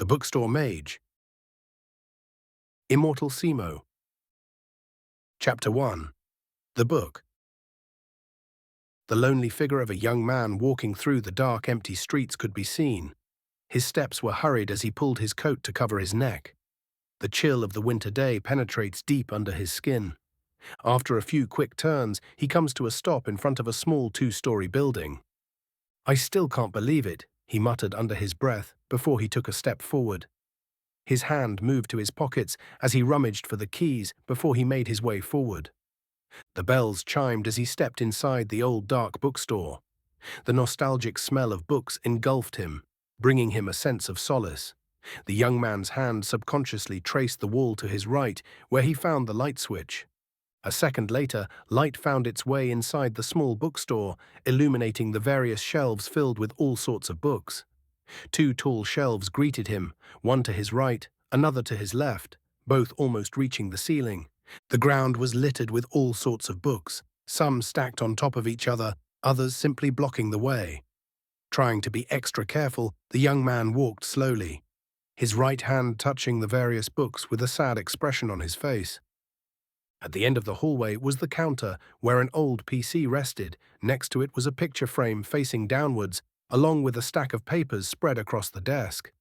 The Bookstore Mage. Immortal Simo. Chapter 1. The Book. The lonely figure of a young man walking through the dark, empty streets could be seen. His steps were hurried as he pulled his coat to cover his neck. The chill of the winter day penetrates deep under his skin. After a few quick turns, he comes to a stop in front of a small 2-story building. "I still can't believe it," he muttered under his breath before he took a step forward. His hand moved to his pockets as he rummaged for the keys before he made his way forward. The bells chimed as he stepped inside the old dark bookstore. The nostalgic smell of books engulfed him, bringing him a sense of solace. The young man's hand subconsciously traced the wall to his right, where he found the light switch. A second later, light found its way inside the small bookstore, illuminating the various shelves filled with all sorts of books. 2 tall shelves greeted him, one to his right, another to his left, both almost reaching the ceiling. The ground was littered with all sorts of books, some stacked on top of each other, others simply blocking the way. Trying to be extra careful, the young man walked slowly, his right hand touching the various books with a sad expression on his face. At the end of the hallway was the counter where an old PC rested. Next to it was a picture frame facing downwards, along with a stack of papers spread across the desk.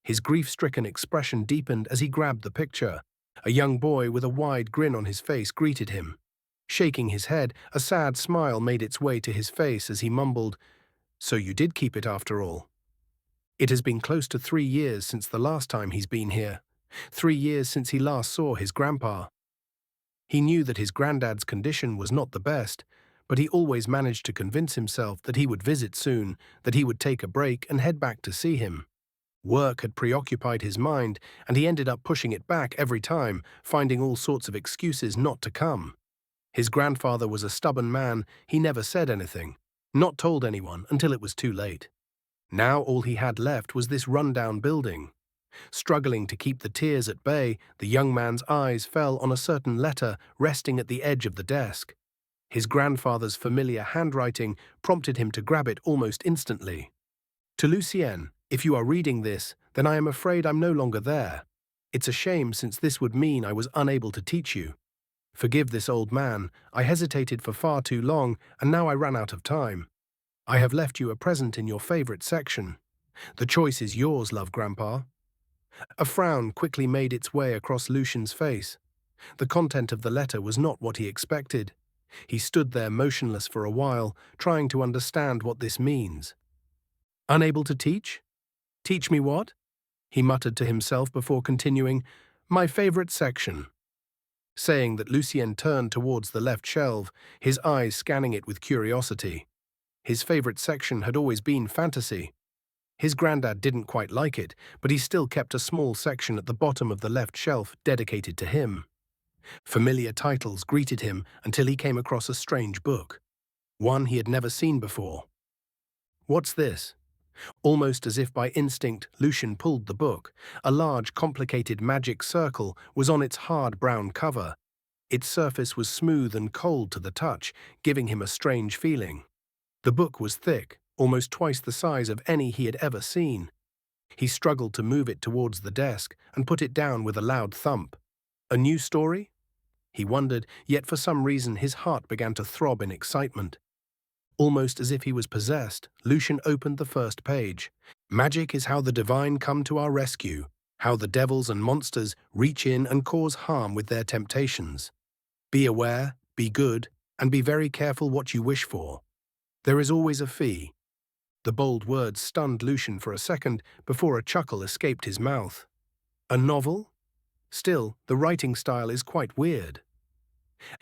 His grief-stricken expression deepened as he grabbed the picture. A young boy with a wide grin on his face greeted him. Shaking his head, a sad smile made its way to his face as he mumbled, "So you did keep it after all." It has been close to 3 years since the last time he's been here. 3 years since he last saw his grandpa. He knew that his granddad's condition was not the best, but he always managed to convince himself that he would visit soon, that he would take a break and head back to see him. Work had preoccupied his mind, and he ended up pushing it back every time, finding all sorts of excuses not to come. His grandfather was a stubborn man. He never said anything, not told anyone until it was too late. Now all he had left was this rundown building. Struggling to keep the tears at bay, the young man's eyes fell on a certain letter resting at the edge of the desk. His grandfather's familiar handwriting prompted him to grab it almost instantly. "To Lucien, if you are reading this, then I am afraid I'm no longer there. It's a shame, since this would mean I was unable to teach you. Forgive this old man. I hesitated for far too long, and now I ran out of time. I have left you a present in your favorite section. The choice is yours, love, Grandpa." A frown quickly made its way across Lucien's face. The content of the letter was not what he expected. He stood there motionless for a while, trying to understand what this means. "Unable to teach? Teach me what?" he muttered to himself before continuing, "My favorite section." Saying that, Lucien turned towards the left shelf, his eyes scanning it with curiosity. His favorite section had always been fantasy. His granddad didn't quite like it, but he still kept a small section at the bottom of the left shelf dedicated to him. Familiar titles greeted him until he came across a strange book, one he had never seen before. "What's this?" Almost as if by instinct, Lucien pulled the book. A large, complicated magic circle was on its hard brown cover. Its surface was smooth and cold to the touch, giving him a strange feeling. The book was thick, almost twice the size of any he had ever seen. He struggled to move it towards the desk and put it down with a loud thump. A new story? He wondered, yet for some reason his heart began to throb in excitement. Almost as if he was possessed, Lucien opened the first page. "Magic is how the divine come to our rescue, how the devils and monsters reach in and cause harm with their temptations. Be aware, be good, and be very careful what you wish for. There is always a fee." The bold words stunned Lucien for a second before a chuckle escaped his mouth. "A novel? Still, the writing style is quite weird."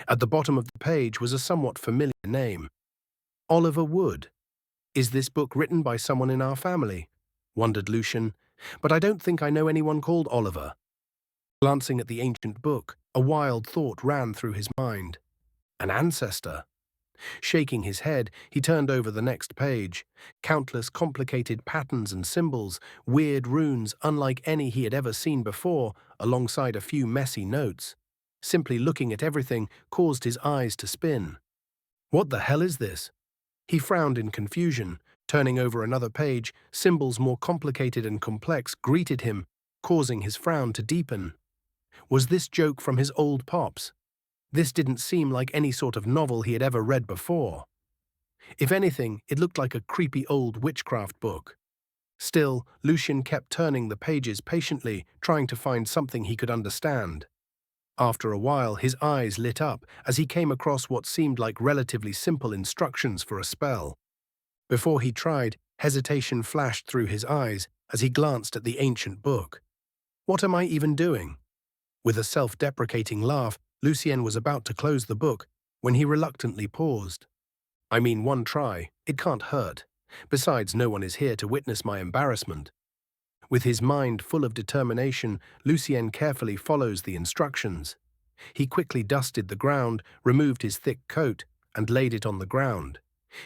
At the bottom of the page was a somewhat familiar name. Oliver Wood. "Is this book written by someone in our family?" wondered Lucien, "but I don't think I know anyone called Oliver." Glancing at the ancient book, a wild thought ran through his mind. An ancestor. Shaking his head, he turned over the next page. Countless complicated patterns and symbols, weird runes unlike any he had ever seen before, alongside a few messy notes. Simply looking at everything caused his eyes to spin. "What the hell is this?" He frowned in confusion, Turning over another page, symbols more complicated and complex greeted him, causing his frown to deepen. Was this joke from his old pops? This didn't seem like any sort of novel he had ever read before. If anything, it looked like a creepy old witchcraft book. Still, Lucien kept turning the pages patiently, trying to find something he could understand. After a while, his eyes lit up as he came across what seemed like relatively simple instructions for a spell. Before he tried, hesitation flashed through his eyes as he glanced at the ancient book. What am I even doing? With a self-deprecating laugh, Lucien was about to close the book when he reluctantly paused. I mean, one try, it can't hurt. Besides, no one is here to witness my embarrassment. With his mind full of determination, Lucien carefully follows the instructions. He quickly dusted the ground, removed his thick coat, and laid it on the ground.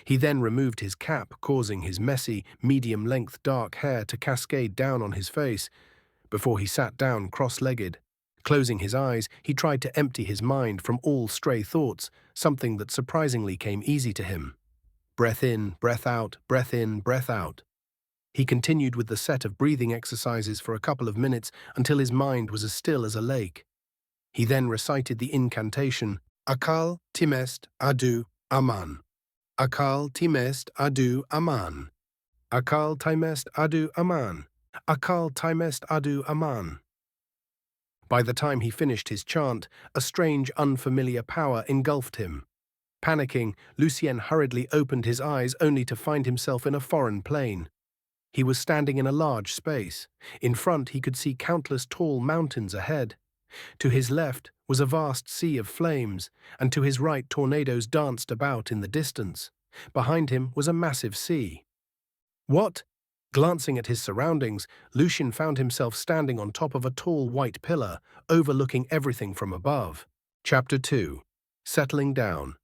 He then removed his cap, causing his messy, medium-length dark hair to cascade down on his face, before he sat down cross-legged. Closing his eyes, he tried to empty his mind from all stray thoughts, something that surprisingly came easy to him. Breath in, breath out, breath in, breath out. He continued with the set of breathing exercises for a couple of minutes until his mind was as still as a lake. He then recited the incantation, Akal timest adu aman. Akal timest adu aman. Akal timest adu aman. Akal timest adu aman. By the time he finished his chant, a strange, unfamiliar power engulfed him. Panicking, Lucien hurriedly opened his eyes only to find himself in a foreign plane. He was standing in a large space. In front, he could see countless tall mountains ahead. To his left was a vast sea of flames, and to his right tornadoes danced about in the distance. Behind him was a massive sea. What? Glancing at his surroundings, Lucien found himself standing on top of a tall white pillar, overlooking everything from above. Chapter 2. Settling Down.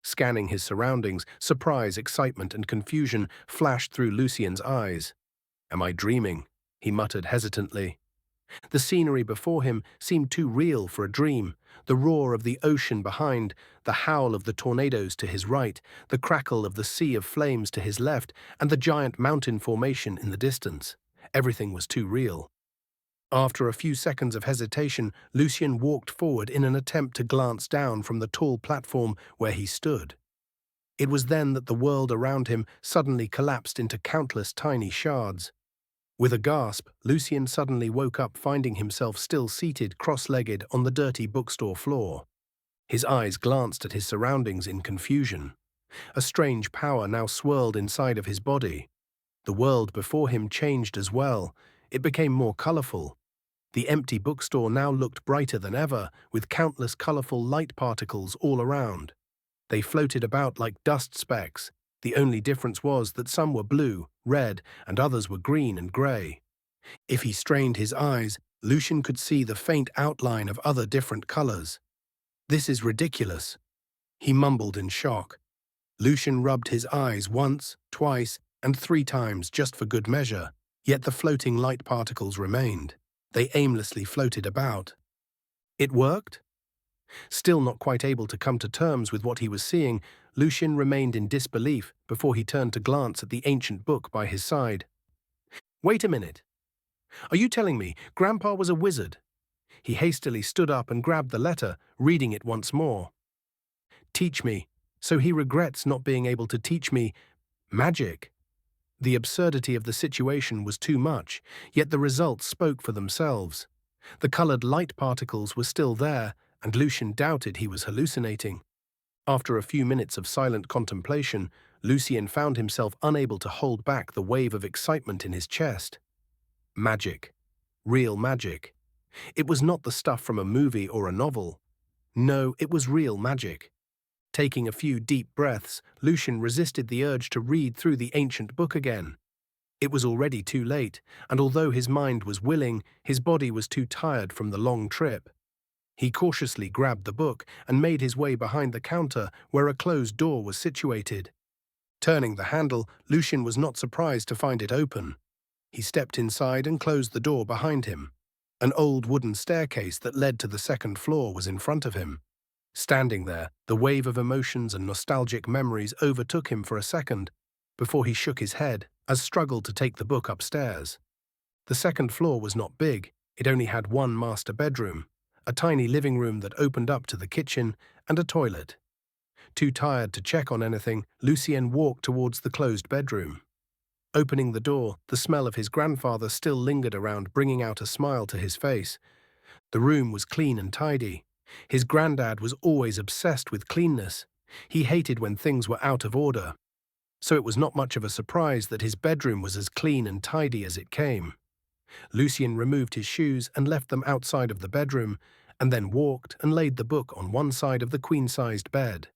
Scanning his surroundings, surprise, excitement, and confusion flashed through Lucien's eyes. Am I dreaming? He muttered hesitantly. The scenery before him seemed too real for a dream. The roar of the ocean behind, the howl of the tornadoes to his right, the crackle of the sea of flames to his left, and the giant mountain formation in the distance. Everything was too real. After a few seconds of hesitation, Lucien walked forward in an attempt to glance down from the tall platform where he stood. It was then that the world around him suddenly collapsed into countless tiny shards. With a gasp, Lucien suddenly woke up, finding himself still seated cross-legged on the dirty bookstore floor. His eyes glanced at his surroundings in confusion. A strange power now swirled inside of his body. The world before him changed as well. It became more colorful. The empty bookstore now looked brighter than ever, with countless colorful light particles all around. They floated about like dust specks. The only difference was that some were blue, red, and others were green and gray. If he strained his eyes, Lucien could see the faint outline of other different colors. This is ridiculous, he mumbled in shock. Lucien rubbed his eyes once, twice, and 3 times just for good measure, yet the floating light particles remained. They aimlessly floated about. It worked? Still not quite able to come to terms with what he was seeing, Lucien remained in disbelief before he turned to glance at the ancient book by his side. Wait a minute. Are you telling me Grandpa was a wizard? He hastily stood up and grabbed the letter, reading it once more. Teach me. So he regrets not being able to teach me magic. The absurdity of the situation was too much, yet the results spoke for themselves. The colored light particles were still there, and Lucien doubted he was hallucinating. After a few minutes of silent contemplation, Lucien found himself unable to hold back the wave of excitement in his chest. Magic. Real magic. It was not the stuff from a movie or a novel. No, it was real magic. Taking a few deep breaths, Lucien resisted the urge to read through the ancient book again. It was already too late, and although his mind was willing, his body was too tired from the long trip. He cautiously grabbed the book and made his way behind the counter where a closed door was situated. Turning the handle, Lucien was not surprised to find it open. He stepped inside and closed the door behind him. An old wooden staircase that led to the second floor was in front of him. Standing there, the wave of emotions and nostalgic memories overtook him for a second, before he shook his head as struggled to take the book upstairs. The second floor was not big. It only had one master bedroom, a tiny living room that opened up to the kitchen, and a toilet. Too tired to check on anything, Lucien walked towards the closed bedroom. Opening the door, the smell of his grandfather still lingered around, bringing out a smile to his face. The room was clean and tidy. His granddad was always obsessed with cleanness. He hated when things were out of order. So it was not much of a surprise that his bedroom was as clean and tidy as it came. Lucien removed his shoes and left them outside of the bedroom, and then walked and laid the book on one side of the queen-sized bed.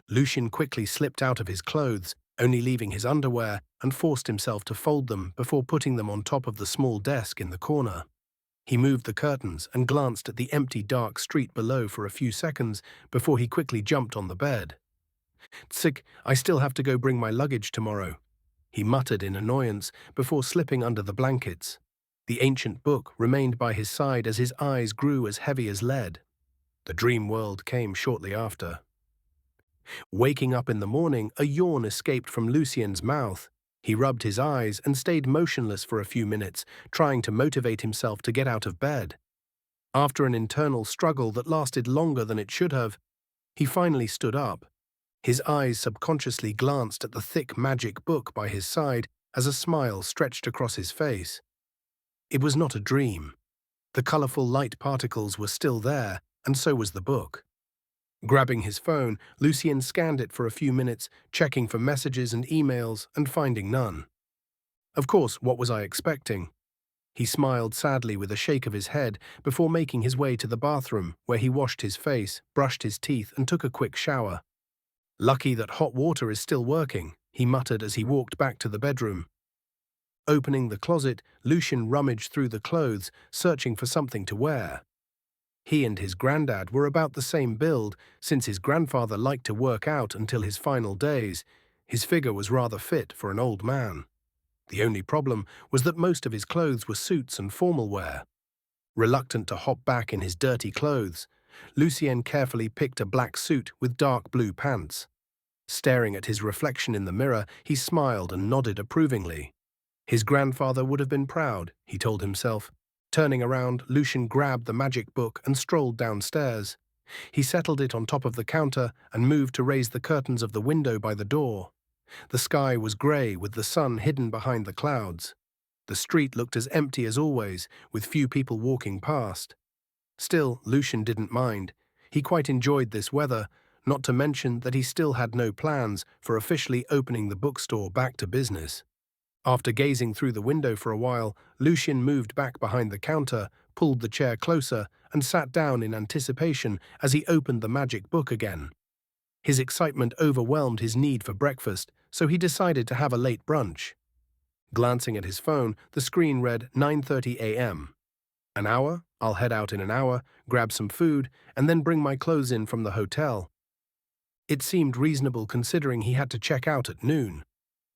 Lucien quickly slipped out of his clothes, only leaving his underwear, and forced himself to fold them before putting them on top of the small desk in the corner. He moved the curtains and glanced at the empty, dark street below for a few seconds before he quickly jumped on the bed. "Sick, I still have to go bring my luggage tomorrow," he muttered in annoyance before slipping under the blankets. The ancient book remained by his side as his eyes grew as heavy as lead. The dream world came shortly after. Waking up in the morning, a yawn escaped from Lucien's mouth. He rubbed his eyes and stayed motionless for a few minutes, trying to motivate himself to get out of bed. After an internal struggle that lasted longer than it should have, he finally stood up. His eyes subconsciously glanced at the thick magic book by his side as a smile stretched across his face. It was not a dream. The colorful light particles were still there, and so was the book. Grabbing his phone, Lucien scanned it for a few minutes, checking for messages and emails and finding none. Of course, what was I expecting? He smiled sadly with a shake of his head before making his way to the bathroom, where he washed his face, brushed his teeth, and took a quick shower. "Lucky that hot water is still working," he muttered as he walked back to the bedroom. Opening the closet, Lucien rummaged through the clothes, searching for something to wear. He and his granddad were about the same build. Since his grandfather liked to work out until his final days, his figure was rather fit for an old man. The only problem was that most of his clothes were suits and formal wear. Reluctant to hop back in his dirty clothes, Lucien carefully picked a black suit with dark blue pants. Staring at his reflection in the mirror, he smiled and nodded approvingly. His grandfather would have been proud, he told himself. Turning around, Lucien grabbed the magic book and strolled downstairs. He settled it on top of the counter and moved to raise the curtains of the window by the door. The sky was grey with the sun hidden behind the clouds. The street looked as empty as always, with few people walking past. Still, Lucien didn't mind. He quite enjoyed this weather, not to mention that he still had no plans for officially opening the bookstore back to business. After gazing through the window for a while, Lucien moved back behind the counter, pulled the chair closer, and sat down in anticipation as he opened the magic book again. His excitement overwhelmed his need for breakfast, so he decided to have a late brunch. Glancing at his phone, the screen read 9:30 a.m. "An hour? I'll head out in an hour, grab some food, and then bring my clothes in from the hotel." It seemed reasonable considering he had to check out at noon.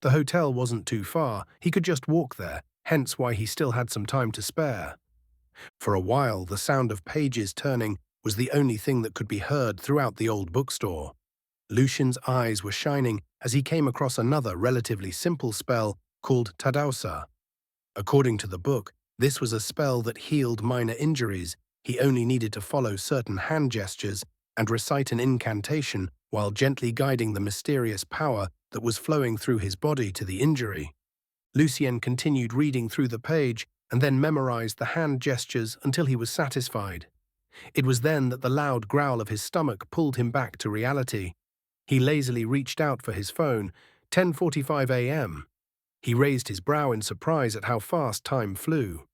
The hotel wasn't too far, he could just walk there, hence why he still had some time to spare. For a while, the sound of pages turning was the only thing that could be heard throughout the old bookstore. Lucien's eyes were shining as he came across another relatively simple spell called Tadausa. According to the book, this was a spell that healed minor injuries. He only needed to follow certain hand gestures and recite an incantation while gently guiding the mysterious power that was flowing through his body to the injury. Lucien continued reading through the page and then memorized the hand gestures until he was satisfied. It was then that the loud growl of his stomach pulled him back to reality. He lazily reached out for his phone. 10:45 a.m. He raised his brow in surprise at how fast time flew.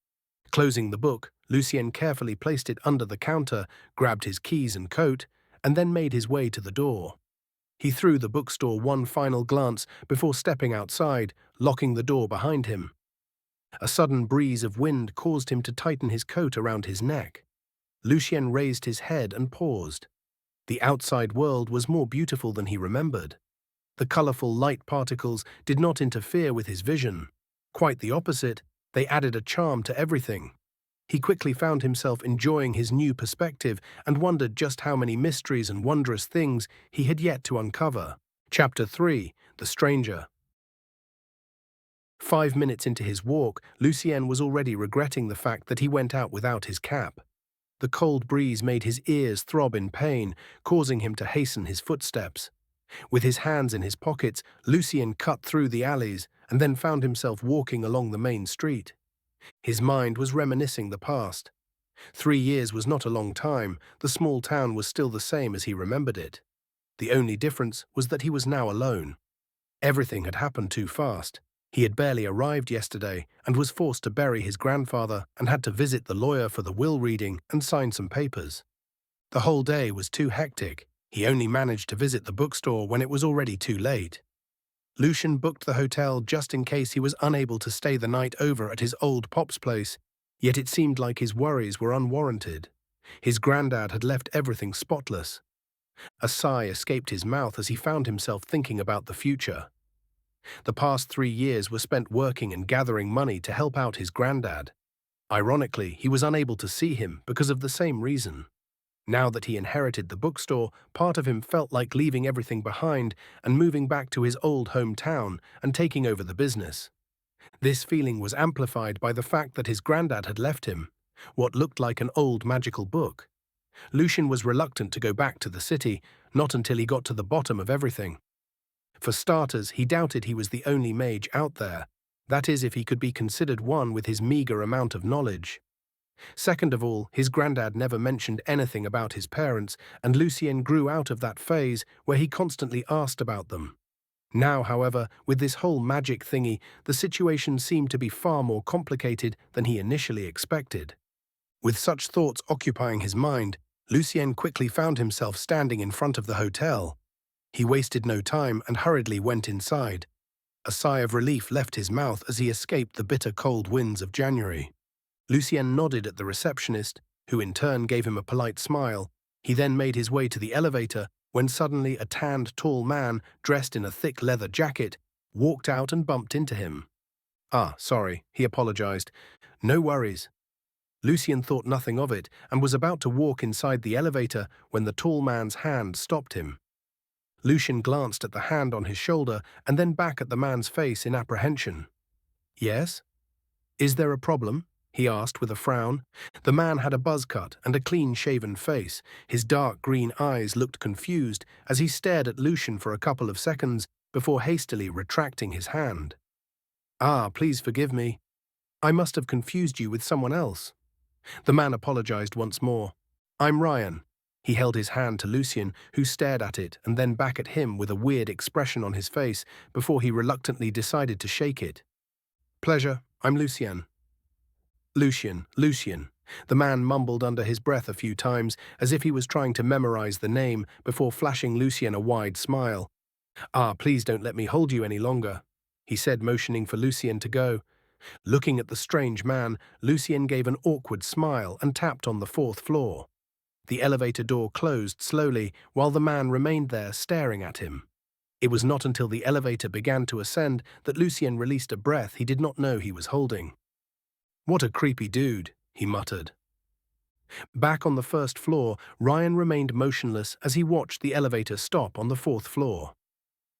Closing the book, Lucien carefully placed it under the counter, grabbed his keys and coat, and then made his way to the door. He threw the bookstore one final glance before stepping outside, locking the door behind him. A sudden breeze of wind caused him to tighten his coat around his neck. Lucien raised his head and paused. The outside world was more beautiful than he remembered. The colorful light particles did not interfere with his vision. Quite the opposite, they added a charm to everything. He quickly found himself enjoying his new perspective and wondered just how many mysteries and wondrous things he had yet to uncover. Chapter 3: The Stranger. 5 minutes into his walk, Lucien was already regretting the fact that he went out without his cap. The cold breeze made his ears throb in pain, causing him to hasten his footsteps. With his hands in his pockets, Lucien cut through the alleys and then found himself walking along the main street. His mind was reminiscing the past. 3 years was not a long time. The small town was still the same as he remembered it. The only difference was that he was now alone. Everything had happened too fast. He had barely arrived yesterday and was forced to bury his grandfather and had to visit the lawyer for the will reading and sign some papers. The whole day was too hectic. He only managed to visit the bookstore when it was already too late. Lucien booked the hotel just in case he was unable to stay the night over at his old pop's place, yet it seemed like his worries were unwarranted. His granddad had left everything spotless. A sigh escaped his mouth as he found himself thinking about the future. The past 3 years were spent working and gathering money to help out his granddad. Ironically, he was unable to see him because of the same reason. Now that he inherited the bookstore, part of him felt like leaving everything behind and moving back to his old hometown and taking over the business. This feeling was amplified by the fact that his granddad had left him what looked like an old magical book. Lucien was reluctant to go back to the city, not until he got to the bottom of everything. For starters, he doubted he was the only mage out there, that is, if he could be considered one with his meager amount of knowledge. Second of all, his granddad never mentioned anything about his parents, and Lucien grew out of that phase where he constantly asked about them. Now, however, with this whole magic thingy, the situation seemed to be far more complicated than he initially expected. With such thoughts occupying his mind, Lucien quickly found himself standing in front of the hotel. He wasted no time and hurriedly went inside. A sigh of relief left his mouth as he escaped the bitter cold winds of January. Lucien nodded at the receptionist, who in turn gave him a polite smile. He then made his way to the elevator when suddenly a tanned, tall man, dressed in a thick leather jacket, walked out and bumped into him. "Ah, sorry," he apologized. "No worries." Lucien thought nothing of it and was about to walk inside the elevator when the tall man's hand stopped him. Lucien glanced at the hand on his shoulder and then back at the man's face in apprehension. "Yes? Is there a problem?" he asked with a frown. The man had a buzz cut and a clean-shaven face. His dark green eyes looked confused as he stared at Lucien for a couple of seconds before hastily retracting his hand. "Ah, please forgive me. I must have confused you with someone else." The man apologized once more. "I'm Ryan." He held his hand to Lucien, who stared at it and then back at him with a weird expression on his face before he reluctantly decided to shake it. "Pleasure, I'm Lucien." Lucien. The man mumbled under his breath a few times, as if he was trying to memorize the name before flashing Lucien a wide smile. "Ah, please don't let me hold you any longer," he said, motioning for Lucien to go. Looking at the strange man, Lucien gave an awkward smile and tapped on the 4th floor. The elevator door closed slowly while the man remained there staring at him. It was not until the elevator began to ascend that Lucien released a breath he did not know he was holding. "What a creepy dude," he muttered. Back on the 1st floor, Ryan remained motionless as he watched the elevator stop on the 4th floor.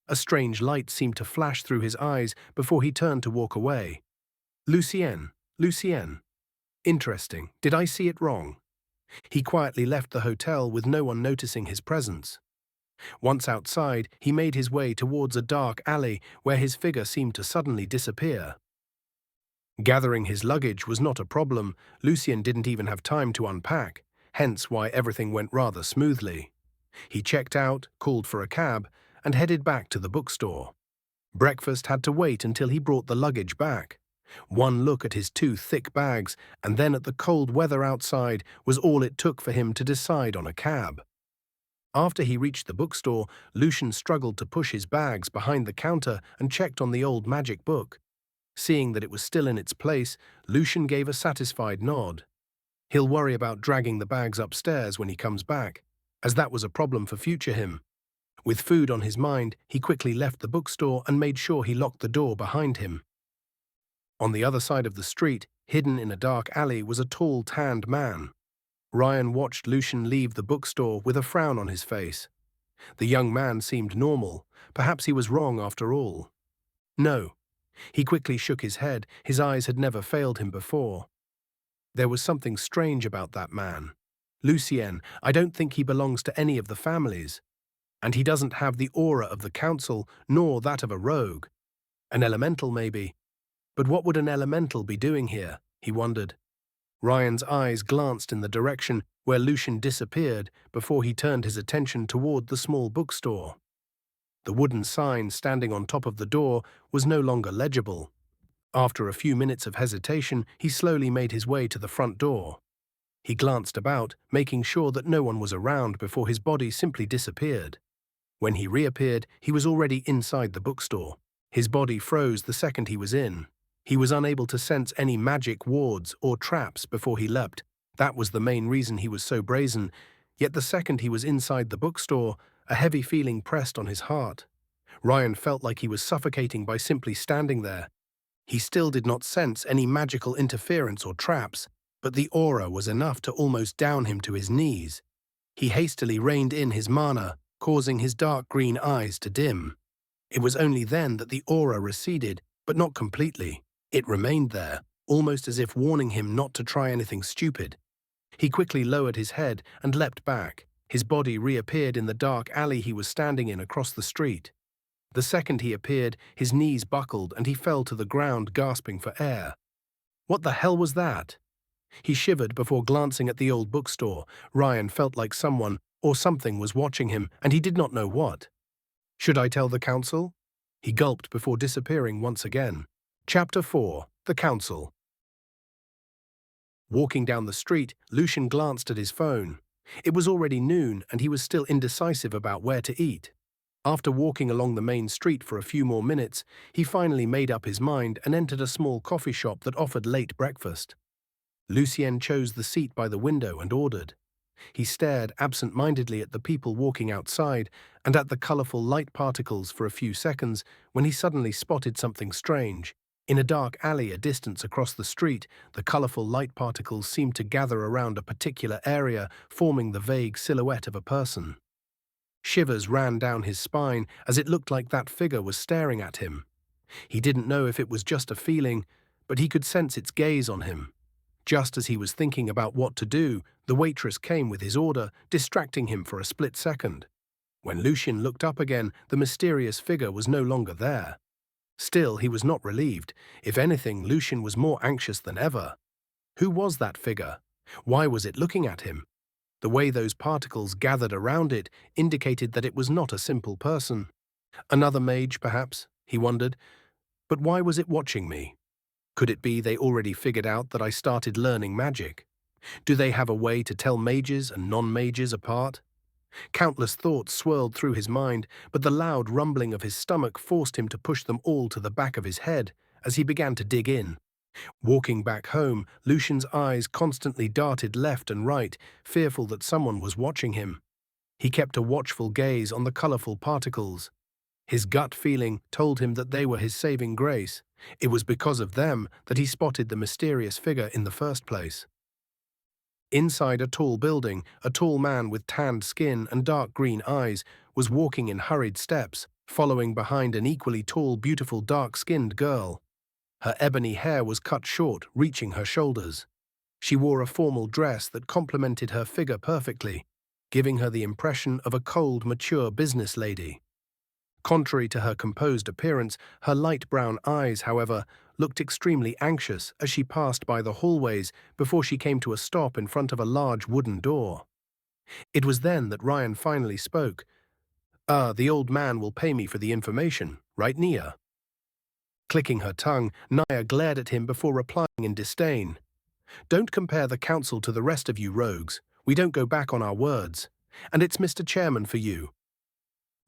A strange light seemed to flash through his eyes before he turned to walk away. Lucien. Interesting. Did I see it wrong?" He quietly left the hotel with no one noticing his presence. Once outside, he made his way towards a dark alley where his figure seemed to suddenly disappear. Gathering his luggage was not a problem. Lucien didn't even have time to unpack, hence why everything went rather smoothly. He checked out, called for a cab, and headed back to the bookstore. Breakfast had to wait until he brought the luggage back. One look at his 2 thick bags and then at the cold weather outside was all it took for him to decide on a cab. After he reached the bookstore, Lucien struggled to push his bags behind the counter and checked on the old magic book. Seeing that it was still in its place, Lucien gave a satisfied nod. He'll worry about dragging the bags upstairs when he comes back, as that was a problem for future him. With food on his mind, he quickly left the bookstore and made sure he locked the door behind him. On the other side of the street, hidden in a dark alley, was a tall, tanned man. Ryan watched Lucien leave the bookstore with a frown on his face. The young man seemed normal. Perhaps he was wrong after all. "No," He quickly shook his head. His eyes had never failed him before. There was something strange about that man. Lucien, I don't think he belongs to any of the families. And he doesn't have the aura of the council, nor that of a rogue. An elemental, maybe. But what would an elemental be doing here? He wondered. Ryan's eyes glanced in the direction where Lucien disappeared before he turned his attention toward the small bookstore. The wooden sign standing on top of the door was no longer legible. After a few minutes of hesitation, he slowly made his way to the front door. He glanced about, making sure that no one was around before his body simply disappeared. When he reappeared, he was already inside the bookstore. His body froze the second he was in. He was unable to sense any magic wards or traps before he leapt. That was the main reason he was so brazen. Yet the second he was inside the bookstore, a heavy feeling pressed on his heart. Ryan felt like he was suffocating by simply standing there. He still did not sense any magical interference or traps, but the aura was enough to almost down him to his knees. He hastily reined in his mana, causing his dark green eyes to dim. It was only then that the aura receded, but not completely. It remained there, almost as if warning him not to try anything stupid. He quickly lowered his head and leapt back. His body reappeared in the dark alley he was standing in across the street. The second he appeared, his knees buckled and he fell to the ground, gasping for air. What the hell was that? He shivered before glancing at the old bookstore. Ryan felt like someone or something was watching him, and he did not know what. Should I tell the council? He gulped before disappearing once again. Chapter 4. The Council. Walking down the street, Lucien glanced at his phone. It was already noon, and he was still indecisive about where to eat. After walking along the main street for a few more minutes, he finally made up his mind and entered a small coffee shop that offered late breakfast. Lucien chose the seat by the window and ordered. He stared absent-mindedly at the people walking outside and at the colorful light particles for a few seconds when he suddenly spotted something strange. In a dark alley a distance across the street, the colorful light particles seemed to gather around a particular area, forming the vague silhouette of a person. Shivers ran down his spine as it looked like that figure was staring at him. He didn't know if it was just a feeling, but he could sense its gaze on him. Just as he was thinking about what to do, the waitress came with his order, distracting him for a split second. When Lucien looked up again, the mysterious figure was no longer there. Still, he was not relieved. If anything, Lucien was more anxious than ever. Who was that figure? Why was it looking at him? The way those particles gathered around it indicated that it was not a simple person. Another mage, perhaps, he wondered. But why was it watching me? Could it be they already figured out that I started learning magic? Do they have a way to tell mages and non-mages apart? Countless thoughts swirled through his mind, but the loud rumbling of his stomach forced him to push them all to the back of his head as he began to dig in. Walking back home, Lucien's eyes constantly darted left and right, fearful that someone was watching him. He kept a watchful gaze on the colorful particles. His gut feeling told him that they were his saving grace. It was because of them that he spotted the mysterious figure in the first place. Inside a tall building, a tall man with tanned skin and dark green eyes was walking in hurried steps, following behind an equally tall, beautiful, dark-skinned girl. Her ebony hair was cut short, reaching her shoulders. She wore a formal dress that complemented her figure perfectly, giving her the impression of a cold, mature business lady. Contrary to her composed appearance, her light brown eyes, however, looked extremely anxious as she passed by the hallways before she came to a stop in front of a large wooden door. It was then that Ryan finally spoke. The old man will pay me for the information, right, Nia?" Clicking her tongue, Nia glared at him before replying in disdain. "Don't compare the council to the rest of you rogues. We don't go back on our words. And it's Mr. Chairman for you."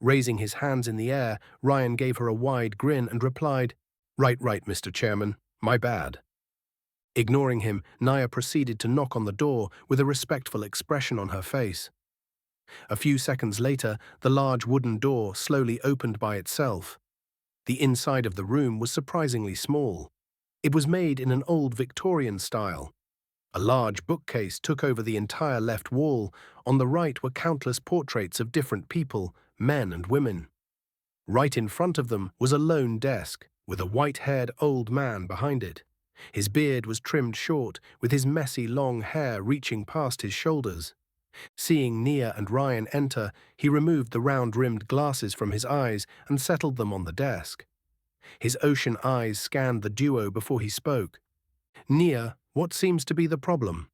Raising his hands in the air, Ryan gave her a wide grin and replied, Right, Mr. Chairman. My bad." Ignoring him, Nia proceeded to knock on the door with a respectful expression on her face. A few seconds later, the large wooden door slowly opened by itself. The inside of the room was surprisingly small. It was made in an old Victorian style. A large bookcase took over the entire left wall. On the right were countless portraits of different people, men and women. Right in front of them was a lone desk, with a white-haired old man behind it. His beard was trimmed short, with his messy long hair reaching past his shoulders. Seeing Nia and Ryan enter, he removed the round-rimmed glasses from his eyes and settled them on the desk. His ocean eyes scanned the duo before he spoke. "Nia, what seems to be the problem?"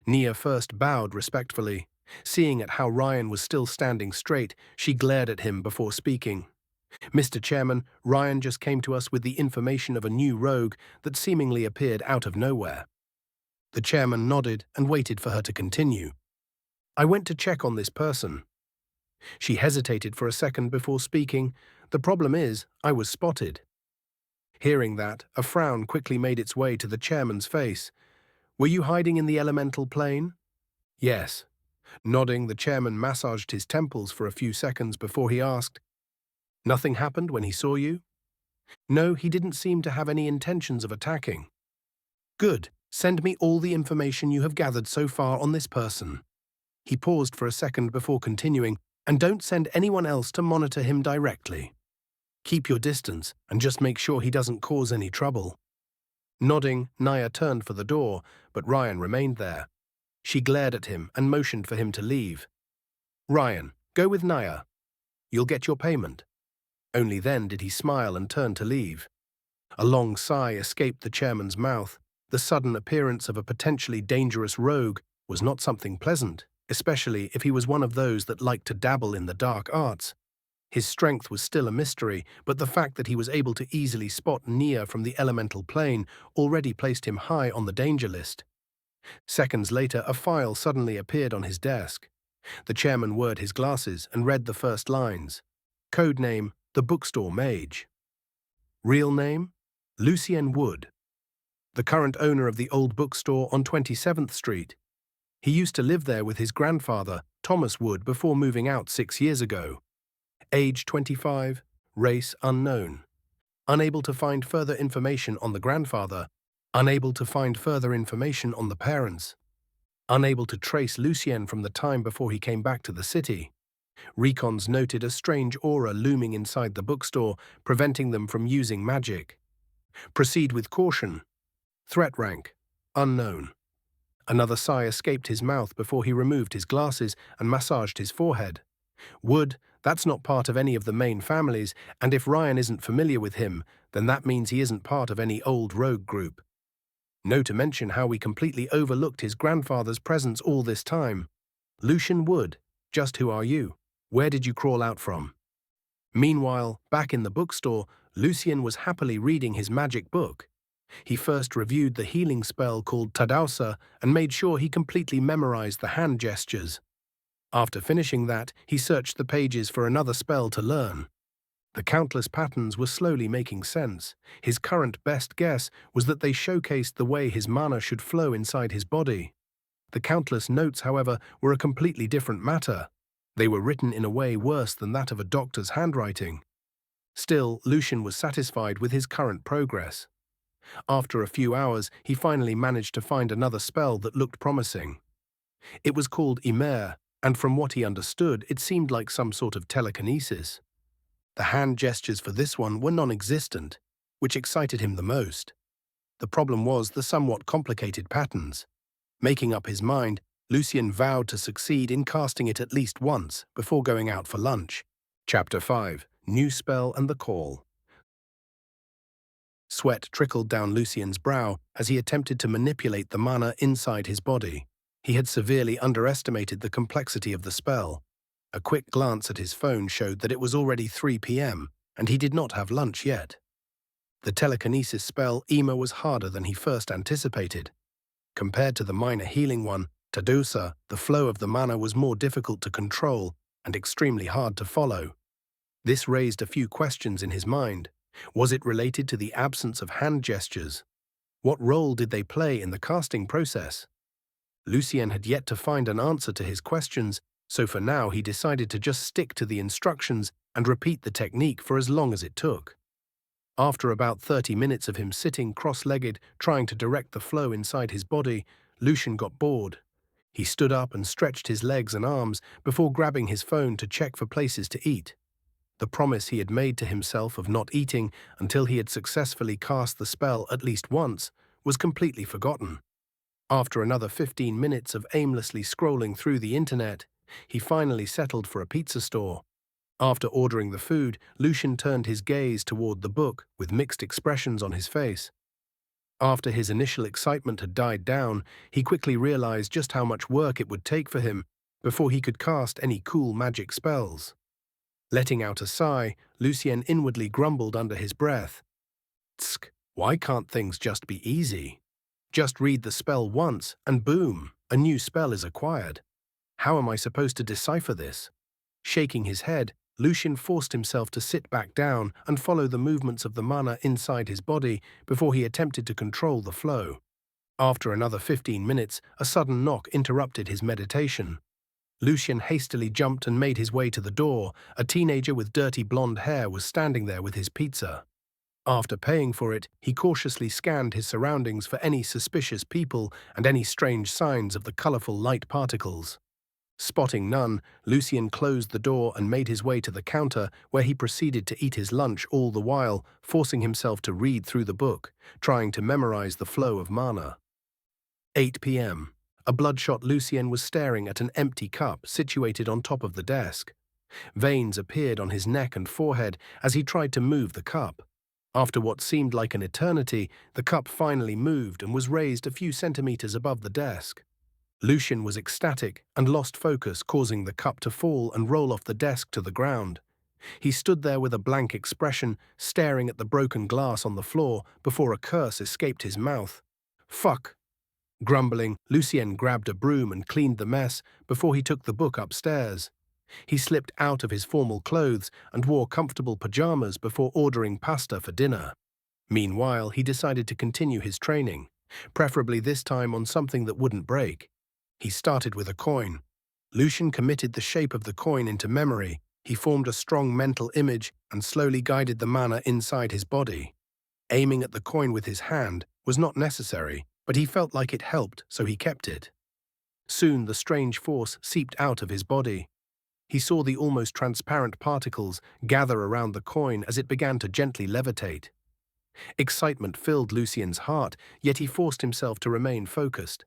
Nia first bowed respectfully. Seeing at how Ryan was still standing straight, she glared at him before speaking. "Mr. Chairman, Ryan just came to us with the information of a new rogue that seemingly appeared out of nowhere." The chairman nodded and waited for her to continue. "I went to check on this person." She hesitated for a second before speaking. "The problem is, I was spotted." Hearing that, a frown quickly made its way to the chairman's face. "Were you hiding in the elemental plane?" "Yes." Nodding, the chairman massaged his temples for a few seconds before he asked, "Nothing happened when he saw you?" "No, he didn't seem to have any intentions of attacking." "Good. Send me all the information you have gathered so far on this person." He paused for a second before continuing, "And don't send anyone else to monitor him directly. Keep your distance and just make sure he doesn't cause any trouble." Nodding, Nia turned for the door, but Ryan remained there. She glared at him and motioned for him to leave. "Ryan, go with Nia. You'll get your payment." Only then did he smile and turn to leave. A long sigh escaped the chairman's mouth. The sudden appearance of a potentially dangerous rogue was not something pleasant, especially if he was one of those that liked to dabble in the dark arts. His strength was still a mystery, but the fact that he was able to easily spot Nia from the elemental plane already placed him high on the danger list. Seconds later, a file suddenly appeared on his desk. The chairman wore his glasses and read the first lines. Codename, the Bookstore Mage. Real name, Lucien Wood. The current owner of the old bookstore on 27th Street. He used to live there with his grandfather, Thomas Wood, before moving out 6 years ago. Age 25, race unknown. Unable to find further information on the grandfather. Unable to find further information on the parents. Unable to trace Lucien from the time before he came back to the city. Recons noted a strange aura looming inside the bookstore, preventing them from using magic. Proceed with caution. Threat rank, unknown. Another sigh escaped his mouth before he removed his glasses and massaged his forehead. Wood, that's not part of any of the main families, and if Ryan isn't familiar with him, then that means he isn't part of any old rogue group. No to mention how we completely overlooked his grandfather's presence all this time. Lucien Wood, just who are you? Where did you crawl out from? Meanwhile, back in the bookstore, Lucien was happily reading his magic book. He first reviewed the healing spell called Tadausa and made sure he completely memorized the hand gestures. After finishing that, he searched the pages for another spell to learn. The countless patterns were slowly making sense. His current best guess was that they showcased the way his mana should flow inside his body. The countless notes, however, were a completely different matter. They were written in a way worse than that of a doctor's handwriting. Still, Lucien was satisfied with his current progress. After a few hours, he finally managed to find another spell that looked promising. It was called Imer, and from what he understood, it seemed like some sort of telekinesis. The hand gestures for this one were non-existent, which excited him the most. The problem was the somewhat complicated patterns. Making up his mind, Lucien vowed to succeed in casting it at least once before going out for lunch. Chapter 5. New Spell and the Call. Sweat trickled down Lucien's brow as he attempted to manipulate the mana inside his body. He had severely underestimated the complexity of the spell. A quick glance at his phone showed that it was already 3 p.m., and he did not have lunch yet. The telekinesis spell Ima was harder than he first anticipated. Compared to the minor healing one, Tadausa, the flow of the mana was more difficult to control and extremely hard to follow. This raised a few questions in his mind. Was it related to the absence of hand gestures? What role did they play in the casting process? Lucien had yet to find an answer to his questions, so for now he decided to just stick to the instructions and repeat the technique for as long as it took. After about 30 minutes of him sitting cross-legged, trying to direct the flow inside his body, Lucien got bored. He stood up and stretched his legs and arms before grabbing his phone to check for places to eat. The promise he had made to himself of not eating until he had successfully cast the spell at least once was completely forgotten. After another 15 minutes of aimlessly scrolling through the internet, he finally settled for a pizza store. After ordering the food, Lucien turned his gaze toward the book with mixed expressions on his face. After his initial excitement had died down, he quickly realized just how much work it would take for him before he could cast any cool magic spells. Letting out a sigh, Lucien inwardly grumbled under his breath. Tsk, why can't things just be easy? Just read the spell once, and boom, a new spell is acquired. How am I supposed to decipher this? Shaking his head, Lucien forced himself to sit back down and follow the movements of the mana inside his body before he attempted to control the flow. After another 15 minutes, a sudden knock interrupted his meditation. Lucien hastily jumped and made his way to the door. A teenager with dirty blonde hair was standing there with his pizza. After paying for it, he cautiously scanned his surroundings for any suspicious people and any strange signs of the colorful light particles. Spotting none, Lucien closed the door and made his way to the counter, where he proceeded to eat his lunch, all the while forcing himself to read through the book, trying to memorize the flow of mana. 8 p.m. A bloodshot Lucien was staring at an empty cup situated on top of the desk. Veins appeared on his neck and forehead as he tried to move the cup. After what seemed like an eternity, the cup finally moved and was raised a few centimeters above the desk. Lucien was ecstatic and lost focus, causing the cup to fall and roll off the desk to the ground. He stood there with a blank expression, staring at the broken glass on the floor before a curse escaped his mouth. Fuck! Grumbling, Lucien grabbed a broom and cleaned the mess before he took the book upstairs. He slipped out of his formal clothes and wore comfortable pajamas before ordering pasta for dinner. Meanwhile, he decided to continue his training, preferably this time on something that wouldn't break. He started with a coin. Lucien committed the shape of the coin into memory. He formed a strong mental image and slowly guided the mana inside his body. Aiming at the coin with his hand was not necessary, but he felt like it helped, so he kept it. Soon the strange force seeped out of his body. He saw the almost transparent particles gather around the coin as it began to gently levitate. Excitement filled Lucien's heart, yet he forced himself to remain focused.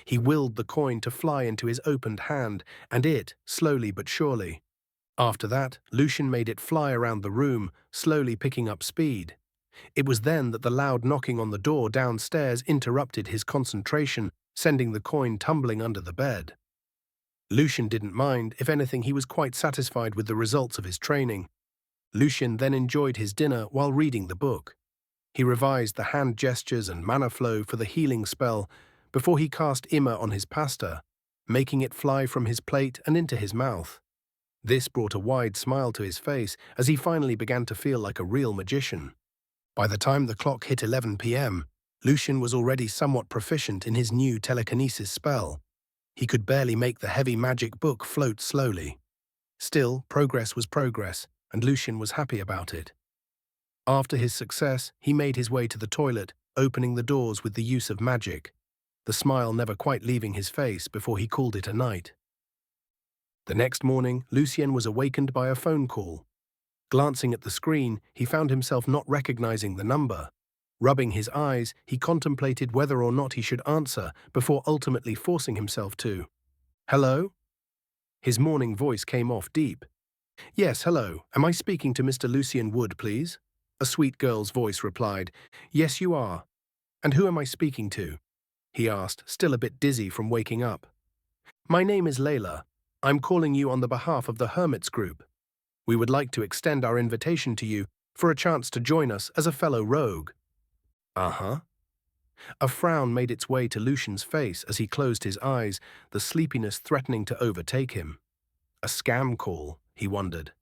He willed the coin to fly into his opened hand, and it, slowly but surely. After that, Lucien made it fly around the room, slowly picking up speed. It was then that the loud knocking on the door downstairs interrupted his concentration, sending the coin tumbling under the bed. Lucien didn't mind. If anything, he was quite satisfied with the results of his training. Lucien then enjoyed his dinner while reading the book. He revised the hand gestures and mana flow for the healing spell before he cast Imma on his pasta, making it fly from his plate and into his mouth. This brought a wide smile to his face as he finally began to feel like a real magician. By the time the clock hit 11 p.m., Lucien was already somewhat proficient in his new telekinesis spell. He could barely make the heavy magic book float slowly. Still, progress was progress, and Lucien was happy about it. After his success, he made his way to the toilet, opening the doors with the use of magic, the smile never quite leaving his face before he called it a night. The next morning, Lucien was awakened by a phone call. Glancing at the screen, he found himself not recognizing the number. Rubbing his eyes, he contemplated whether or not he should answer before ultimately forcing himself to. Hello? His morning voice came off deep. Yes, hello. Am I speaking to Mr. Lucien Wood, please? A sweet girl's voice replied. Yes, you are. And who am I speaking to? He asked, still a bit dizzy from waking up. My name is Layla. I'm calling you on the behalf of the Hermits group. We would like to extend our invitation to you for a chance to join us as a fellow rogue. Uh-huh. A frown made its way to Lucien's face as he closed his eyes, the sleepiness threatening to overtake him. A scam call, he wondered.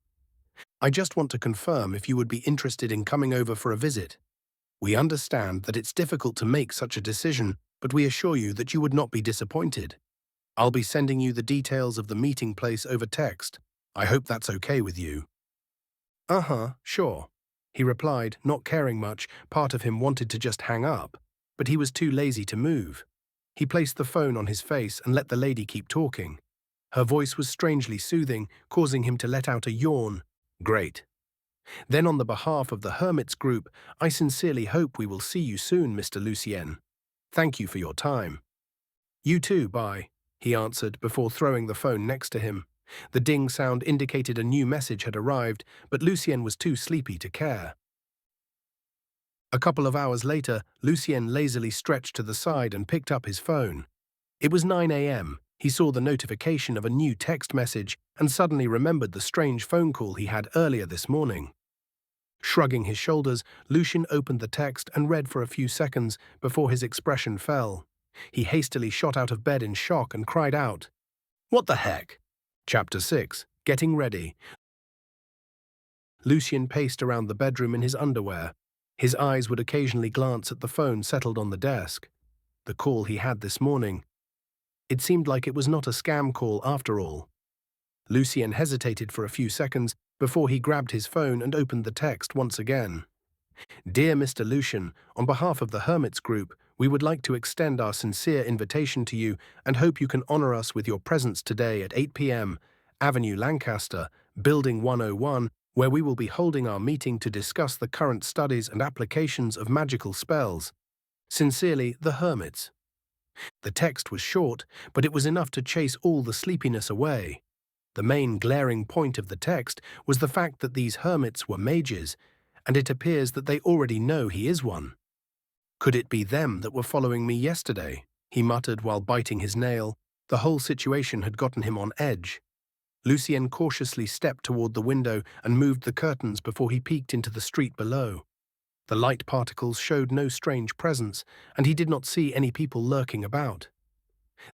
I just want to confirm if you would be interested in coming over for a visit. We understand that it's difficult to make such a decision, but we assure you that you would not be disappointed. I'll be sending you the details of the meeting place over text. I hope that's okay with you. Uh-huh, sure, he replied, not caring much. Part of him wanted to just hang up, but he was too lazy to move. He placed the phone on his face and let the lady keep talking. Her voice was strangely soothing, causing him to let out a yawn. Great. Then on the behalf of the Hermits group, I sincerely hope we will see you soon, Mr. Lucien. Thank you for your time. You too, bye, he answered before throwing the phone next to him. The ding sound indicated a new message had arrived, but Lucien was too sleepy to care. A couple of hours later, Lucien lazily stretched to the side and picked up his phone. It was 9 a.m. He saw the notification of a new text message and suddenly remembered the strange phone call he had earlier this morning. Shrugging his shoulders, Lucien opened the text and read for a few seconds before his expression fell. He hastily shot out of bed in shock and cried out, "What the heck?" Chapter 6. Getting Ready. Lucien paced around the bedroom in his underwear. His eyes would occasionally glance at the phone settled on the desk. The call he had this morning. It seemed like it was not a scam call after all. Lucien hesitated for a few seconds before he grabbed his phone and opened the text once again. Dear Mr. Lucien, on behalf of the Hermits group, we would like to extend our sincere invitation to you and hope you can honor us with your presence today at 8 p.m., Avenue Lancaster, Building 101, where we will be holding our meeting to discuss the current studies and applications of magical spells. Sincerely, the Hermits. The text was short, but it was enough to chase all the sleepiness away. The main glaring point of the text was the fact that these hermits were mages, and it appears that they already know he is one. Could it be them that were following me yesterday? He muttered while biting his nail. The whole situation had gotten him on edge. Lucien cautiously stepped toward the window and moved the curtains before he peeked into the street below. The light particles showed no strange presence, and he did not see any people lurking about.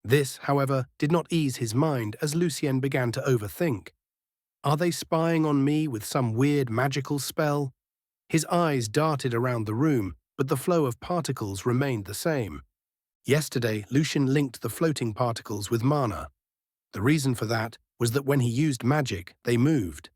This, however, did not ease his mind as Lucien began to overthink. Are they spying on me with some weird magical spell? His eyes darted around the room, but the flow of particles remained the same. Yesterday, Lucien linked the floating particles with mana. The reason for that was that when he used magic, they moved.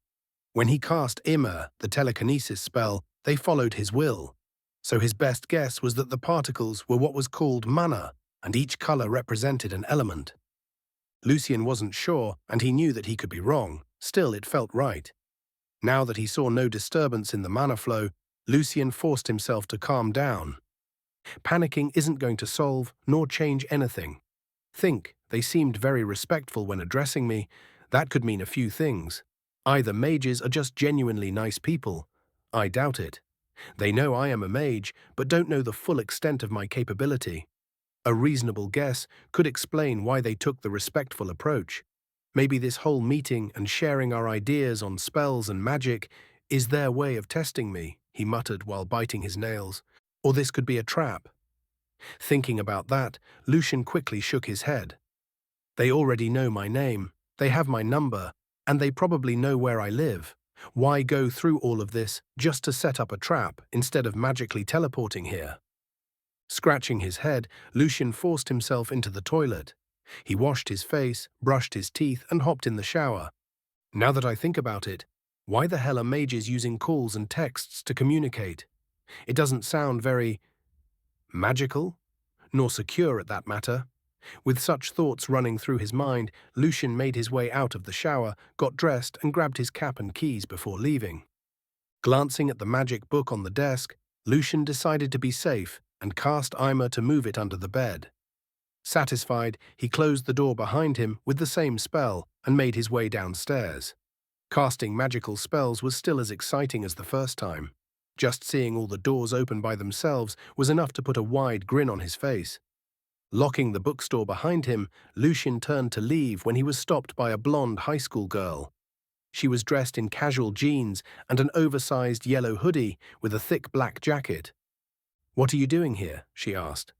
When he cast Immer, the telekinesis spell, they followed his will. So his best guess was that the particles were what was called mana, and each color represented an element. Lucien wasn't sure, and he knew that he could be wrong. Still, it felt right. Now that he saw no disturbance in the mana flow, Lucien forced himself to calm down. Panicking isn't going to solve nor change anything. Think, they seemed very respectful when addressing me. That could mean a few things. Either mages are just genuinely nice people. I doubt it. They know I am a mage, but don't know the full extent of my capability. A reasonable guess could explain why they took the respectful approach. Maybe this whole meeting and sharing our ideas on spells and magic is their way of testing me, he muttered while biting his nails. Or this could be a trap. Thinking about that, Lucien quickly shook his head. They already know my name, they have my number, and they probably know where I live. Why go through all of this just to set up a trap instead of magically teleporting here? Scratching his head, Lucien forced himself into the toilet. He washed his face, brushed his teeth, and hopped in the shower. Now that I think about it, why the hell are mages using calls and texts to communicate? It doesn't sound very magical, nor secure at that matter. With such thoughts running through his mind, Lucien made his way out of the shower, got dressed, and grabbed his cap and keys before leaving. Glancing at the magic book on the desk, Lucien decided to be safe and cast Immer to move it under the bed. Satisfied, he closed the door behind him with the same spell and made his way downstairs. Casting magical spells was still as exciting as the first time. Just seeing all the doors open by themselves was enough to put a wide grin on his face. Locking the bookstore behind him, Lucien turned to leave when he was stopped by a blonde high school girl. She was dressed in casual jeans and an oversized yellow hoodie with a thick black jacket. "What are you doing here?" she asked.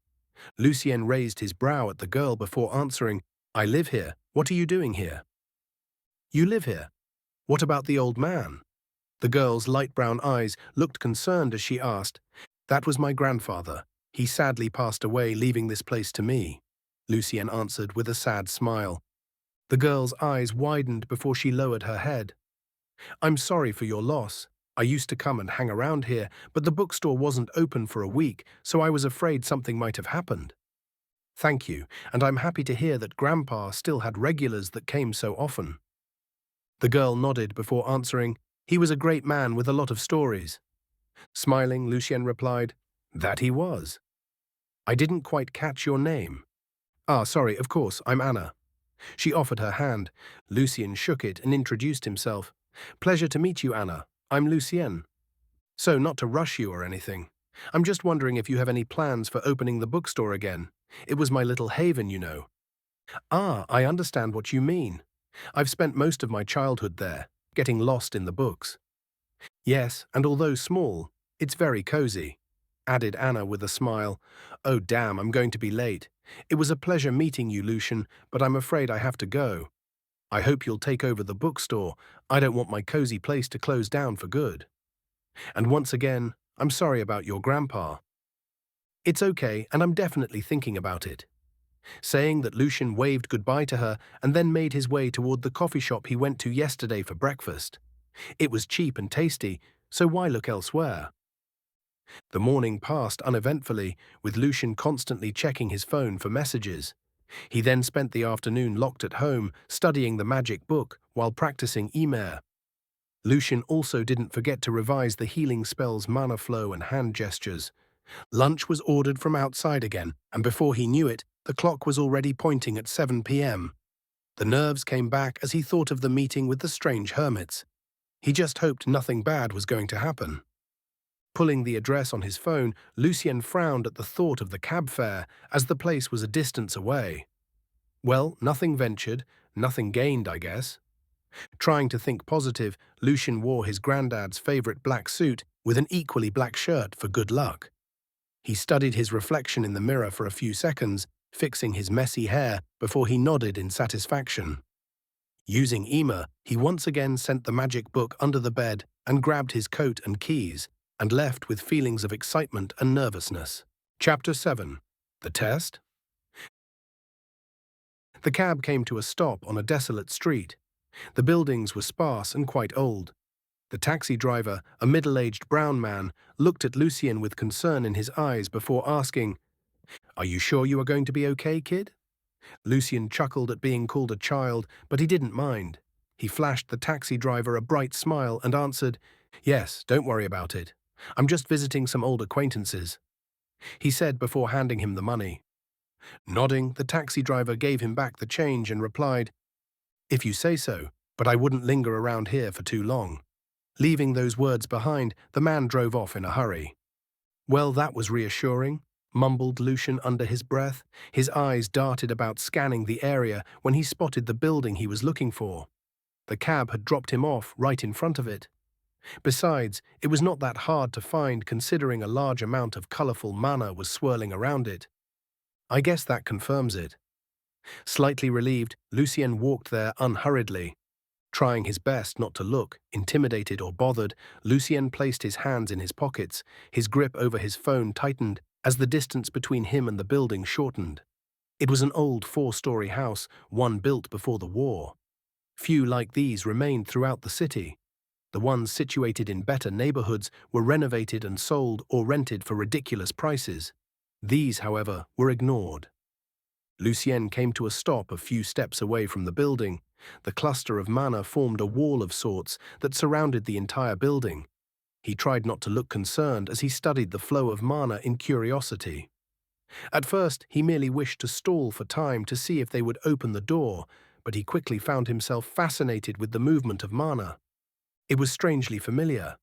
Lucien raised his brow at the girl before answering, "I live here. What are you doing here?" "You live here? What about the old man?" The girl's light brown eyes looked concerned as she asked, "That was my grandfather. He sadly passed away, leaving this place to me," Lucien answered with a sad smile. The girl's eyes widened before she lowered her head. "I'm sorry for your loss. I used to come and hang around here, but the bookstore wasn't open for a week, so I was afraid something might have happened." "Thank you, and I'm happy to hear that Grandpa still had regulars that came so often." The girl nodded before answering, He was a great man with a lot of stories. Smiling, Lucien replied, "That he was. I didn't quite catch your name." "Ah, sorry, of course, I'm Anna." She offered her hand. Lucien shook it and introduced himself. "Pleasure to meet you, Anna. I'm Lucien. So, not to rush you or anything. I'm just wondering if you have any plans for opening the bookstore again. It was my little haven, you know." "Ah, I understand what you mean. I've spent most of my childhood there, getting lost in the books." "Yes, and although small, it's very cozy," added Anna with a smile. "Oh damn, I'm going to be late. It was a pleasure meeting you, Lucien, but I'm afraid I have to go. I hope you'll take over the bookstore. I don't want my cozy place to close down for good. And once again, I'm sorry about your grandpa." "It's okay, and I'm definitely thinking about it." Saying that, Lucien waved goodbye to her and then made his way toward the coffee shop he went to yesterday for breakfast. It was cheap and tasty, so why look elsewhere? The morning passed uneventfully, with Lucien constantly checking his phone for messages. He then spent the afternoon locked at home, studying the magic book while practicing Ymir. Lucien also didn't forget to revise the healing spells, mana flow, and hand gestures. Lunch was ordered from outside again, and before he knew it, the clock was already pointing at 7 p.m. The nerves came back as he thought of the meeting with the strange hermits. He just hoped nothing bad was going to happen. Pulling the address on his phone, Lucien frowned at the thought of the cab fare, as the place was a distance away. Well, nothing ventured, nothing gained, I guess. Trying to think positive, Lucien wore his granddad's favorite black suit with an equally black shirt for good luck. He studied his reflection in the mirror for a few seconds, fixing his messy hair before he nodded in satisfaction. Using Ymir, he once again sent the magic book under the bed and grabbed his coat and keys, and left with feelings of excitement and nervousness. Chapter 7. The Test? The cab came to a stop on a desolate street. The buildings were sparse and quite old. The taxi driver, a middle-aged brown man, looked at Lucien with concern in his eyes before asking, "Are you sure you are going to be okay, kid?" Lucien chuckled at being called a child, but he didn't mind. He flashed the taxi driver a bright smile and answered, "Yes, don't worry about it. I'm just visiting some old acquaintances," he said before handing him the money. Nodding, the taxi driver gave him back the change and replied, "If you say so, but I wouldn't linger around here for too long." Leaving those words behind, the man drove off in a hurry. "Well, that was reassuring," mumbled Lucien under his breath. His eyes darted about, scanning the area, when he spotted the building he was looking for. The cab had dropped him off right in front of it. Besides, it was not that hard to find, considering a large amount of colorful mana was swirling around it. "I guess that confirms it." Slightly relieved, Lucien walked there unhurriedly. Trying his best not to look intimidated or bothered, Lucien placed his hands in his pockets. His grip over his phone tightened as the distance between him and the building shortened. It was an old 4-story house, one built before the war. Few like these remained throughout the city. The ones situated in better neighborhoods were renovated and sold or rented for ridiculous prices. These, however, were ignored. Lucien came to a stop a few steps away from the building. The cluster of mana formed a wall of sorts that surrounded the entire building. He tried not to look concerned as he studied the flow of mana in curiosity. At first, he merely wished to stall for time to see if they would open the door, but he quickly found himself fascinated with the movement of mana. It was strangely familiar.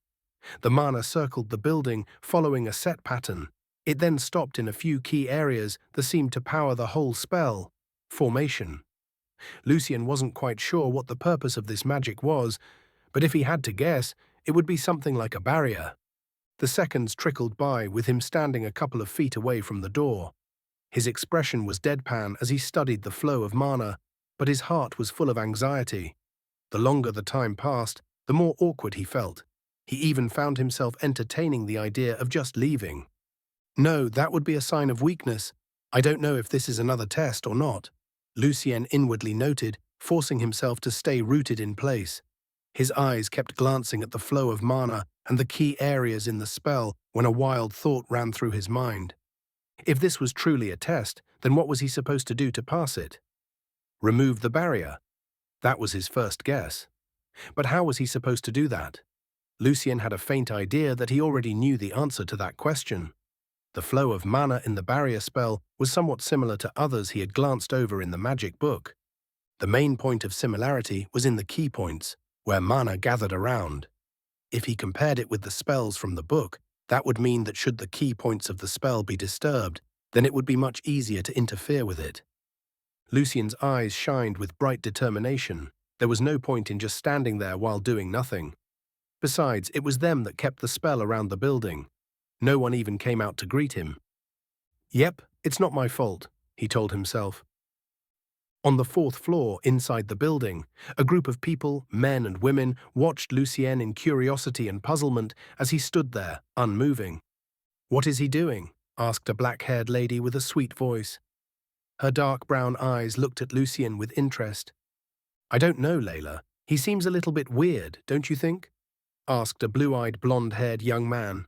The mana circled the building, following a set pattern. It then stopped in a few key areas that seemed to power the whole spell: formation. Lucien wasn't quite sure what the purpose of this magic was, but if he had to guess, it would be something like a barrier. The seconds trickled by, with him standing a couple of feet away from the door. His expression was deadpan as he studied the flow of mana, but his heart was full of anxiety. The longer the time passed, the more awkward he felt. He even found himself entertaining the idea of just leaving. "No, that would be a sign of weakness. I don't know if this is another test or not," Lucien inwardly noted, forcing himself to stay rooted in place. His eyes kept glancing at the flow of mana and the key areas in the spell when a wild thought ran through his mind. If this was truly a test, then what was he supposed to do to pass it? Remove the barrier? That was his first guess. But how was he supposed to do that? Lucien had a faint idea that he already knew the answer to that question. The flow of mana in the barrier spell was somewhat similar to others he had glanced over in the magic book. The main point of similarity was in the key points, where mana gathered around. If he compared it with the spells from the book, that would mean that should the key points of the spell be disturbed, then it would be much easier to interfere with it. Lucien's eyes shined with bright determination. There was no point in just standing there while doing nothing. Besides, it was them that kept the spell around the building. No one even came out to greet him. Yep, it's not my fault, he told himself. On the fourth floor, inside the building, a group of people, men and women, watched Lucien in curiosity and puzzlement as he stood there, unmoving. "What is he doing?" asked a black-haired lady with a sweet voice. Her dark brown eyes looked at Lucien with interest. "I don't know, Layla. He seems a little bit weird, don't you think?" asked a blue-eyed, blonde-haired young man.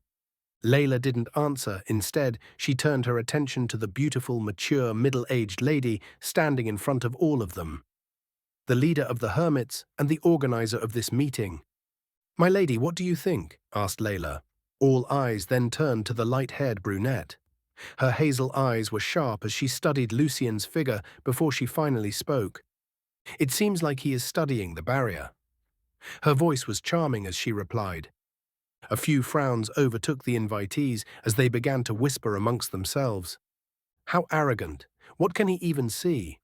Layla didn't answer. Instead, she turned her attention to the beautiful, mature, middle-aged lady standing in front of all of them. The leader of the hermits and the organizer of this meeting. "My lady, what do you think?" asked Layla. All eyes then turned to the light-haired brunette. Her hazel eyes were sharp as she studied Lucien's figure before she finally spoke. "It seems like he is studying the barrier." Her voice was charming as she replied. A few frowns overtook the invitees as they began to whisper amongst themselves. How arrogant! What can he even see?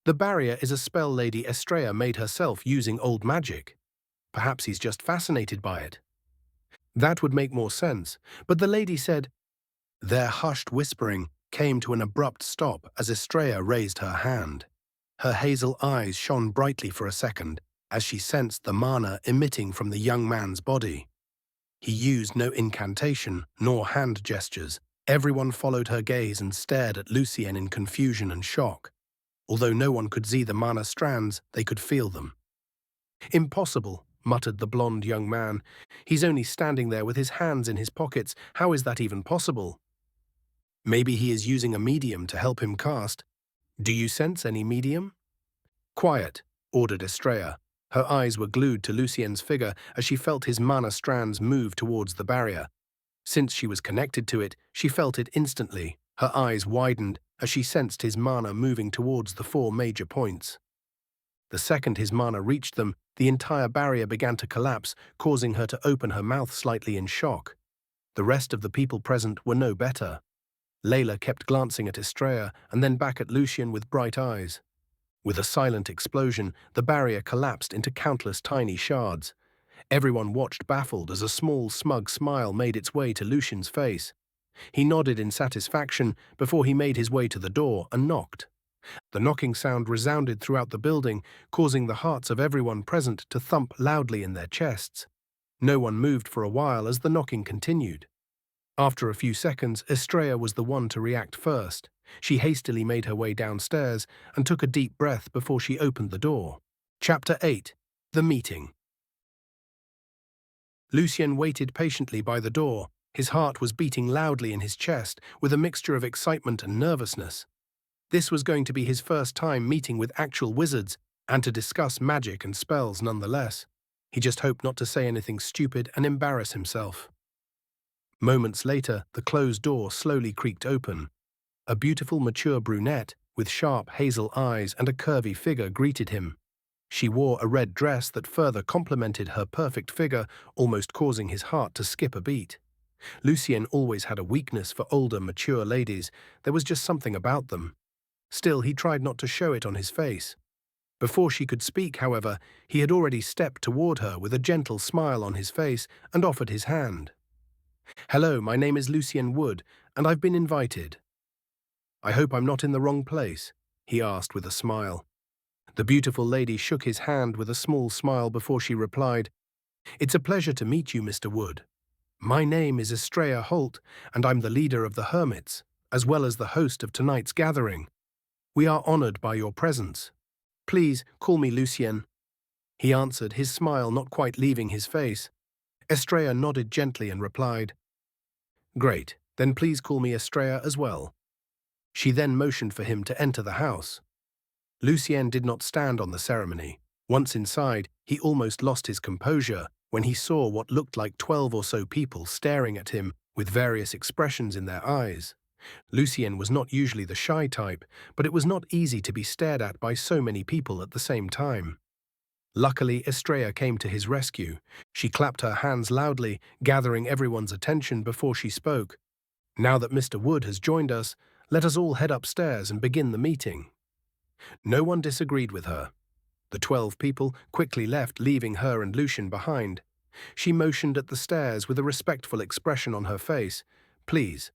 The barrier is a spell Lady Estrella made herself using old magic. Perhaps he's just fascinated by it. That would make more sense, but the lady said. Their hushed whispering came to an abrupt stop as Estrella raised her hand. Her hazel eyes shone brightly for a second as she sensed the mana emitting from the young man's body. He used no incantation nor hand gestures. Everyone followed her gaze and stared at Lucien in confusion and shock. Although no one could see the mana strands, they could feel them. "Impossible," muttered the blonde young man. "He's only standing there with his hands in his pockets. How is that even possible?" "Maybe he is using a medium to help him cast. Do you sense any medium?" "Quiet," ordered Estrella. Her eyes were glued to Lucien's figure as she felt his mana strands move towards the barrier. Since she was connected to it, she felt it instantly. Her eyes widened as she sensed his mana moving towards the 4 major points. The second his mana reached them, the entire barrier began to collapse, causing her to open her mouth slightly in shock. The rest of the people present were no better. Layla kept glancing at Estrella and then back at Lucien with bright eyes. With a silent explosion, the barrier collapsed into countless tiny shards. Everyone watched baffled as a small, smug smile made its way to Lucien's face. He nodded in satisfaction before he made his way to the door and knocked. The knocking sound resounded throughout the building, causing the hearts of everyone present to thump loudly in their chests. No one moved for a while as the knocking continued. After a few seconds, Estrella was the one to react first. She hastily made her way downstairs and took a deep breath before she opened the door. Chapter 8. The Meeting. Lucien waited patiently by the door. His heart was beating loudly in his chest, with a mixture of excitement and nervousness. This was going to be his first time meeting with actual wizards, and to discuss magic and spells nonetheless. He just hoped not to say anything stupid and embarrass himself. Moments later, the closed door slowly creaked open. A beautiful, mature brunette, with sharp hazel eyes and a curvy figure greeted him. She wore a red dress that further complemented her perfect figure, almost causing his heart to skip a beat. Lucien always had a weakness for older, mature ladies. There was just something about them. Still, he tried not to show it on his face. Before she could speak, however, he had already stepped toward her with a gentle smile on his face and offered his hand. "Hello, my name is Lucien Wood, and I've been invited." "I hope I'm not in the wrong place?" he asked with a smile. The beautiful lady shook his hand with a small smile before she replied, "It's a pleasure to meet you, Mr. Wood. My name is Estrella Holt, and I'm the leader of the hermits, as well as the host of tonight's gathering. We are honored by your presence. Please call me Lucien," he answered, his smile not quite leaving his face. Estrella nodded gently and replied, "Great, then please call me Estrella as well." She then motioned for him to enter the house. Lucien did not stand on the ceremony. Once inside, he almost lost his composure when he saw what looked like 12 or so people staring at him with various expressions in their eyes. Lucien was not usually the shy type, but it was not easy to be stared at by so many people at the same time. Luckily, Estrella came to his rescue. She clapped her hands loudly, gathering everyone's attention before she spoke. "Now that Mr. Wood has joined us, let us all head upstairs and begin the meeting." No one disagreed with her. The 12 people quickly left, leaving her and Lucien behind. She motioned at the stairs with a respectful expression on her face. "Please."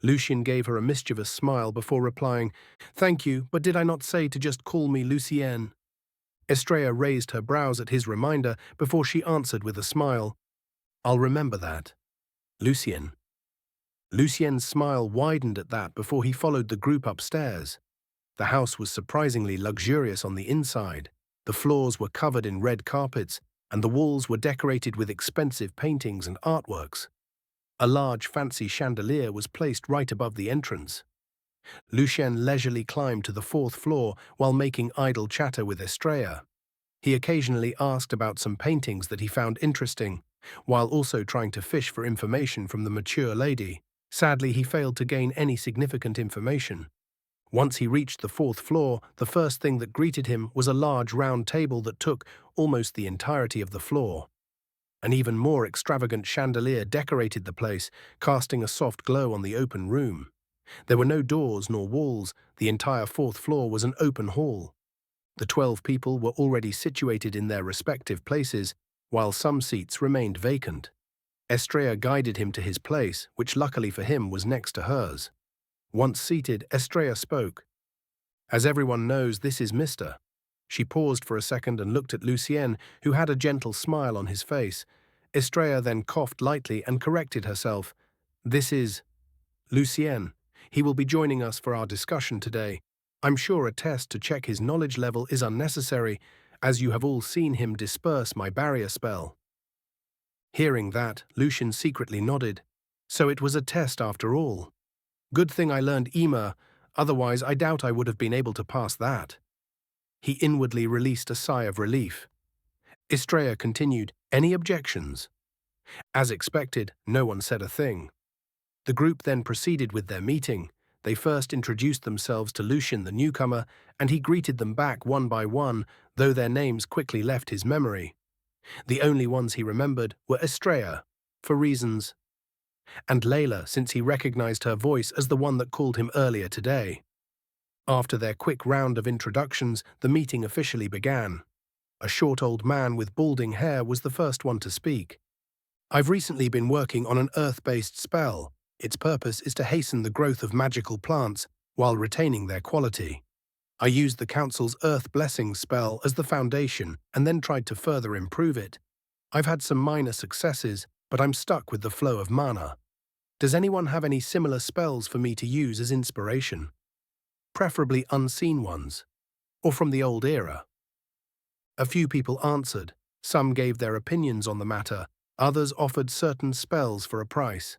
Lucien gave her a mischievous smile before replying, "Thank you, but did I not say to just call me Lucien?" Estrella raised her brows at his reminder before she answered with a smile, "I'll remember that." Lucien. Lucien's smile widened at that before he followed the group upstairs. The house was surprisingly luxurious on the inside. The floors were covered in red carpets, and the walls were decorated with expensive paintings and artworks. A large fancy chandelier was placed right above the entrance. Lucien leisurely climbed to the 4th floor while making idle chatter with Estrella. He occasionally asked about some paintings that he found interesting, while also trying to fish for information from the mature lady. Sadly, he failed to gain any significant information. Once he reached the 4th floor, the first thing that greeted him was a large round table that took almost the entirety of the floor. An even more extravagant chandelier decorated the place, casting a soft glow on the open room. There were no doors nor walls. The entire 4th floor was an open hall. The 12 people were already situated in their respective places, while some seats remained vacant. Estrella guided him to his place, which luckily for him was next to hers. Once seated, Estrella spoke. "As everyone knows, this is Mr." She paused for a second and looked at Lucien, who had a gentle smile on his face. Estrella then coughed lightly and corrected herself. "This is Lucien. He will be joining us for our discussion today. I'm sure a test to check his knowledge level is unnecessary, as you have all seen him disperse my barrier spell." Hearing that, Lucien secretly nodded. So it was a test after all. Good thing I learned Ema, otherwise I doubt I would have been able to pass that. He inwardly released a sigh of relief. Estrella continued, "Any objections?" As expected, no one said a thing. The group then proceeded with their meeting. They first introduced themselves to Lucien the newcomer, and he greeted them back one by one, though their names quickly left his memory. The only ones he remembered were Estrella, for reasons, and Layla, since he recognized her voice as the one that called him earlier today. After their quick round of introductions, the meeting officially began. A short old man with balding hair was the first one to speak. "I've recently been working on an earth-based spell. Its purpose is to hasten the growth of magical plants while retaining their quality. I used the Council's Earth Blessings spell as the foundation and then tried to further improve it. I've had some minor successes, but I'm stuck with the flow of mana. Does anyone have any similar spells for me to use as inspiration? Preferably unseen ones, or from the old era." A few people answered. Some gave their opinions on the matter, others offered certain spells for a price.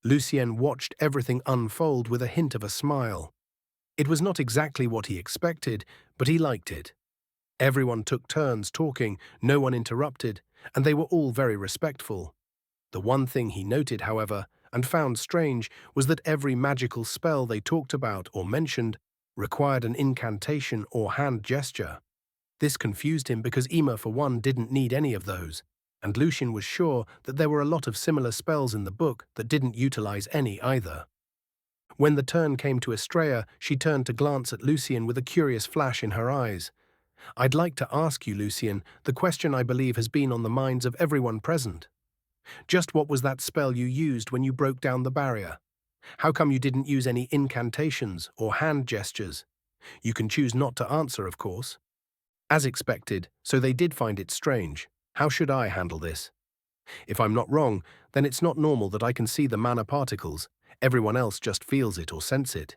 Lucien watched everything unfold with a hint of a smile. It was not exactly what he expected, but he liked it. Everyone took turns talking, no one interrupted, and they were all very respectful. The one thing he noted, however, and found strange, was that every magical spell they talked about or mentioned required an incantation or hand gesture. This confused him because Ema, for one, didn't need any of those, and Lucien was sure that there were a lot of similar spells in the book that didn't utilize any either. When the turn came to Estrella, she turned to glance at Lucien with a curious flash in her eyes. "I'd like to ask you, Lucien, the question I believe has been on the minds of everyone present. Just what was that spell you used when you broke down the barrier? How come you didn't use any incantations or hand gestures? You can choose not to answer, of course." As expected, so they did find it strange. How should I handle this? If I'm not wrong, then it's not normal that I can see the mana particles. Everyone else just feels it or sense it.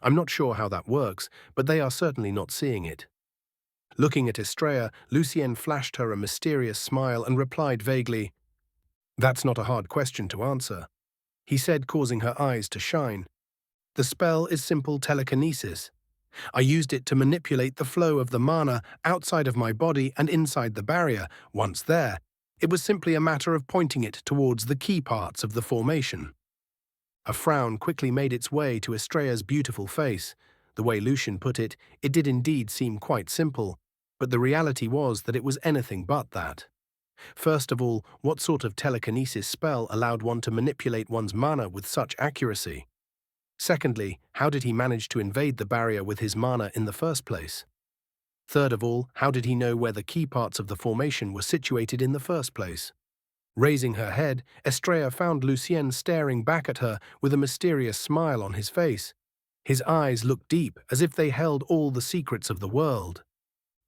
I'm not sure how that works, but they are certainly not seeing it. Looking at Estrella, Lucien flashed her a mysterious smile and replied vaguely, "That's not a hard question to answer," he said, causing her eyes to shine. "The spell is simple telekinesis. I used it to manipulate the flow of the mana outside of my body and inside the barrier. Once there, It was simply a matter of pointing it towards the key parts of the formation. A frown quickly made its way to Estrella's beautiful face. The way Lucien put it, it did indeed seem quite simple, but the reality was that it was anything but that. First of all, what sort of telekinesis spell allowed one to manipulate one's mana with such accuracy? Secondly, how did he manage to invade the barrier with his mana in the first place? Third of all, how did he know where the key parts of the formation were situated in the first place? Raising her head, Estrella found Lucien staring back at her with a mysterious smile on his face. His eyes looked deep, as if they held all the secrets of the world.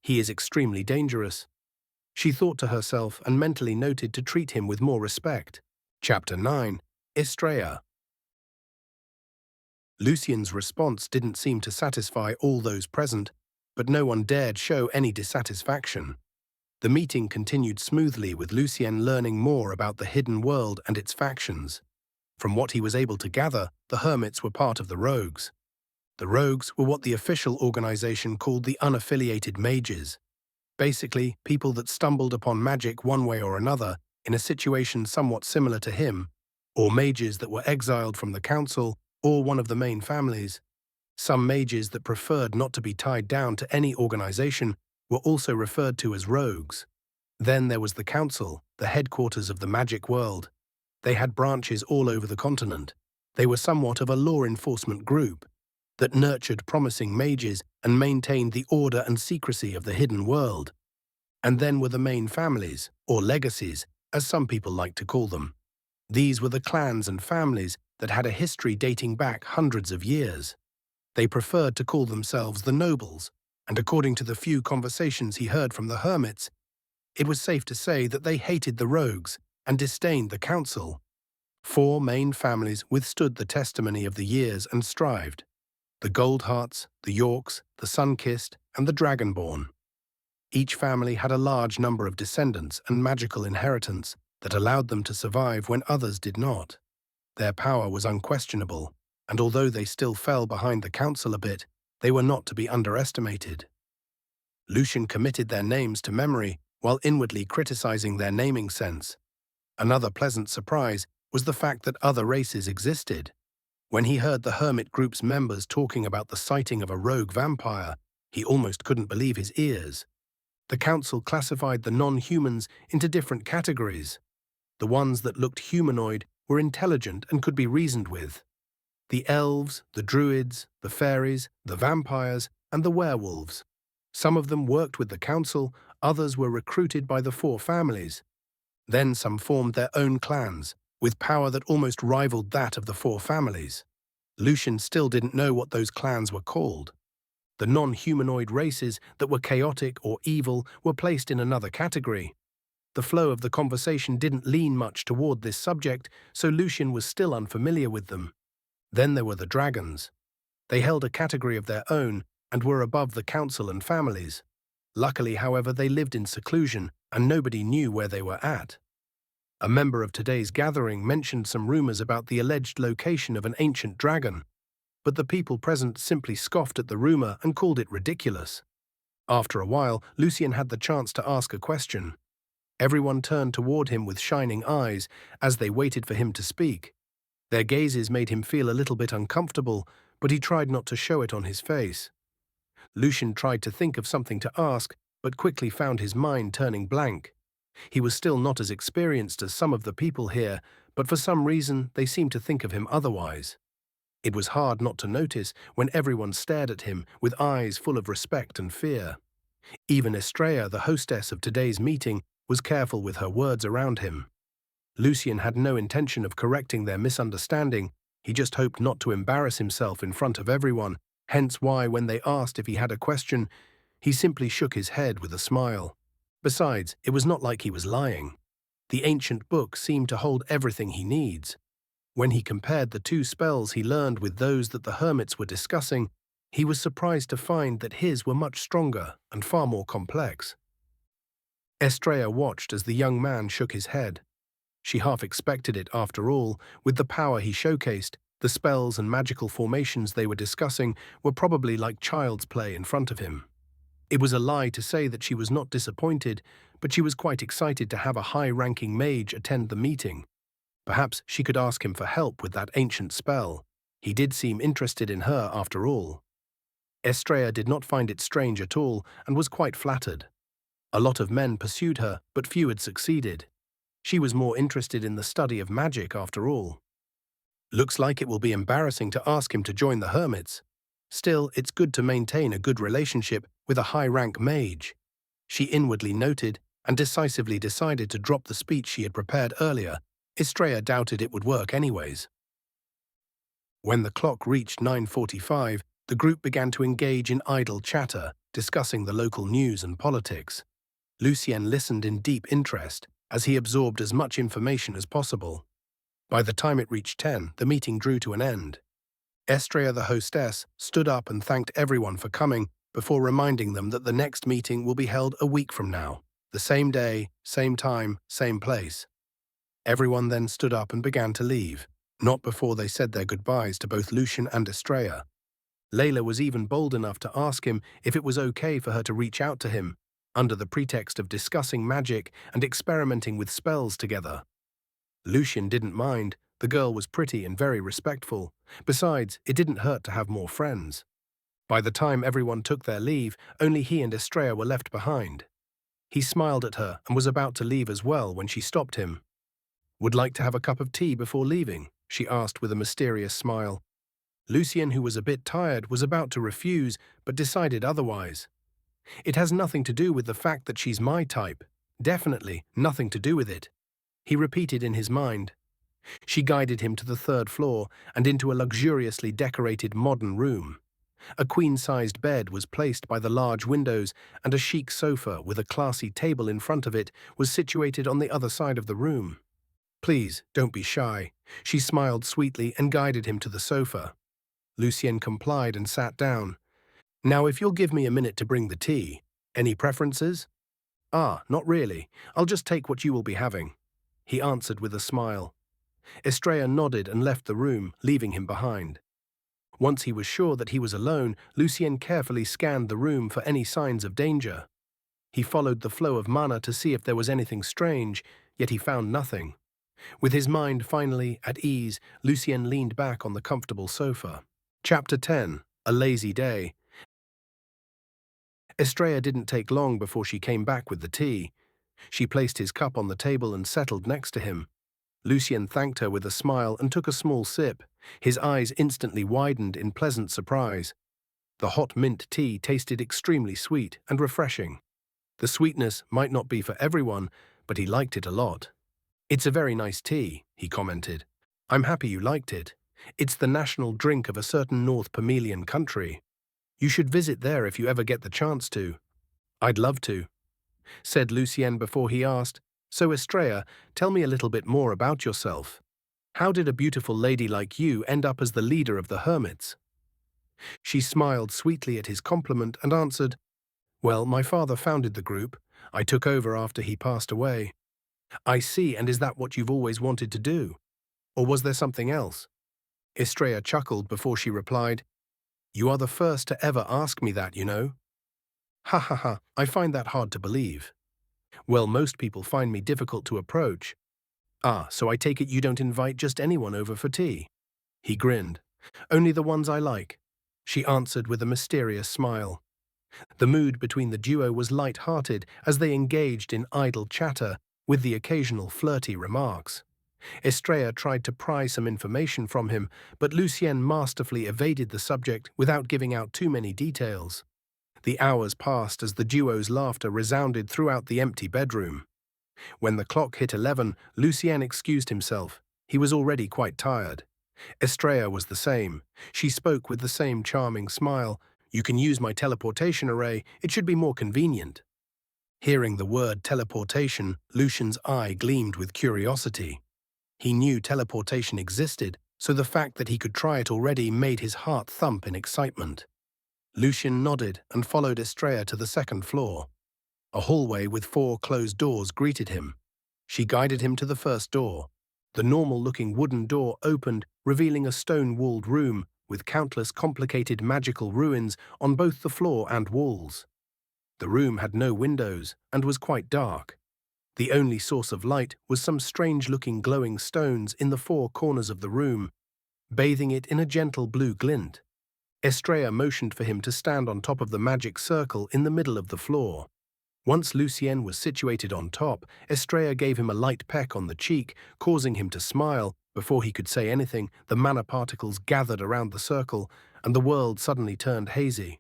He is extremely dangerous, she thought to herself and mentally noted to treat him with more respect. Chapter 9. Estrella. Lucien's response didn't seem to satisfy all those present, but no one dared show any dissatisfaction. The meeting continued smoothly, with Lucien learning more about the hidden world and its factions. From what he was able to gather, the hermits were part of the rogues. The rogues were what the official organization called the unaffiliated mages. Basically, people that stumbled upon magic one way or another in a situation somewhat similar to him, or mages that were exiled from the council or one of the main families. Some mages that preferred not to be tied down to any organization were also referred to as rogues. Then there was the council, the headquarters of the magic world. They had branches all over the continent. They were somewhat of a law enforcement group that nurtured promising mages and maintained the order and secrecy of the hidden world. And then were the main families, or legacies, as some people like to call them. These were the clans and families that had a history dating back hundreds of years. They preferred to call themselves the nobles, and according to the few conversations he heard from the hermits, it was safe to say that they hated the rogues and disdained the council. 4 main families withstood the testimony of the years and strived: the Goldarts, the Yorks, the Sun-Kissed, and the Dragonborn. Each family had a large number of descendants and magical inheritance that allowed them to survive when others did not. Their power was unquestionable, and although they still fell behind the council a bit, they were not to be underestimated. Lucien committed their names to memory while inwardly criticizing their naming sense. Another pleasant surprise was the fact that other races existed. When he heard the hermit group's members talking about the sighting of a rogue vampire, he almost couldn't believe his ears. The council classified the non-humans into different categories. The ones that looked humanoid were intelligent and could be reasoned with. The elves, the druids, the fairies, the vampires, and the werewolves. Some of them worked with the council, others were recruited by the 4 families. Then some formed their own clans, with power that almost rivaled that of the 4 families. Lucien still didn't know what those clans were called. The non-humanoid races that were chaotic or evil were placed in another category. The flow of the conversation didn't lean much toward this subject, so Lucien was still unfamiliar with them. Then there were the dragons. They held a category of their own and were above the council and families. Luckily, however, they lived in seclusion and nobody knew where they were at. A member of today's gathering mentioned some rumors about the alleged location of an ancient dragon, but the people present simply scoffed at the rumor and called it ridiculous. After a while, Lucien had the chance to ask a question. Everyone turned toward him with shining eyes as they waited for him to speak. Their gazes made him feel a little bit uncomfortable, but he tried not to show it on his face. Lucien tried to think of something to ask, but quickly found his mind turning blank. He was still not as experienced as some of the people here, but for some reason they seemed to think of him otherwise. It was hard not to notice when everyone stared at him with eyes full of respect and fear. Even Estrella, the hostess of today's meeting, was careful with her words around him. Lucien had no intention of correcting their misunderstanding. He just hoped not to embarrass himself in front of everyone, hence why, when they asked if he had a question, he simply shook his head with a smile. Besides, it was not like he was lying. The ancient book seemed to hold everything he needs. When he compared the 2 spells he learned with those that the hermits were discussing, he was surprised to find that his were much stronger and far more complex. Estrella watched as the young man shook his head. She half expected it after all. With the power he showcased, the spells and magical formations they were discussing were probably like child's play in front of him. It was a lie to say that she was not disappointed, but she was quite excited to have a high-ranking mage attend the meeting. Perhaps she could ask him for help with that ancient spell. He did seem interested in her after all. Estrella did not find it strange at all and was quite flattered. A lot of men pursued her, but few had succeeded. She was more interested in the study of magic after all. Looks like it will be embarrassing to ask him to join the hermits. Still, it's good to maintain a good relationship with a high-rank mage. She inwardly noted and decisively decided to drop the speech she had prepared earlier. Estrella doubted it would work anyways. When the clock reached 9:45, the group began to engage in idle chatter, discussing the local news and politics. Lucien listened in deep interest, as he absorbed as much information as possible. By the time it reached 10, the meeting drew to an end. Estrella, the hostess, stood up and thanked everyone for coming before reminding them that the next meeting will be held a week from now, the same day, same time, same place. Everyone then stood up and began to leave, not before they said their goodbyes to both Lucien and Estrella. Layla was even bold enough to ask him if it was okay for her to reach out to him, under the pretext of discussing magic and experimenting with spells together. Lucien didn't mind. The girl was pretty and very respectful. Besides, it didn't hurt to have more friends. By the time everyone took their leave, only he and Estrella were left behind. He smiled at her and was about to leave as well when she stopped him. "Would like to have a cup of tea before leaving?" she asked with a mysterious smile. Lucien, who was a bit tired, was about to refuse, but decided otherwise. "It has nothing to do with the fact that she's my type. Definitely nothing to do with it," he repeated in his mind. She guided him to the third floor and into a luxuriously decorated modern room. A queen-sized bed was placed by the large windows, and a chic sofa with a classy table in front of it was situated on the other side of the room. "Please, don't be shy." She smiled sweetly and guided him to the sofa. Lucien complied and sat down. "Now, if you'll give me a minute to bring the tea. Any preferences?" "Ah, not really. I'll just take what you will be having," he answered with a smile. Estrella nodded and left the room, leaving him behind. Once he was sure that he was alone, Lucien carefully scanned the room for any signs of danger. He followed the flow of mana to see if there was anything strange, yet he found nothing. With his mind finally at ease, Lucien leaned back on the comfortable sofa. Chapter 10. A Lazy Day. Estrella didn't take long before she came back with the tea. She placed his cup on the table and settled next to him. Lucien thanked her with a smile and took a small sip. His eyes instantly widened in pleasant surprise. The hot mint tea tasted extremely sweet and refreshing. The sweetness might not be for everyone, but he liked it a lot. "It's a very nice tea," he commented. "I'm happy you liked it. It's the national drink of a certain North Pamelian country. You should visit there if you ever get the chance to." "I'd love to," said Lucien before he asked, "So Estrella, tell me a little bit more about yourself. How did a beautiful lady like you end up as the leader of the hermits?" She smiled sweetly at his compliment and answered, "Well, my father founded the group. I took over after he passed away." "I see, and is that what you've always wanted to do? Or was there something else?" Estrella chuckled before she replied, "You are the first to ever ask me that, you know." "Ha ha ha, I find that hard to believe." "Well, most people find me difficult to approach." "Ah, so I take it you don't invite just anyone over for tea?" He grinned. "Only the ones I like," she answered with a mysterious smile. The mood between the duo was light-hearted as they engaged in idle chatter, with the occasional flirty remarks. Estrella tried to pry some information from him, but Lucien masterfully evaded the subject without giving out too many details. The hours passed as the duo's laughter resounded throughout the empty bedroom. When the clock hit 11, Lucien excused himself. He was already quite tired. Estrella was the same. She spoke with the same charming smile. "You can use my teleportation array. It should be more convenient." Hearing the word teleportation, Lucien's eye gleamed with curiosity. He knew teleportation existed, so the fact that he could try it already made his heart thump in excitement. Lucien nodded and followed Estrella to the second floor. A hallway with 4 closed doors greeted him. She guided him to the first door. The normal-looking wooden door opened, revealing a stone-walled room with countless complicated magical ruins on both the floor and walls. The room had no windows and was quite dark. The only source of light was some strange-looking glowing stones in the four corners of the room, bathing it in a gentle blue glint. Estrella motioned for him to stand on top of the magic circle in the middle of the floor. Once Lucien was situated on top, Estrella gave him a light peck on the cheek, causing him to smile. Before he could say anything, the mana particles gathered around the circle, and the world suddenly turned hazy.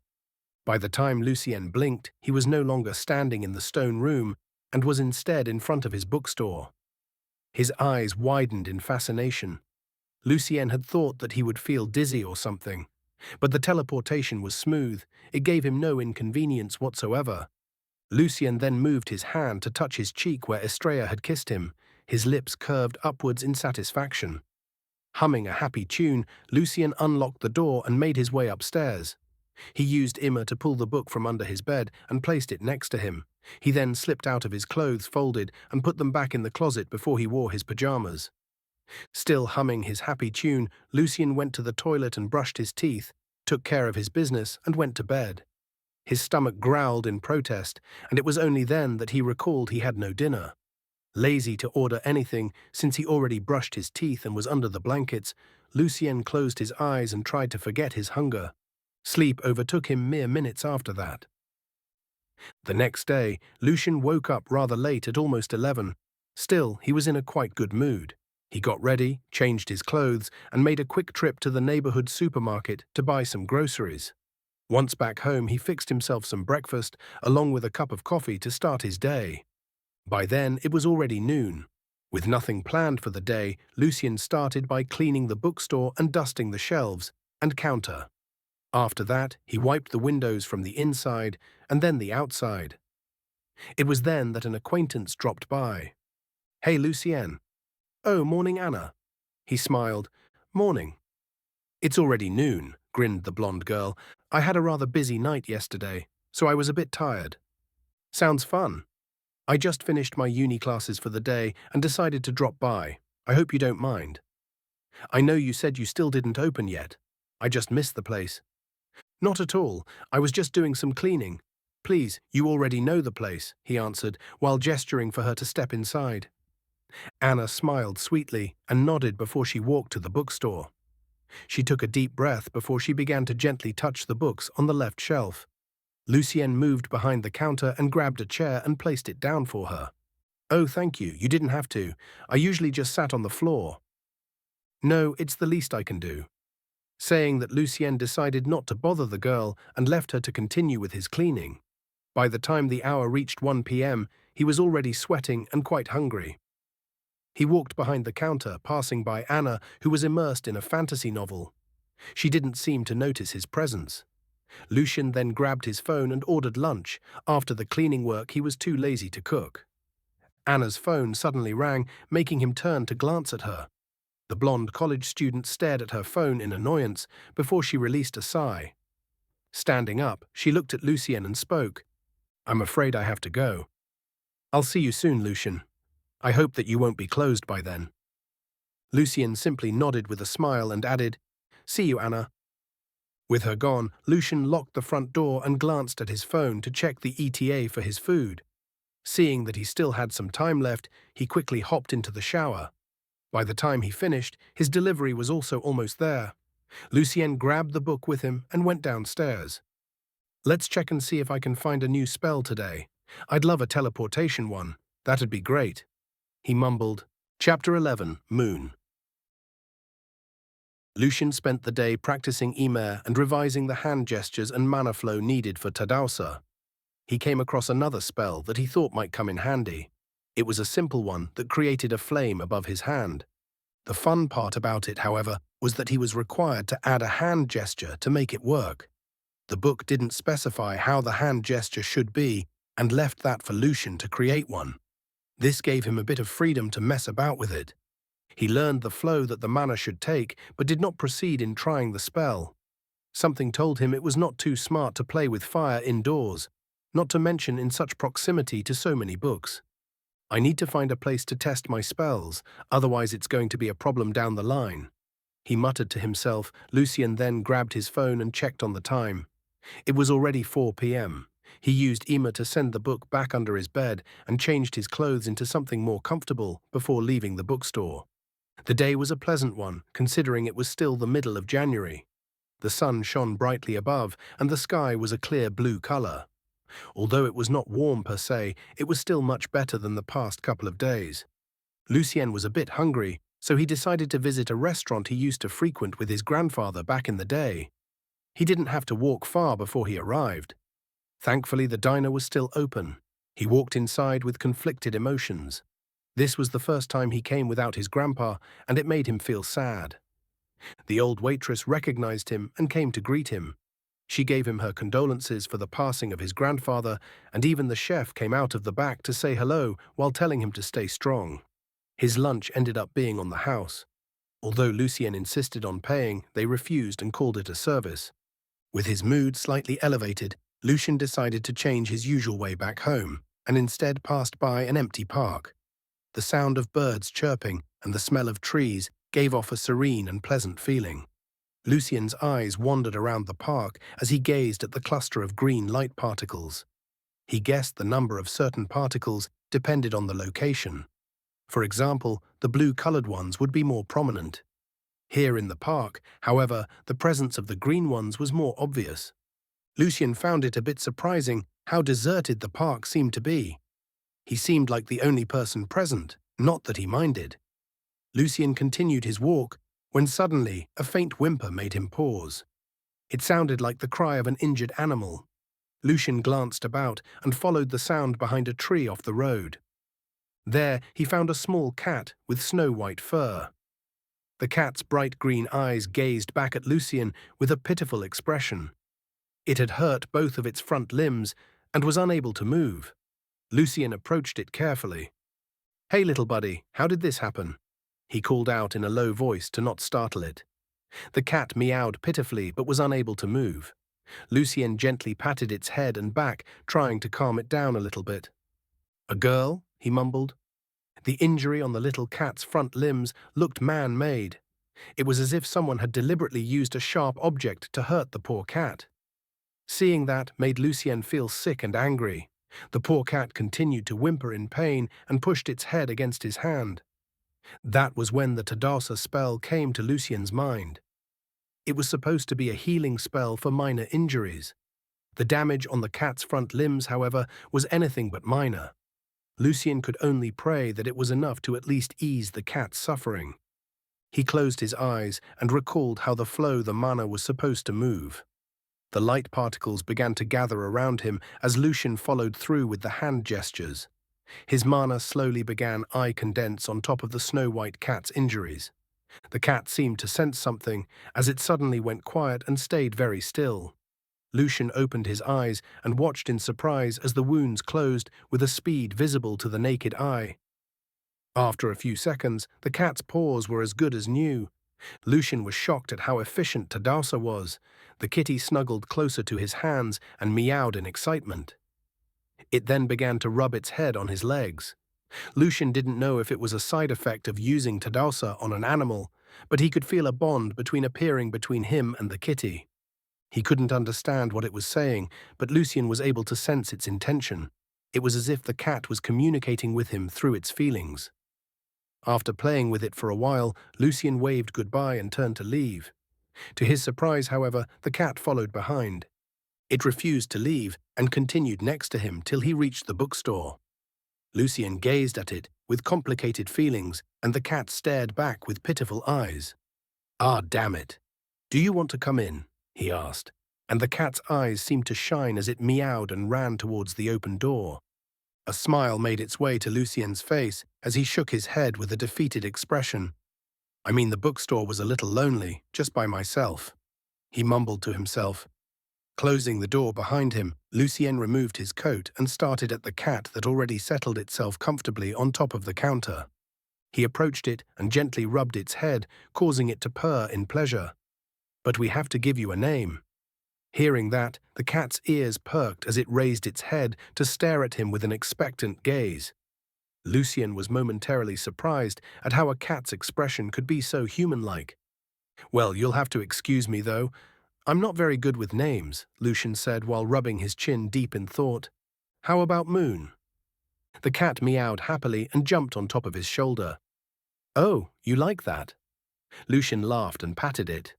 By the time Lucien blinked, he was no longer standing in the stone room, and was instead in front of his bookstore. His eyes widened in fascination. Lucien had thought that he would feel dizzy or something, but the teleportation was smooth. It gave him no inconvenience whatsoever. Lucien then moved his hand to touch his cheek where Estrella had kissed him. His lips curved upwards in satisfaction. Humming a happy tune, Lucien unlocked the door and made his way upstairs. He used Immer to pull the book from under his bed and placed it next to him. He then slipped out of his clothes folded and put them back in the closet before he wore his pajamas. Still humming his happy tune, Lucien went to the toilet and brushed his teeth, took care of his business, and went to bed. His stomach growled in protest, and it was only then that he recalled he had no dinner. Lazy to order anything, since he already brushed his teeth and was under the blankets, Lucien closed his eyes and tried to forget his hunger. Sleep overtook him mere minutes after that. The next day, Lucien woke up rather late at almost 11. Still, he was in a quite good mood. He got ready, changed his clothes, and made a quick trip to the neighborhood supermarket to buy some groceries. Once back home, he fixed himself some breakfast, along with a cup of coffee to start his day. By then, it was already noon. With nothing planned for the day, Lucien started by cleaning the bookstore and dusting the shelves and counter. After that, he wiped the windows from the inside and then the outside. It was then that an acquaintance dropped by. "Hey, Lucien." "Oh, morning, Anna." He smiled. "Morning." "It's already noon," grinned the blonde girl. "I had a rather busy night yesterday, so I was a bit tired." "Sounds fun. I just finished my uni classes for the day and decided to drop by. I hope you don't mind. I know you said you still didn't open yet. I just missed the place." "Not at all. I was just doing some cleaning. Please, you already know the place," he answered, while gesturing for her to step inside. Anna smiled sweetly and nodded before she walked to the bookstore. She took a deep breath before she began to gently touch the books on the left shelf. Lucien moved behind the counter and grabbed a chair and placed it down for her. "Oh, thank you. You didn't have to. I usually just sat on the floor." "No, it's the least I can do." Saying that, Lucien decided not to bother the girl and left her to continue with his cleaning. By the time the hour reached 1 p.m., he was already sweating and quite hungry. He walked behind the counter, passing by Anna, who was immersed in a fantasy novel. She didn't seem to notice his presence. Lucien then grabbed his phone and ordered lunch. After the cleaning work, he was too lazy to cook. Anna's phone suddenly rang, making him turn to glance at her. The blonde college student stared at her phone in annoyance before she released a sigh. Standing up, she looked at Lucien and spoke. "I'm afraid I have to go." "I'll see you soon, Lucien. I hope that you won't be closed by then." Lucien simply nodded with a smile and added, "See you, Anna." With her gone, Lucien locked the front door and glanced at his phone to check the ETA for his food. Seeing that he still had some time left, he quickly hopped into the shower. By the time he finished, his delivery was also almost there. Lucien grabbed the book with him and went downstairs. "Let's check and see if I can find a new spell today. I'd love a teleportation one. That'd be great." He mumbled. Chapter 11, Moon. Lucien spent the day practicing Immer and revising the hand gestures and mana flow needed for Tadausa. He came across another spell that he thought might come in handy. It was a simple one that created a flame above his hand. The fun part about it, however, was that he was required to add a hand gesture to make it work. The book didn't specify how the hand gesture should be and left that for Lucien to create one. This gave him a bit of freedom to mess about with it. He learned the flow that the mana should take, but did not proceed in trying the spell. Something told him it was not too smart to play with fire indoors, not to mention in such proximity to so many books. "I need to find a place to test my spells, otherwise it's going to be a problem down the line," he muttered to himself. Lucien then grabbed his phone and checked on the time. It was already 4 p.m. He used Emma to send the book back under his bed and changed his clothes into something more comfortable before leaving the bookstore. The day was a pleasant one, considering it was still the middle of January. The sun shone brightly above, and the sky was a clear blue color. Although it was not warm per se, it was still much better than the past couple of days. Lucien was a bit hungry, so he decided to visit a restaurant he used to frequent with his grandfather back in the day. He didn't have to walk far before he arrived. Thankfully, the diner was still open. He walked inside with conflicted emotions. This was the first time he came without his grandpa, and it made him feel sad. The old waitress recognized him and came to greet him. She gave him her condolences for the passing of his grandfather, and even the chef came out of the back to say hello while telling him to stay strong. His lunch ended up being on the house. Although Lucien insisted on paying, they refused and called it a service. With his mood slightly elevated, Lucien decided to change his usual way back home, and instead passed by an empty park. The sound of birds chirping and the smell of trees gave off a serene and pleasant feeling. Lucien's eyes wandered around the park as he gazed at the cluster of green light particles. He guessed the number of certain particles depended on the location. For example, the blue-colored ones would be more prominent. Here in the park, however, the presence of the green ones was more obvious. Lucien found it a bit surprising how deserted the park seemed to be. He seemed like the only person present, not that he minded. Lucien continued his walk when suddenly a faint whimper made him pause. It sounded like the cry of an injured animal. Lucien glanced about and followed the sound behind a tree off the road. There he found a small cat with snow-white fur. The cat's bright green eyes gazed back at Lucien with a pitiful expression. It had hurt both of its front limbs and was unable to move. Lucien approached it carefully. "Hey, little buddy, how did this happen?" He called out in a low voice to not startle it. The cat meowed pitifully but was unable to move. Lucien gently patted its head and back, trying to calm it down a little bit. "A girl?" he mumbled. The injury on the little cat's front limbs looked man-made. It was as if someone had deliberately used a sharp object to hurt the poor cat. Seeing that made Lucien feel sick and angry. The poor cat continued to whimper in pain and pushed its head against his hand. That was when the that.There spell came to Lucien's mind. It was supposed to be a healing spell for minor injuries. The damage on the cat's front limbs, however, was anything but minor. Lucien could only pray that it was enough to at least ease the cat's suffering. He closed his eyes and recalled how the mana was supposed to move. The light particles began to gather around him as Lucien followed through with the hand gestures. His mana slowly began eye condense on top of the snow-white cat's injuries. The cat seemed to sense something, as it suddenly went quiet and stayed very still. Lucien opened his eyes and watched in surprise as the wounds closed with a speed visible to the naked eye. After a few seconds, the cat's paws were as good as new. Lucien was shocked at how efficient that.There was. The kitty snuggled closer to his hands and meowed in excitement. It then began to rub its head on his legs. Lucien didn't know if it was a side effect of using that.There on an animal, but he could feel a bond appearing between him and the kitty. He couldn't understand what it was saying, but Lucien was able to sense its intention. It was as if the cat was communicating with him through its feelings. After playing with it for a while, Lucien waved goodbye and turned to leave. To his surprise, however, the cat followed behind. It refused to leave and continued next to him till he reached the bookstore. Lucien gazed at it with complicated feelings, and the cat stared back with pitiful eyes. "Ah, damn it. Do you want to come in?" he asked, and the cat's eyes seemed to shine as it meowed and ran towards the open door. A smile made its way to Lucien's face as he shook his head with a defeated expression. "I mean, the bookstore was a little lonely, just by myself," he mumbled to himself. Closing the door behind him, Lucien removed his coat and started at the cat that already settled itself comfortably on top of the counter. He approached it and gently rubbed its head, causing it to purr in pleasure. "But we have to give you a name." Hearing that, the cat's ears perked as it raised its head to stare at him with an expectant gaze. Lucien was momentarily surprised at how a cat's expression could be so human-like. "Well, you'll have to excuse me, though. I'm not very good with names, Lucien said while rubbing his chin deep in thought. How about Moon? The cat meowed happily and jumped on top of his shoulder. Oh, you like that? Lucien laughed and patted it.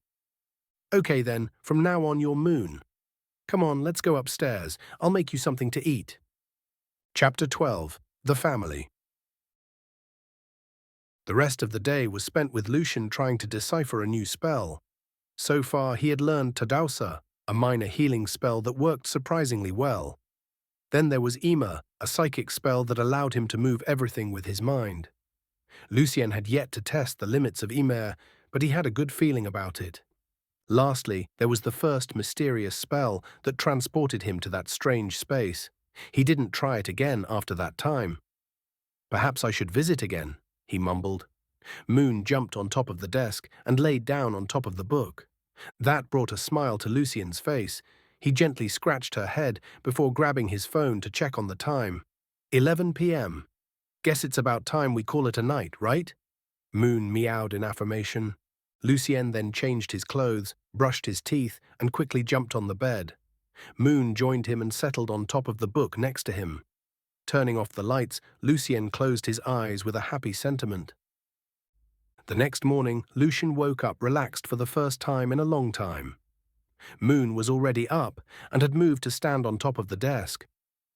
Okay then, from now on you're Moon. Come on, let's go upstairs. I'll make you something to eat. Chapter 12. The Family. The rest of the day was spent with Lucien trying to decipher a new spell. So far, he had learned Tadausa, a minor healing spell that worked surprisingly well. Then there was Ima, a psychic spell that allowed him to move everything with his mind. Lucien had yet to test the limits of Ima, but he had a good feeling about it. Lastly, there was the first mysterious spell that transported him to that strange space. He didn't try it again after that time. Perhaps I should visit again, he mumbled. Moon jumped on top of the desk and laid down on top of the book. That brought a smile to Lucien's face. He gently scratched her head before grabbing his phone to check on the time. 11 p.m. Guess it's about time we call it a night, right? Moon meowed in affirmation. Lucien then changed his clothes, brushed his teeth, and quickly jumped on the bed. Moon joined him and settled on top of the book next to him. Turning off the lights, Lucien closed his eyes with a happy sentiment. The next morning, Lucien woke up relaxed for the first time in a long time. Moon was already up and had moved to stand on top of the desk.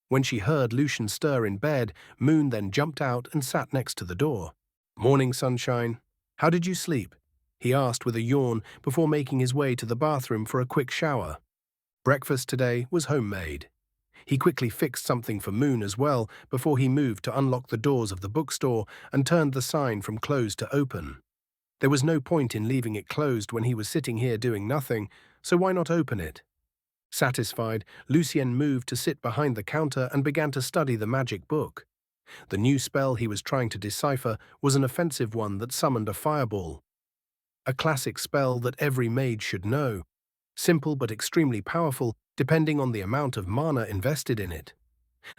When she heard Lucien stir in bed, Moon then jumped out and sat next to the door. Morning, sunshine. How did you sleep? He asked with a yawn before making his way to the bathroom for a quick shower. Breakfast today was homemade. He quickly fixed something for Moon as well before he moved to unlock the doors of the bookstore and turned the sign from closed to open. There was no point in leaving it closed when he was sitting here doing nothing, so why not open it? Satisfied, Lucien moved to sit behind the counter and began to study the magic book. The new spell he was trying to decipher was an offensive one that summoned a fireball. A classic spell that every mage should know. Simple but extremely powerful, depending on the amount of mana invested in it.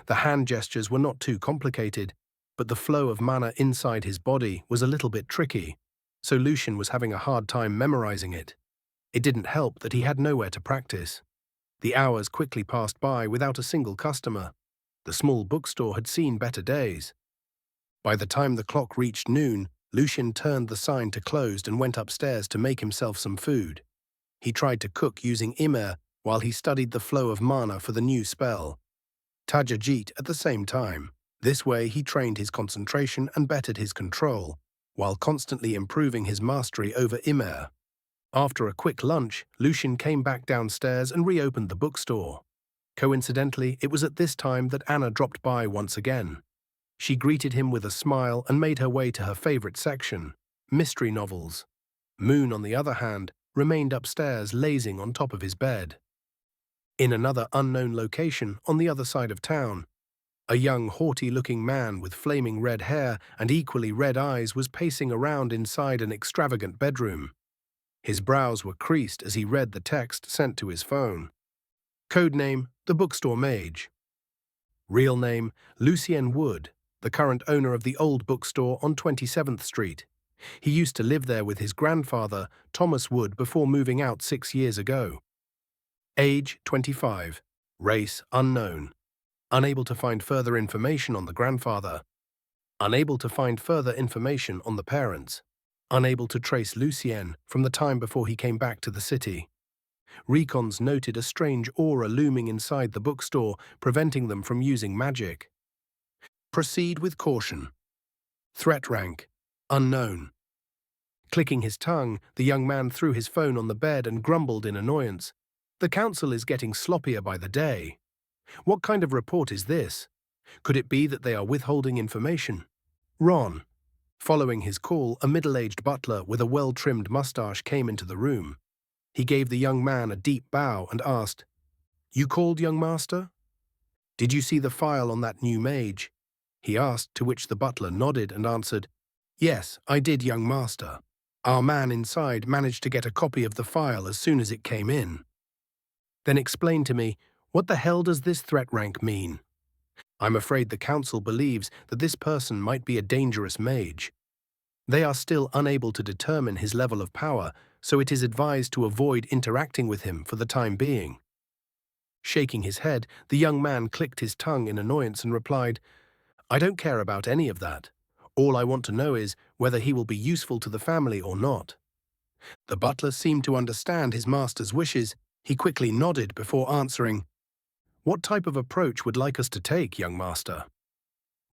The hand gestures were not too complicated, but the flow of mana inside his body was a little bit tricky, so Lucien was having a hard time memorizing it. It didn't help that he had nowhere to practice. The hours quickly passed by without a single customer. The small bookstore had seen better days. By the time the clock reached noon, Lucien turned the sign to closed and went upstairs to make himself some food. He tried to cook using Immer while he studied the flow of mana for the new spell. Tajajit at the same time. This way he trained his concentration and bettered his control, while constantly improving his mastery over Immer. After a quick lunch, Lucien came back downstairs and reopened the bookstore. Coincidentally, it was at this time that Anna dropped by once again. She greeted him with a smile and made her way to her favorite section, mystery novels. Moon, on the other hand, remained upstairs lazing on top of his bed. In another unknown location on the other side of town, a young haughty-looking man with flaming red hair and equally red eyes was pacing around inside an extravagant bedroom. His brows were creased as he read the text sent to his phone. Codename, the Bookstore Mage. Real name, Lucien Wood, the current owner of the old bookstore on 27th Street. He used to live there with his grandfather, Thomas Wood, before moving out 6 years ago. Age, 25. Race, unknown. Unable to find further information on the grandfather. Unable to find further information on the parents. Unable to trace Lucien from the time before he came back to the city. Recons noted a strange aura looming inside the bookstore, preventing them from using magic. Proceed with caution. Threat rank, unknown. Clicking his tongue, the young man threw his phone on the bed and grumbled in annoyance. The council is getting sloppier by the day. What kind of report is this? Could it be that they are withholding information? Ron. Following his call, a middle-aged butler with a well-trimmed mustache came into the room. He gave the young man a deep bow and asked, "You called, young master? Did you see the file on that new mage?" he asked, to which the butler nodded and answered, "Yes, I did, young master. Our man inside managed to get a copy of the file as soon as it came in." "Then explain to me, what the hell does this threat rank mean?" "I'm afraid the council believes that this person might be a dangerous mage. They are still unable to determine his level of power, so it is advised to avoid interacting with him for the time being." Shaking his head, the young man clicked his tongue in annoyance and replied, "I don't care about any of that. All I want to know is whether he will be useful to the family or not." The butler seemed to understand his master's wishes. He quickly nodded before answering, "What type of approach would like us to take, young master?"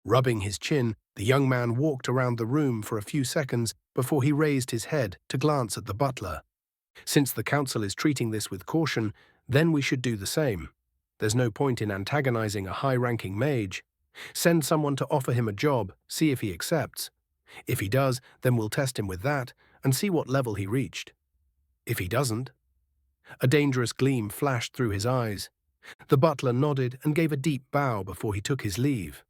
Rubbing his chin, the young man walked around the room for a few seconds before he raised his head to glance at the butler. "Since the council is treating this with caution, then we should do the same. There's no point in antagonizing a high-ranking mage. Send someone to offer him a job, see if he accepts. If he does, then we'll test him with that and see what level he reached. If he doesn't—" A dangerous gleam flashed through his eyes. The butler nodded and gave a deep bow before he took his leave.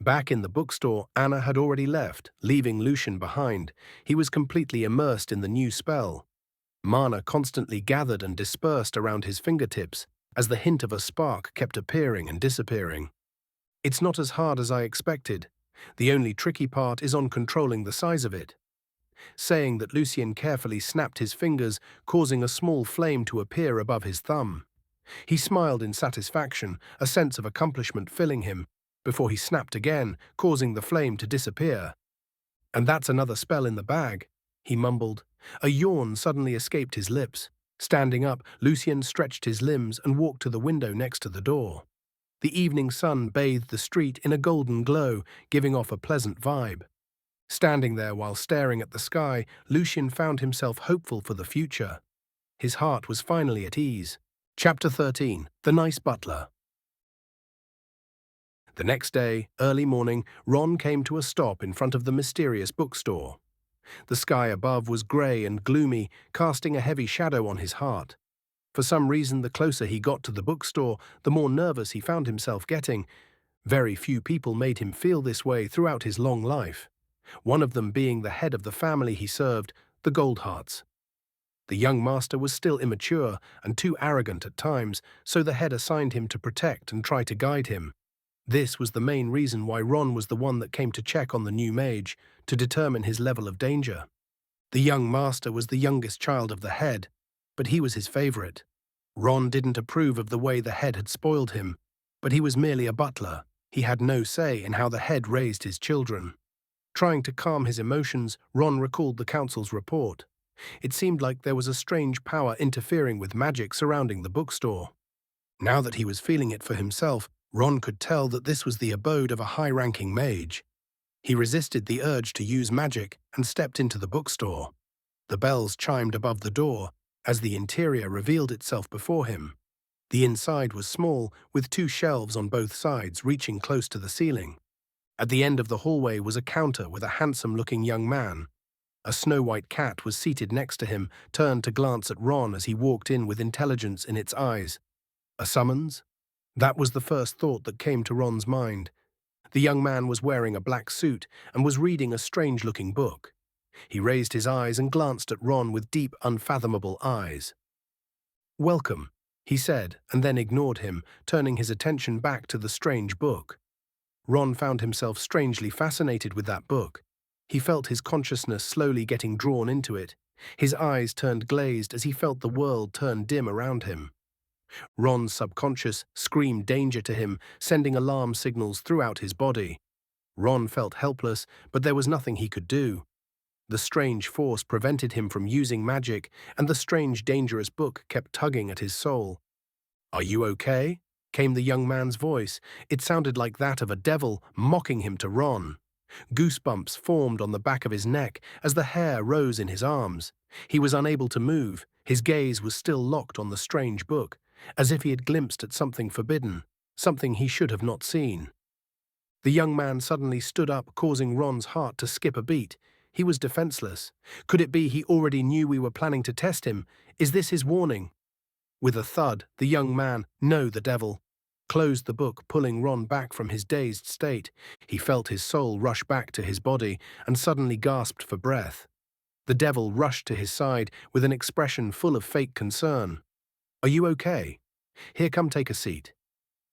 Back in the bookstore, Anna had already left, leaving Lucien behind. He was completely immersed in the new spell. Mana constantly gathered and dispersed around his fingertips as the hint of a spark kept appearing and disappearing. "It's not as hard as I expected. The only tricky part is on controlling the size of it." Saying that, Lucien carefully snapped his fingers, causing a small flame to appear above his thumb. He smiled in satisfaction, a sense of accomplishment filling him, before he snapped again, causing the flame to disappear. "And that's another spell in the bag," he mumbled. A yawn suddenly escaped his lips. Standing up, Lucien stretched his limbs and walked to the window next to the door. The evening sun bathed the street in a golden glow, giving off a pleasant vibe. Standing there while staring at the sky, Lucien found himself hopeful for the future. His heart was finally at ease. Chapter 13. The Nice Butler. The next day, early morning, Ron came to a stop in front of the mysterious bookstore. The sky above was grey and gloomy, casting a heavy shadow on his heart. For some reason, the closer he got to the bookstore, the more nervous he found himself getting. Very few people made him feel this way throughout his long life, one of them being the head of the family he served, the Goldarts. The young master was still immature and too arrogant at times, so the head assigned him to protect and try to guide him. This was the main reason why Ron was the one that came to check on the new mage, to determine his level of danger. The young master was the youngest child of the head, but he was his favorite. Ron didn't approve of the way the head had spoiled him, but he was merely a butler. He had no say in how the head raised his children. Trying to calm his emotions, Ron recalled the council's report. It seemed like there was a strange power interfering with magic surrounding the bookstore. Now that he was feeling it for himself, Ron could tell that this was the abode of a high-ranking mage. He resisted the urge to use magic and stepped into the bookstore. The bells chimed above the door as the interior revealed itself before him. The inside was small, with 2 shelves on both sides reaching close to the ceiling. At the end of the hallway was a counter with a handsome-looking young man. A snow-white cat was seated next to him, turned to glance at Ron as he walked in with intelligence in its eyes. A summons? That was the first thought that came to Ron's mind. The young man was wearing a black suit and was reading a strange-looking book. He raised his eyes and glanced at Ron with deep, unfathomable eyes. "Welcome," he said, and then ignored him, turning his attention back to the strange book. Ron found himself strangely fascinated with that book. He felt his consciousness slowly getting drawn into it. His eyes turned glazed as he felt the world turn dim around him. Ron's subconscious screamed danger to him, sending alarm signals throughout his body. Ron felt helpless, but there was nothing he could do. The strange force prevented him from using magic, and the strange, dangerous book kept tugging at his soul. "Are you okay?" came the young man's voice. It sounded like that of a devil, mocking him to Ron. Goosebumps formed on the back of his neck as the hair rose in his arms. He was unable to move. His gaze was still locked on the strange book, as if he had glimpsed at something forbidden, something he should have not seen. The young man suddenly stood up, causing Ron's heart to skip a beat. He was defenseless. Could it be he already knew we were planning to test him? Is this his warning? With a thud, the young man, no, the devil, closed the book, pulling Ron back from his dazed state. He felt his soul rush back to his body and suddenly gasped for breath. The devil rushed to his side with an expression full of fake concern. "Are you okay? Here, come take a seat.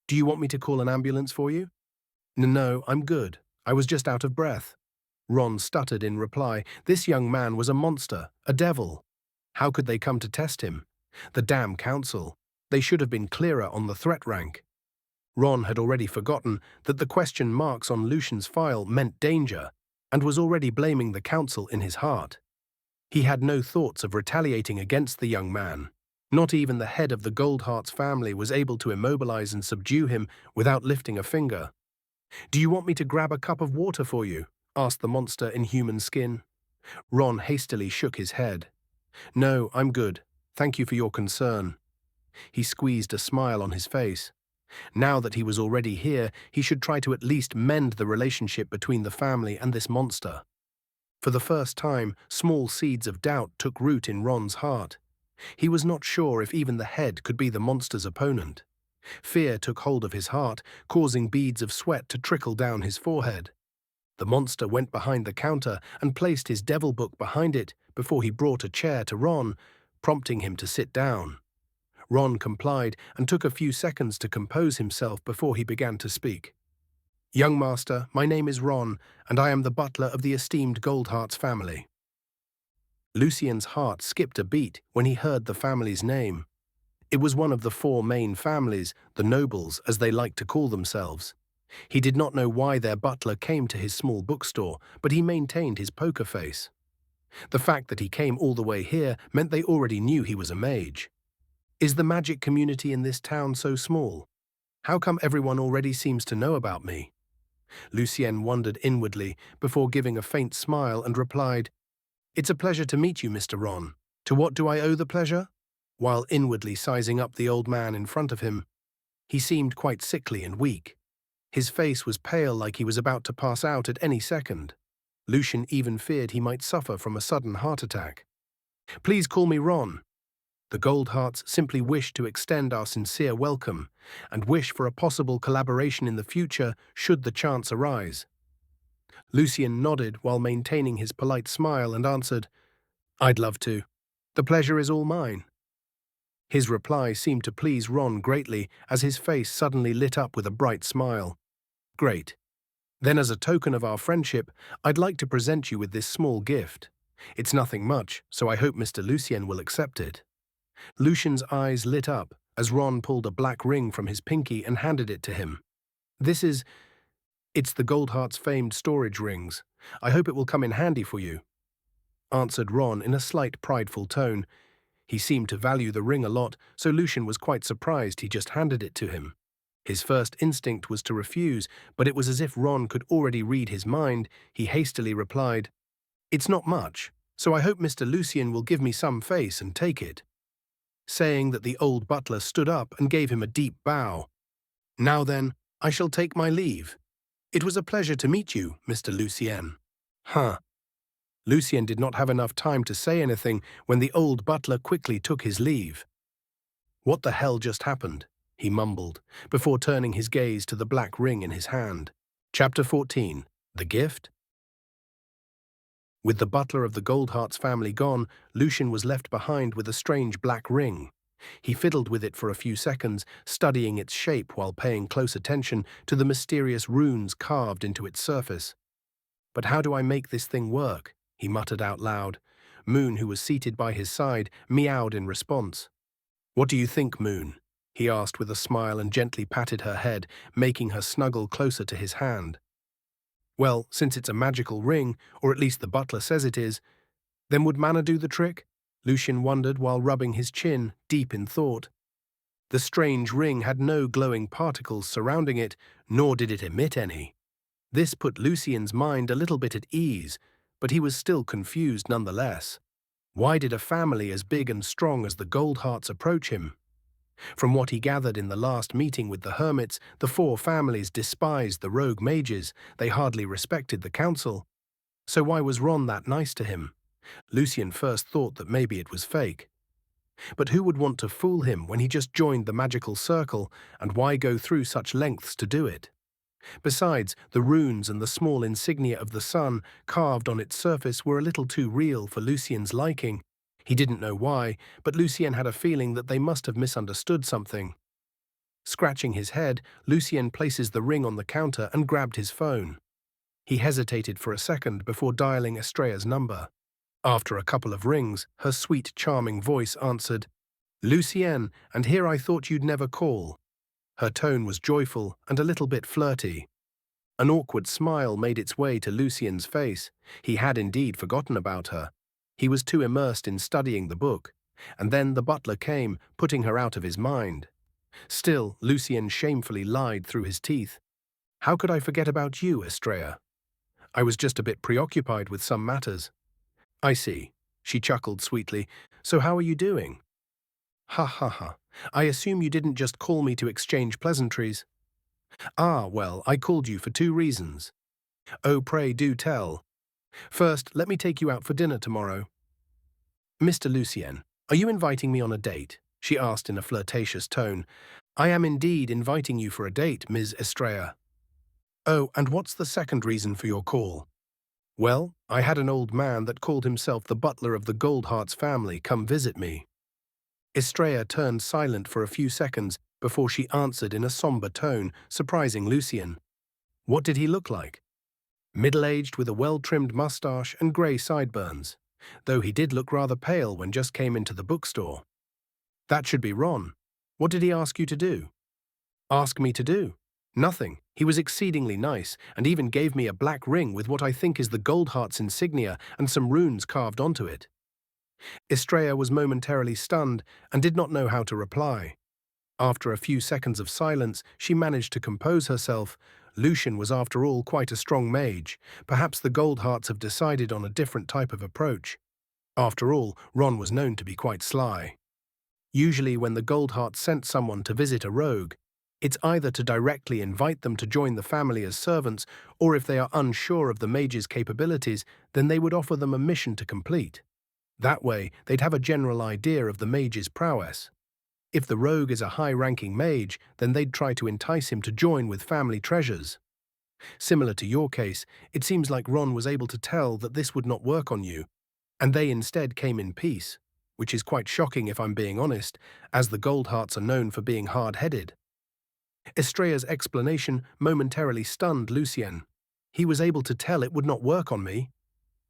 Do you want me to call an ambulance for you?" No, I'm good. I was just out of breath." Ron stuttered in reply. This young man was a monster, a devil. How could they come to test him? The damn council. They should have been clearer on the threat rank. Ron had already forgotten that the question marks on Lucien's file meant danger, and was already blaming the council in his heart. He had no thoughts of retaliating against the young man. Not even the head of the Goldarts family was able to immobilize and subdue him without lifting a finger. "Do you want me to grab a cup of water for you?" asked the monster in human skin. Ron hastily shook his head. "No, I'm good. Thank you for your concern." He squeezed a smile on his face. Now that he was already here, he should try to at least mend the relationship between the family and this monster. For the first time, small seeds of doubt took root in Ron's heart. He was not sure if even the head could be the monster's opponent. Fear took hold of his heart, causing beads of sweat to trickle down his forehead. The monster went behind the counter and placed his devil book behind it before he brought a chair to Ron, prompting him to sit down. Ron complied and took a few seconds to compose himself before he began to speak. "Young master, my name is Ron, and I am the butler of the esteemed Goldarts family." Lucien's heart skipped a beat when he heard the family's name. It was one of the four main families, the nobles, as they liked to call themselves. He did not know why their butler came to his small bookstore, but he maintained his poker face. The fact that he came all the way here meant they already knew he was a mage. Is the magic community in this town so small? How come everyone already seems to know about me? Lucien wondered inwardly before giving a faint smile and replied, "It's a pleasure to meet you, Mr. Ron. To what do I owe the pleasure?" While inwardly sizing up the old man in front of him. He seemed quite sickly and weak. His face was pale like he was about to pass out at any second. Lucien even feared he might suffer from a sudden heart attack. "Please call me Ron. The Goldarts simply wish to extend our sincere welcome and wish for a possible collaboration in the future should the chance arise." Lucien nodded while maintaining his polite smile and answered, "I'd love to. The pleasure is all mine." His reply seemed to please Ron greatly as his face suddenly lit up with a bright smile. "Great. Then as a token of our friendship, I'd like to present you with this small gift. It's nothing much, so I hope Mr. Lucien will accept it." Lucien's eyes lit up as Ron pulled a black ring from his pinky and handed it to him. It's the Goldarts' famed storage rings. I hope it will come in handy for you," answered Ron in a slight prideful tone. He seemed to value the ring a lot, so Lucien was quite surprised he just handed it to him. His first instinct was to refuse, but it was as if Ron could already read his mind. He hastily replied, "It's not much, so I hope Mr. Lucien will give me some face and take it." Saying that, the old butler stood up and gave him a deep bow. "Now then, I shall take my leave. It was a pleasure to meet you, Mr. Lucien." Huh. Lucien did not have enough time to say anything when the old butler quickly took his leave. "What the hell just happened?" he mumbled, before turning his gaze to the black ring in his hand. Chapter 14. The Gift? With the butler of the Goldarts family gone, Lucien was left behind with a strange black ring. He fiddled with it for a few seconds, studying its shape while paying close attention to the mysterious runes carved into its surface. "But how do I make this thing work?" he muttered out loud. Moon, who was seated by his side, meowed in response. "What do you think, Moon?" he asked with a smile and gently patted her head, making her snuggle closer to his hand. "Well, since it's a magical ring, or at least the butler says it is, then would mana do the trick?" Lucien wondered while rubbing his chin, deep in thought. The strange ring had no glowing particles surrounding it, nor did it emit any. This put Lucien's mind a little bit at ease, but he was still confused nonetheless. Why did a family as big and strong as the Goldarts approach him? From what he gathered in the last meeting with the hermits, the four families despised the rogue mages. They hardly respected the council. So why was Ron that nice to him? Lucien first thought that maybe it was fake. But who would want to fool him when he just joined the magical circle, and why go through such lengths to do it? Besides, the runes and the small insignia of the sun carved on its surface were a little too real for Lucien's liking. He didn't know why, but Lucien had a feeling that they must have misunderstood something. Scratching his head, Lucien places the ring on the counter and grabbed his phone. He hesitated for a second before dialing Estrella's number. After a couple of rings, her sweet, charming voice answered, "Lucien, and here I thought you'd never call." Her tone was joyful and a little bit flirty. An awkward smile made its way to Lucien's face. He had indeed forgotten about her. He was too immersed in studying the book. And then the butler came, putting her out of his mind. Still, Lucien shamefully lied through his teeth. "How could I forget about you, Estrella? I was just a bit preoccupied with some matters." "I see," she chuckled sweetly. "So how are you doing?" "Ha ha ha. I assume you didn't just call me to exchange pleasantries." "Ah, well, I called you for two reasons." "Oh, pray do tell." "First, let me take you out for dinner tomorrow." "Mr. Lucien, are you inviting me on a date?" she asked in a flirtatious tone. "I am indeed inviting you for a date, Ms. Estrella." "Oh, and what's the second reason for your call?" "Well, I had an old man that called himself the butler of the Goldarts family come visit me." Estrella turned silent for a few seconds before she answered in a somber tone, surprising Lucien. "What did he look like?" "Middle-aged with a well-trimmed mustache and grey sideburns, though he did look rather pale when just came into the bookstore." "That should be Ron. What did he ask you to do?" "Ask me to do? Nothing. He was exceedingly nice and even gave me a black ring with what I think is the Goldarts insignia and some runes carved onto it." Estrella was momentarily stunned and did not know how to reply. After a few seconds of silence, she managed to compose herself. Lucien was after all quite a strong mage. Perhaps the Goldarts have decided on a different type of approach. After all, Ron was known to be quite sly. Usually when the Goldarts sent someone to visit a rogue, it's either to directly invite them to join the family as servants, or if they are unsure of the mage's capabilities, then they would offer them a mission to complete. That way, they'd have a general idea of the mage's prowess. If the rogue is a high-ranking mage, then they'd try to entice him to join with family treasures. Similar to your case, it seems like Ron was able to tell that this would not work on you, and they instead came in peace, which is quite shocking if I'm being honest, as the Goldarts are known for being hard-headed. Estrella's explanation momentarily stunned Lucien. He was able to tell it would not work on me.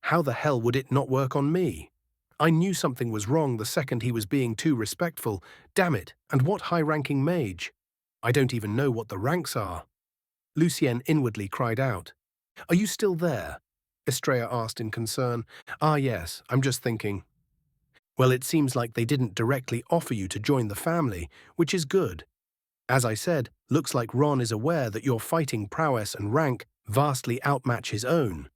How the hell would it not work on me? I knew something was wrong the second he was being too respectful. Damn it, and what high-ranking mage? I don't even know what the ranks are. Lucien inwardly cried out. "Are you still there?" Estrella asked in concern. "Ah yes, I'm just thinking." "Well, it seems like they didn't directly offer you to join the family, which is good. As I said, looks like Ron is aware that your fighting prowess and rank vastly outmatch his own.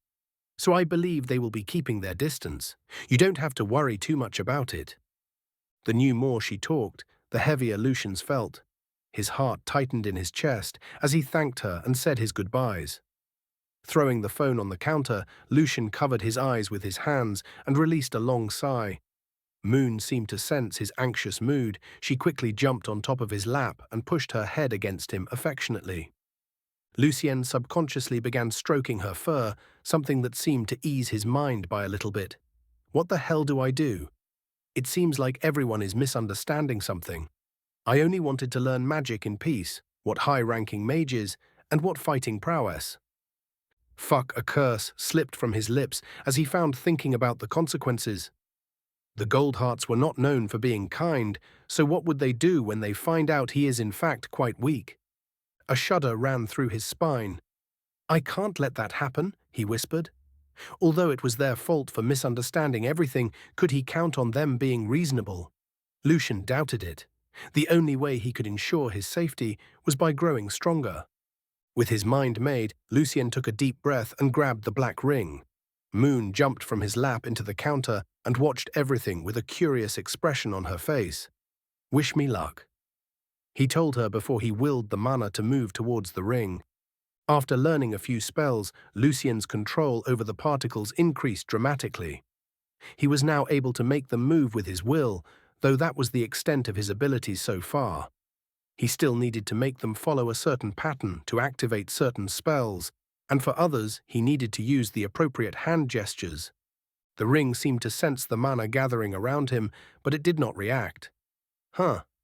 So I believe they will be keeping their distance. You don't have to worry too much about it." The more she talked, the heavier Lucien's felt. His heart tightened in his chest as he thanked her and said his goodbyes. Throwing the phone on the counter, Lucien covered his eyes with his hands and released a long sigh. Moon seemed to sense his anxious mood. She quickly jumped on top of his lap and pushed her head against him affectionately. Lucien subconsciously began stroking her fur, something that seemed to ease his mind by a little bit. What the hell do I do? It seems like everyone is misunderstanding something. I only wanted to learn magic in peace, what high-ranking mage is, and what fighting prowess. Fuck, a curse slipped from his lips as he found thinking about the consequences. The Goldarts were not known for being kind, so what would they do when they find out he is in fact quite weak? A shudder ran through his spine. "I can't let that happen," he whispered. Although it was their fault for misunderstanding everything, could he count on them being reasonable? Lucien doubted it. The only way he could ensure his safety was by growing stronger. With his mind made, Lucien took a deep breath and grabbed the black ring. Moon jumped from his lap into the counter and watched everything with a curious expression on her face. "Wish me luck," he told her before he willed the mana to move towards the ring. After learning a few spells, Lucien's control over the particles increased dramatically. He was now able to make them move with his will, though that was the extent of his abilities so far. He still needed to make them follow a certain pattern to activate certain spells, and for others he needed to use the appropriate hand gestures. The ring seemed to sense the mana gathering around him, but it did not react.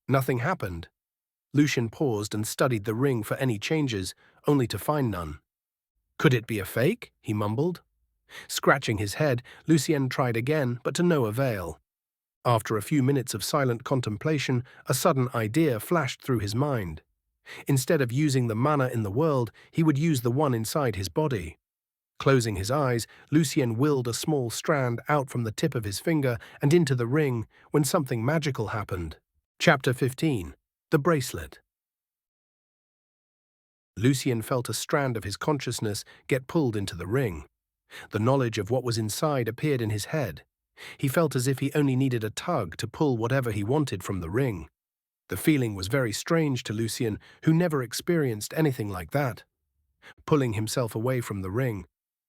Nothing happened. Lucien paused and studied the ring for any changes, only to find none. "Could it be a fake?" he mumbled. Scratching his head, Lucien tried again, but to no avail. After a few minutes of silent contemplation, a sudden idea flashed through his mind. Instead of using the mana in the world, he would use the one inside his body. Closing his eyes, Lucien willed a small strand out from the tip of his finger and into the ring when something magical happened. Chapter 15. The Bracelet. Lucien felt a strand of his consciousness get pulled into the ring. The knowledge of what was inside appeared in his head. He felt as if he only needed a tug to pull whatever he wanted from the ring. The feeling was very strange to Lucien, who never experienced anything like that. Pulling himself away from the ring,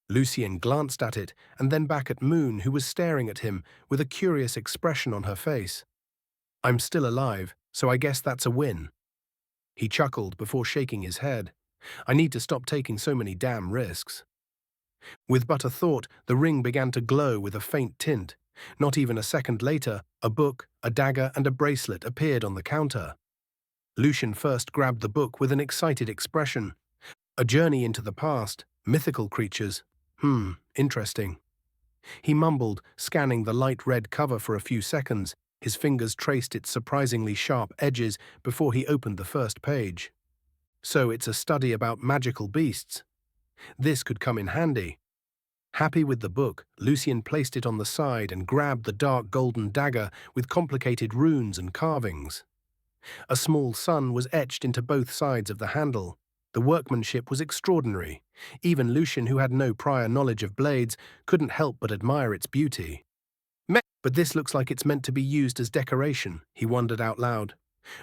Lucien glanced at it and then back at Moon, who was staring at him with a curious expression on her face. "I'm still alive, so I guess that's a win." He chuckled before shaking his head. "I need to stop taking so many damn risks." With but a thought, the ring began to glow with a faint tint. Not even a second later, a book, a dagger, and a bracelet appeared on the counter. Lucien first grabbed the book with an excited expression. A journey into the past, mythical creatures. Interesting. He mumbled, scanning the light red cover for a few seconds. His fingers traced its surprisingly sharp edges before he opened the first page. So it's a study about magical beasts. This could come in handy. Happy with the book, Lucien placed it on the side and grabbed the dark golden dagger with complicated runes and carvings. A small sun was etched into both sides of the handle. The workmanship was extraordinary. Even Lucien, who had no prior knowledge of blades, couldn't help but admire its beauty. But this looks like it's meant to be used as decoration, he wondered out loud.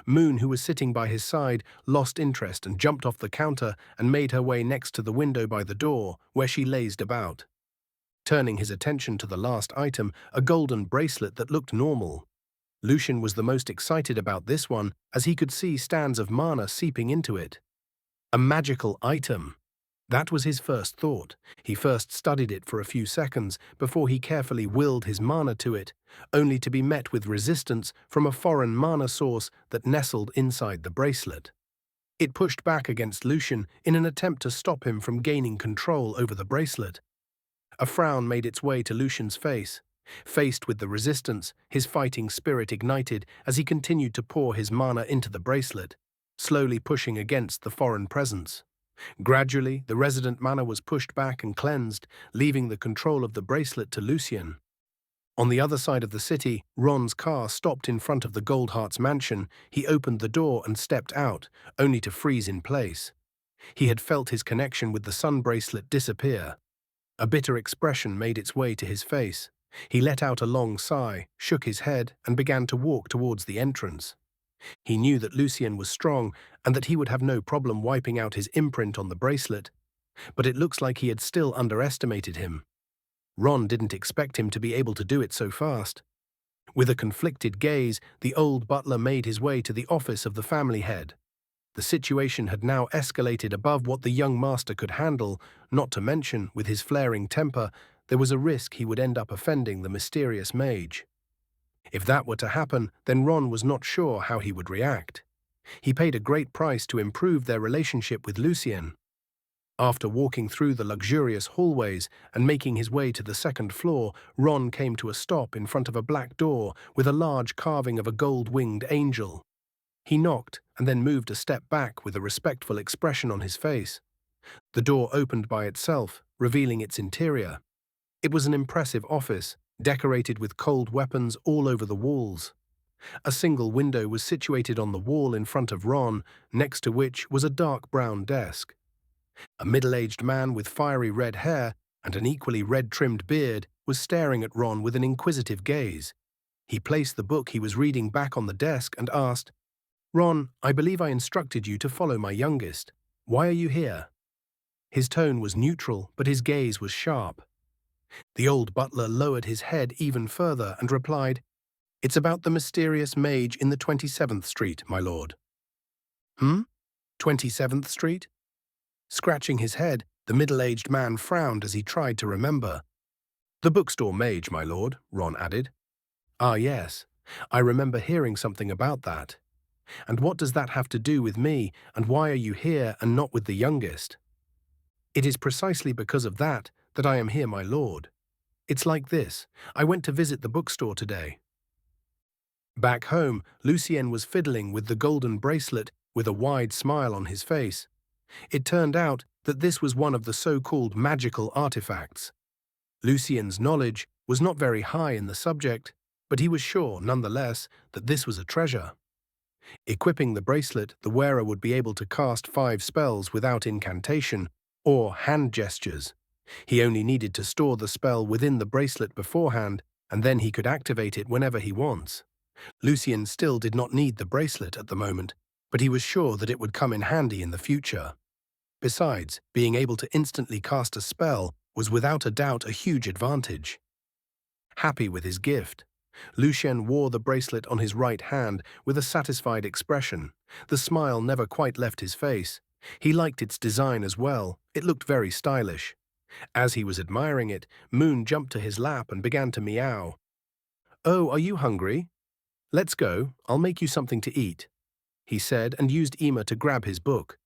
Moon, who was sitting by his side, lost interest and jumped off the counter and made her way next to the window by the door, where she lazed about. Turning his attention to the last item, a golden bracelet that looked normal. Lucien was the most excited about this one, as he could see stands of mana seeping into it. A magical item. That was his first thought. He first studied it for a few seconds before he carefully willed his mana to it, only to be met with resistance from a foreign mana source that nestled inside the bracelet. It pushed back against Lucien in an attempt to stop him from gaining control over the bracelet. A frown made its way to Lucien's face. Faced with the resistance, his fighting spirit ignited as he continued to pour his mana into the bracelet, slowly pushing against the foreign presence. Gradually, the resident mana was pushed back and cleansed, leaving the control of the bracelet to Lucien. On the other side of the city, Ron's car stopped in front of the Goldarts mansion. He opened the door and stepped out, only to freeze in place. He had felt his connection with the sun bracelet disappear. A bitter expression made its way to his face. He let out a long sigh, shook his head, and began to walk towards the entrance. He knew that Lucien was strong and that he would have no problem wiping out his imprint on the bracelet, but it looks like he had still underestimated him. Ron didn't expect him to be able to do it so fast. With a conflicted gaze, the old butler made his way to the office of the family head. The situation had now escalated above what the young master could handle, not to mention, with his flaring temper, there was a risk he would end up offending the mysterious mage. If that were to happen, then Ron was not sure how he would react. He paid a great price to improve their relationship with Lucien. After walking through the luxurious hallways and making his way to the second floor, Ron came to a stop in front of a black door with a large carving of a gold-winged angel. He knocked and then moved a step back with a respectful expression on his face. The door opened by itself, revealing its interior. It was an impressive office, decorated with cold weapons all over the walls. A single window was situated on the wall in front of Ron, next to which was a dark brown desk. A middle-aged man with fiery red hair and an equally red-trimmed beard was staring at Ron with an inquisitive gaze. He placed the book he was reading back on the desk and asked, "Ron, I believe I instructed you to follow my youngest. Why are you here?" His tone was neutral, but his gaze was sharp. The old butler lowered his head even further and replied, "It's about the mysterious mage in the 27th Street, my lord." 27th Street? Scratching his head, the middle-aged man frowned as he tried to remember. "The Bookstore Mage, my lord," Ron added. "Ah, yes. I remember hearing something about that. And what does that have to do with me, and why are you here and not with the youngest?" "It is precisely because of that "That I am here, my lord. It's like this. I went to visit the bookstore today." Back home, Lucien was fiddling with the golden bracelet with a wide smile on his face. It turned out that this was one of the so-called magical artifacts. Lucien's knowledge was not very high in the subject, but he was sure, nonetheless, that this was a treasure. Equipping the bracelet, the wearer would be able to cast 5 spells without incantation or hand gestures. He only needed to store the spell within the bracelet beforehand, and then he could activate it whenever he wants. Lucien still did not need the bracelet at the moment, but he was sure that it would come in handy in the future. Besides, being able to instantly cast a spell was without a doubt a huge advantage. Happy with his gift, Lucien wore the bracelet on his right hand with a satisfied expression. The smile never quite left his face. He liked its design as well. It looked very stylish. As he was admiring it, Moon jumped to his lap and began to meow. "Oh, are you hungry? Let's go, I'll make you something to eat," he said, and used Ima to grab his book,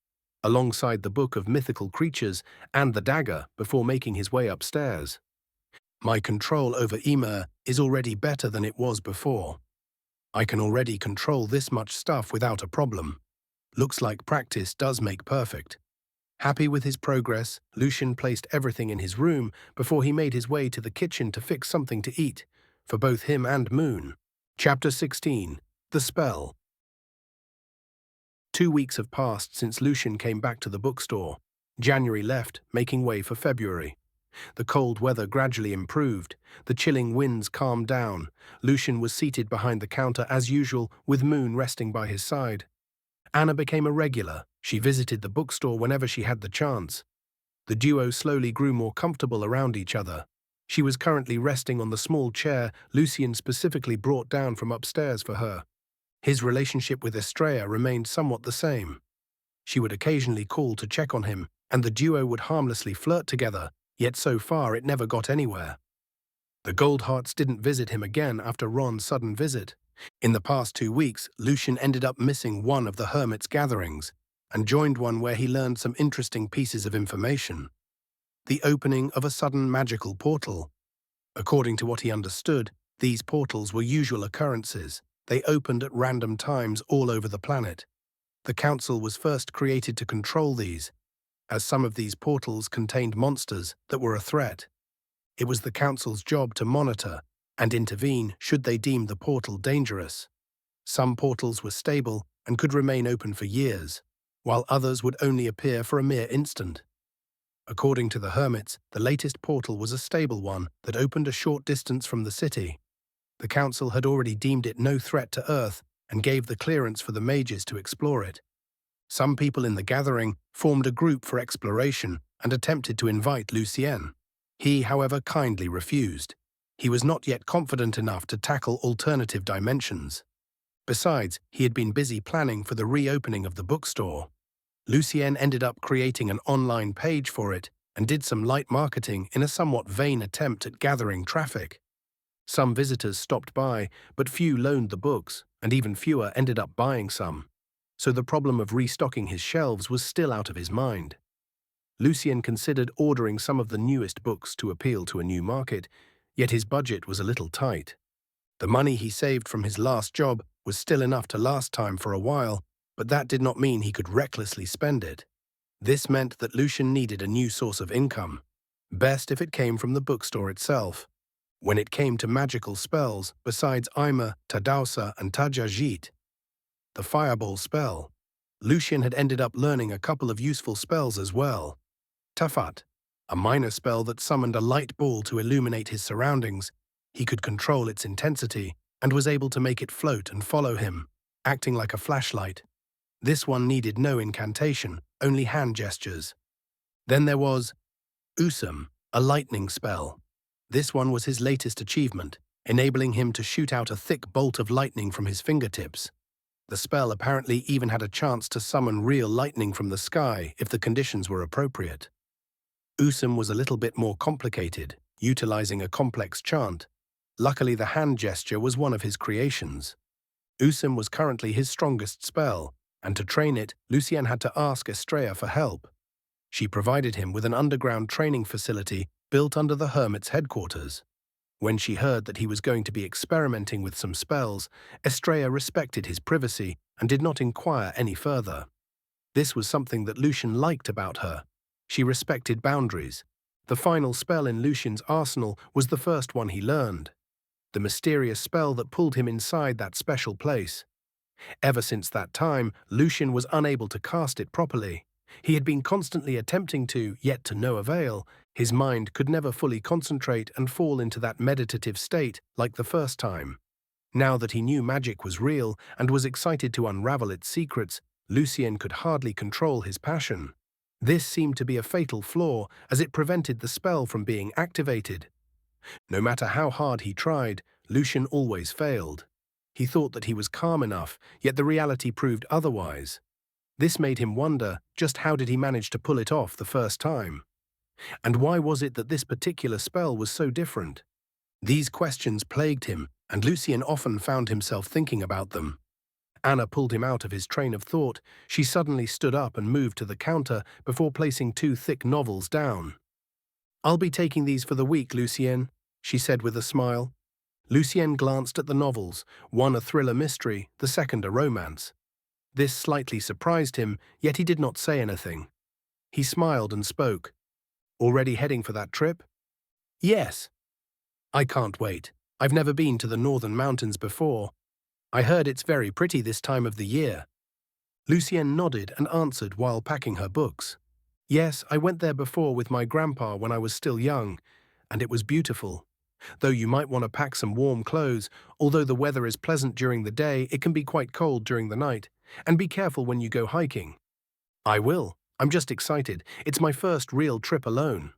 alongside the book of mythical creatures and the dagger, before making his way upstairs. "My control over Ima is already better than it was before. I can already control this much stuff without a problem. Looks like practice does make perfect." Happy with his progress, Lucien placed everything in his room before he made his way to the kitchen to fix something to eat, for both him and Moon. Chapter 16. The Spell. 2 weeks have passed since Lucien came back to the bookstore. January left, making way for February. The cold weather gradually improved. The chilling winds calmed down. Lucien was seated behind the counter as usual, with Moon resting by his side. Anna became a regular. She visited the bookstore whenever she had the chance. The duo slowly grew more comfortable around each other. She was currently resting on the small chair Lucien specifically brought down from upstairs for her. His relationship with Estrella remained somewhat the same. She would occasionally call to check on him, and the duo would harmlessly flirt together, yet so far it never got anywhere. The Goldarts didn't visit him again after Ron's sudden visit. In the past 2 weeks, Lucien ended up missing one of the hermit's gatherings, and joined one where he learned some interesting pieces of information. The opening of a sudden magical portal. According to what he understood, these portals were usual occurrences. They opened at random times all over the planet. The council was first created to control these, as some of these portals contained monsters that were a threat. It was the council's job to monitor and intervene should they deem the portal dangerous. Some portals were stable and could remain open for years, while others would only appear for a mere instant. According to the hermits, the latest portal was a stable one that opened a short distance from the city. The council had already deemed it no threat to Earth and gave the clearance for the mages to explore it. Some people in the gathering formed a group for exploration and attempted to invite Lucien. He, however, kindly refused. He was not yet confident enough to tackle alternative dimensions. Besides, he had been busy planning for the reopening of the bookstore. Lucien ended up creating an online page for it and did some light marketing in a somewhat vain attempt at gathering traffic. Some visitors stopped by, but few loaned the books, and even fewer ended up buying some. So the problem of restocking his shelves was still out of his mind. Lucien considered ordering some of the newest books to appeal to a new market, yet his budget was a little tight. The money he saved from his last job was still enough to last time for a while, but that did not mean he could recklessly spend it. This meant that Lucien needed a new source of income, best if it came from the bookstore itself. When it came to magical spells, besides Ima, Tadausa, and Tajajit, the fireball spell, Lucien had ended up learning a couple of useful spells as well. Tafat, a minor spell that summoned a light ball to illuminate his surroundings. He could control its intensity and was able to make it float and follow him, acting like a flashlight. This one needed no incantation, only hand gestures. Then there was Usum, a lightning spell. This one was his latest achievement, enabling him to shoot out a thick bolt of lightning from his fingertips. The spell apparently even had a chance to summon real lightning from the sky if the conditions were appropriate. Usum was a little bit more complicated, utilizing a complex chant. Luckily, the hand gesture was one of his creations. Usum was currently his strongest spell, and to train it, Lucien had to ask Estrella for help. She provided him with an underground training facility built under the hermit's headquarters. When she heard that he was going to be experimenting with some spells, Estrella respected his privacy and did not inquire any further. This was something that Lucien liked about her. She respected boundaries. The final spell in Lucien's arsenal was the first one he learned, the mysterious spell that pulled him inside that special place. Ever since that time, Lucien was unable to cast it properly. He had been constantly attempting to, yet to no avail. His mind could never fully concentrate and fall into that meditative state like the first time. Now that he knew magic was real and was excited to unravel its secrets, Lucien could hardly control his passion. This seemed to be a fatal flaw, as it prevented the spell from being activated. No matter how hard he tried, Lucien always failed. He thought that he was calm enough, yet the reality proved otherwise. This made him wonder just how did he manage to pull it off the first time? And why was it that this particular spell was so different? These questions plagued him, and Lucien often found himself thinking about them. Anna pulled him out of his train of thought. She suddenly stood up and moved to the counter before placing 2 thick novels down. "I'll be taking these for the week, Lucien," she said with a smile. Lucien glanced at the novels, one a thriller mystery, the second a romance. This slightly surprised him, yet he did not say anything. He smiled and spoke. "Already heading for that trip?" "Yes." "I can't wait. I've never been to the northern mountains before. I heard it's very pretty this time of the year." Lucien nodded and answered while packing her books. "Yes, I went there before with my grandpa when I was still young, and it was beautiful. Though you might want to pack some warm clothes, although the weather is pleasant during the day, it can be quite cold during the night. And be careful when you go hiking." "I will. I'm just excited. It's my first real trip alone."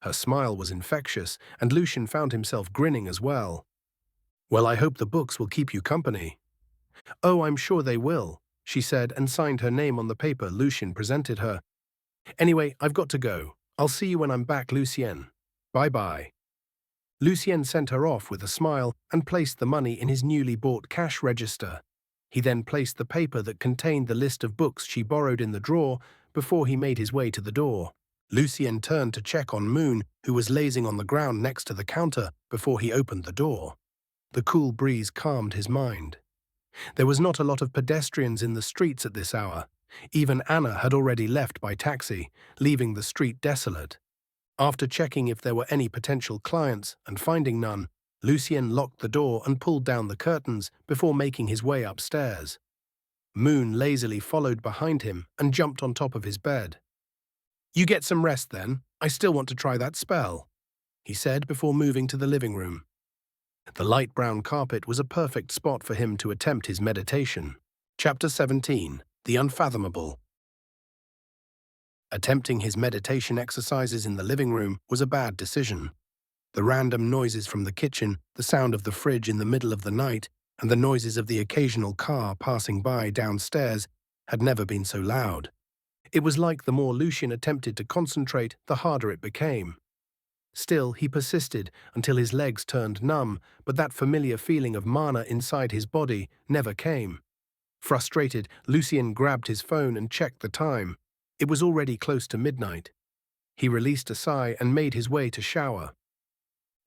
Her smile was infectious, and Lucien found himself grinning as well. "Well, I hope the books will keep you company." "Oh, I'm sure they will," she said and signed her name on the paper Lucien presented her. "Anyway, I've got to go. I'll see you when I'm back, Lucien. Bye-bye." Lucien sent her off with a smile and placed the money in his newly bought cash register. He then placed the paper that contained the list of books she borrowed in the drawer before he made his way to the door. Lucien turned to check on Moon, who was lazing on the ground next to the counter, before he opened the door. The cool breeze calmed his mind. There was not a lot of pedestrians in the streets at this hour. Even Anna had already left by taxi, leaving the street desolate. After checking if there were any potential clients and finding none, Lucien locked the door and pulled down the curtains before making his way upstairs. Moon lazily followed behind him and jumped on top of his bed. "You get some rest then. I still want to try that spell," he said before moving to the living room. The light brown carpet was a perfect spot for him to attempt his meditation. Chapter 17. The Unfathomable. Attempting his meditation exercises in the living room was a bad decision. The random noises from the kitchen, the sound of the fridge in the middle of the night, and the noises of the occasional car passing by downstairs had never been so loud. It was like the more Lucien attempted to concentrate, the harder it became. Still, he persisted until his legs turned numb, but that familiar feeling of mana inside his body never came. Frustrated, Lucien grabbed his phone and checked the time. It was already close to midnight. He released a sigh and made his way to shower.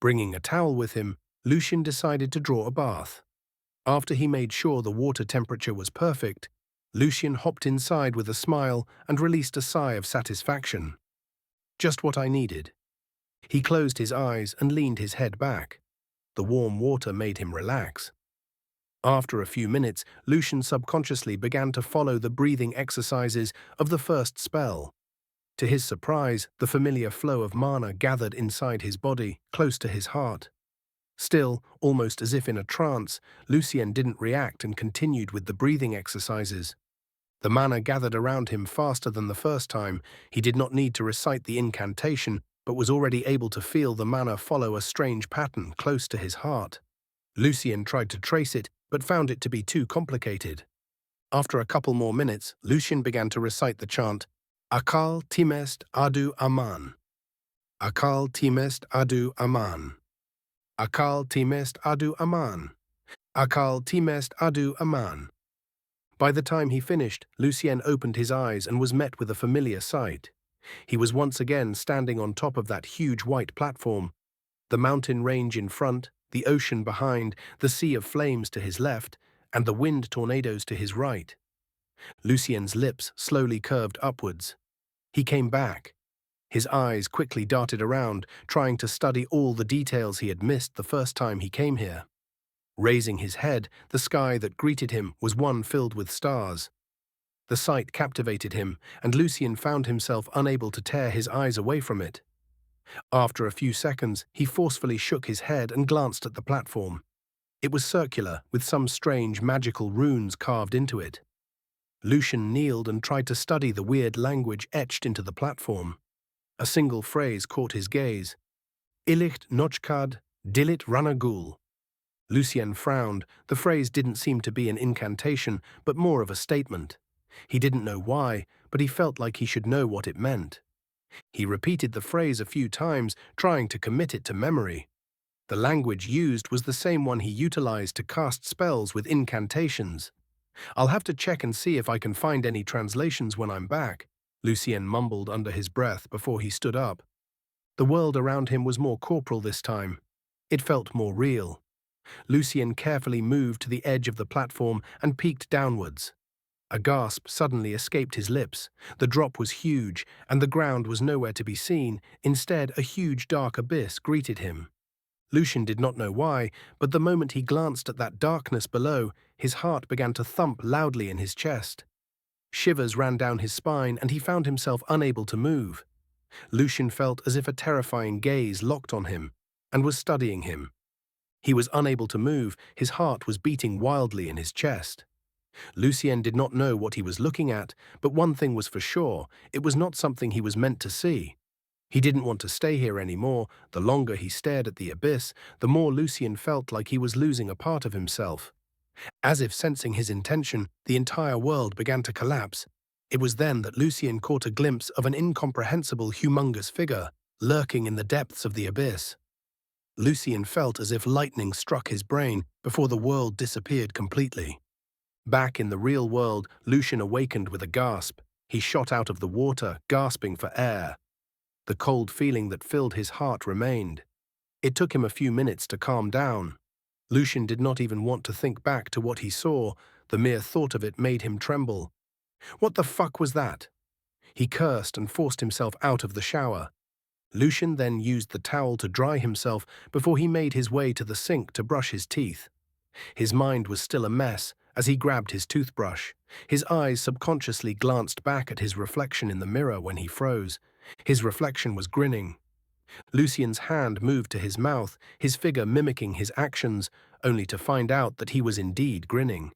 Bringing a towel with him, Lucien decided to draw a bath. After he made sure the water temperature was perfect, Lucien hopped inside with a smile and released a sigh of satisfaction. Just what I needed. He closed his eyes and leaned his head back. The warm water made him relax. After a few minutes, Lucien subconsciously began to follow the breathing exercises of the first spell. To his surprise, the familiar flow of mana gathered inside his body, close to his heart. Still, almost as if in a trance, Lucien didn't react and continued with the breathing exercises. The mana gathered around him faster than the first time. He did not need to recite the incantation, but was already able to feel the mana follow a strange pattern close to his heart. Lucien tried to trace it, but found it to be too complicated. After a couple more minutes, Lucien began to recite the chant, Akal timest adu aman. Akal timest adu aman. Akal timest adu aman. Akal timest adu aman. By the time he finished, Lucien opened his eyes and was met with a familiar sight. He was once again standing on top of that huge white platform, the mountain range in front, the ocean behind, the sea of flames to his left, and the wind tornadoes to his right. Lucien's lips slowly curved upwards. He came back. His eyes quickly darted around, trying to study all the details he had missed the first time he came here. Raising his head, the sky that greeted him was one filled with stars. The sight captivated him, and Lucien found himself unable to tear his eyes away from it. After a few seconds, he forcefully shook his head and glanced at the platform. It was circular, with some strange magical runes carved into it. Lucien kneeled and tried to study the weird language etched into the platform. A single phrase caught his gaze. Illicht nochkad, dillit ranagul. Lucien frowned. The phrase didn't seem to be an incantation, but more of a statement. He didn't know why, but he felt like he should know what it meant. He repeated the phrase a few times, trying to commit it to memory. The language used was the same one he utilized to cast spells with incantations. "I'll have to check and see if I can find any translations when I'm back," Lucien mumbled under his breath before he stood up. The world around him was more corporal this time. It felt more real. Lucien carefully moved to the edge of the platform and peeked downwards. A gasp suddenly escaped his lips. The drop was huge, and the ground was nowhere to be seen. Instead, a huge dark abyss greeted him. Lucien did not know why, but the moment he glanced at that darkness below, his heart began to thump loudly in his chest. Shivers ran down his spine, and he found himself unable to move. Lucien felt as if a terrifying gaze locked on him and was studying him. He was unable to move. His heart was beating wildly in his chest. Lucien did not know what he was looking at, but one thing was for sure: it was not something he was meant to see. He didn't want to stay here anymore. The longer he stared at the abyss, the more Lucien felt like he was losing a part of himself. As if sensing his intention, the entire world began to collapse. It was then that Lucien caught a glimpse of an incomprehensible, humongous figure lurking in the depths of the abyss. Lucien felt as if lightning struck his brain before the world disappeared completely. Back in the real world, Lucien awakened with a gasp. He shot out of the water, gasping for air. The cold feeling that filled his heart remained. It took him a few minutes to calm down. Lucien did not even want to think back to what he saw. The mere thought of it made him tremble. What the fuck was that? He cursed and forced himself out of the shower. Lucien then used the towel to dry himself before he made his way to the sink to brush his teeth. His mind was still a mess as he grabbed his toothbrush. His eyes subconsciously glanced back at his reflection in the mirror when he froze. His reflection was grinning. Lucien's hand moved to his mouth, his figure mimicking his actions, only to find out that he was indeed grinning.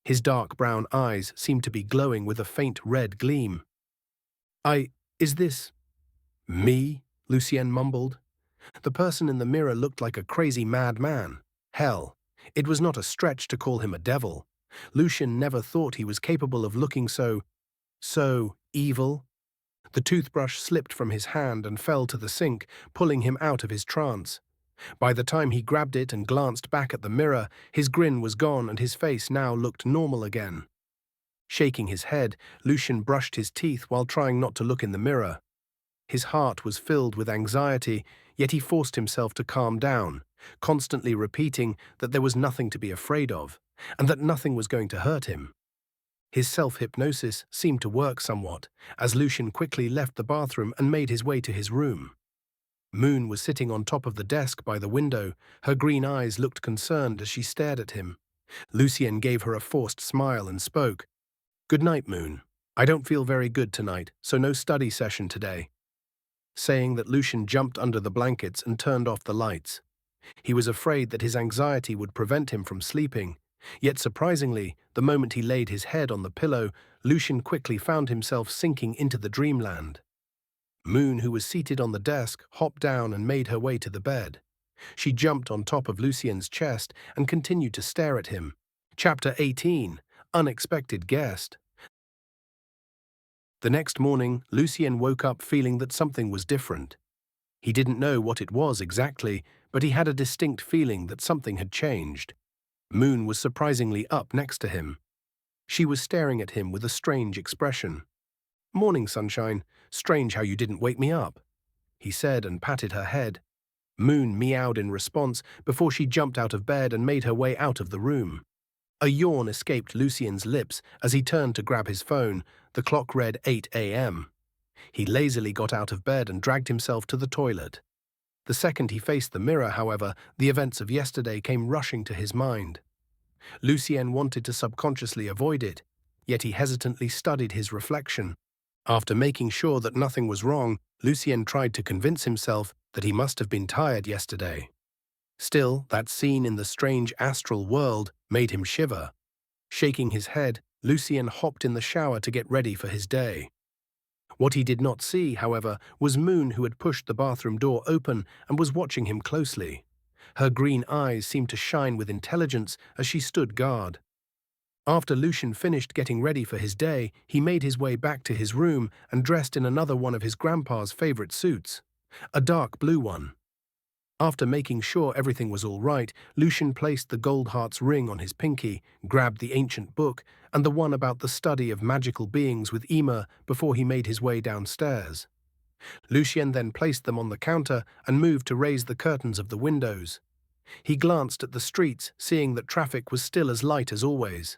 His dark brown eyes seemed to be glowing with a faint red gleam. Is this me?" Lucien mumbled. The person in the mirror looked like a crazy madman. Hell, it was not a stretch to call him a devil. Lucien never thought he was capable of looking so evil. The toothbrush slipped from his hand and fell to the sink, pulling him out of his trance. By the time he grabbed it and glanced back at the mirror, his grin was gone and his face now looked normal again. Shaking his head, Lucien brushed his teeth while trying not to look in the mirror. His heart was filled with anxiety, yet he forced himself to calm down, constantly repeating that there was nothing to be afraid of, and that nothing was going to hurt him. His self-hypnosis seemed to work somewhat, as Lucien quickly left the bathroom and made his way to his room. Moon was sitting on top of the desk by the window. Her green eyes looked concerned as she stared at him. Lucien gave her a forced smile and spoke. "Good night, Moon. I don't feel very good tonight, so no study session today." Saying that, Lucien jumped under the blankets and turned off the lights. He was afraid that his anxiety would prevent him from sleeping. Yet surprisingly, the moment he laid his head on the pillow, Lucien quickly found himself sinking into the dreamland. Moon, who was seated on the desk, hopped down and made her way to the bed. She jumped on top of Lucien's chest and continued to stare at him. Chapter 18. Unexpected Guest. The next morning, Lucien woke up feeling that something was different. He didn't know what it was exactly, but he had a distinct feeling that something had changed. Moon was surprisingly up next to him. She was staring at him with a strange expression. "Morning, sunshine. Strange how you didn't wake me up," he said and patted her head. Moon meowed in response before she jumped out of bed and made her way out of the room. A yawn escaped Lucien's lips as he turned to grab his phone. The clock read 8 a.m. He lazily got out of bed and dragged himself to the toilet. The second he faced the mirror, however, the events of yesterday came rushing to his mind. Lucien wanted to subconsciously avoid it, yet he hesitantly studied his reflection. After making sure that nothing was wrong, Lucien tried to convince himself that he must have been tired yesterday. Still, that scene in the strange astral world made him shiver. Shaking his head, Lucien hopped in the shower to get ready for his day. What he did not see, however, was Moon, who had pushed the bathroom door open and was watching him closely. Her green eyes seemed to shine with intelligence as she stood guard. After Lucien finished getting ready for his day, he made his way back to his room and dressed in another one of his grandpa's favorite suits, a dark blue one. After making sure everything was all right, Lucien placed the Goldarts ring on his pinky, grabbed the ancient book, and the one about the study of magical beings with Ema before he made his way downstairs. Lucien then placed them on the counter and moved to raise the curtains of the windows. He glanced at the streets, seeing that traffic was still as light as always.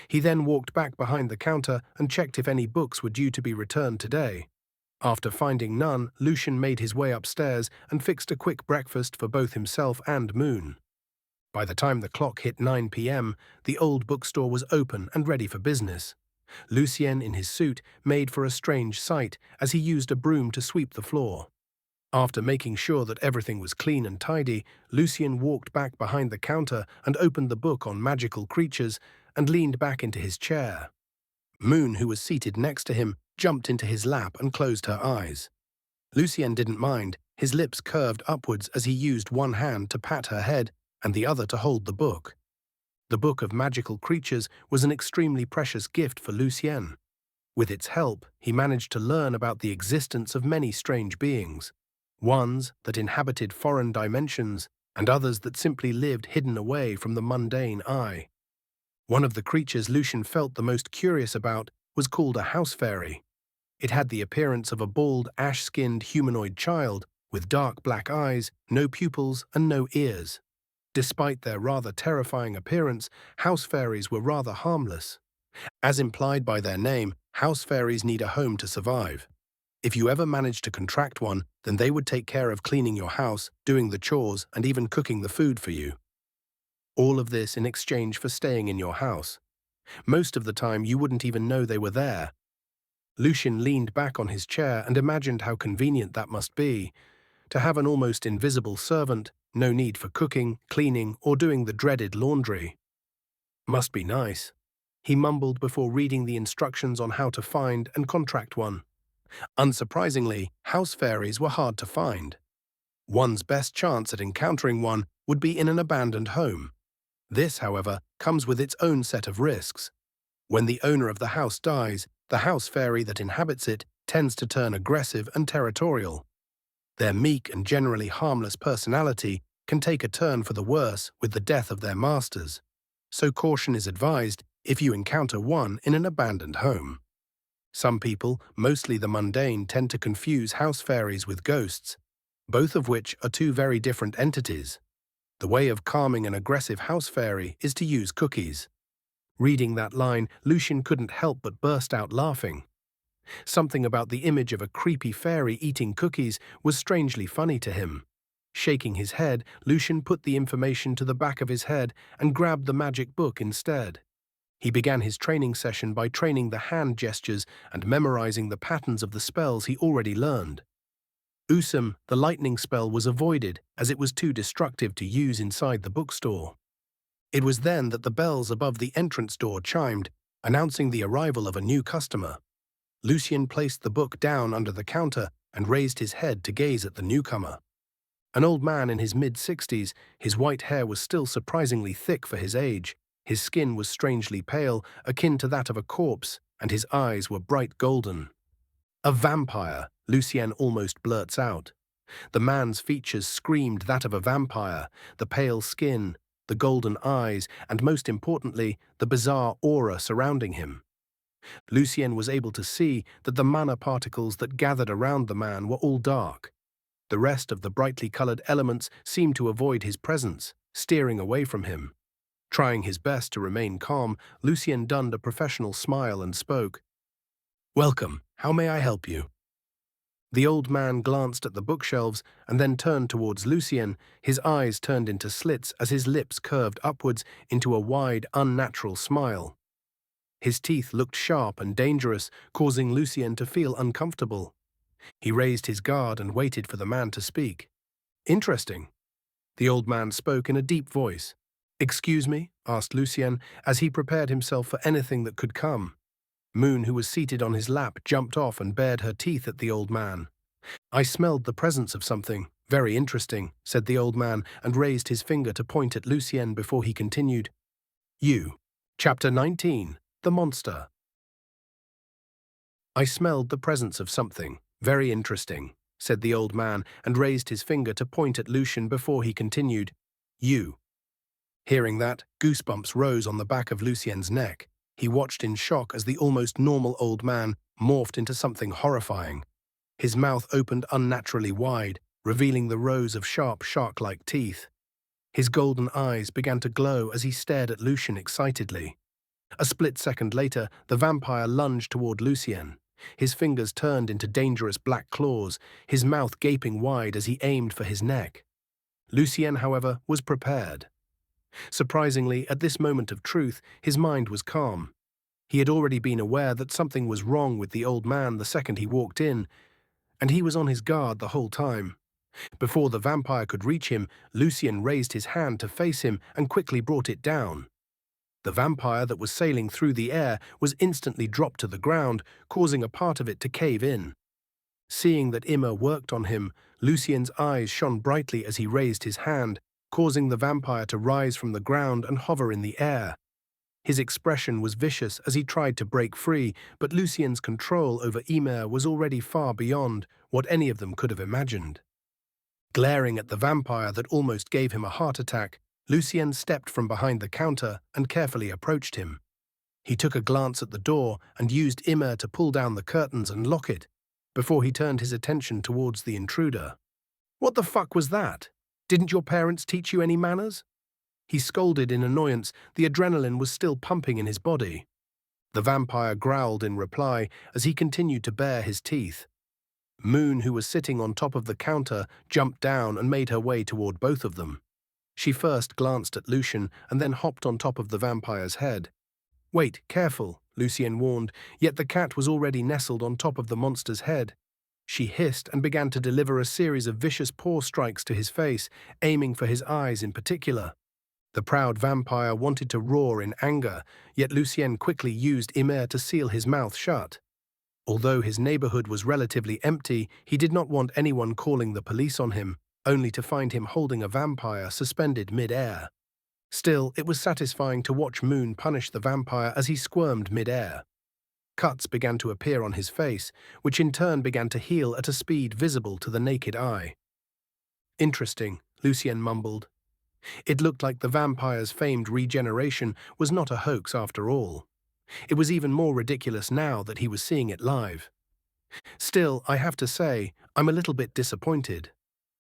He then walked back behind the counter and checked if any books were due to be returned today. After finding none, Lucien made his way upstairs and fixed a quick breakfast for both himself and Moon. By the time the clock hit 9 p.m., the old bookstore was open and ready for business. Lucien, in his suit, made for a strange sight as he used a broom to sweep the floor. After making sure that everything was clean and tidy, Lucien walked back behind the counter and opened the book on magical creatures and leaned back into his chair. Moon, who was seated next to him, jumped into his lap and closed her eyes. Lucien didn't mind. His lips curved upwards as he used one hand to pat her head and the other to hold the book. The book of magical creatures was an extremely precious gift for Lucien. With its help, he managed to learn about the existence of many strange beings, ones that inhabited foreign dimensions and others that simply lived hidden away from the mundane eye. One of the creatures Lucien felt the most curious about was called a house fairy. It had the appearance of a bald, ash-skinned humanoid child with dark black eyes, no pupils, and no ears. Despite their rather terrifying appearance, house fairies were rather harmless. As implied by their name, house fairies need a home to survive. If you ever managed to contract one, then they would take care of cleaning your house, doing the chores, and even cooking the food for you. All of this in exchange for staying in your house. Most of the time, you wouldn't even know they were there. Lucien leaned back on his chair and imagined how convenient that must be. To have an almost invisible servant, no need for cooking, cleaning, or doing the dreaded laundry. Must be nice, he mumbled before reading the instructions on how to find and contract one. Unsurprisingly, house fairies were hard to find. One's best chance at encountering one would be in an abandoned home. This, however, comes with its own set of risks. When the owner of the house dies, the house fairy that inhabits it tends to turn aggressive and territorial. Their meek and generally harmless personality can take a turn for the worse with the death of their masters. So caution is advised if you encounter one in an abandoned home. Some people, mostly the mundane, tend to confuse house fairies with ghosts, both of which are two very different entities. The way of calming an aggressive house fairy is to use cookies. Reading that line, Lucien couldn't help but burst out laughing. Something about the image of a creepy fairy eating cookies was strangely funny to him. Shaking his head, Lucien put the information to the back of his head and grabbed the magic book instead. He began his training session by training the hand gestures and memorizing the patterns of the spells he already learned. Usum, the lightning spell, was avoided as it was too destructive to use inside the bookstore. It was then that the bells above the entrance door chimed, announcing the arrival of a new customer. Lucien placed the book down under the counter and raised his head to gaze at the newcomer. An old man in his mid-60s, his white hair was still surprisingly thick for his age. His skin was strangely pale, akin to that of a corpse, and his eyes were bright golden. "A vampire," Lucien almost blurts out. The man's features screamed that of a vampire, the pale skin, the golden eyes, and most importantly, the bizarre aura surrounding him. Lucien was able to see that the mana particles that gathered around the man were all dark. The rest of the brightly colored elements seemed to avoid his presence, steering away from him. Trying his best to remain calm, Lucien donned a professional smile and spoke. "Welcome. How may I help you?" The old man glanced at the bookshelves and then turned towards Lucien, his eyes turned into slits as his lips curved upwards into a wide, unnatural smile. His teeth looked sharp and dangerous, causing Lucien to feel uncomfortable. He raised his guard and waited for the man to speak. "Interesting." The old man spoke in a deep voice. "Excuse me?" asked Lucien, as he prepared himself for anything that could come. Moon, who was seated on his lap, jumped off and bared her teeth at the old man. "I smelled the presence of something very interesting," said the old man, and raised his finger to point at Lucien before he continued. "You." Chapter 19. The Monster. "I smelled the presence of something very interesting," said the old man, and raised his finger to point at Lucien before he continued. "You." Hearing that, goosebumps rose on the back of Lucien's neck. He watched in shock as the almost normal old man morphed into something horrifying. His mouth opened unnaturally wide, revealing the rows of sharp shark-like teeth. His golden eyes began to glow as he stared at Lucien excitedly. A split second later, the vampire lunged toward Lucien. His fingers turned into dangerous black claws, his mouth gaping wide as he aimed for his neck. Lucien, however, was prepared. Surprisingly, at this moment of truth, his mind was calm. He had already been aware that something was wrong with the old man the second he walked in, and he was on his guard the whole time. Before the vampire could reach him, Lucien raised his hand to face him and quickly brought it down. The vampire that was sailing through the air was instantly dropped to the ground, causing a part of it to cave in. Seeing that Immer worked on him, Lucien's eyes shone brightly as he raised his hand, causing the vampire to rise from the ground and hover in the air. His expression was vicious as he tried to break free, but Lucien's control over Immer was already far beyond what any of them could have imagined. Glaring at the vampire that almost gave him a heart attack, Lucien stepped from behind the counter and carefully approached him. He took a glance at the door and used Immer to pull down the curtains and lock it, before he turned his attention towards the intruder. "What the fuck was that? Didn't your parents teach you any manners?" He scolded in annoyance. The adrenaline was still pumping in his body. The vampire growled in reply as he continued to bare his teeth. Moon, who was sitting on top of the counter, jumped down and made her way toward both of them. She first glanced at Lucien and then hopped on top of the vampire's head. "Wait, careful," Lucien warned, yet the cat was already nestled on top of the monster's head. She hissed and began to deliver a series of vicious paw strikes to his face, aiming for his eyes in particular. The proud vampire wanted to roar in anger, yet Lucien quickly used Immer to seal his mouth shut. Although his neighborhood was relatively empty, he did not want anyone calling the police on him, only to find him holding a vampire suspended mid-air. Still, it was satisfying to watch Moon punish the vampire as he squirmed mid-air. Cuts began to appear on his face, which in turn began to heal at a speed visible to the naked eye. "Interesting," Lucien mumbled. It looked like the vampire's famed regeneration was not a hoax after all. It was even more ridiculous now that he was seeing it live. "Still, I have to say, I'm a little bit disappointed.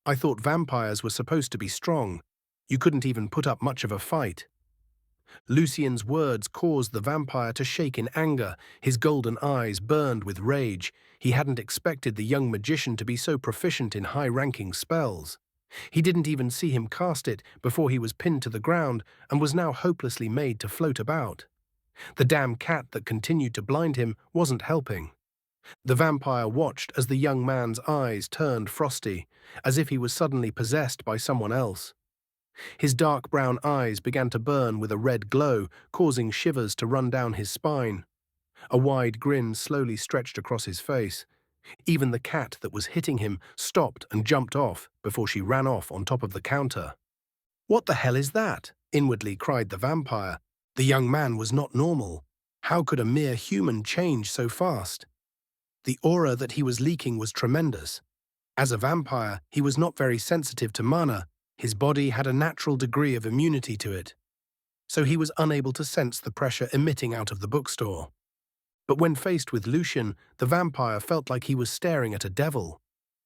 I thought vampires were supposed to be strong. You couldn't even put up much of a fight." Lucien's words caused the vampire to shake in anger. His golden eyes burned with rage. He hadn't expected the young magician to be so proficient in high-ranking spells. He didn't even see him cast it before he was pinned to the ground and was now hopelessly made to float about. The damn cat that continued to blind him wasn't helping. The vampire watched as the young man's eyes turned frosty, as if he was suddenly possessed by someone else. His dark brown eyes began to burn with a red glow, causing shivers to run down his spine. A wide grin slowly stretched across his face. Even the cat that was hitting him stopped and jumped off before she ran off on top of the counter. "What the hell is that?" inwardly cried the vampire. The young man was not normal. How could a mere human change so fast? The aura that he was leaking was tremendous. As a vampire, he was not very sensitive to mana. His body had a natural degree of immunity to it, so he was unable to sense the pressure emitting out of the bookstore. But when faced with Lucien, the vampire felt like he was staring at a devil.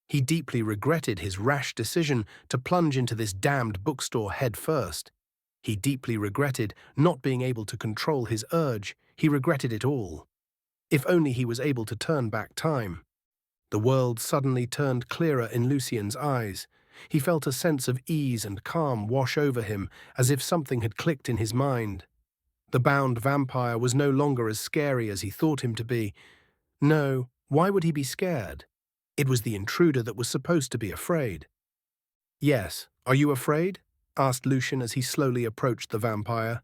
He deeply regretted his rash decision to plunge into this damned bookstore head first. He deeply regretted not being able to control his urge. He regretted it all. If only he was able to turn back time. The world suddenly turned clearer in Lucien's eyes. He felt a sense of ease and calm wash over him, as if something had clicked in his mind. The bound vampire was no longer as scary as he thought him to be. No, why would he be scared? It was the intruder that was supposed to be afraid. "Yes, are you afraid?" asked Lucien as he slowly approached the vampire.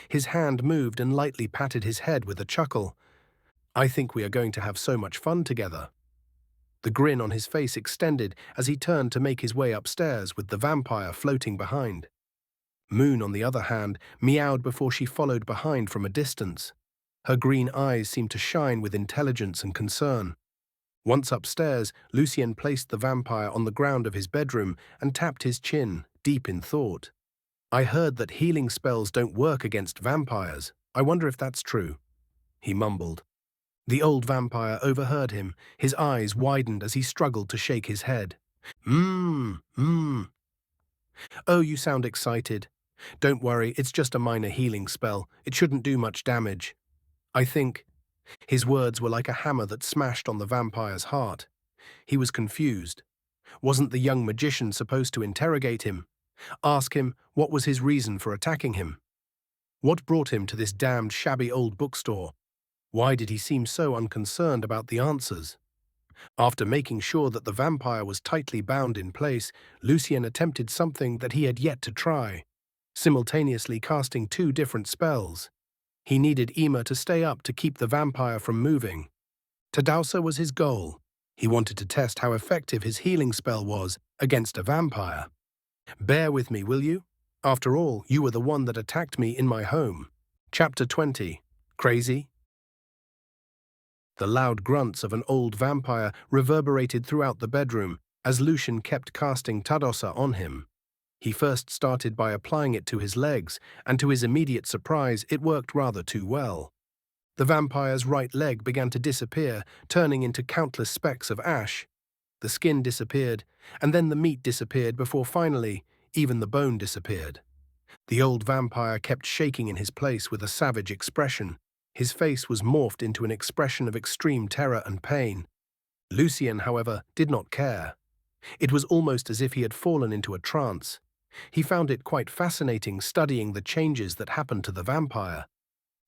His hand moved and lightly patted his head with a chuckle. "I think we are going to have so much fun together." The grin on his face extended as he turned to make his way upstairs with the vampire floating behind. Moon, on the other hand, meowed before she followed behind from a distance. Her green eyes seemed to shine with intelligence and concern. Once upstairs, Lucien placed the vampire on the ground of his bedroom and tapped his chin, deep in thought. "I heard that healing spells don't work against vampires. I wonder if that's true," he mumbled. The old vampire overheard him. His eyes widened as he struggled to shake his head. "Oh, you sound excited. Don't worry, it's just a minor healing spell. It shouldn't do much damage. I think—" His words were like a hammer that smashed on the vampire's heart. He was confused. Wasn't the young magician supposed to interrogate him? Ask him what was his reason for attacking him? What brought him to this damned shabby old bookstore? Why did he seem so unconcerned about the answers? After making sure that the vampire was tightly bound in place, Lucien attempted something that he had yet to try, simultaneously casting 2 different spells. He needed Ima to stay up to keep the vampire from moving. Tadausa was his goal. He wanted to test how effective his healing spell was against a vampire. "Bear with me, will you? After all, you were the one that attacked me in my home." Chapter 20. Crazy? The loud grunts of an old vampire reverberated throughout the bedroom as Lucien kept casting Tadausa on him. He first started by applying it to his legs, and to his immediate surprise, it worked rather too well. The vampire's right leg began to disappear, turning into countless specks of ash. The skin disappeared, and then the meat disappeared before finally, even the bone disappeared. The old vampire kept shaking in his place with a savage expression. His face was morphed into an expression of extreme terror and pain. Lucien, however, did not care. It was almost as if he had fallen into a trance. He found it quite fascinating studying the changes that happened to the vampire.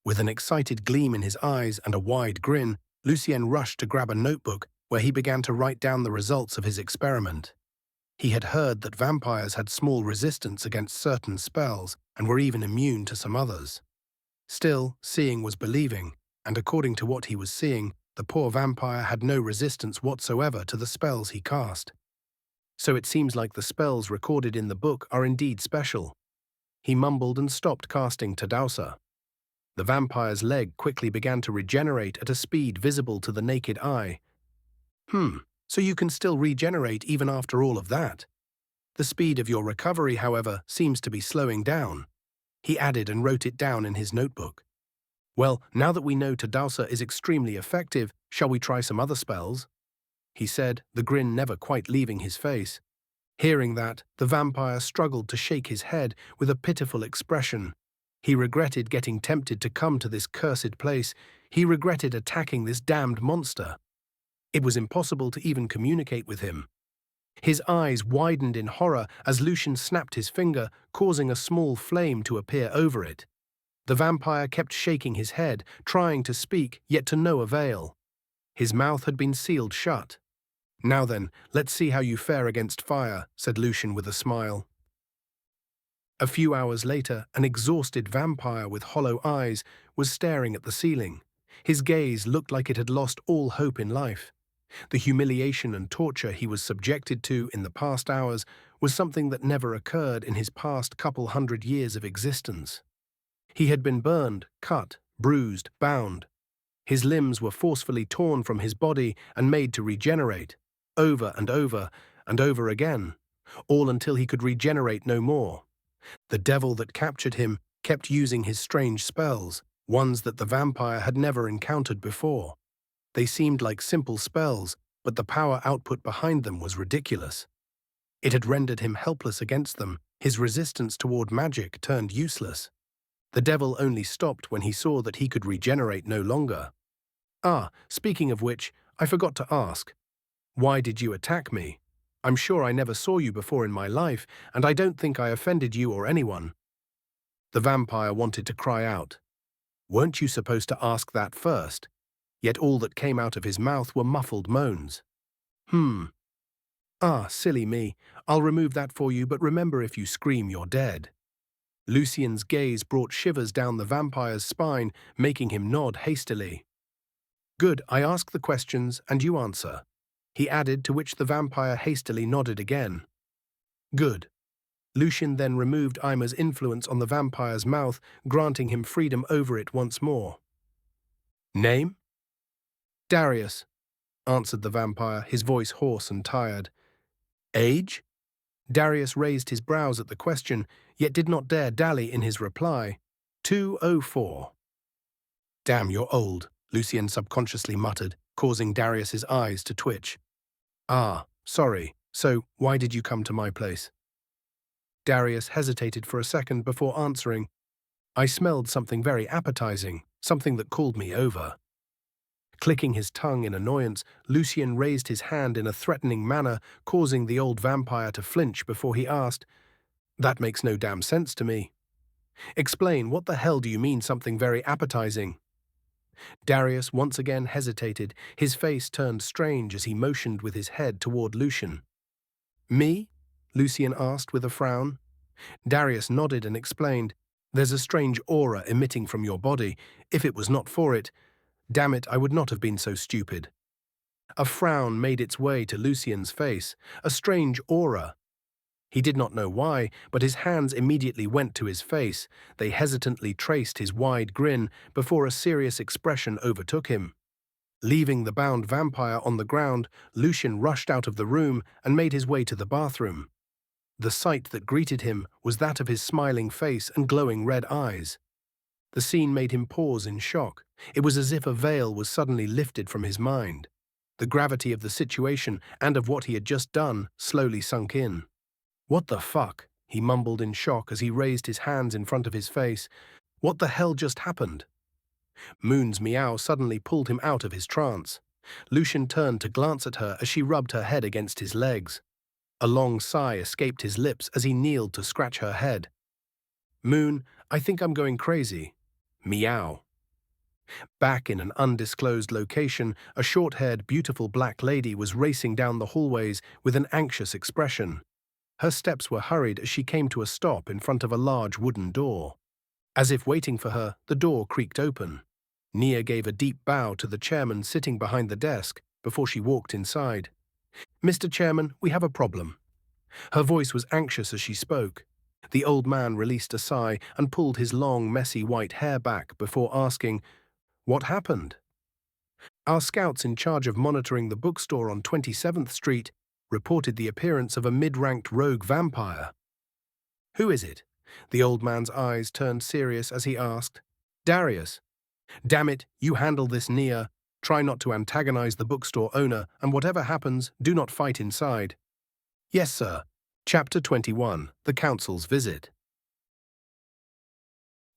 With an excited gleam in his eyes and a wide grin, Lucien rushed to grab a notebook where he began to write down the results of his experiment. He had heard that vampires had small resistance against certain spells and were even immune to some others. Still, seeing was believing, and according to what he was seeing, the poor vampire had no resistance whatsoever to the spells he cast. So it seems like the spells recorded in the book are indeed special. He mumbled and stopped casting Tadausa. The vampire's leg quickly began to regenerate at a speed visible to the naked eye. So you can still regenerate even after all of that. The speed of your recovery, however, seems to be slowing down. He added and wrote it down in his notebook. "Well, now that we know Tadausa is extremely effective, shall we try some other spells?" he said, the grin never quite leaving his face. Hearing that, the vampire struggled to shake his head with a pitiful expression. He regretted getting tempted to come to this cursed place. He regretted attacking this damned monster. It was impossible to even communicate with him. His eyes widened in horror as Lucien snapped his finger, causing a small flame to appear over it. The vampire kept shaking his head, trying to speak, yet to no avail. His mouth had been sealed shut. "Now then, let's see how you fare against fire," said Lucien with a smile. A few hours later, an exhausted vampire with hollow eyes was staring at the ceiling. His gaze looked like it had lost all hope in life. The humiliation and torture he was subjected to in the past hours was something that never occurred in his past couple hundred years of existence. He had been burned, cut, bruised, bound. His limbs were forcefully torn from his body and made to regenerate, over and over and over again, all until he could regenerate no more. The devil that captured him kept using his strange spells, ones that the vampire had never encountered before. They seemed like simple spells, but the power output behind them was ridiculous. It had rendered him helpless against them. His resistance toward magic turned useless. The devil only stopped when he saw that he could regenerate no longer. Ah, speaking of which, I forgot to ask. Why did you attack me? I'm sure I never saw you before in my life, and I don't think I offended you or anyone. The vampire wanted to cry out. Weren't you supposed to ask that first? Yet all that came out of his mouth were muffled moans. Ah, silly me. I'll remove that for you, but remember, if you scream, you're dead. Lucien's gaze brought shivers down the vampire's spine, making him nod hastily. Good, I ask the questions, and you answer, he added, to which the vampire hastily nodded again. Good. Lucien then removed Ima's influence on the vampire's mouth, granting him freedom over it once more. Name? Darius, answered the vampire, his voice hoarse and tired. Age? Darius raised his brows at the question, yet did not dare dally in his reply. 204. Damn, you're old, Lucien subconsciously muttered, causing Darius's eyes to twitch. Ah, sorry. So, why did you come to my place? Darius hesitated for a second before answering. I smelled something very appetizing, something that called me over. Clicking his tongue in annoyance, Lucien raised his hand in a threatening manner, causing the old vampire to flinch before he asked, That makes no damn sense to me. Explain, what the hell do you mean something very appetizing? Darius once again hesitated, his face turned strange as he motioned with his head toward Lucien. Me? Lucien asked with a frown. Darius nodded and explained, There's a strange aura emitting from your body. If it was not for it, damn it, I would not have been so stupid. A frown made its way to Lucien's face, a strange aura. He did not know why, but his hands immediately went to his face. They hesitantly traced his wide grin before a serious expression overtook him. Leaving the bound vampire on the ground, Lucien rushed out of the room and made his way to the bathroom. The sight that greeted him was that of his smiling face and glowing red eyes. The scene made him pause in shock. It was as if a veil was suddenly lifted from his mind. The gravity of the situation and of what he had just done slowly sunk in. What the fuck? He mumbled in shock as he raised his hands in front of his face. What the hell just happened? Moon's meow suddenly pulled him out of his trance. Lucien turned to glance at her as she rubbed her head against his legs. A long sigh escaped his lips as he kneeled to scratch her head. Moon, I think I'm going crazy. Meow. Back in an undisclosed location, a short-haired, beautiful black lady was racing down the hallways with an anxious expression. Her steps were hurried as she came to a stop in front of a large wooden door. As if waiting for her, the door creaked open. Nia gave a deep bow to the chairman sitting behind the desk before she walked inside. Mr. Chairman, we have a problem. Her voice was anxious as she spoke. The old man released a sigh and pulled his long, messy white hair back before asking, What happened? Our scouts in charge of monitoring the bookstore on 27th Street reported the appearance of a mid-ranked rogue vampire. Who is it? The old man's eyes turned serious as he asked. Darius. Damn it, you handle this, Nia. Try not to antagonize the bookstore owner, and whatever happens, do not fight inside. Yes, sir. Chapter 21. The Council's Visit.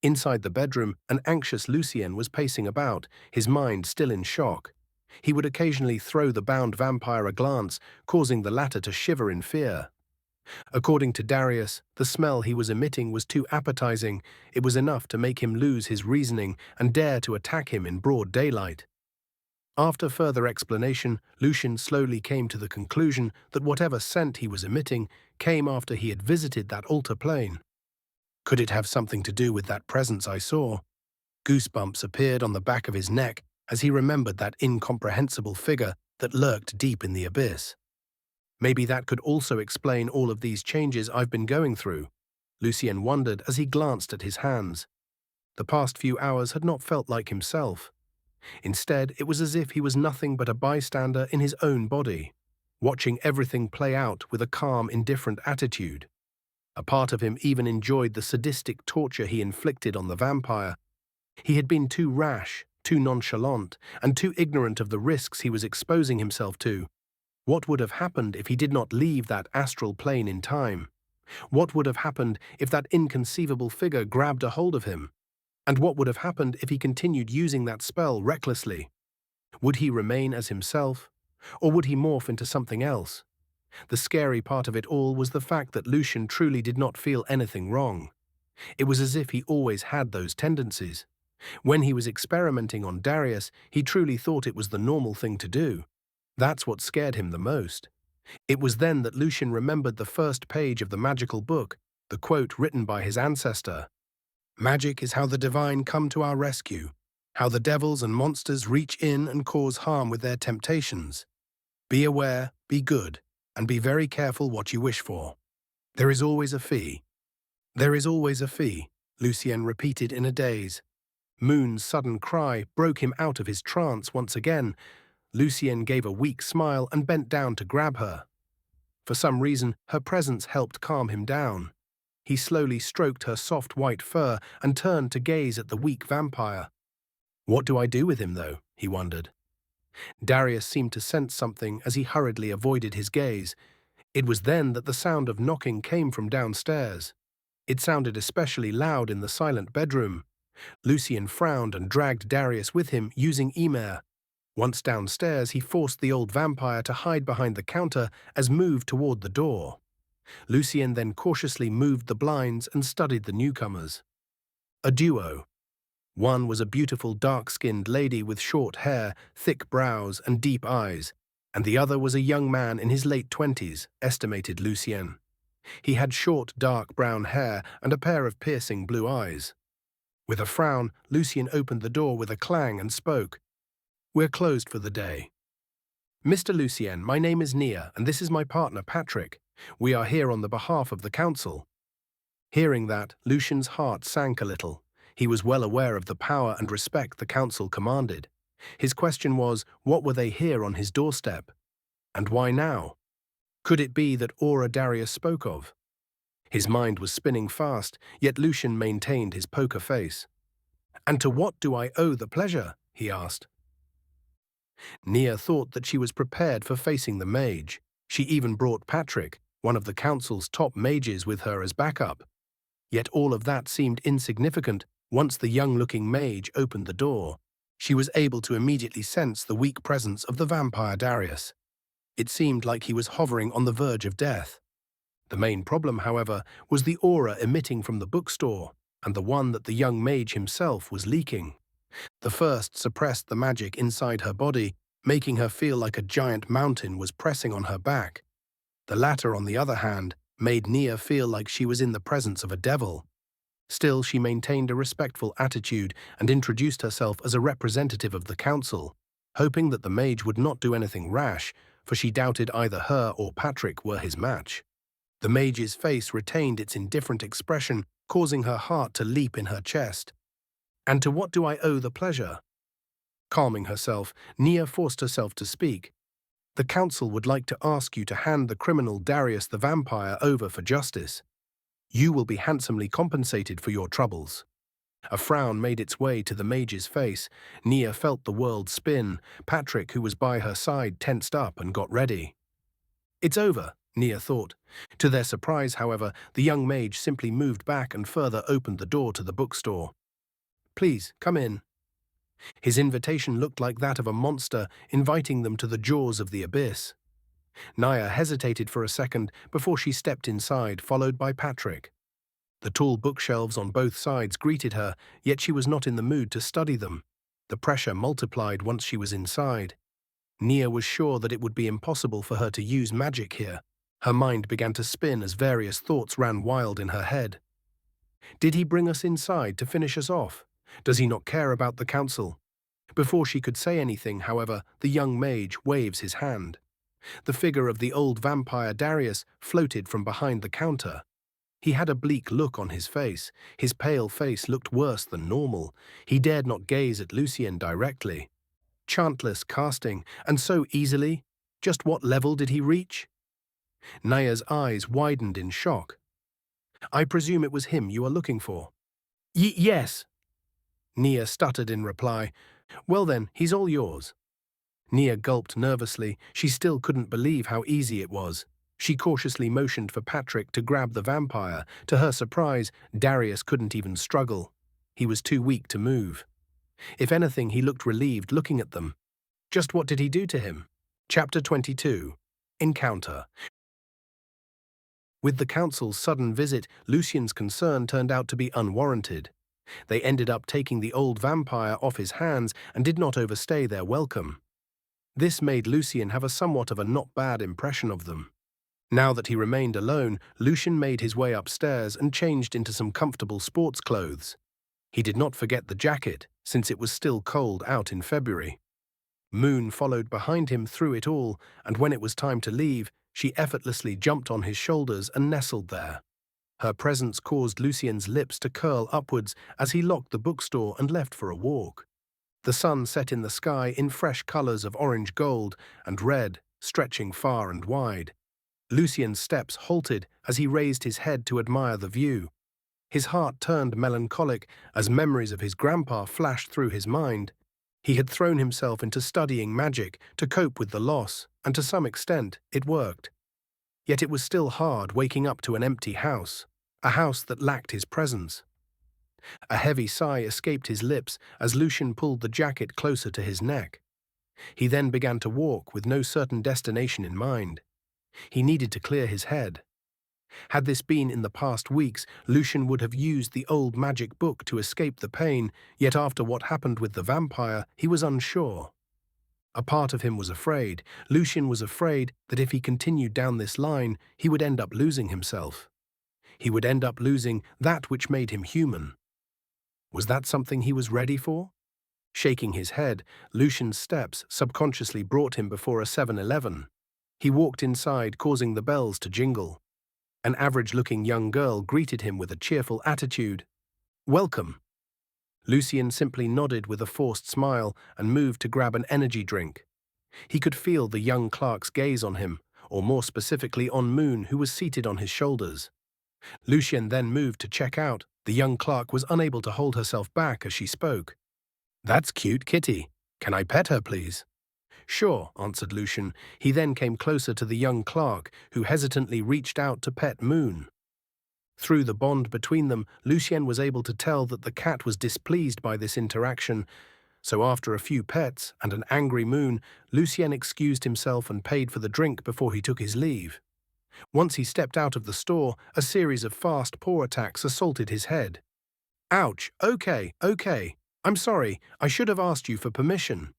Inside the bedroom, an anxious Lucien was pacing about, his mind still in shock. He would occasionally throw the bound vampire a glance, causing the latter to shiver in fear. According to Darius, the smell he was emitting was too appetizing. It was enough to make him lose his reasoning and dare to attack him in broad daylight. After further explanation, Lucien slowly came to the conclusion that whatever scent he was emitting came after he had visited that altar plane. Could it have something to do with that presence I saw? Goosebumps appeared on the back of his neck as he remembered that incomprehensible figure that lurked deep in the abyss. Maybe that could also explain all of these changes I've been going through, Lucien wondered as he glanced at his hands. The past few hours had not felt like himself. Instead, it was as if he was nothing but a bystander in his own body, watching everything play out with a calm, indifferent attitude. A part of him even enjoyed the sadistic torture he inflicted on the vampire. He had been too rash, too nonchalant, and too ignorant of the risks he was exposing himself to. What would have happened if he did not leave that astral plane in time? What would have happened if that inconceivable figure grabbed a hold of him? And what would have happened if he continued using that spell recklessly? Would he remain as himself, or would he morph into something else? The scary part of it all was the fact that Lucien truly did not feel anything wrong. It was as if he always had those tendencies. When he was experimenting on Darius, he truly thought it was the normal thing to do. That's what scared him the most. It was then that Lucien remembered the first page of the magical book, the quote written by his ancestor. Magic is how the divine come to our rescue, how the devils and monsters reach in and cause harm with their temptations. Be aware, be good, and be very careful what you wish for. There is always a fee. There is always a fee, Lucien repeated in a daze. Moon's sudden cry broke him out of his trance once again. Lucien gave a weak smile and bent down to grab her. For some reason, her presence helped calm him down. He slowly stroked her soft white fur and turned to gaze at the weak vampire. What do I do with him, though? He wondered. Darius seemed to sense something as he hurriedly avoided his gaze. It was then that the sound of knocking came from downstairs. It sounded especially loud in the silent bedroom. Lucien frowned and dragged Darius with him, using Emer. Once downstairs, he forced the old vampire to hide behind the counter as moved toward the door. Lucien then cautiously moved the blinds and studied the newcomers. A duo. One was a beautiful dark-skinned lady with short hair, thick brows, and deep eyes, and the other was a young man in his late 20s, estimated Lucien. He had short, dark brown hair and a pair of piercing blue eyes. With a frown, Lucien opened the door with a clang and spoke. We're closed for the day. Mr. Lucien, my name is Nia, and this is my partner, Patrick. We are here on the behalf of the council. Hearing that, Lucien's heart sank a little. He was well aware of the power and respect the council commanded. His question was, what were they here on his doorstep? And why now? Could it be that aura Darius spoke of? His mind was spinning fast, yet Lucien maintained his poker face. And to what do I owe the pleasure? He asked. Nia thought that she was prepared for facing the mage. She even brought Patrick, one of the council's top mages, with her as backup. Yet all of that seemed insignificant once the young-looking mage opened the door. She was able to immediately sense the weak presence of the vampire Darius. It seemed like he was hovering on the verge of death. The main problem, however, was the aura emitting from the bookstore, and the one that the young mage himself was leaking. The first suppressed the magic inside her body, making her feel like a giant mountain was pressing on her back. The latter, on the other hand, made Nia feel like she was in the presence of a devil. Still, she maintained a respectful attitude and introduced herself as a representative of the council, hoping that the mage would not do anything rash, for she doubted either her or Patrick were his match. The mage's face retained its indifferent expression, causing her heart to leap in her chest. And to what do I owe the pleasure? Calming herself, Nia forced herself to speak. The council would like to ask you to hand the criminal Darius the vampire over for justice. You will be handsomely compensated for your troubles. A frown made its way to the mage's face. Nia felt the world spin. Patrick, who was by her side, tensed up and got ready. It's over, Nia thought. To their surprise, however, the young mage simply moved back and further opened the door to the bookstore. Please, come in. His invitation looked like that of a monster inviting them to the jaws of the abyss. Nia hesitated for a second before she stepped inside, followed by Patrick. The tall bookshelves on both sides greeted her, yet she was not in the mood to study them. The pressure multiplied once she was inside. Nia was sure that it would be impossible for her to use magic here. Her mind began to spin as various thoughts ran wild in her head. Did he bring us inside to finish us off? Does he not care about the council? Before she could say anything, however, the young mage waves his hand. The figure of the old vampire Darius floated from behind the counter. He had a bleak look on his face. His pale face looked worse than normal. He dared not gaze at Lucien directly. Chantless casting, and so easily? Just what level did he reach? Nia's eyes widened in shock. I presume it was him you are looking for. Yes. Nia stuttered in reply. Well then, he's all yours. Nia gulped nervously. She still couldn't believe how easy it was. She cautiously motioned for Patrick to grab the vampire. To her surprise, Darius couldn't even struggle. He was too weak to move. If anything, he looked relieved looking at them. Just what did he do to him? Chapter 22. Encounter. With the council's sudden visit, Lucien's concern turned out to be unwarranted. They ended up taking the old vampire off his hands and did not overstay their welcome. This made Lucien have a somewhat of a not bad impression of them. Now that he remained alone, Lucien made his way upstairs and changed into some comfortable sports clothes. He did not forget the jacket, since it was still cold out in February. Moon followed behind him through it all, and when it was time to leave, she effortlessly jumped on his shoulders and nestled there. Her presence caused Lucien's lips to curl upwards as he locked the bookstore and left for a walk. The sun set in the sky in fresh colors of orange gold and red, stretching far and wide. Lucien's steps halted as he raised his head to admire the view. His heart turned melancholic as memories of his grandpa flashed through his mind. He had thrown himself into studying magic to cope with the loss, and to some extent, it worked. Yet it was still hard waking up to an empty house, a house that lacked his presence. A heavy sigh escaped his lips as Lucien pulled the jacket closer to his neck. He then began to walk with no certain destination in mind. He needed to clear his head. Had this been in the past weeks, Lucien would have used the old magic book to escape the pain, yet after what happened with the vampire, he was unsure. A part of him was afraid. Lucien was afraid that if he continued down this line, he would end up losing himself. He would end up losing that which made him human. Was that something he was ready for? Shaking his head, Lucien's steps subconsciously brought him before a 7-Eleven. He walked inside, causing the bells to jingle. An average-looking young girl greeted him with a cheerful attitude. "Welcome." Lucien simply nodded with a forced smile and moved to grab an energy drink. He could feel the young clerk's gaze on him, or more specifically on Moon, who was seated on his shoulders. Lucien then moved to check out. The young clerk was unable to hold herself back as she spoke. "That's cute, Kitty. Can I pet her, please?" "Sure," answered Lucien. He then came closer to the young clerk, who hesitantly reached out to pet Moon. Through the bond between them, Lucien was able to tell that the cat was displeased by this interaction, so after a few pets and an angry Moon, Lucien excused himself and paid for the drink before he took his leave. Once he stepped out of the store, a series of fast paw attacks assaulted his head. "Ouch, okay. I'm sorry, I should have asked you for permission,"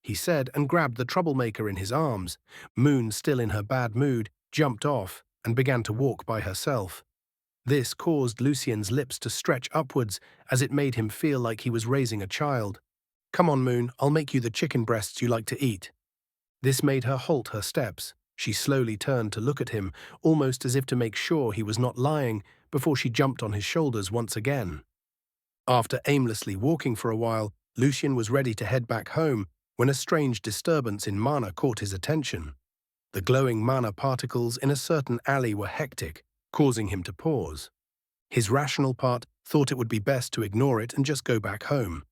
he said and grabbed the troublemaker in his arms. Moon, still in her bad mood, jumped off and began to walk by herself. This caused Lucien's lips to stretch upwards as it made him feel like he was raising a child. "Come on, Moon, I'll make you the chicken breasts you like to eat." This made her halt her steps. She slowly turned to look at him, almost as if to make sure he was not lying, before she jumped on his shoulders once again. After aimlessly walking for a while, Lucien was ready to head back home when a strange disturbance in mana caught his attention. The glowing mana particles in a certain alley were hectic, causing him to pause. His rational part thought it would be best to ignore it and just go back home.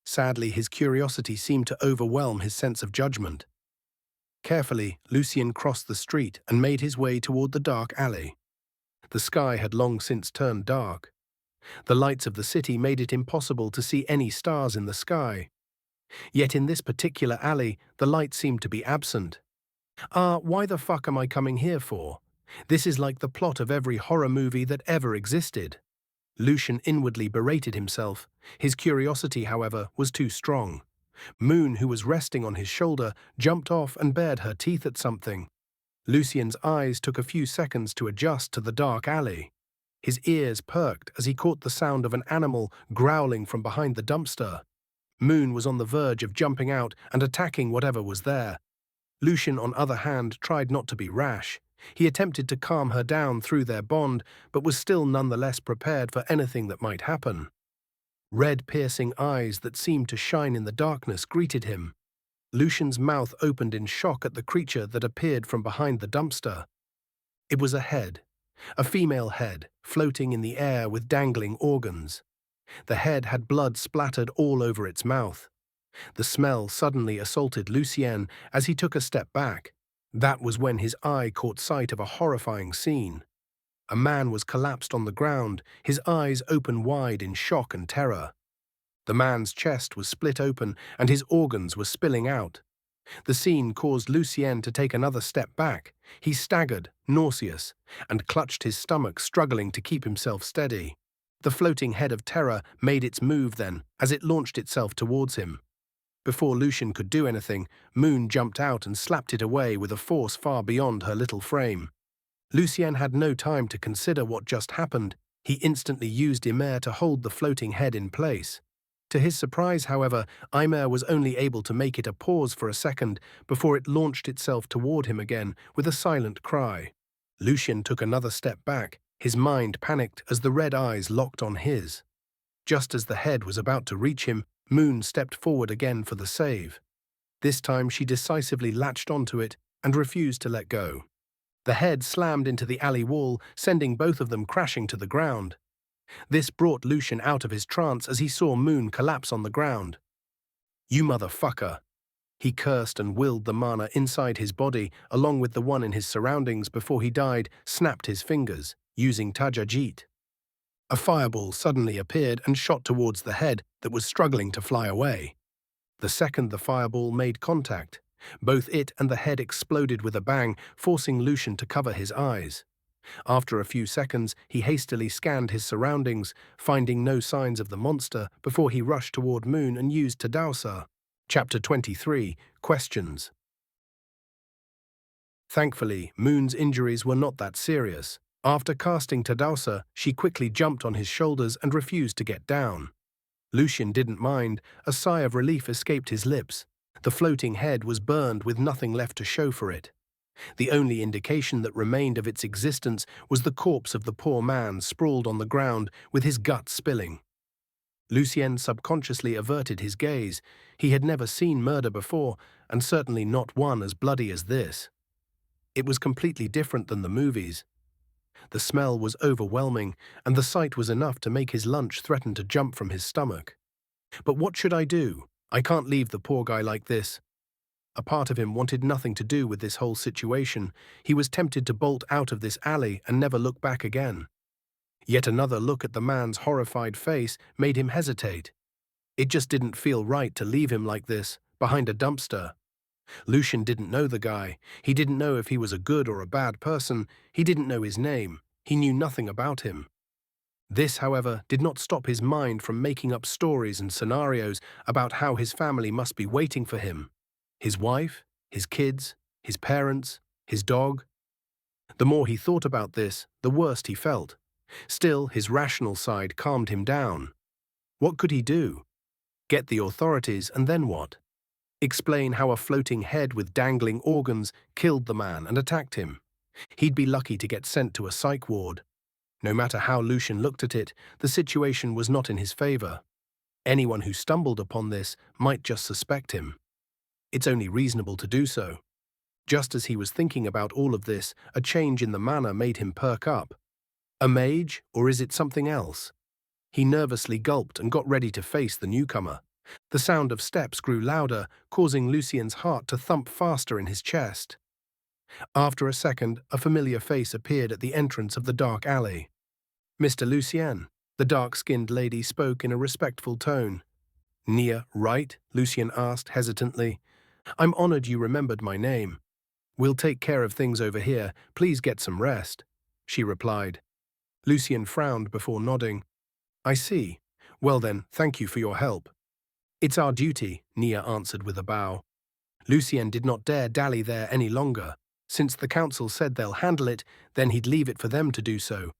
Sadly, his curiosity seemed to overwhelm his sense of judgment. Carefully, Lucien crossed the street and made his way toward the dark alley. The sky had long since turned dark. The lights of the city made it impossible to see any stars in the sky. Yet in this particular alley, the light seemed to be absent. Why the fuck am I coming here for? This is like the plot of every horror movie that ever existed. Lucien inwardly berated himself. His curiosity, however, was too strong. Moon, who was resting on his shoulder, jumped off and bared her teeth at something. Lucien's eyes took a few seconds to adjust to the dark alley. His ears perked as he caught the sound of an animal growling from behind the dumpster. Moon was on the verge of jumping out and attacking whatever was there. Lucien, on the other hand, tried not to be rash. He attempted to calm her down through their bond, but was still nonetheless prepared for anything that might happen. Red, piercing eyes that seemed to shine in the darkness greeted him. Lucien's mouth opened in shock at the creature that appeared from behind the dumpster. It was a head, a female head, floating in the air with dangling organs. The head had blood splattered all over its mouth. The smell suddenly assaulted Lucien as he took a step back. That was when his eye caught sight of a horrifying scene. A man was collapsed on the ground, his eyes open wide in shock and terror. The man's chest was split open and his organs were spilling out. The scene caused Lucien to take another step back. He staggered, nauseous, and clutched his stomach, struggling to keep himself steady. The floating head of terror made its move then, as it launched itself towards him. Before Lucien could do anything, Moon jumped out and slapped it away with a force far beyond her little frame. Lucien had no time to consider what just happened. He instantly used Immortals to hold the floating head in place. To his surprise, however, Immortals was only able to make it a pause for a second before it launched itself toward him again with a silent cry. Lucien took another step back, his mind panicked as the red eyes locked on his. Just as the head was about to reach him, Moon stepped forward again for the save. This time she decisively latched onto it and refused to let go. The head slammed into the alley wall, sending both of them crashing to the ground. This brought Lucien out of his trance as he saw Moon collapse on the ground. "You motherfucker!" He cursed and willed the mana inside his body, along with the one in his surroundings before he died, snapped his fingers, using Tajajit. A fireball suddenly appeared and shot towards the head that was struggling to fly away. The second the fireball made contact, both it and the head exploded with a bang, forcing Lucien to cover his eyes. After a few seconds, he hastily scanned his surroundings, finding no signs of the monster before he rushed toward Moon and used that.There. Chapter 23, Questions. Thankfully, Moon's injuries were not that serious. After casting that.There, she quickly jumped on his shoulders and refused to get down. Lucien didn't mind. A sigh of relief escaped his lips. The floating head was burned with nothing left to show for it. The only indication that remained of its existence was the corpse of the poor man sprawled on the ground with his guts spilling. Lucien subconsciously averted his gaze. He had never seen murder before, and certainly not one as bloody as this. It was completely different than the movies. The smell was overwhelming, and the sight was enough to make his lunch threaten to jump from his stomach. But what should I do? I can't leave the poor guy like this. A part of him wanted nothing to do with this whole situation. He was tempted to bolt out of this alley and never look back again. Yet another look at the man's horrified face made him hesitate. It just didn't feel right to leave him like this, behind a dumpster. Lucien didn't know the guy. He didn't know if he was a good or a bad person. He didn't know his name. He knew nothing about him. This, however, did not stop his mind from making up stories and scenarios about how his family must be waiting for him. His wife, his kids, his parents, his dog. The more he thought about this, the worse he felt. Still, his rational side calmed him down. What could he do? Get the authorities, and then what? Explain how a floating head with dangling organs killed the man and attacked him. He'd be lucky to get sent to a psych ward. No matter how Lucien looked at it, the situation was not in his favor. Anyone who stumbled upon this might just suspect him. It's only reasonable to do so. Just as he was thinking about all of this, a change in the manner made him perk up. A mage, or is it something else? He nervously gulped and got ready to face the newcomer. The sound of steps grew louder, causing Lucien's heart to thump faster in his chest. After a second, a familiar face appeared at the entrance of the dark alley. "Mr. Lucien," the dark-skinned lady spoke in a respectful tone. "Nia, right?" Lucien asked hesitantly. "I'm honored you remembered my name. We'll take care of things over here. Please get some rest," she replied. Lucien frowned before nodding. "I see. Well then, thank you for your help." "It's our duty," Nia answered with a bow. Lucien did not dare dally there any longer. Since the council said they'll handle it, then he'd leave it for them to do so.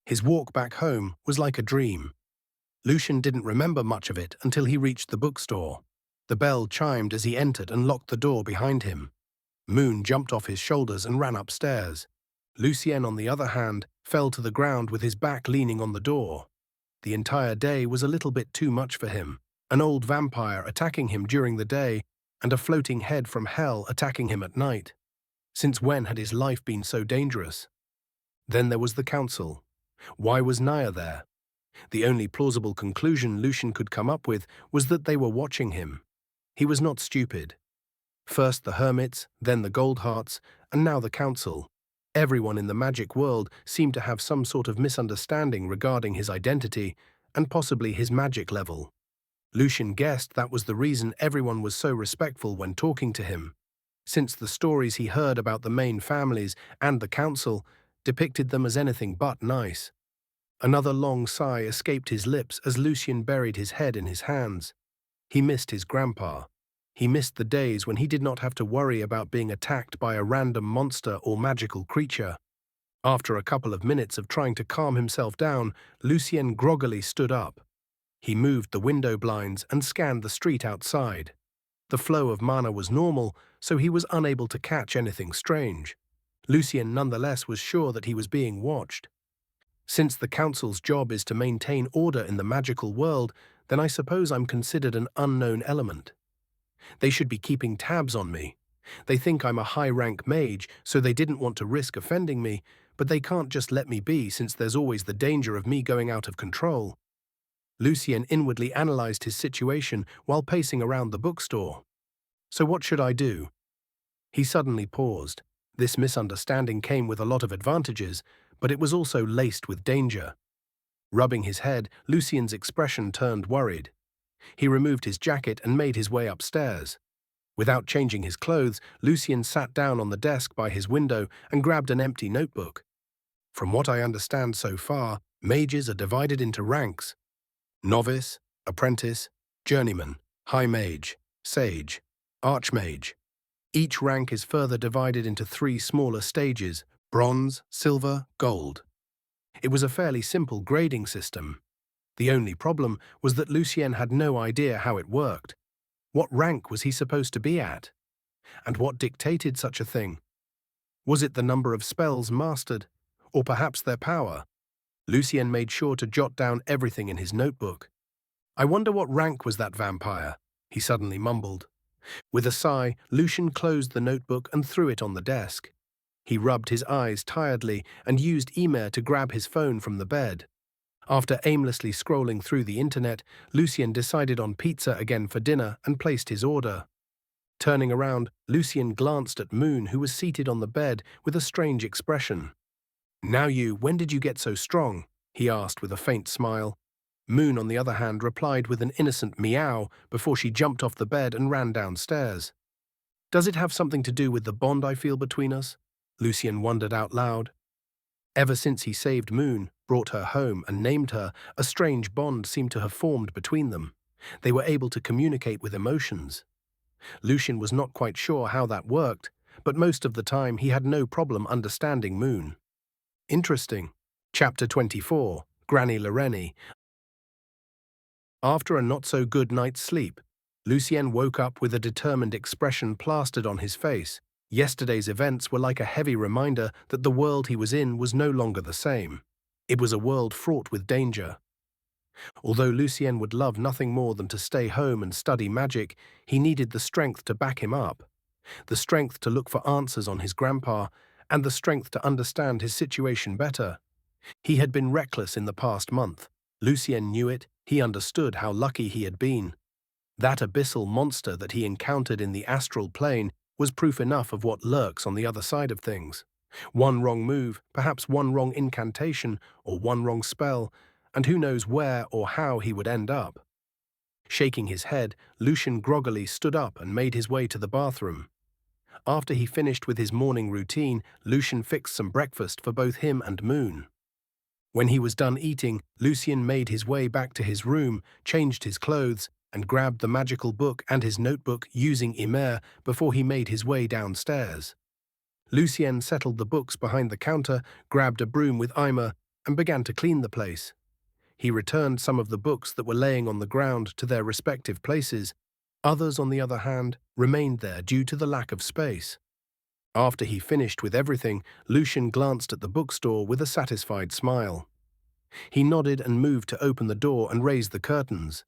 His walk back home was like a dream. Lucien didn't remember much of it until he reached the bookstore. The bell chimed as he entered and locked the door behind him. Moon jumped off his shoulders and ran upstairs. Lucien, on the other hand, fell to the ground with his back leaning on the door. The entire day was a little bit too much for him. An old vampire attacking him during the day, and a floating head from hell attacking him at night. Since when had his life been so dangerous? Then there was the council. Why was Nia there? The only plausible conclusion Lucien could come up with was that they were watching him. He was not stupid. First the hermits, then the Goldarts, and now the council. Everyone in the magic world seemed to have some sort of misunderstanding regarding his identity and possibly his magic level. Lucien guessed that was the reason everyone was so respectful when talking to him, since the stories he heard about the main families and the council depicted them as anything but nice. Another long sigh escaped his lips as Lucien buried his head in his hands. He missed his grandpa. He missed the days when he did not have to worry about being attacked by a random monster or magical creature. After a couple of minutes of trying to calm himself down, Lucien groggily stood up. He moved the window blinds and scanned the street outside. The flow of mana was normal, so he was unable to catch anything strange. Lucien nonetheless was sure that he was being watched. Since the council's job is to maintain order in the magical world, then I suppose I'm considered an unknown element. They should be keeping tabs on me. They think I'm a high-rank mage, so they didn't want to risk offending me, but they can't just let me be since there's always the danger of me going out of control. Lucien inwardly analyzed his situation while pacing around the bookstore. So what should I do? He suddenly paused. This misunderstanding came with a lot of advantages, but it was also laced with danger. Rubbing his head, Lucien's expression turned worried. He removed his jacket and made his way upstairs. Without changing his clothes, Lucien sat down on the desk by his window and grabbed an empty notebook. From what I understand so far, mages are divided into ranks: novice, apprentice, journeyman, high mage, sage, archmage. Each rank is further divided into 3 smaller stages: bronze, silver, gold. It was a fairly simple grading system. The only problem was that Lucien had no idea how it worked. What rank was he supposed to be at? And what dictated such a thing? Was it the number of spells mastered, or perhaps their power? Lucien made sure to jot down everything in his notebook. I wonder what rank was that vampire, he suddenly mumbled. With a sigh, Lucien closed the notebook and threw it on the desk. He rubbed his eyes tiredly and used Emer to grab his phone from the bed. After aimlessly scrolling through the internet, Lucien decided on pizza again for dinner and placed his order. Turning around, Lucien glanced at Moon, who was seated on the bed with a strange expression. "Now when did you get so strong?" he asked with a faint smile. Moon, on the other hand, replied with an innocent meow before she jumped off the bed and ran downstairs. "Does it have something to do with the bond I feel between us?" Lucien wondered out loud. Ever since he saved Moon, brought her home, and named her, a strange bond seemed to have formed between them. They were able to communicate with emotions. Lucien was not quite sure how that worked, but most of the time he had no problem understanding Moon. Interesting. Chapter 24, Granny Loreni. After a not-so-good night's sleep, Lucien woke up with a determined expression plastered on his face. Yesterday's events were like a heavy reminder that the world he was in was no longer the same. It was a world fraught with danger. Although Lucien would love nothing more than to stay home and study magic, he needed the strength to back him up, the strength to look for answers on his grandpa, and the strength to understand his situation better. He had been reckless in the past month. Lucien knew it. He understood how lucky he had been. That abyssal monster that he encountered in the astral plane was proof enough of what lurks on the other side of things. One wrong move, perhaps one wrong incantation, or one wrong spell, and who knows where or how he would end up. Shaking his head, Lucien groggily stood up and made his way to the bathroom. After he finished with his morning routine, Lucien fixed some breakfast for both him and Moon. When he was done eating, Lucien made his way back to his room, changed his clothes, and grabbed the magical book and his notebook using Emer before he made his way downstairs. Lucien settled the books behind the counter, grabbed a broom with Emer, and began to clean the place. He returned some of the books that were laying on the ground to their respective places. Others, on the other hand, remained there due to the lack of space. After he finished with everything, Lucien glanced at the bookstore with a satisfied smile. He nodded and moved to open the door and raise the curtains.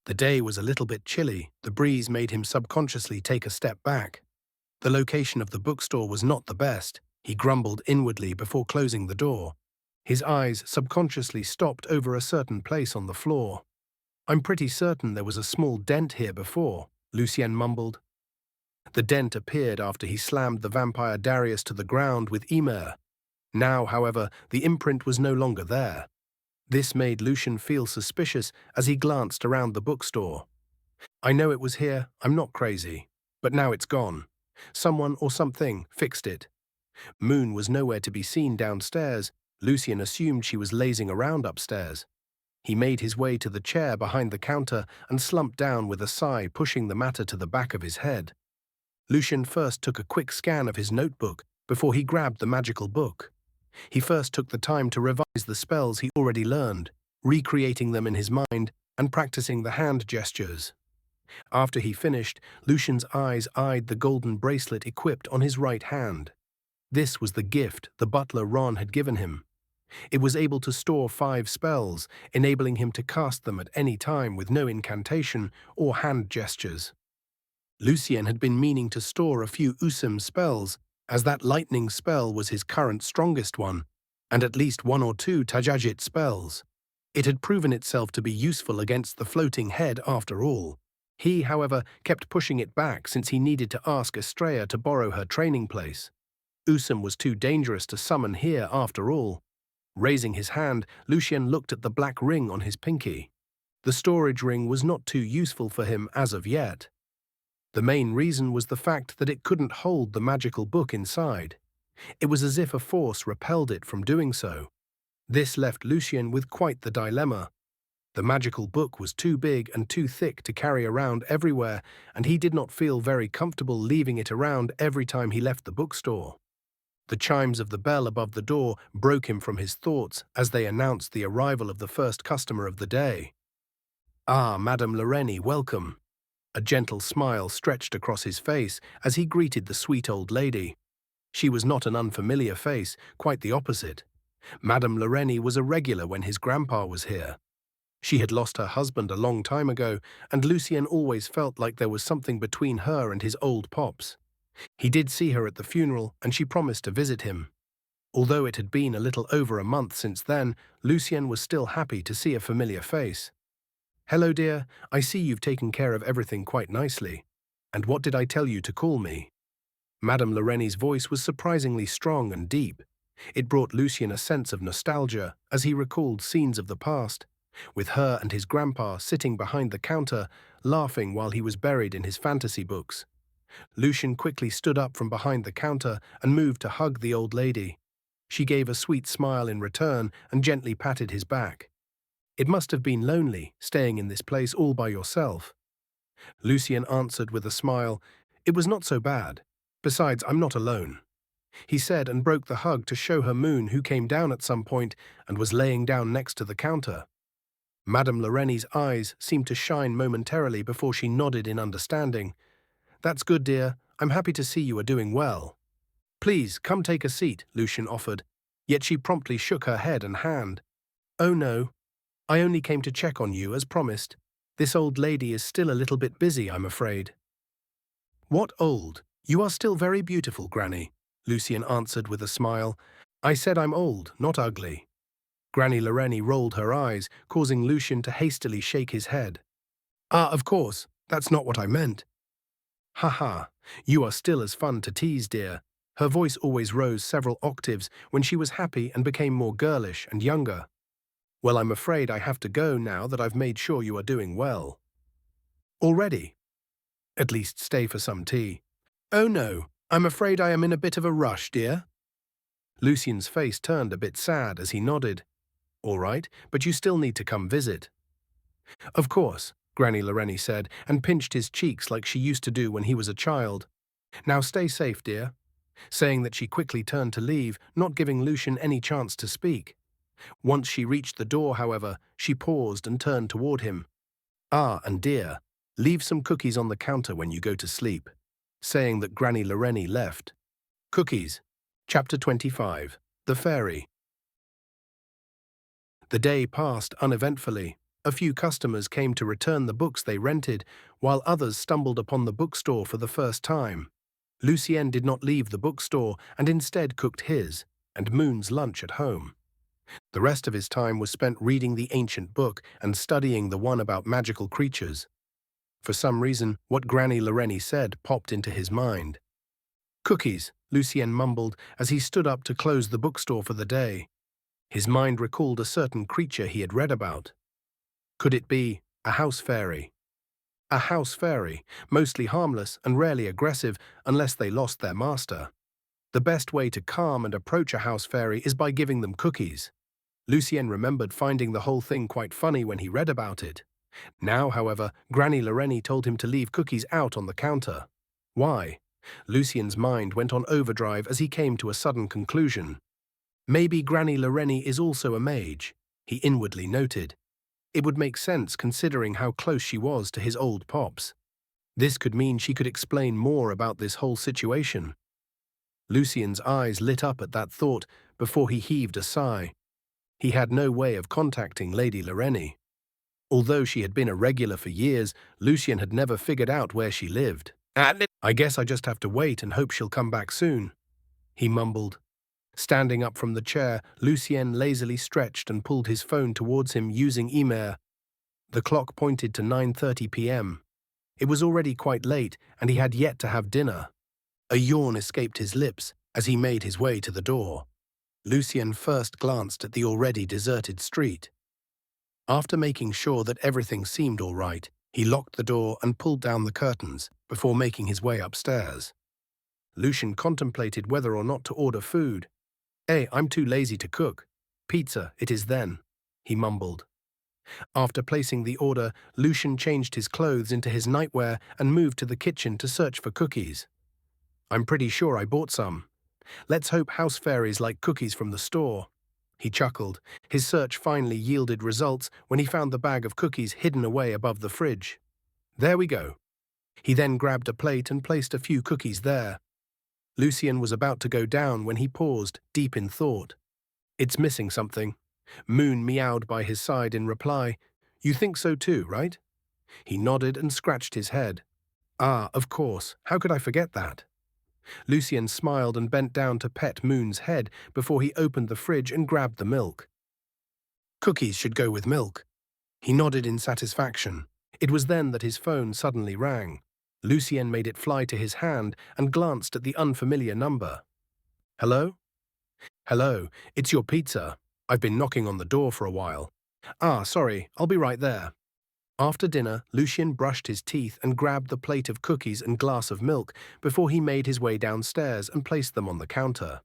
The day was a little bit chilly. The breeze made him subconsciously take a step back. The location of the bookstore was not the best, he grumbled inwardly before closing the door. His eyes subconsciously stopped over a certain place on the floor. "I'm pretty certain there was a small dent here before," Lucien mumbled. The dent appeared after he slammed the vampire Darius to the ground with Emer. Now, however, the imprint was no longer there. This made Lucien feel suspicious as he glanced around the bookstore. "I know it was here, I'm not crazy. But now it's gone. Someone or something fixed it." Moon was nowhere to be seen downstairs. Lucien assumed she was lazing around upstairs. He made his way to the chair behind the counter and slumped down with a sigh, pushing the matter to the back of his head. Lucien first took a quick scan of his notebook before he grabbed the magical book. He first took the time to revise the spells he already learned, recreating them in his mind and practicing the hand gestures. After he finished, Lucien's eyes eyed the golden bracelet equipped on his right hand. This was the gift the butler Ron had given him. It was able to store 5 spells, enabling him to cast them at any time with no incantation or hand gestures. Lucien had been meaning to store a few Usim spells, as that lightning spell was his current strongest one, and at least 1 or 2 Tajajit spells. It had proven itself to be useful against the floating head after all. He, however, kept pushing it back since he needed to ask Estrella to borrow her training place. Usim was too dangerous to summon here after all. Raising his hand, Lucien looked at the black ring on his pinky. The storage ring was not too useful for him as of yet. The main reason was the fact that it couldn't hold the magical book inside. It was as if a force repelled it from doing so. This left Lucien with quite the dilemma. The magical book was too big and too thick to carry around everywhere, and he did not feel very comfortable leaving it around every time he left the bookstore. The chimes of the bell above the door broke him from his thoughts as they announced the arrival of the first customer of the day. "Ah, Madame Loreni, welcome." A gentle smile stretched across his face as he greeted the sweet old lady. She was not an unfamiliar face, quite the opposite. Madame Loreni was a regular when his grandpa was here. She had lost her husband a long time ago, and Lucien always felt like there was something between her and his old pops. He did see her at the funeral, and she promised to visit him. Although it had been a little over a month since then, Lucien was still happy to see a familiar face. "Hello, dear. I see you've taken care of everything quite nicely. And what did I tell you to call me?" Madame Loreni's voice was surprisingly strong and deep. It brought Lucien a sense of nostalgia as he recalled scenes of the past, with her and his grandpa sitting behind the counter, laughing while he was buried in his fantasy books. Lucien quickly stood up from behind the counter and moved to hug the old lady. She gave a sweet smile in return and gently patted his back. "It must have been lonely, staying in this place all by yourself." Lucien answered with a smile, "It was not so bad. Besides, I'm not alone," he said, and broke the hug to show her Moon, who came down at some point and was laying down next to the counter. Madame Loreni's eyes seemed to shine momentarily before she nodded in understanding. "That's good, dear. I'm happy to see you are doing well." "Please, come take a seat," Lucien offered, yet she promptly shook her head and hand. "Oh no. I only came to check on you, as promised. This old lady is still a little bit busy, I'm afraid." "What old? You are still very beautiful, Granny," Lucien answered with a smile. "I said I'm old, not ugly." Granny Loreni rolled her eyes, causing Lucien to hastily shake his head. "Ah, of course, that's not what I meant." "Ha ha, you are still as fun to tease, dear." Her voice always rose several octaves when she was happy and became more girlish and younger. "Well, I'm afraid I have to go now that I've made sure you are doing well." "Already?" "At least stay for some tea." "Oh no, I'm afraid I am in a bit of a rush, dear." Lucien's face turned a bit sad as he nodded. "All right, but you still need to come visit." "Of course," Granny Loreni said, and pinched his cheeks like she used to do when he was a child. "Now stay safe, dear," saying that she quickly turned to leave, not giving Lucien any chance to speak. Once she reached the door, however, she paused and turned toward him. "Ah, and dear, leave some cookies on the counter when you go to sleep," saying that Granny Loreni left. Cookies. Chapter 25. The Fairy. The day passed uneventfully. A few customers came to return the books they rented, while others stumbled upon the bookstore for the first time. Lucien did not leave the bookstore and instead cooked his and Moon's lunch at home. The rest of his time was spent reading the ancient book and studying the one about magical creatures. For some reason, what Granny Loreni said popped into his mind. Cookies, Lucien mumbled as he stood up to close the bookstore for the day. His mind recalled a certain creature he had read about. Could it be a house fairy? A house fairy, mostly harmless and rarely aggressive unless they lost their master. The best way to calm and approach a house fairy is by giving them cookies. Lucien remembered finding the whole thing quite funny when he read about it. Now, however, Granny Loreni told him to leave cookies out on the counter. Why? Lucien's mind went on overdrive as he came to a sudden conclusion. Maybe Granny Loreni is also a mage, he inwardly noted. It would make sense considering how close she was to his old pops. This could mean she could explain more about this whole situation. Lucien's eyes lit up at that thought before he heaved a sigh. He had no way of contacting Lady Loreni. Although she had been a regular for years, Lucien had never figured out where she lived. I guess I just have to wait and hope she'll come back soon, he mumbled. Standing up from the chair, Lucien lazily stretched and pulled his phone towards him using email. The clock pointed to 9:30 p.m. It was already quite late, and he had yet to have dinner. A yawn escaped his lips as he made his way to the door. Lucien first glanced at the already deserted street. After making sure that everything seemed all right, he locked the door and pulled down the curtains before making his way upstairs. Lucien contemplated whether or not to order food. "Hey, I'm too lazy to cook. Pizza, it is then," he mumbled. After placing the order, Lucien changed his clothes into his nightwear and moved to the kitchen to search for cookies. "I'm pretty sure I bought some. Let's hope house fairies like cookies from the store," he chuckled. His search finally yielded results when he found the bag of cookies hidden away above the fridge. There we go. He then grabbed a plate and placed a few cookies there. Lucien was about to go down when he paused, deep in thought. "It's missing something." Moon meowed by his side in reply. "You think so too, right?" He nodded and scratched his head. "Ah, of course. How could I forget that?" Lucien smiled and bent down to pet Moon's head before he opened the fridge and grabbed the milk. "Cookies should go with milk." He nodded in satisfaction. It was then that his phone suddenly rang. Lucien made it fly to his hand and glanced at the unfamiliar number. "Hello?" "Hello, it's your pizza. I've been knocking on the door for a while." "Ah, sorry, I'll be right there." After dinner, Lucien brushed his teeth and grabbed the plate of cookies and glass of milk before he made his way downstairs and placed them on the counter.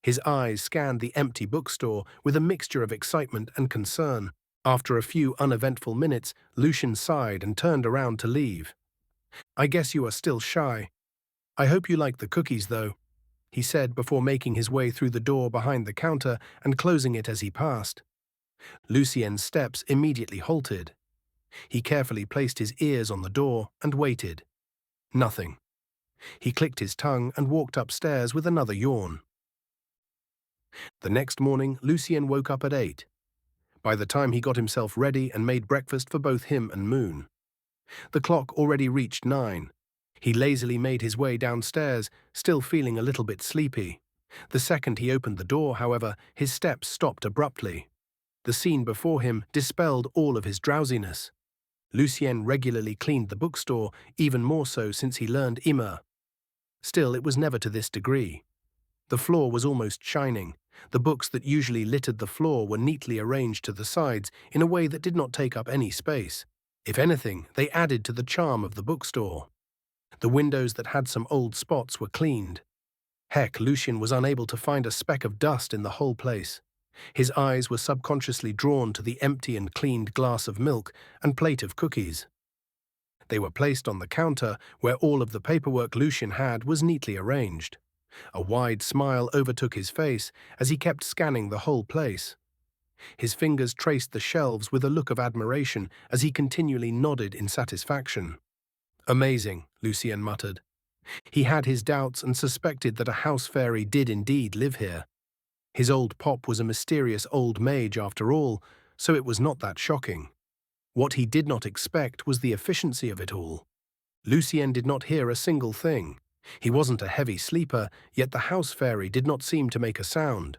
His eyes scanned the empty bookstore with a mixture of excitement and concern. After a few uneventful minutes, Lucien sighed and turned around to leave. "I guess you are still shy. I hope you like the cookies, though," he said before making his way through the door behind the counter and closing it as he passed. Lucien's steps immediately halted. He carefully placed his ears on the door and waited. Nothing. He clicked his tongue and walked upstairs with another yawn. The next morning, Lucien woke up at 8. By the time he got himself ready and made breakfast for both him and Moon, the clock already reached 9. He lazily made his way downstairs, still feeling a little bit sleepy. The second he opened the door, however, his steps stopped abruptly. The scene before him dispelled all of his drowsiness. Lucien regularly cleaned the bookstore, even more so since he learned Immer. Still, it was never to this degree. The floor was almost shining. The books that usually littered the floor were neatly arranged to the sides in a way that did not take up any space. If anything, they added to the charm of the bookstore. The windows that had some old spots were cleaned. Heck, Lucien was unable to find a speck of dust in the whole place. His eyes were subconsciously drawn to the empty and cleaned glass of milk and plate of cookies. They were placed on the counter, where all of the paperwork Lucien had was neatly arranged. A wide smile overtook his face as he kept scanning the whole place. His fingers traced the shelves with a look of admiration as he continually nodded in satisfaction. "Amazing," Lucien muttered. He had his doubts and suspected that a house fairy did indeed live here. His old pop was a mysterious old mage after all, so it was not that shocking. What he did not expect was the efficiency of it all. Lucien did not hear a single thing. He wasn't a heavy sleeper, yet the house fairy did not seem to make a sound.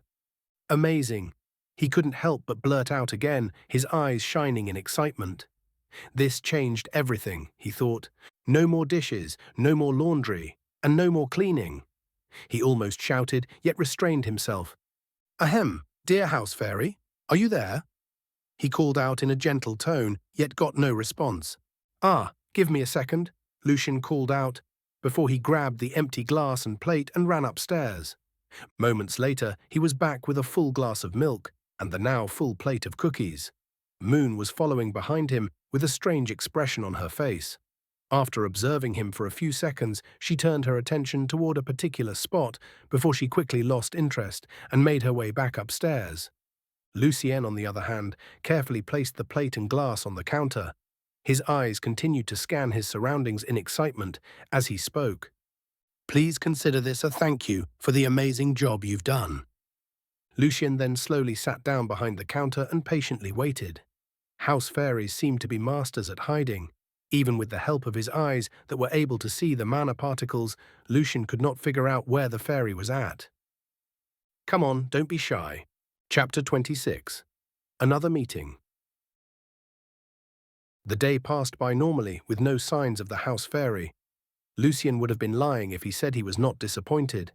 "Amazing," He couldn't help but blurt out again, his eyes shining in excitement. This changed everything, he thought. No more dishes, no more laundry, and no more cleaning. He almost shouted, yet restrained himself. "Ahem, dear house fairy, are you there?" He called out in a gentle tone, yet got no response. "Ah, give me a second," Lucien called out, before he grabbed the empty glass and plate and ran upstairs. Moments later, he was back with a full glass of milk and the now full plate of cookies. Moon was following behind him with a strange expression on her face. After observing him for a few seconds, she turned her attention toward a particular spot before she quickly lost interest and made her way back upstairs. Lucien, on the other hand, carefully placed the plate and glass on the counter. His eyes continued to scan his surroundings in excitement as he spoke. "Please consider this a thank you for the amazing job you've done." Lucien then slowly sat down behind the counter and patiently waited. House fairies seemed to be masters at hiding. Even with the help of his eyes that were able to see the mana particles, Lucien could not figure out where the fairy was at. Come on, don't be shy. Chapter 26. Another meeting. The day passed by normally with no signs of the house fairy. Lucien would have been lying if he said he was not disappointed.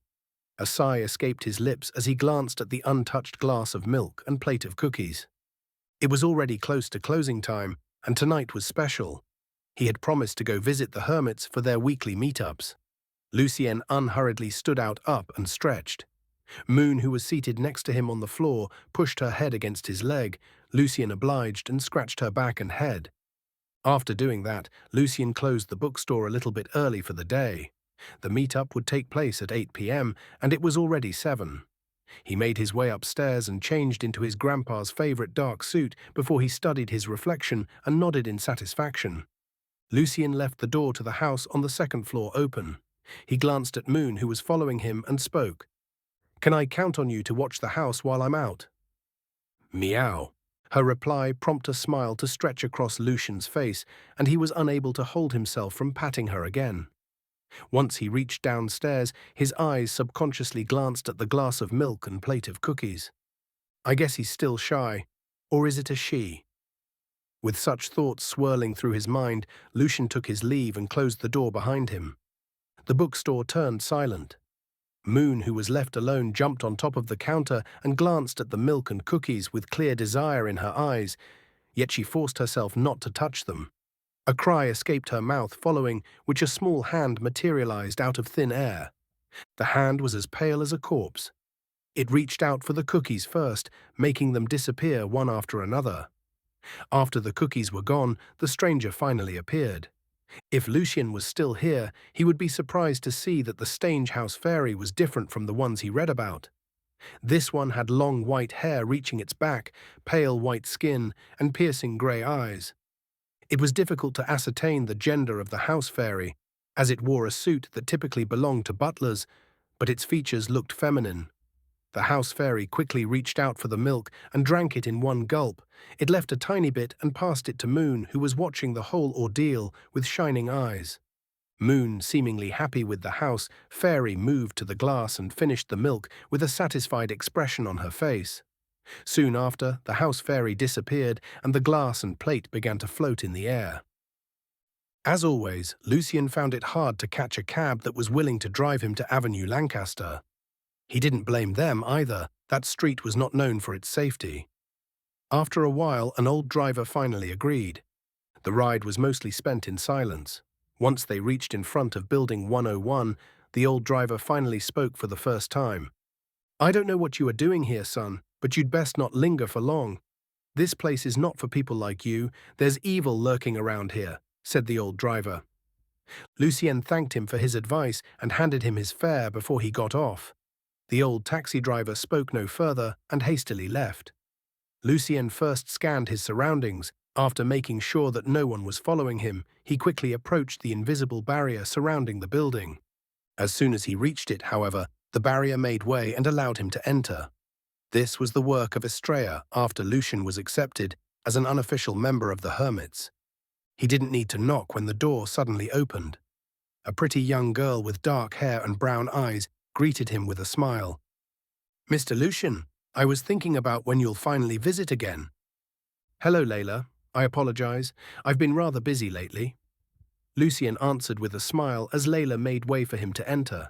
A sigh escaped his lips as he glanced at the untouched glass of milk and plate of cookies. It was already close to closing time, and tonight was special. He had promised to go visit the hermits for their weekly meetups. Lucien unhurriedly stood up and stretched. Moon, who was seated next to him on the floor, pushed her head against his leg. Lucien obliged and scratched her back and head. After doing that, Lucien closed the bookstore a little bit early for the day. The meetup would take place at 8 p.m., and it was already 7. He made his way upstairs and changed into his grandpa's favorite dark suit before he studied his reflection and nodded in satisfaction. Lucien left the door to the house on the second floor open. He glanced at Moon, who was following him, and spoke. "Can I count on you to watch the house while I'm out?" "Meow." Her reply prompted a smile to stretch across Lucien's face, and he was unable to hold himself from patting her again. Once he reached downstairs, his eyes subconsciously glanced at the glass of milk and plate of cookies. I guess he's still shy. Or is it a she? With such thoughts swirling through his mind, Lucien took his leave and closed the door behind him. The bookstore turned silent. Moon, who was left alone, jumped on top of the counter and glanced at the milk and cookies with clear desire in her eyes, yet she forced herself not to touch them. A cry escaped her mouth following which a small hand materialized out of thin air. The hand was as pale as a corpse. It reached out for the cookies first, making them disappear one after another. After the cookies were gone, the stranger finally appeared. If Lucien was still here, he would be surprised to see that the Stange House fairy was different from the ones he read about. This one had long white hair reaching its back, pale white skin, and piercing grey eyes. It was difficult to ascertain the gender of the house fairy, as it wore a suit that typically belonged to butlers, but its features looked feminine. The house fairy quickly reached out for the milk and drank it in one gulp. It left a tiny bit and passed it to Moon, who was watching the whole ordeal with shining eyes. Moon, seemingly happy with the house fairy, moved to the glass and finished the milk with a satisfied expression on her face. Soon after, the house fairy disappeared and the glass and plate began to float in the air. As always, Lucien found it hard to catch a cab that was willing to drive him to Avenue Lancaster. He didn't blame them either. That street was not known for its safety. After a while, an old driver finally agreed. The ride was mostly spent in silence. Once they reached in front of Building 101, the old driver finally spoke for the first time. "I don't know what you are doing here, son, but you'd best not linger for long. This place is not for people like you. There's evil lurking around here," said the old driver. Lucien thanked him for his advice and handed him his fare before he got off. The old taxi driver spoke no further and hastily left. Lucien first scanned his surroundings. After making sure that no one was following him, he quickly approached the invisible barrier surrounding the building. As soon as he reached it, however, the barrier made way and allowed him to enter. This was the work of Estrella after Lucien was accepted as an unofficial member of the hermits. He didn't need to knock when the door suddenly opened. A pretty young girl with dark hair and brown eyes greeted him with a smile. "Mr. Lucien, I was thinking about when you'll finally visit again. Hello, Layla. I apologize. I've been rather busy lately. Lucien answered with a smile as Layla made way for him to enter.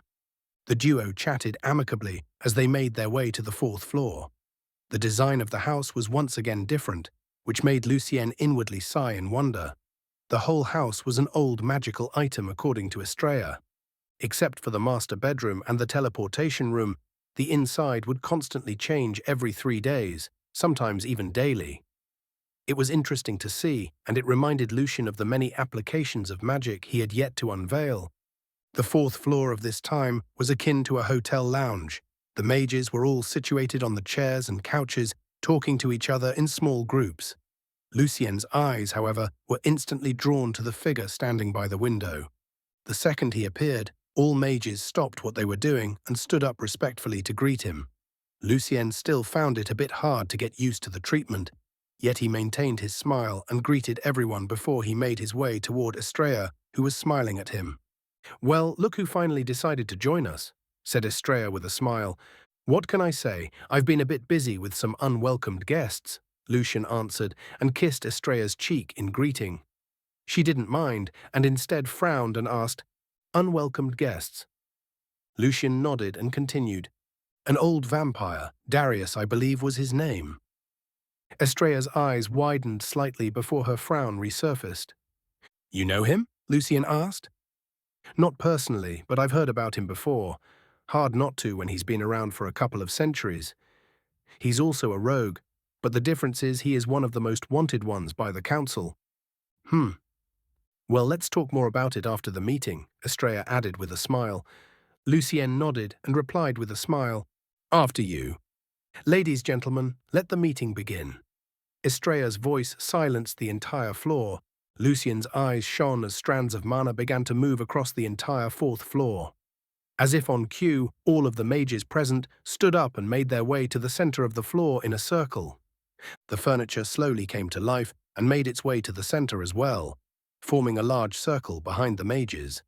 The duo chatted amicably as they made their way to the fourth floor. The design of the house was once again different, which made Lucien inwardly sigh in wonder. The whole house was an old magical item according to Estrella. Except for the master bedroom and the teleportation room, the inside would constantly change every 3 days, sometimes even daily. It was interesting to see, and it reminded Lucien of the many applications of magic he had yet to unveil. The fourth floor of this time was akin to a hotel lounge. The mages were all situated on the chairs and couches, talking to each other in small groups. Lucien's eyes, however, were instantly drawn to the figure standing by the window. The second he appeared, all mages stopped what they were doing and stood up respectfully to greet him. Lucien still found it a bit hard to get used to the treatment, yet he maintained his smile and greeted everyone before he made his way toward Estrella, who was smiling at him. "Well, look who finally decided to join us," said Estrella with a smile. "What can I say? I've been a bit busy with some unwelcomed guests," Lucien answered and kissed Estrella's cheek in greeting. She didn't mind and instead frowned and asked, "Unwelcomed guests?" Lucien nodded and continued. "An old vampire, Darius I believe was his name." Estrella's eyes widened slightly before her frown resurfaced. "You know him?" Lucien asked. "Not personally, but I've heard about him before. Hard not to when he's been around for a couple of centuries. He's also a rogue, but the difference is he is one of the most wanted ones by the council." Well, let's talk more about it after the meeting," Estrella added with a smile. Lucien nodded and replied with a smile, "After you. Ladies, gentlemen, let the meeting begin." Estrella's voice silenced the entire floor. Lucien's eyes shone as strands of mana began to move across the entire fourth floor. As if on cue, all of the mages present stood up and made their way to the center of the floor in a circle. The furniture slowly came to life and made its way to the center as well, forming a large circle behind the mages.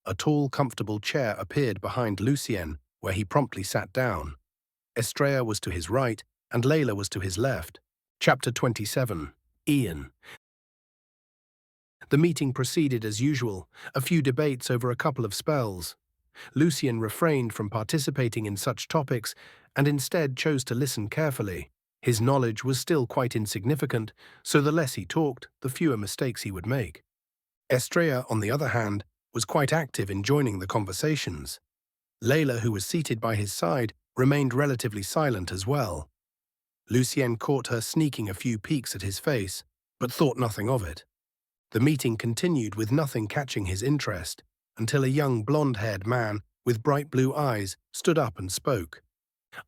A tall, comfortable chair appeared behind Lucien, where he promptly sat down. Estrella was to his right, and Layla was to his left. Chapter 27. Ian. The meeting proceeded as usual, a few debates over a couple of spells. Lucien refrained from participating in such topics and instead chose to listen carefully. His knowledge was still quite insignificant, so the less he talked, the fewer mistakes he would make. Estrella, on the other hand, was quite active in joining the conversations. Layla, who was seated by his side, remained relatively silent as well. Lucien caught her sneaking a few peeks at his face, but thought nothing of it. The meeting continued with nothing catching his interest, until a young blonde-haired man with bright blue eyes stood up and spoke.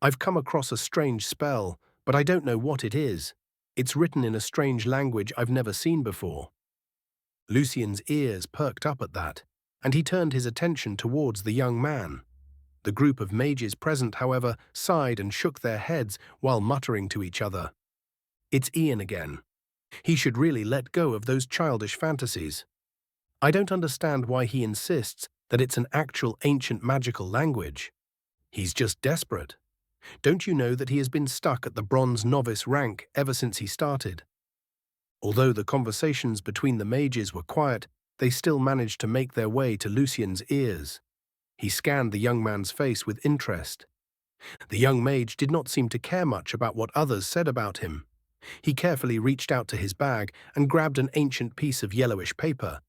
"I've come across a strange spell, but I don't know what it is. It's written in a strange language I've never seen before." Lucien's ears perked up at that, and he turned his attention towards the young man. The group of mages present, however, sighed and shook their heads while muttering to each other. "It's Ian again. He should really let go of those childish fantasies. I don't understand why he insists that it's an actual ancient magical language. He's just desperate. Don't you know that he has been stuck at the bronze novice rank ever since he started?" Although the conversations between the mages were quiet, they still managed to make their way to Lucien's ears. He scanned the young man's face with interest. The young mage did not seem to care much about what others said about him. He carefully reached out to his bag and grabbed an ancient piece of yellowish paper,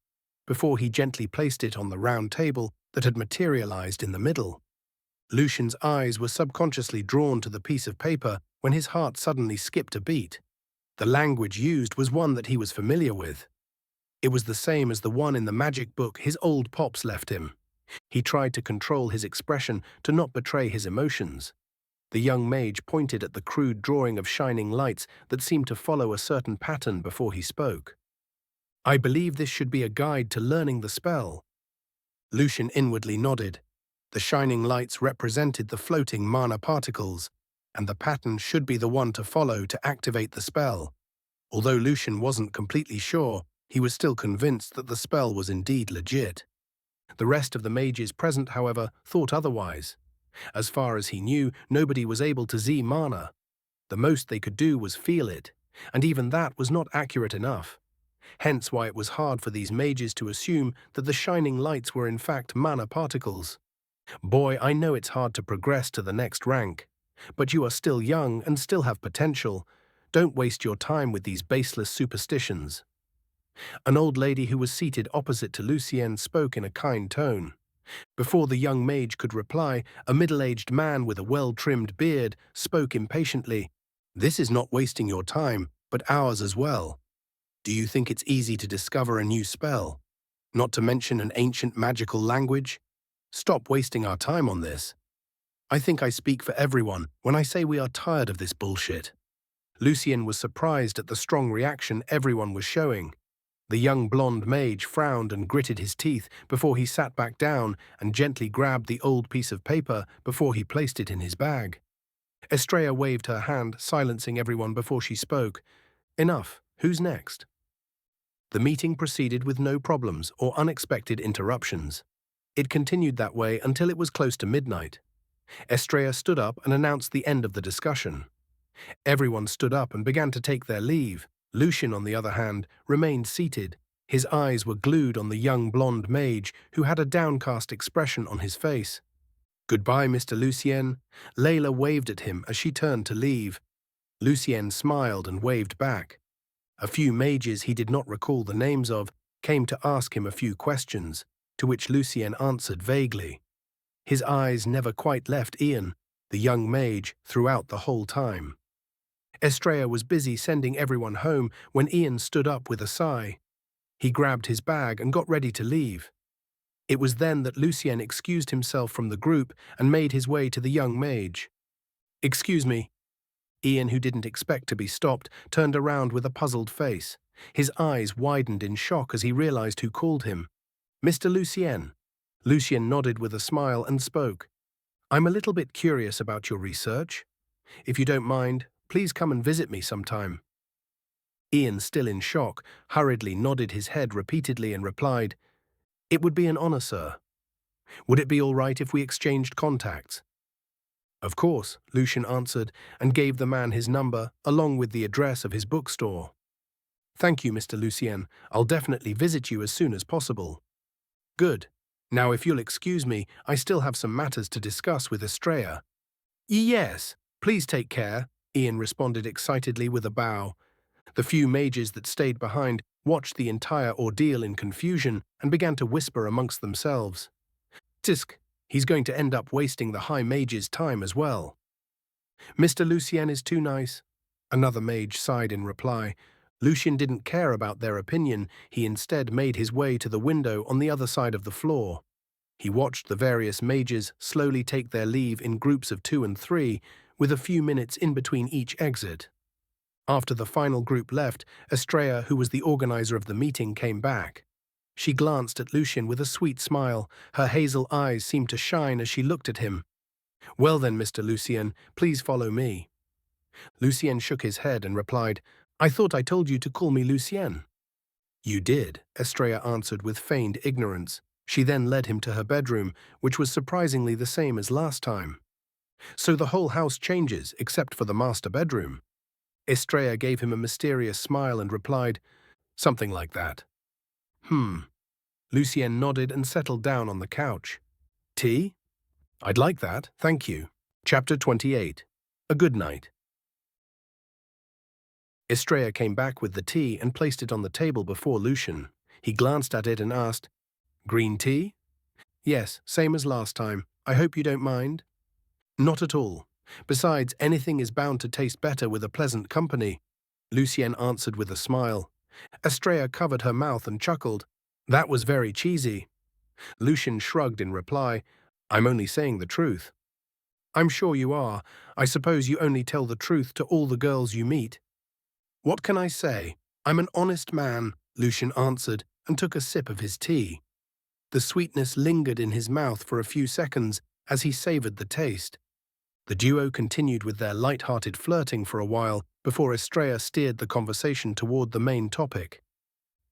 before he gently placed it on the round table that had materialized in the middle. Lucien's eyes were subconsciously drawn to the piece of paper when his heart suddenly skipped a beat. The language used was one that he was familiar with. It was the same as the one in the magic book his old pops left him. He tried to control his expression to not betray his emotions. The young mage pointed at the crude drawing of shining lights that seemed to follow a certain pattern before he spoke. "I believe this should be a guide to learning the spell." Lucien inwardly nodded. The shining lights represented the floating mana particles, and the pattern should be the one to follow to activate the spell. Although Lucien wasn't completely sure, he was still convinced that the spell was indeed legit. The rest of the mages present, however, thought otherwise. As far as he knew, nobody was able to Z mana, The most they could do was feel it, and even that was not accurate enough. Hence why it was hard for these mages to assume that the shining lights were in fact mana particles. Boy, I know it's hard to progress to the next rank, but you are still young and still have potential. Don't waste your time with these baseless superstitions. An old lady who was seated opposite to Lucien spoke in a kind tone. Before the young mage could reply, a middle-aged man with a well-trimmed beard spoke impatiently. This is not wasting your time, but ours as well. Do you think it's easy to discover a new spell? Not to mention an ancient magical language? Stop wasting our time on this. I think I speak for everyone when I say we are tired of this bullshit. Lucien was surprised at the strong reaction everyone was showing. The young blonde mage frowned and gritted his teeth before he sat back down and gently grabbed the old piece of paper before he placed it in his bag. Estrella waved her hand, silencing everyone before she spoke. Enough. Who's next? The meeting proceeded with no problems or unexpected interruptions. It continued that way until it was close to midnight. Estrella stood up and announced the end of the discussion. Everyone stood up and began to take their leave. Lucien, on the other hand, remained seated. His eyes were glued on the young blonde mage, who had a downcast expression on his face. Goodbye, Mr. Lucien. Layla waved at him as she turned to leave. Lucien smiled and waved back. A few mages he did not recall the names of came to ask him a few questions, to which Lucien answered vaguely. His eyes never quite left Ian, the young mage, throughout the whole time. Estrella was busy sending everyone home when Ian stood up with a sigh. He grabbed his bag and got ready to leave. It was then that Lucien excused himself from the group and made his way to the young mage. "Excuse me." Ian, who didn't expect to be stopped, turned around with a puzzled face. His eyes widened in shock as he realized who called him. "Mr. Lucien." Lucien nodded with a smile and spoke. "I'm a little bit curious about your research. If you don't mind, please come and visit me sometime." Ian, still in shock, hurriedly nodded his head repeatedly and replied, "It would be an honor, sir. Would it be all right if we exchanged contacts?" "Of course," Lucien answered and gave the man his number along with the address of his bookstore. "Thank you, Mr. Lucien. I'll definitely visit you as soon as possible." "Good. Now, if you'll excuse me, I still have some matters to discuss with Estrella." "Yes, please take care," Ian responded excitedly with a bow. The few mages that stayed behind watched the entire ordeal in confusion and began to whisper amongst themselves. "Tisk, he's going to end up wasting the high mage's time as well." "Mr. Lucien is too nice," another mage sighed in reply. Lucien didn't care about their opinion. He instead made his way to the window on the other side of the floor. He watched the various mages slowly take their leave in groups of 2 and 3, with a few minutes in between each exit. After the final group left, Estrella, who was the organizer of the meeting, came back. She glanced at Lucien with a sweet smile. Her hazel eyes seemed to shine as she looked at him. "Well then, Mr. Lucien, please follow me." Lucien shook his head and replied, "I thought I told you to call me Lucien." "You did," Estrella answered with feigned ignorance. She then led him to her bedroom, which was surprisingly the same as last time. "So the whole house changes, except for the master bedroom?" Estrella gave him a mysterious smile and replied, "Something like that." Lucien nodded and settled down on the couch. "Tea? I'd like that, thank you." Chapter 28. A Good Night. Estrella came back with the tea and placed it on the table before Lucien. He glanced at it and asked, "Green tea?" "Yes, same as last time. I hope you don't mind." "Not at all. Besides, anything is bound to taste better with a pleasant company," Lucien answered with a smile. Estrella covered her mouth and chuckled. "That was very cheesy." Lucien shrugged in reply, "I'm only saying the truth." "I'm sure you are. I suppose you only tell the truth to all the girls you meet." "What can I say? I'm an honest man," Lucien answered and took a sip of his tea. The sweetness lingered in his mouth for a few seconds as he savored the taste. The duo continued with their light-hearted flirting for a while before Estrella steered the conversation toward the main topic.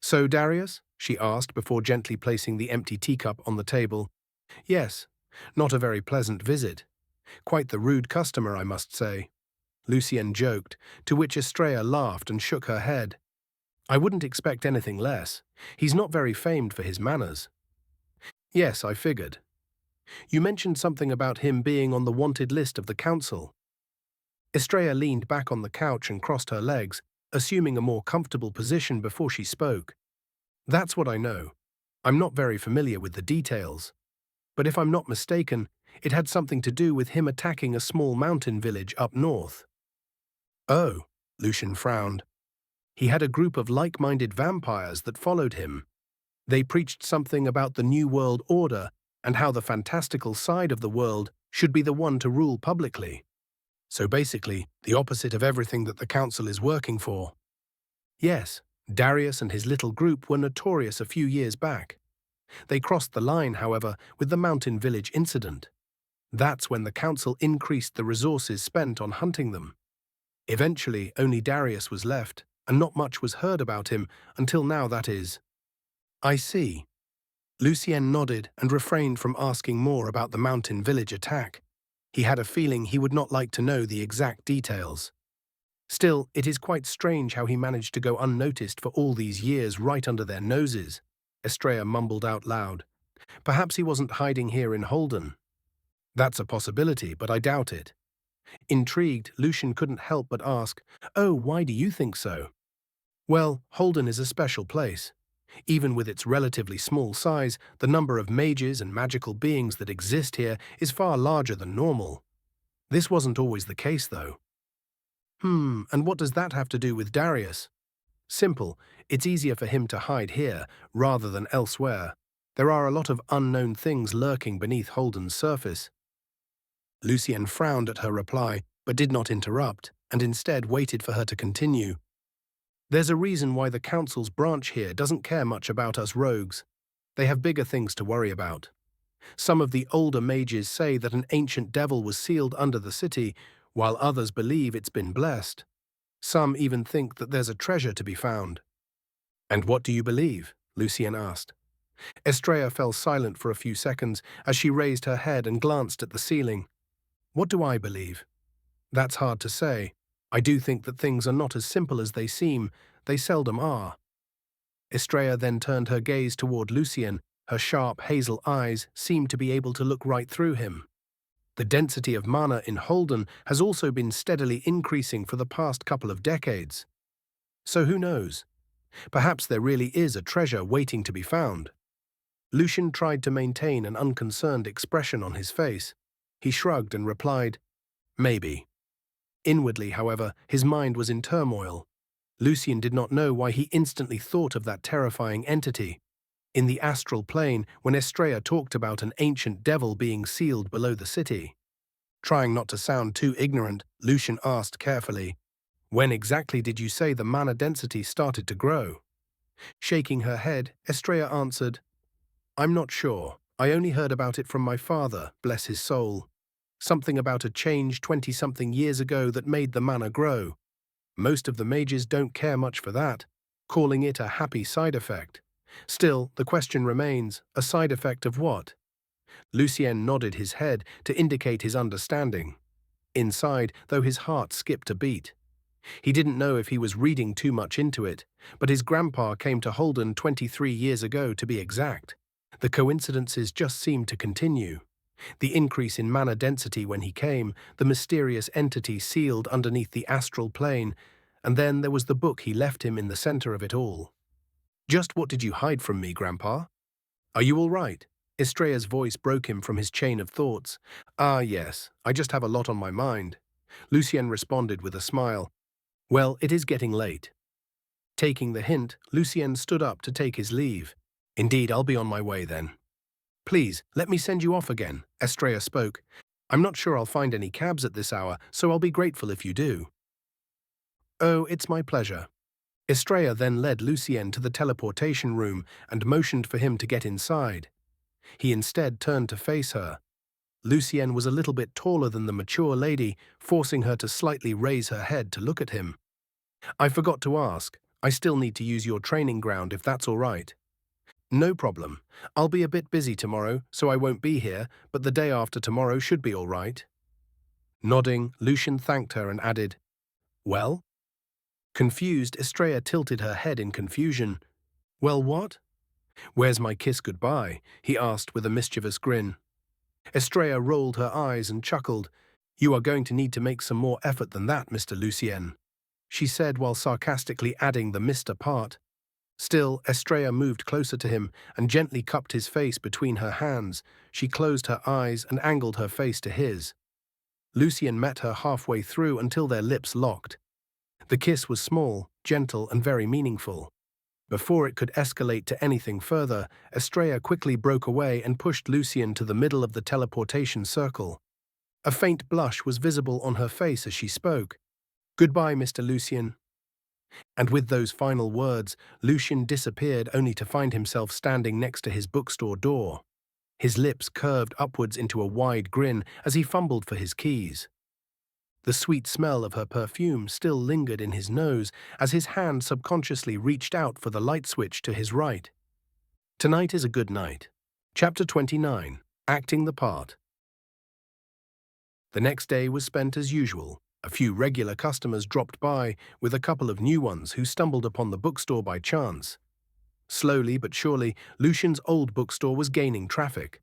"So, Darius?" she asked before gently placing the empty teacup on the table. "Yes, not a very pleasant visit. Quite the rude customer, I must say." Lucien joked, to which Estrella laughed and shook her head. I wouldn't expect anything less. He's not very famed for his manners. Yes, I figured. You mentioned something about him being on the wanted list of the council. Estrella leaned back on the couch and crossed her legs, assuming a more comfortable position before she spoke. That's what I know. I'm not very familiar with the details. But if I'm not mistaken, it had something to do with him attacking a small mountain village up north. Oh, Lucien frowned. He had a group of like-minded vampires that followed him. They preached something about the New World Order and how the fantastical side of the world should be the one to rule publicly. So basically, the opposite of everything that the council is working for. Yes, Darius and his little group were notorious a few years back. They crossed the line, however, with the mountain village incident. That's when the council increased the resources spent on hunting them. Eventually, only Darius was left, and not much was heard about him until now, that is. I see. Lucien nodded and refrained from asking more about the mountain village attack. He had a feeling he would not like to know the exact details. Still, it is quite strange how he managed to go unnoticed for all these years right under their noses, Estrella mumbled out loud. Perhaps he wasn't hiding here in Holden. That's a possibility, but I doubt it. Intrigued, Lucien couldn't help but ask, "Oh, why do you think so?" Well, Holden is a special place. Even with its relatively small size, the number of mages and magical beings that exist here is far larger than normal. This wasn't always the case, though. And what does that have to do with Darius? Simple, it's easier for him to hide here rather than elsewhere. There are a lot of unknown things lurking beneath Holden's surface. Lucien frowned at her reply, but did not interrupt, and instead waited for her to continue. There's a reason why the council's branch here doesn't care much about us rogues. They have bigger things to worry about. Some of the older mages say that an ancient devil was sealed under the city, while others believe it's been blessed. Some even think that there's a treasure to be found. And what do you believe? Lucien asked. Estrella fell silent for a few seconds as she raised her head and glanced at the ceiling. What do I believe? That's hard to say. I do think that things are not as simple as they seem. They seldom are. Estrella then turned her gaze toward Lucien. Her sharp hazel eyes seemed to be able to look right through him. The density of mana in Holden has also been steadily increasing for the past couple of decades. So who knows? Perhaps there really is a treasure waiting to be found. Lucien tried to maintain an unconcerned expression on his face. He shrugged and replied, "Maybe." Inwardly, however, his mind was in turmoil. Lucien did not know why he instantly thought of that terrifying entity. In the astral plane, when Estrella talked about an ancient devil being sealed below the city. Trying not to sound too ignorant, Lucien asked carefully, "When exactly did you say the mana density started to grow?" Shaking her head, Estrella answered, "I'm not sure. I only heard about it from my father, bless his soul. Something about a change 20-something years ago that made the mana grow. Most of the mages don't care much for that, calling it a happy side effect. Still, the question remains, a side effect of what?" Lucien nodded his head to indicate his understanding. Inside, though, his heart skipped a beat. He didn't know if he was reading too much into it, but his grandpa came to Holden 23 years ago to be exact. The coincidences just seemed to continue. The increase in mana density when he came, the mysterious entity sealed underneath the astral plane, and then there was the book he left him in the center of it all. "Just what did you hide from me, Grandpa? Are you all right?" Estrella's voice broke him from his chain of thoughts. "Ah, yes, I just have a lot on my mind." Lucien responded with a smile. "Well, it is getting late." Taking the hint, Lucien stood up to take his leave. "Indeed, I'll be on my way then." "Please, let me send you off again," Estrella spoke. "I'm not sure I'll find any cabs at this hour, so I'll be grateful if you do." "Oh, it's my pleasure." Estrella then led Lucien to the teleportation room and motioned for him to get inside. He instead turned to face her. Lucien was a little bit taller than the mature lady, forcing her to slightly raise her head to look at him. "I forgot to ask. I still need to use your training ground if that's all right." "No problem. I'll be a bit busy tomorrow, so I won't be here, but the day after tomorrow should be all right." Nodding, Lucien thanked her and added, "Well?" Confused, Estrella tilted her head in confusion. "Well, what?" "Where's my kiss goodbye?" he asked with a mischievous grin. Estrella rolled her eyes and chuckled. "You are going to need to make some more effort than that, Mr. Lucien," she said while sarcastically adding the Mr. part. Still, Estrella moved closer to him and gently cupped his face between her hands. She closed her eyes and angled her face to his. Lucien met her halfway through until their lips locked. The kiss was small, gentle, and very meaningful. Before it could escalate to anything further, Estrella quickly broke away and pushed Lucien to the middle of the teleportation circle. A faint blush was visible on her face as she spoke. "Goodbye, Mr. Lucien." And with those final words, Lucien disappeared only to find himself standing next to his bookstore door. His lips curved upwards into a wide grin as he fumbled for his keys. The sweet smell of her perfume still lingered in his nose as his hand subconsciously reached out for the light switch to his right. Tonight is a good night. Chapter 29. Acting the Part. The next day was spent as usual. A few regular customers dropped by, with a couple of new ones who stumbled upon the bookstore by chance. Slowly but surely, Lucien's old bookstore was gaining traffic.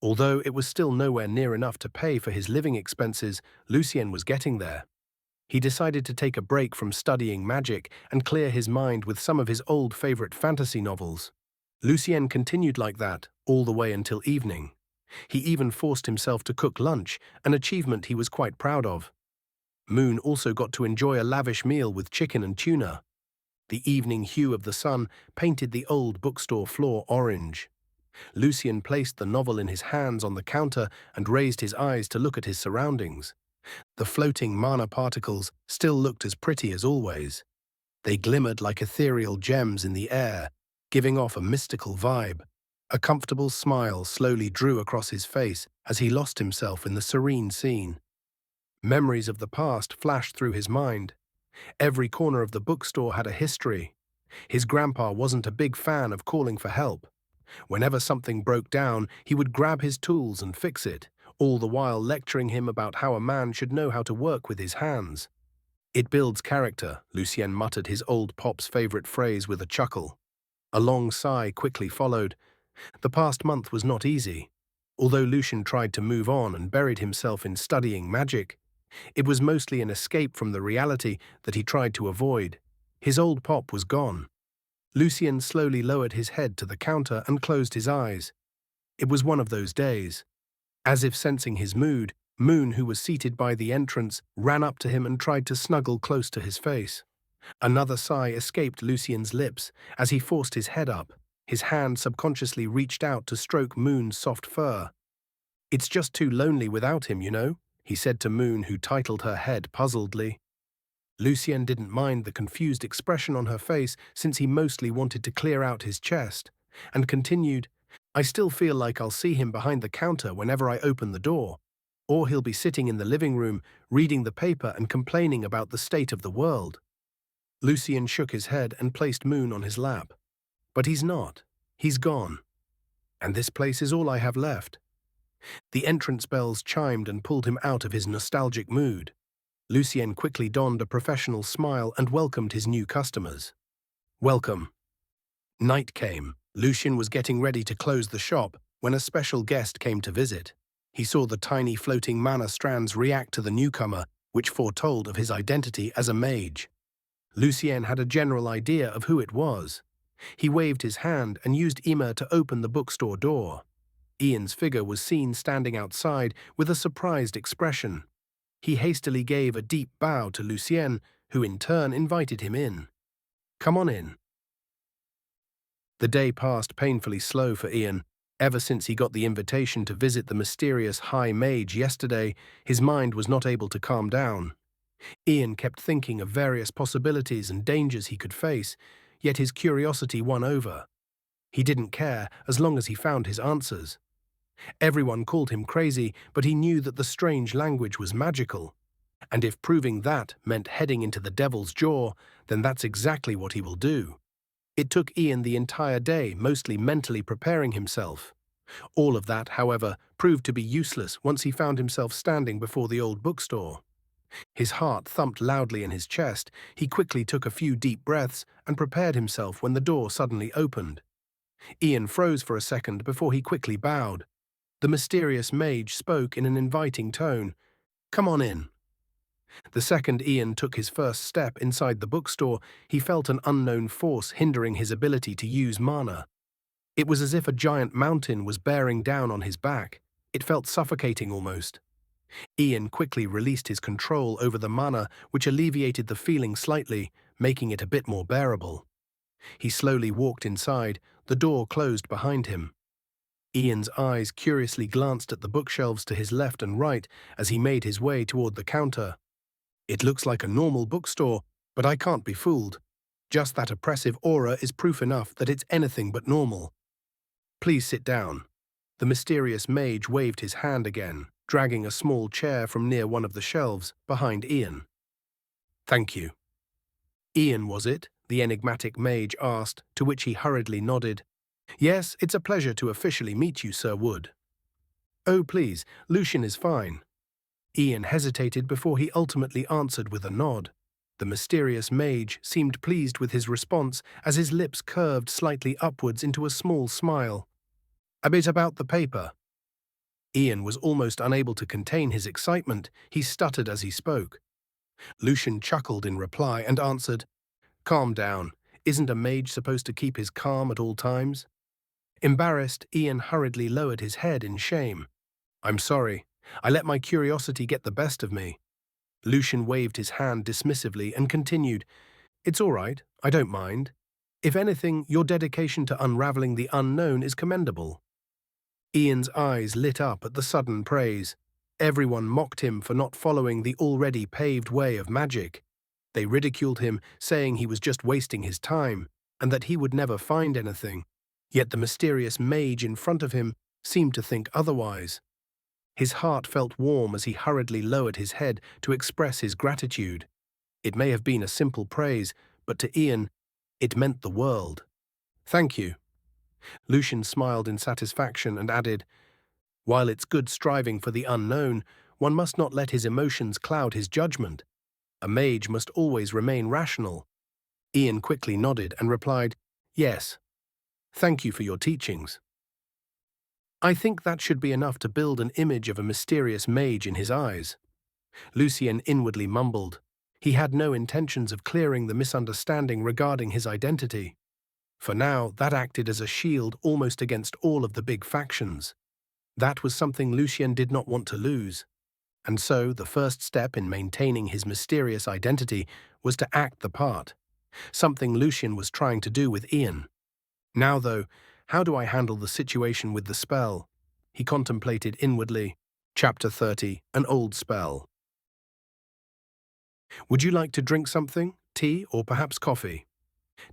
Although it was still nowhere near enough to pay for his living expenses, Lucien was getting there. He decided to take a break from studying magic and clear his mind with some of his old favorite fantasy novels. Lucien continued like that all the way until evening. He even forced himself to cook lunch, an achievement he was quite proud of. Moon also got to enjoy a lavish meal with chicken and tuna. The evening hue of the sun painted the old bookstore floor orange. Lucien placed the novel in his hands on the counter and raised his eyes to look at his surroundings. The floating mana particles still looked as pretty as always. They glimmered like ethereal gems in the air, giving off a mystical vibe. A comfortable smile slowly drew across his face as he lost himself in the serene scene. Memories of the past flashed through his mind. Every corner of the bookstore had a history. His grandpa wasn't a big fan of calling for help. Whenever something broke down, he would grab his tools and fix it, all the while lecturing him about how a man should know how to work with his hands. "It builds character," Lucien muttered his old pop's favorite phrase with a chuckle. A long sigh quickly followed. The past month was not easy. Although Lucien tried to move on and buried himself in studying magic, it was mostly an escape from the reality that he tried to avoid. His old pop was gone. Lucien slowly lowered his head to the counter and closed his eyes. It was one of those days. As if sensing his mood, Moon, who was seated by the entrance, ran up to him and tried to snuggle close to his face. Another sigh escaped Lucien's lips as he forced his head up. His hand subconsciously reached out to stroke Moon's soft fur. "It's just too lonely without him, you know," he said to Moon, who titled her head puzzledly. Lucien didn't mind the confused expression on her face since he mostly wanted to clear out his chest, and continued, "I still feel like I'll see him behind the counter whenever I open the door. Or he'll be sitting in the living room, reading the paper and complaining about the state of the world." Lucien shook his head and placed Moon on his lap. "But he's not. He's gone. And this place is all I have left." The entrance bells chimed and pulled him out of his nostalgic mood. Lucien quickly donned a professional smile and welcomed his new customers. "Welcome." Night came. Lucien was getting ready to close the shop when a special guest came to visit. He saw the tiny floating mana strands react to the newcomer, which foretold of his identity as a mage. Lucien had a general idea of who it was. He waved his hand and used Ima to open the bookstore door. Ian's figure was seen standing outside with a surprised expression. He hastily gave a deep bow to Lucien, who in turn invited him in. "Come on in." The day passed painfully slow for Ian. Ever since he got the invitation to visit the mysterious High Mage yesterday, his mind was not able to calm down. Ian kept thinking of various possibilities and dangers he could face, yet his curiosity won over. He didn't care as long as he found his answers. Everyone called him crazy, but he knew that the strange language was magical. And if proving that meant heading into the devil's jaw, then that's exactly what he will do. It took Ian the entire day, mostly mentally preparing himself. All of that, however, proved to be useless once he found himself standing before the old bookstore. His heart thumped loudly in his chest. He quickly took a few deep breaths and prepared himself when the door suddenly opened. Ian froze for a second before he quickly bowed. The mysterious mage spoke in an inviting tone. "Come on in." The second Ian took his first step inside the bookstore, he felt an unknown force hindering his ability to use mana. It was as if a giant mountain was bearing down on his back. It felt suffocating almost. Ian quickly released his control over the mana, which alleviated the feeling slightly, making it a bit more bearable. He slowly walked inside, the door closed behind him. Ian's eyes curiously glanced at the bookshelves to his left and right as he made his way toward the counter. It looks like a normal bookstore, but I can't be fooled. Just that oppressive aura is proof enough that it's anything but normal. Please sit down. The mysterious mage waved his hand again, dragging a small chair from near one of the shelves behind Ian. Thank you. Ian, was it? The enigmatic mage asked, to which he hurriedly nodded. Yes, it's a pleasure to officially meet you, Sir Wood. Oh, please, Lucien is fine. Ian hesitated before he ultimately answered with a nod. The mysterious mage seemed pleased with his response as his lips curved slightly upwards into a small smile. A bit about the paper. Ian was almost unable to contain his excitement. He stuttered as he spoke. Lucien chuckled in reply and answered, Calm down. Isn't a mage supposed to keep his calm at all times? Embarrassed, Ian hurriedly lowered his head in shame. I'm sorry. I let my curiosity get the best of me. Lucien waved his hand dismissively and continued, It's all right, I don't mind. If anything, your dedication to unraveling the unknown is commendable. Ian's eyes lit up at the sudden praise. Everyone mocked him for not following the already paved way of magic. They ridiculed him, saying he was just wasting his time, and that he would never find anything. Yet the mysterious mage in front of him seemed to think otherwise. His heart felt warm as he hurriedly lowered his head to express his gratitude. It may have been a simple praise, but to Ian, it meant the world. Thank you. Lucien smiled in satisfaction and added, While it's good striving for the unknown, one must not let his emotions cloud his judgment. A mage must always remain rational. Ian quickly nodded and replied, Yes. Thank you for your teachings. I think that should be enough to build an image of a mysterious mage in his eyes. Lucien inwardly mumbled. He had no intentions of clearing the misunderstanding regarding his identity. For now, that acted as a shield almost against all of the big factions. That was something Lucien did not want to lose. And so, the first step in maintaining his mysterious identity was to act the part, something Lucien was trying to do with Ian. Now, though, how do I handle the situation with the spell? He contemplated inwardly. Chapter 30, An Old Spell. Would you like to drink something? Tea or perhaps coffee?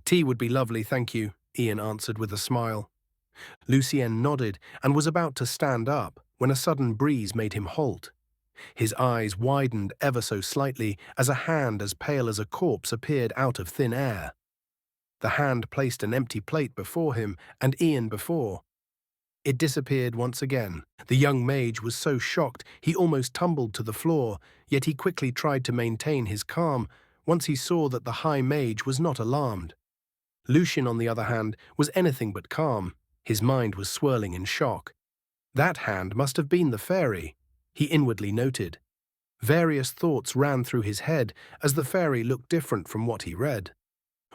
Tea would be lovely, thank you, Ian answered with a smile. Lucien nodded and was about to stand up when a sudden breeze made him halt. His eyes widened ever so slightly as a hand as pale as a corpse appeared out of thin air. The hand placed an empty plate before him and Ian before. It disappeared once again. The young mage was so shocked he almost tumbled to the floor, yet he quickly tried to maintain his calm once he saw that the high mage was not alarmed. Lucien, on the other hand, was anything but calm. His mind was swirling in shock. That hand must have been the fairy, he inwardly noted. Various thoughts ran through his head as the fairy looked different from what he read.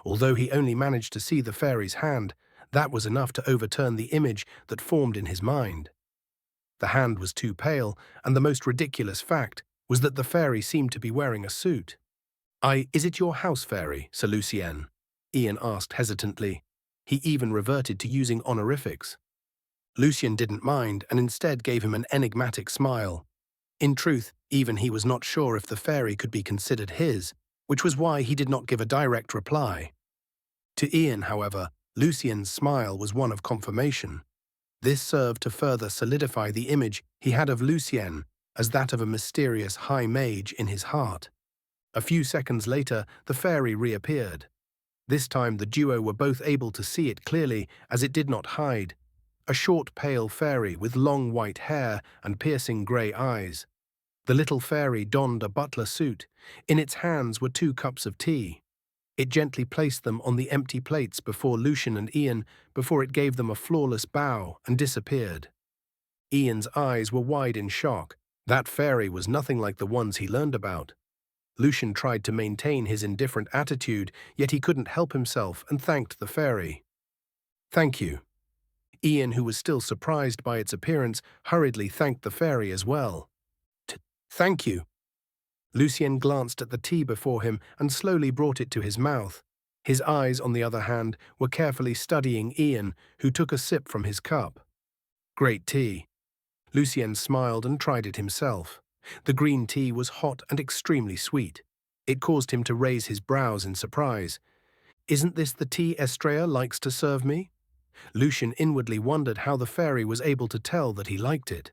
Although he only managed to see the fairy's hand, that was enough to overturn the image that formed in his mind. The hand was too pale, and the most ridiculous fact was that the fairy seemed to be wearing a suit. Is it your house fairy, Sir Lucien? Ian asked hesitantly. He even reverted to using honorifics. Lucien didn't mind and instead gave him an enigmatic smile. In truth, even he was not sure if the fairy could be considered his, which was why he did not give a direct reply. To Ian, however, Lucien's smile was one of confirmation. This served to further solidify the image he had of Lucien as that of a mysterious high mage in his heart. A few seconds later, the fairy reappeared. This time the duo were both able to see it clearly, as it did not hide. a short pale fairy with long white hair and piercing grey eyes. The little fairy donned a butler suit. In its hands were 2 cups of tea. It gently placed them on the empty plates before Lucien and Ian before it gave them a flawless bow and disappeared. Ian's eyes were wide in shock. That fairy was nothing like the ones he learned about. Lucien tried to maintain his indifferent attitude, yet he couldn't help himself and thanked the fairy. "Thank you." Ian, who was still surprised by its appearance, hurriedly thanked the fairy as well. "Thank you." Lucien glanced at the tea before him and slowly brought it to his mouth. His eyes, on the other hand, were carefully studying Ian, who took a sip from his cup. "Great tea." Lucien smiled and tried it himself. The green tea was hot and extremely sweet. It caused him to raise his brows in surprise. "Isn't this the tea Estrella likes to serve me?" Lucien inwardly wondered how the fairy was able to tell that he liked it.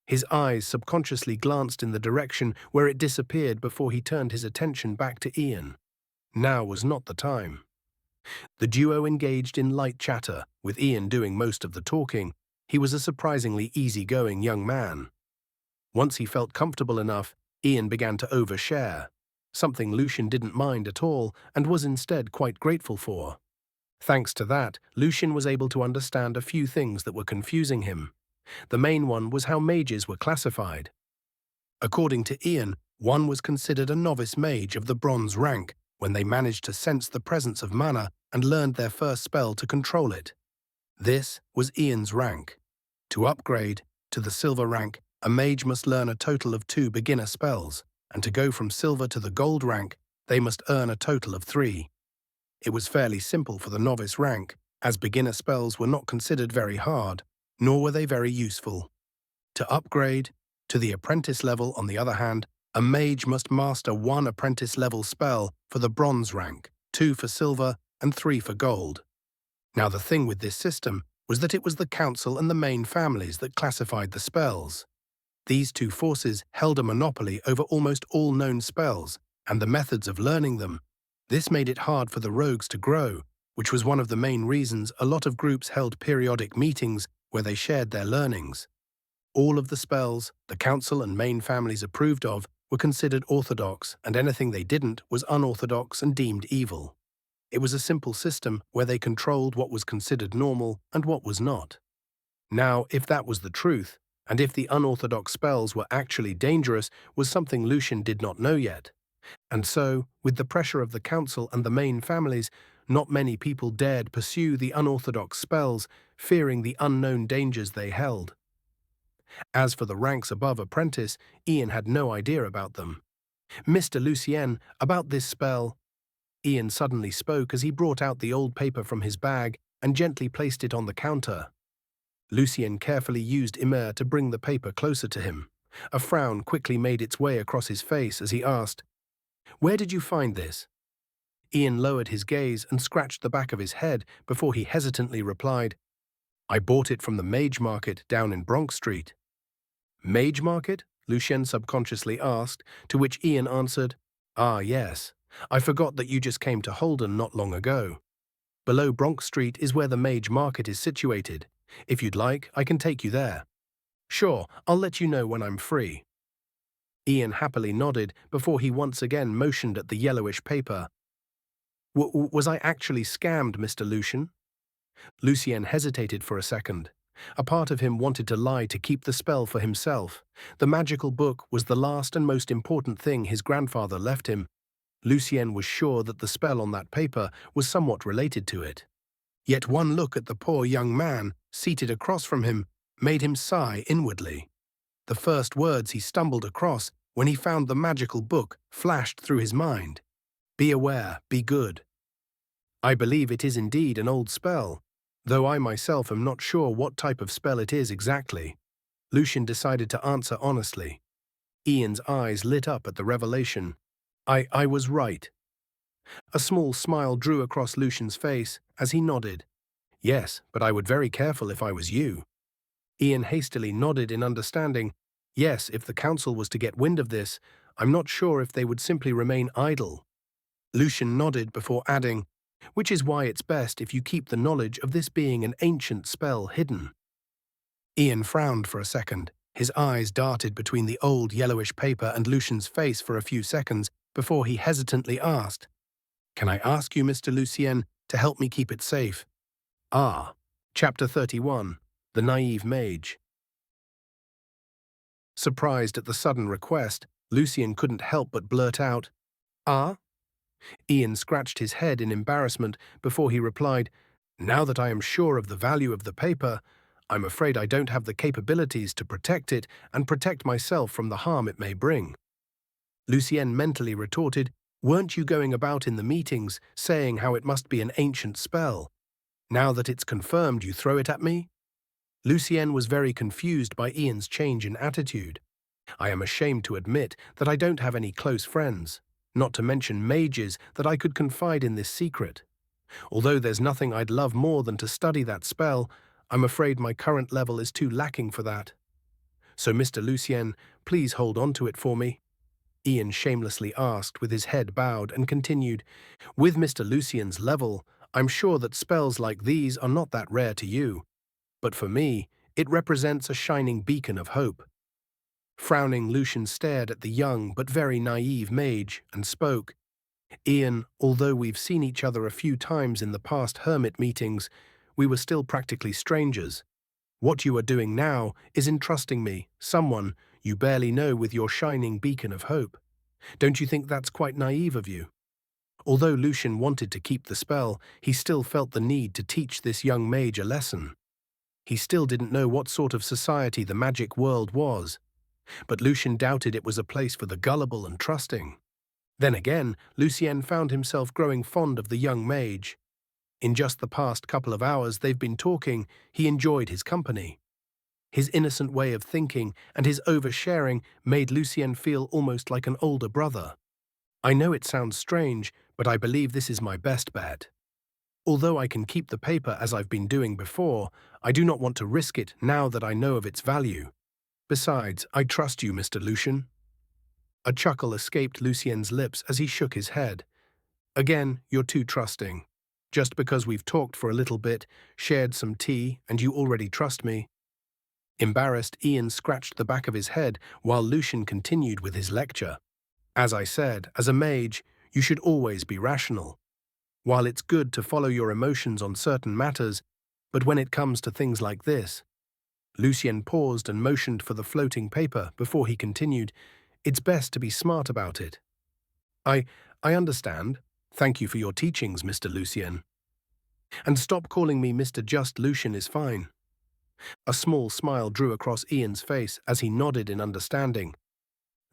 His eyes subconsciously glanced in the direction where it disappeared before he turned his attention back to Ian. Now was not the time. The duo engaged in light chatter, with Ian doing most of the talking. He was a surprisingly easygoing young man. Once he felt comfortable enough, Ian began to overshare, something Lucien didn't mind at all and was instead quite grateful for. Thanks to that, Lucien was able to understand a few things that were confusing him. The main one was how mages were classified. According to Ian, one was considered a novice mage of the bronze rank when they managed to sense the presence of mana and learned their first spell to control it. This was Ian's rank. To upgrade to the silver rank, a mage must learn a total of 2 beginner spells, and to go from silver to the gold rank, they must earn a total of 3. It was fairly simple for the novice rank, as beginner spells were not considered very hard, nor were they very useful. To upgrade to the apprentice level, on the other hand, a mage must master 1 apprentice-level spell for the bronze rank, 2 for silver, and 3 for gold. Now the thing with this system was that it was the council and the main families that classified the spells. These 2 forces held a monopoly over almost all known spells and the methods of learning them. This made it hard for the rogues to grow, which was one of the main reasons a lot of groups held periodic meetings where they shared their learnings. All of the spells the council and main families approved of were considered orthodox, and anything they didn't was unorthodox and deemed evil. It was a simple system where they controlled what was considered normal and what was not. Now, if that was the truth, and if the unorthodox spells were actually dangerous, was something Lucien did not know yet. And so, with the pressure of the council and the main families, not many people dared pursue the unorthodox spells, fearing the unknown dangers they held. As for the ranks above apprentice, Ian had no idea about them. "Mr. Lucien, about this spell." Ian suddenly spoke as he brought out the old paper from his bag and gently placed it on the counter. Lucien carefully used Imer to bring the paper closer to him. A frown quickly made its way across his face as he asked, "Where did you find this?" Ian lowered his gaze and scratched the back of his head before he hesitantly replied, "I bought it from the Mage Market down in Bronx Street." "Mage Market?" Lucien subconsciously asked, to which Ian answered, "Ah, yes. I forgot that you just came to Holden not long ago. Below Bronx Street is where the Mage Market is situated. If you'd like, I can take you there." "Sure, I'll let you know when I'm free." Ian happily nodded before he once again motioned at the yellowish paper. Was I actually scammed, Mr. Lucien?" Lucien hesitated for a second. A part of him wanted to lie to keep the spell for himself. The magical book was the last and most important thing his grandfather left him. Lucien was sure that the spell on that paper was somewhat related to it. Yet one look at the poor young man, seated across from him, made him sigh inwardly. The first words he stumbled across when he found the magical book flashed through his mind. "Be aware, be good." I believe it is indeed an old spell, though I myself am not sure what type of spell it is exactly. Lucien decided to answer honestly. Ian's eyes lit up at the revelation. I was right." A small smile drew across Lucien's face as he nodded. "Yes, but I would be very careful if I was you." Ian hastily nodded in understanding. Yes, if the council was to get wind of this, I'm not sure if they would simply remain idle. Lucien nodded before adding, which is why it's best if you keep the knowledge of this being an ancient spell hidden. Ian frowned for a second. His eyes darted between the old yellowish paper and Lucien's face for a few seconds before he hesitantly asked, "Can I ask you, Mr. Lucien, to help me keep it safe?" Ah. Chapter 31. The Naive Mage. Surprised at the sudden request, Lucien couldn't help but blurt out, "Ah?" Ian scratched his head in embarrassment before he replied, "Now that I am sure of the value of the paper, I'm afraid I don't have the capabilities to protect it and protect myself from the harm it may bring." Lucien mentally retorted, "Weren't you going about in the meetings saying how it must be an ancient spell? Now that it's confirmed, you throw it at me?" Lucien was very confused by Ian's change in attitude. "I am ashamed to admit that I don't have any close friends, not to mention mages that I could confide in this secret. Although there's nothing I'd love more than to study that spell, I'm afraid my current level is too lacking for that. So, Mr. Lucien, please hold on to it for me." Ian shamelessly asked with his head bowed and continued, "With Mr. Lucien's level, I'm sure that spells like these are not that rare to you. But for me, it represents a shining beacon of hope." Frowning, Lucien stared at the young but very naive mage and spoke, "Ian, although we've seen each other a few times in the past hermit meetings, we were still practically strangers. What you are doing now is entrusting me, someone you barely know, with your shining beacon of hope. Don't you think that's quite naive of you?" Although Lucien wanted to keep the spell, he still felt the need to teach this young mage a lesson. He still didn't know what sort of society the magic world was, but Lucien doubted it was a place for the gullible and trusting. Then again, Lucien found himself growing fond of the young mage. In just the past couple of hours they've been talking, he enjoyed his company. His innocent way of thinking and his oversharing made Lucien feel almost like an older brother. "I know it sounds strange, but I believe this is my best bet. Although I can keep the paper as I've been doing before, I do not want to risk it now that I know of its value. Besides, I trust you, Mr. Lucien." A chuckle escaped Lucien's lips as he shook his head. "Again, you're too trusting. Just because we've talked for a little bit, shared some tea, and you already trust me." Embarrassed, Ian scratched the back of his head while Lucien continued with his lecture. "As I said, as a mage, you should always be rational. While it's good to follow your emotions on certain matters, but when it comes to things like this—" Lucien paused and motioned for the floating paper before he continued, "It's best to be smart about it." I understand. Thank you for your teachings, Mr. Lucien. And stop calling me Mr. Just Lucien is fine." A small smile drew across Ian's face as he nodded in understanding.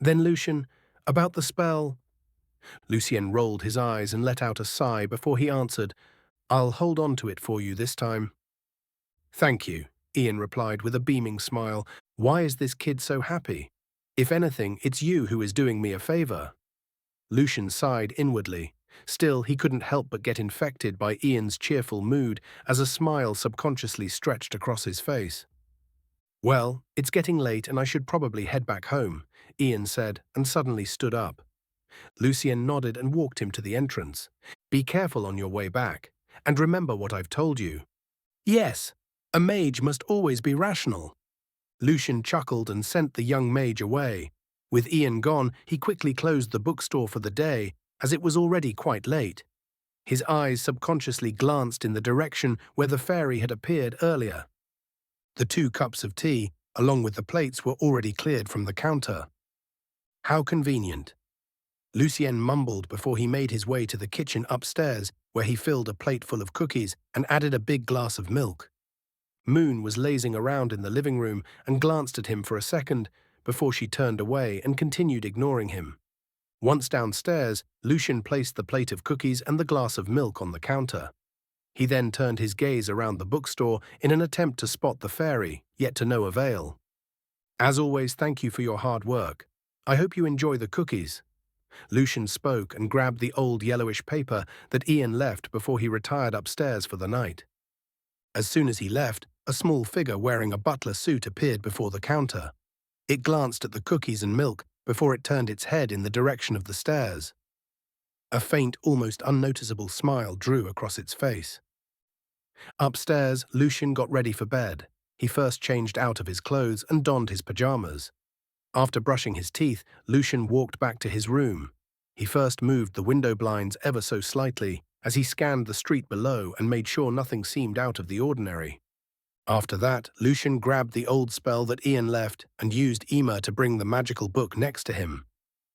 "Then, Lucien, about the spell—" Lucien rolled his eyes and let out a sigh before he answered, "I'll hold on to it for you this time." "Thank you," Ian replied with a beaming smile. "Why is this kid so happy? If anything, it's you who is doing me a favor." Lucien sighed inwardly. Still, he couldn't help but get infected by Ian's cheerful mood as a smile subconsciously stretched across his face. "Well, it's getting late and I should probably head back home," Ian said, and suddenly stood up. Lucien nodded and walked him to the entrance. "Be careful on your way back, and remember what I've told you." "Yes, a mage must always be rational." Lucien chuckled and sent the young mage away. With Ian gone, he quickly closed the bookstore for the day, as it was already quite late. His eyes subconsciously glanced in the direction where the fairy had appeared earlier. The 2 cups of tea, along with the plates, were already cleared from the counter. How convenient. Lucien mumbled before he made his way to the kitchen upstairs, where he filled a plate full of cookies and added a big glass of milk. Moon was lazing around in the living room and glanced at him for a second before she turned away and continued ignoring him. Once downstairs, Lucien placed the plate of cookies and the glass of milk on the counter. He then turned his gaze around the bookstore in an attempt to spot the fairy, yet to no avail. "As always, thank you for your hard work. I hope you enjoy the cookies." Lucien spoke and grabbed the old yellowish paper that Ian left before he retired upstairs for the night. As soon as he left, a small figure wearing a butler suit appeared before the counter. It glanced at the cookies and milk before it turned its head in the direction of the stairs. A faint, almost unnoticeable smile drew across its face. Upstairs, Lucien got ready for bed. He first changed out of his clothes and donned his pajamas. After brushing his teeth, Lucien walked back to his room. He first moved the window blinds ever so slightly as he scanned the street below and made sure nothing seemed out of the ordinary. After that, Lucien grabbed the old spell that Ian left and used Ema to bring the magical book next to him.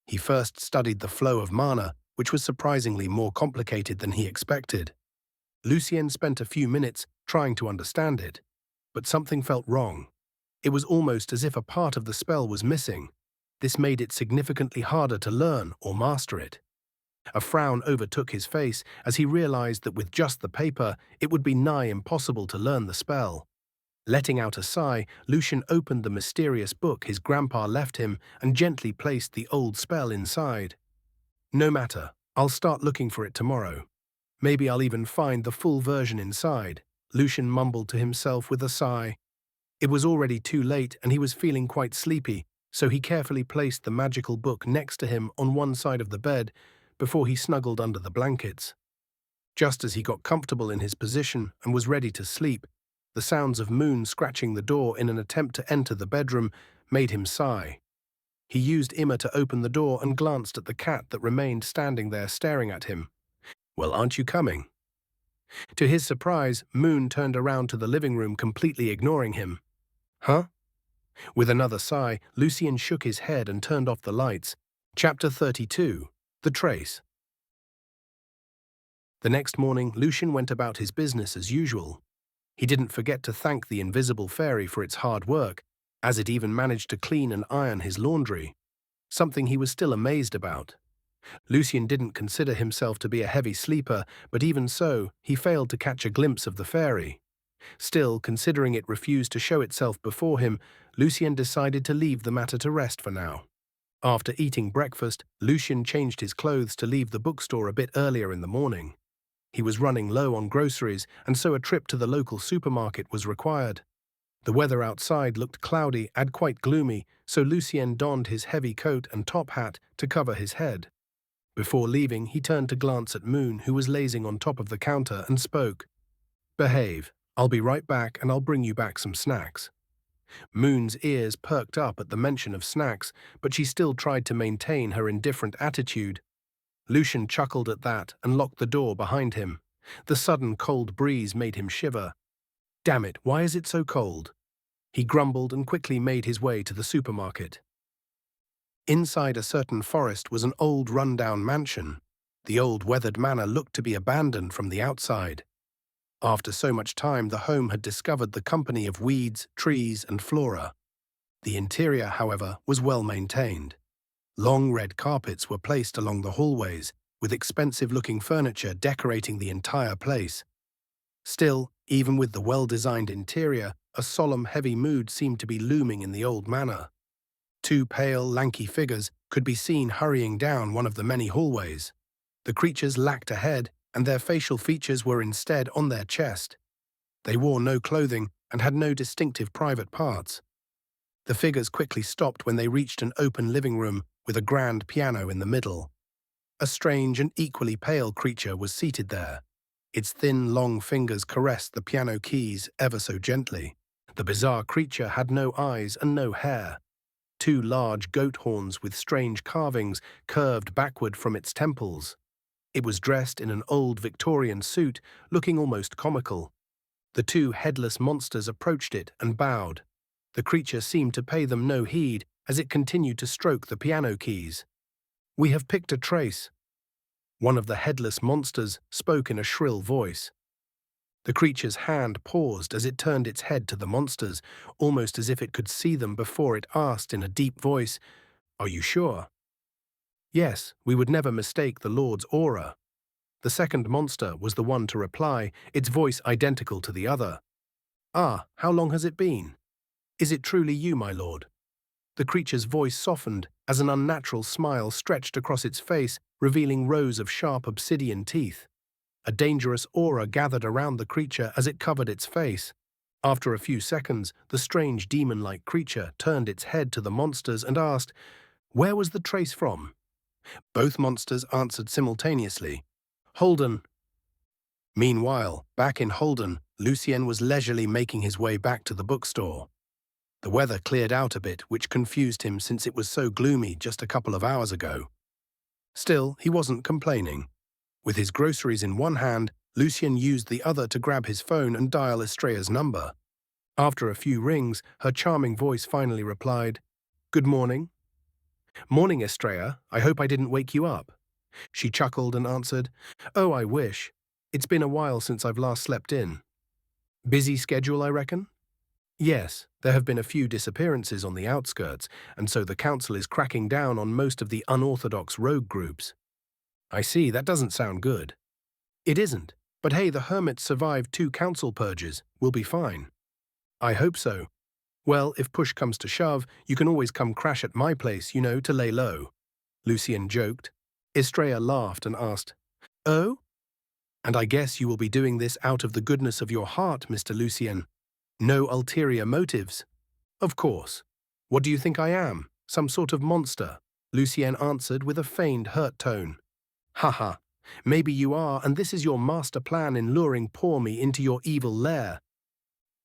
He first studied the flow of mana, which was surprisingly more complicated than he expected. Lucien spent a few minutes trying to understand it, but something felt wrong. It was almost as if a part of the spell was missing. This made it significantly harder to learn or master it. A frown overtook his face as he realized that with just the paper, it would be nigh impossible to learn the spell. Letting out a sigh, Lucien opened the mysterious book his grandpa left him and gently placed the old spell inside. No matter, I'll start looking for it tomorrow. Maybe I'll even find the full version inside, Lucien mumbled to himself with a sigh. It was already too late and he was feeling quite sleepy, so he carefully placed the magical book next to him on one side of the bed before he snuggled under the blankets. Just as he got comfortable in his position and was ready to sleep, the sounds of Moon scratching the door in an attempt to enter the bedroom made him sigh. He used Ema to open the door and glanced at the cat that remained standing there staring at him. "Well, aren't you coming?" To his surprise, Moon turned around to the living room, completely ignoring him. "Huh?" With another sigh, Lucien shook his head and turned off the lights. Chapter 32. The Trace. The next morning, Lucien went about his business as usual. He didn't forget to thank the invisible fairy for its hard work, as it even managed to clean and iron his laundry, something he was still amazed about. Lucien didn't consider himself to be a heavy sleeper, but even so, he failed to catch a glimpse of the fairy. Still, considering it refused to show itself before him, Lucien decided to leave the matter to rest for now. After eating breakfast, Lucien changed his clothes to leave the bookstore a bit earlier in the morning. He was running low on groceries, and so a trip to the local supermarket was required. The weather outside looked cloudy and quite gloomy, so Lucien donned his heavy coat and top hat to cover his head. Before leaving, he turned to glance at Moon, who was lazing on top of the counter, and spoke. "Behave. I'll be right back and I'll bring you back some snacks." Moon's ears perked up at the mention of snacks, but she still tried to maintain her indifferent attitude. Lucien chuckled at that and locked the door behind him. The sudden cold breeze made him shiver. "Damn it, why is it so cold?" He grumbled and quickly made his way to the supermarket. Inside a certain forest was an old run-down mansion. The old weathered manor looked to be abandoned from the outside. After so much time, the home had discovered the company of weeds, trees, and flora. The interior, however, was well maintained. Long red carpets were placed along the hallways, with expensive-looking furniture decorating the entire place. Still, even with the well-designed interior, a solemn, heavy mood seemed to be looming in the old manor. Two pale, lanky figures could be seen hurrying down one of the many hallways. The creatures lacked a head, and their facial features were instead on their chest. They wore no clothing and had no distinctive private parts. The figures quickly stopped when they reached an open living room with a grand piano in the middle. A strange and equally pale creature was seated there. Its thin, long fingers caressed the piano keys ever so gently. The bizarre creature had no eyes and no hair. Two large goat horns with strange carvings curved backward from its temples. It was dressed in an old Victorian suit, looking almost comical. The two headless monsters approached it and bowed. The creature seemed to pay them no heed as it continued to stroke the piano keys. "We have picked a trace." One of the headless monsters spoke in a shrill voice. The creature's hand paused as it turned its head to the monsters, almost as if it could see them before it asked in a deep voice, "Are you sure?" "Yes, we would never mistake the Lord's aura." The second monster was the one to reply, its voice identical to the other. "Ah, how long has it been? Is it truly you, my lord?" The creature's voice softened as an unnatural smile stretched across its face, revealing rows of sharp obsidian teeth. A dangerous aura gathered around the creature as it covered its face. After a few seconds, the strange demon-like creature turned its head to the monsters and asked, "Where was the trace from?" Both monsters answered simultaneously. Holden. Meanwhile, back in Holden, Lucien was leisurely making his way back to the bookstore. The weather cleared out a bit, which confused him since it was so gloomy just a couple of hours ago. Still, he wasn't complaining. With his groceries in one hand, Lucien used the other to grab his phone and dial Estrella's number. After a few rings, her charming voice finally replied, "Good morning." "Morning, Estrella. I hope I didn't wake you up." She chuckled and answered, "Oh, I wish. It's been a while since I've last slept in." "Busy schedule, I reckon?" "Yes, there have been a few disappearances on the outskirts, and so the council is cracking down on most of the unorthodox rogue groups." "I see, that doesn't sound good." "It isn't, but hey, the hermits survived 2 council purges. We'll be fine." "I hope so. Well, if push comes to shove, you can always come crash at my place, to lay low." Lucien joked. Estrella laughed and asked, "Oh? And I guess you will be doing this out of the goodness of your heart, Mr. Lucien. No ulterior motives?" "Of course. What do you think I am? Some sort of monster?" Lucien answered with a feigned hurt tone. "Haha. Maybe you are, and this is your master plan in luring poor me into your evil lair.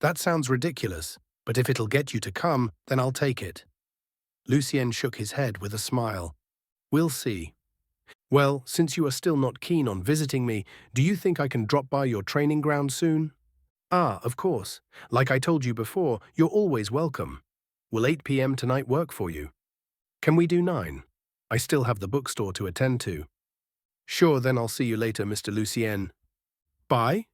That sounds ridiculous, but if it'll get you to come, then I'll take it." Lucien shook his head with a smile. "We'll see. Well, since you are still not keen on visiting me, do you think I can drop by your training ground soon?" "Ah, of course. Like I told you before, you're always welcome. Will 8 p.m. tonight work for you?" "Can we do 9? I still have the bookstore to attend to." "Sure, then I'll see you later, Mr. Lucien. Bye."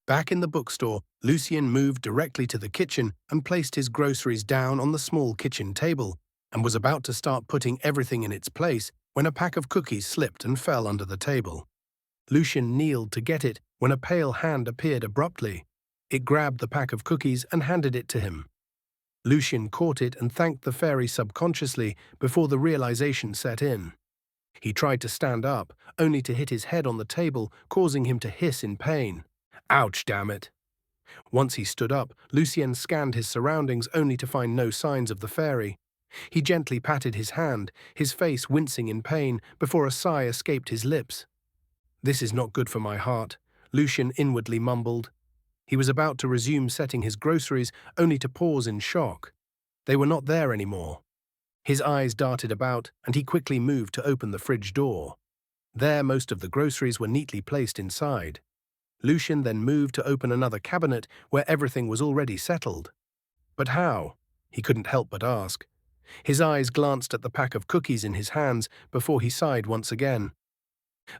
Back in the bookstore, Lucien moved directly to the kitchen and placed his groceries down on the small kitchen table, and was about to start putting everything in its place when a pack of cookies slipped and fell under the table. Lucien kneeled to get it when a pale hand appeared abruptly. It grabbed the pack of cookies and handed it to him. Lucien caught it and thanked the fairy subconsciously before the realization set in. He tried to stand up, only to hit his head on the table, causing him to hiss in pain. "Ouch, damn it." Once he stood up, Lucien scanned his surroundings only to find no signs of the fairy. He gently patted his hand, his face wincing in pain, before a sigh escaped his lips. "This is not good for my heart," Lucien inwardly mumbled. He was about to resume setting his groceries, only to pause in shock. They were not there anymore. His eyes darted about, and he quickly moved to open the fridge door. There, most of the groceries were neatly placed inside. Lucien then moved to open another cabinet where everything was already settled. But how? He couldn't help but ask. His eyes glanced at the pack of cookies in his hands before he sighed once again.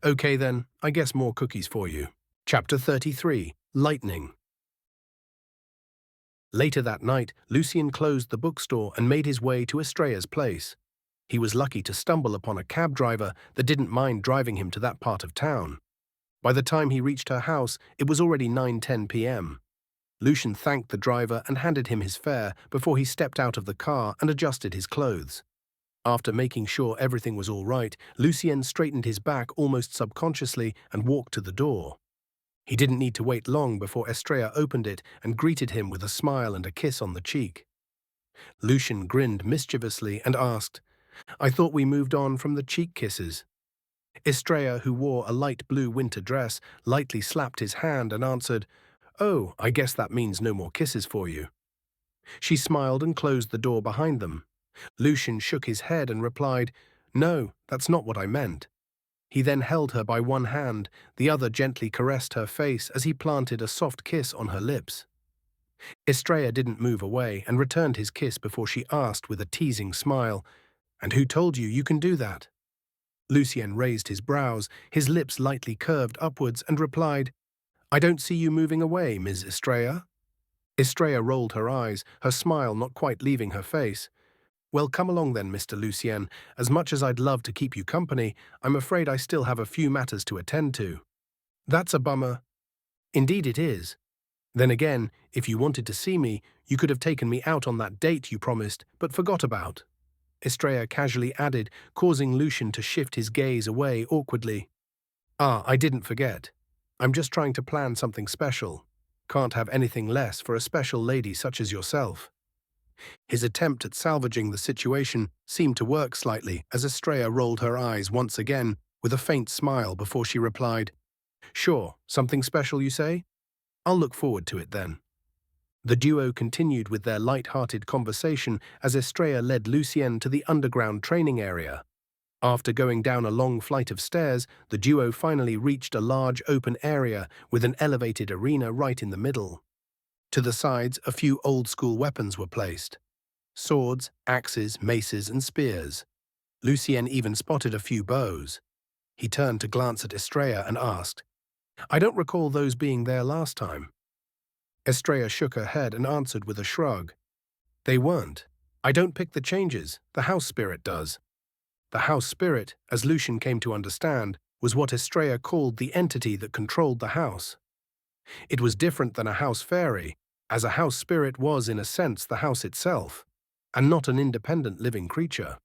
"Okay then, I guess more cookies for you." Chapter 33. Lightning. Later that night, Lucien closed the bookstore and made his way to Estrella's place. He was lucky to stumble upon a cab driver that didn't mind driving him to that part of town. By the time he reached her house, it was already 9:10 p.m. Lucien thanked the driver and handed him his fare before he stepped out of the car and adjusted his clothes. After making sure everything was all right, Lucien straightened his back almost subconsciously and walked to the door. He didn't need to wait long before Estrella opened it and greeted him with a smile and a kiss on the cheek. Lucien grinned mischievously and asked, "I thought we moved on from the cheek kisses." Estrella, who wore a light blue winter dress, lightly slapped his hand and answered, "Oh, I guess that means no more kisses for you." She smiled and closed the door behind them. Lucien shook his head and replied, "No, that's not what I meant." He then held her by one hand, the other gently caressed her face as he planted a soft kiss on her lips. Estrella didn't move away and returned his kiss before she asked with a teasing smile, "And who told you can do that?" Lucien raised his brows, his lips lightly curved upwards, and replied, "I don't see you moving away, Ms. Estrella." Estrella rolled her eyes, her smile not quite leaving her face. "Well, come along then, Mr. Lucien. As much as I'd love to keep you company, I'm afraid I still have a few matters to attend to." "That's a bummer." "Indeed it is. Then again, if you wanted to see me, you could have taken me out on that date you promised, but forgot about," Estrella casually added, causing Lucien to shift his gaze away awkwardly. "Ah, I didn't forget. I'm just trying to plan something special. Can't have anything less for a special lady such as yourself." His attempt at salvaging the situation seemed to work slightly as Estrella rolled her eyes once again with a faint smile before she replied, "Sure, something special you say? I'll look forward to it then." The duo continued with their light-hearted conversation as Estrella led Lucien to the underground training area. After going down a long flight of stairs, the duo finally reached a large open area with an elevated arena right in the middle. To the sides, a few old-school weapons were placed: swords, axes, maces, and spears. Lucien even spotted a few bows. He turned to glance at Estrella and asked, "I don't recall those being there last time." Estrella shook her head and answered with a shrug, "They weren't. I don't pick the changes, the house spirit does." The house spirit, as Lucien came to understand, was what Estrella called the entity that controlled the house. It was different than a house fairy, as a house spirit was in a sense the house itself, and not an independent living creature.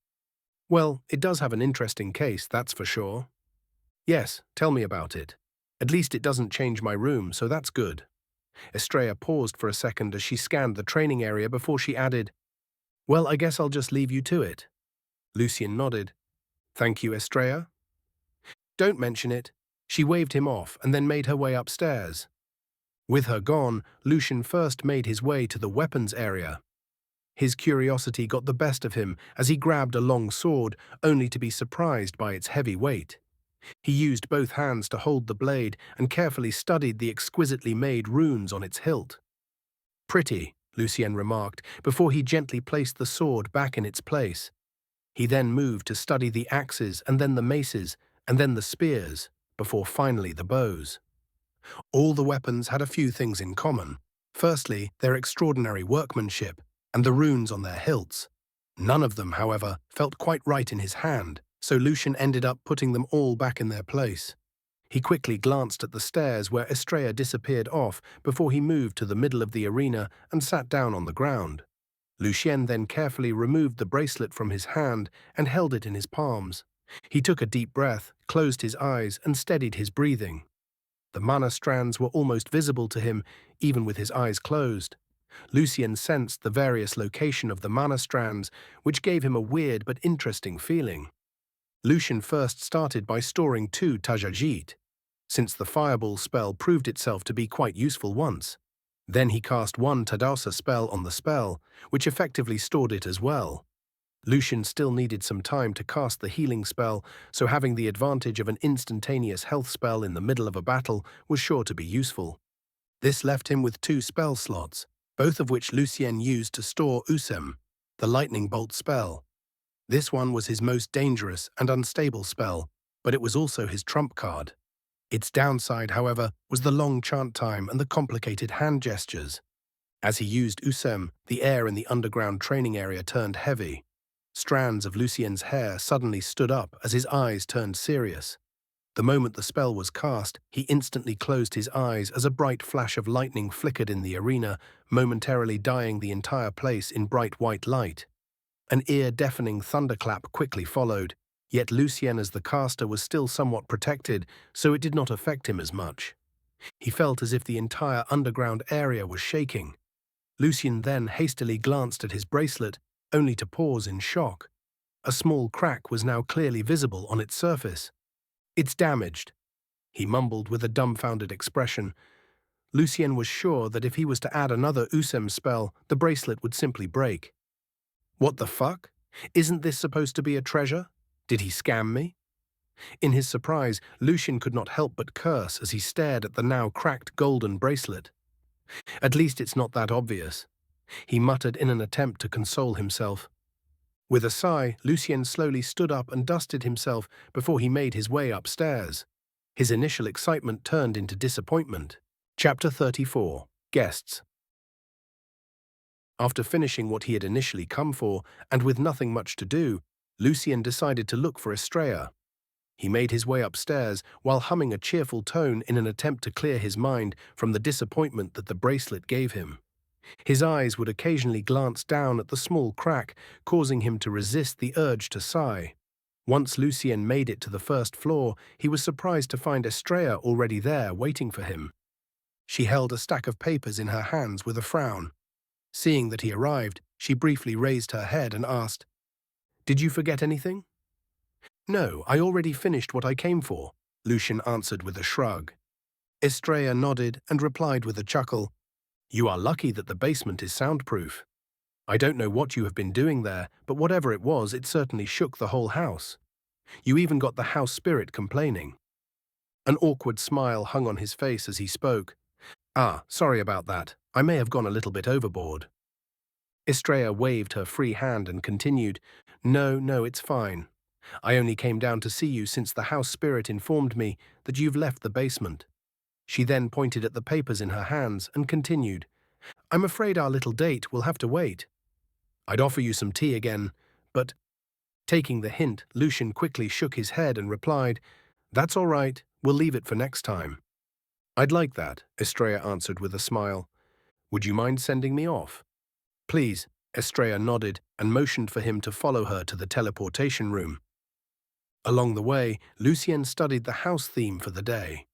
"Well, it does have an interesting case, that's for sure." "Yes, tell me about it. At least it doesn't change my room, so that's good." Estrella paused for a second as she scanned the training area before she added, "Well, I guess I'll just leave you to it." Lucien nodded. "Thank you, Estrella." "Don't mention it." She waved him off and then made her way upstairs. With her gone, Lucien first made his way to the weapons area. His curiosity got the best of him as he grabbed a long sword, only to be surprised by its heavy weight. He used both hands to hold the blade and carefully studied the exquisitely made runes on its hilt. "Pretty," Lucien remarked, before he gently placed the sword back in its place. He then moved to study the axes and then the maces and then the spears, before finally the bows. All the weapons had a few things in common. Firstly, their extraordinary workmanship and the runes on their hilts. None of them, however, felt quite right in his hand, so Lucien ended up putting them all back in their place. He quickly glanced at the stairs where Estrella disappeared off before he moved to the middle of the arena and sat down on the ground. Lucien then carefully removed the bracelet from his hand and held it in his palms. He took a deep breath, closed his eyes, and steadied his breathing. The mana strands were almost visible to him, even with his eyes closed. Lucien sensed the various location of the mana strands, which gave him a weird but interesting feeling. Lucien first started by storing 2 Tajajit, since the fireball spell proved itself to be quite useful once. Then he cast 1 Tadausa spell on the spell, which effectively stored it as well. Lucien still needed some time to cast the healing spell, so having the advantage of an instantaneous health spell in the middle of a battle was sure to be useful. This left him with 2 spell slots, both of which Lucien used to store Usem, the lightning bolt spell. This one was his most dangerous and unstable spell, but it was also his trump card. Its downside, however, was the long chant time and the complicated hand gestures. As he used Usem, the air in the underground training area turned heavy. Strands of Lucien's hair suddenly stood up as his eyes turned serious. The moment the spell was cast, he instantly closed his eyes as a bright flash of lightning flickered in the arena, momentarily dyeing the entire place in bright white light. An ear-deafening thunderclap quickly followed, yet Lucien as the caster was still somewhat protected, so it did not affect him as much. He felt as if the entire underground area was shaking. Lucien then hastily glanced at his bracelet, only to pause in shock. A small crack was now clearly visible on its surface. "It's damaged," he mumbled with a dumbfounded expression. Lucien was sure that if he was to add another Usem spell, the bracelet would simply break. "What the fuck? Isn't this supposed to be a treasure? Did he scam me?" In his surprise, Lucien could not help but curse as he stared at the now cracked golden bracelet. "At least it's not that obvious," he muttered in an attempt to console himself. With a sigh, Lucien slowly stood up and dusted himself before he made his way upstairs. His initial excitement turned into disappointment. Chapter 34. Guests. After finishing what he had initially come for, and with nothing much to do, Lucien decided to look for Estrella. He made his way upstairs while humming a cheerful tone in an attempt to clear his mind from the disappointment that the bracelet gave him. His eyes would occasionally glance down at the small crack, causing him to resist the urge to sigh. Once Lucien made it to the first floor, he was surprised to find Estrella already there, waiting for him. She held a stack of papers in her hands with a frown. Seeing that he arrived, She briefly raised her head and asked, "Did you forget anything?" "No, I already finished what I came for," Lucien answered with a shrug. Estrella nodded and replied with a chuckle, "You are lucky that the basement is soundproof. I don't know what you have been doing there, but whatever it was, it certainly shook the whole house. You even got the house spirit complaining." An awkward smile hung on his face as he spoke. "Ah, sorry about that. I may have gone a little bit overboard." Estrella waved her free hand and continued, No, it's fine. I only came down to see you since the house spirit informed me that you've left the basement." She then pointed at the papers in her hands and continued, "I'm afraid our little date will have to wait. I'd offer you some tea again, but—" Taking the hint, Lucien quickly shook his head and replied, "That's all right, we'll leave it for next time." "I'd like that," Estrella answered with a smile. "Would you mind sending me off?" "Please," Estrella nodded and motioned for him to follow her to the teleportation room. Along the way, Lucien studied the house theme for the day.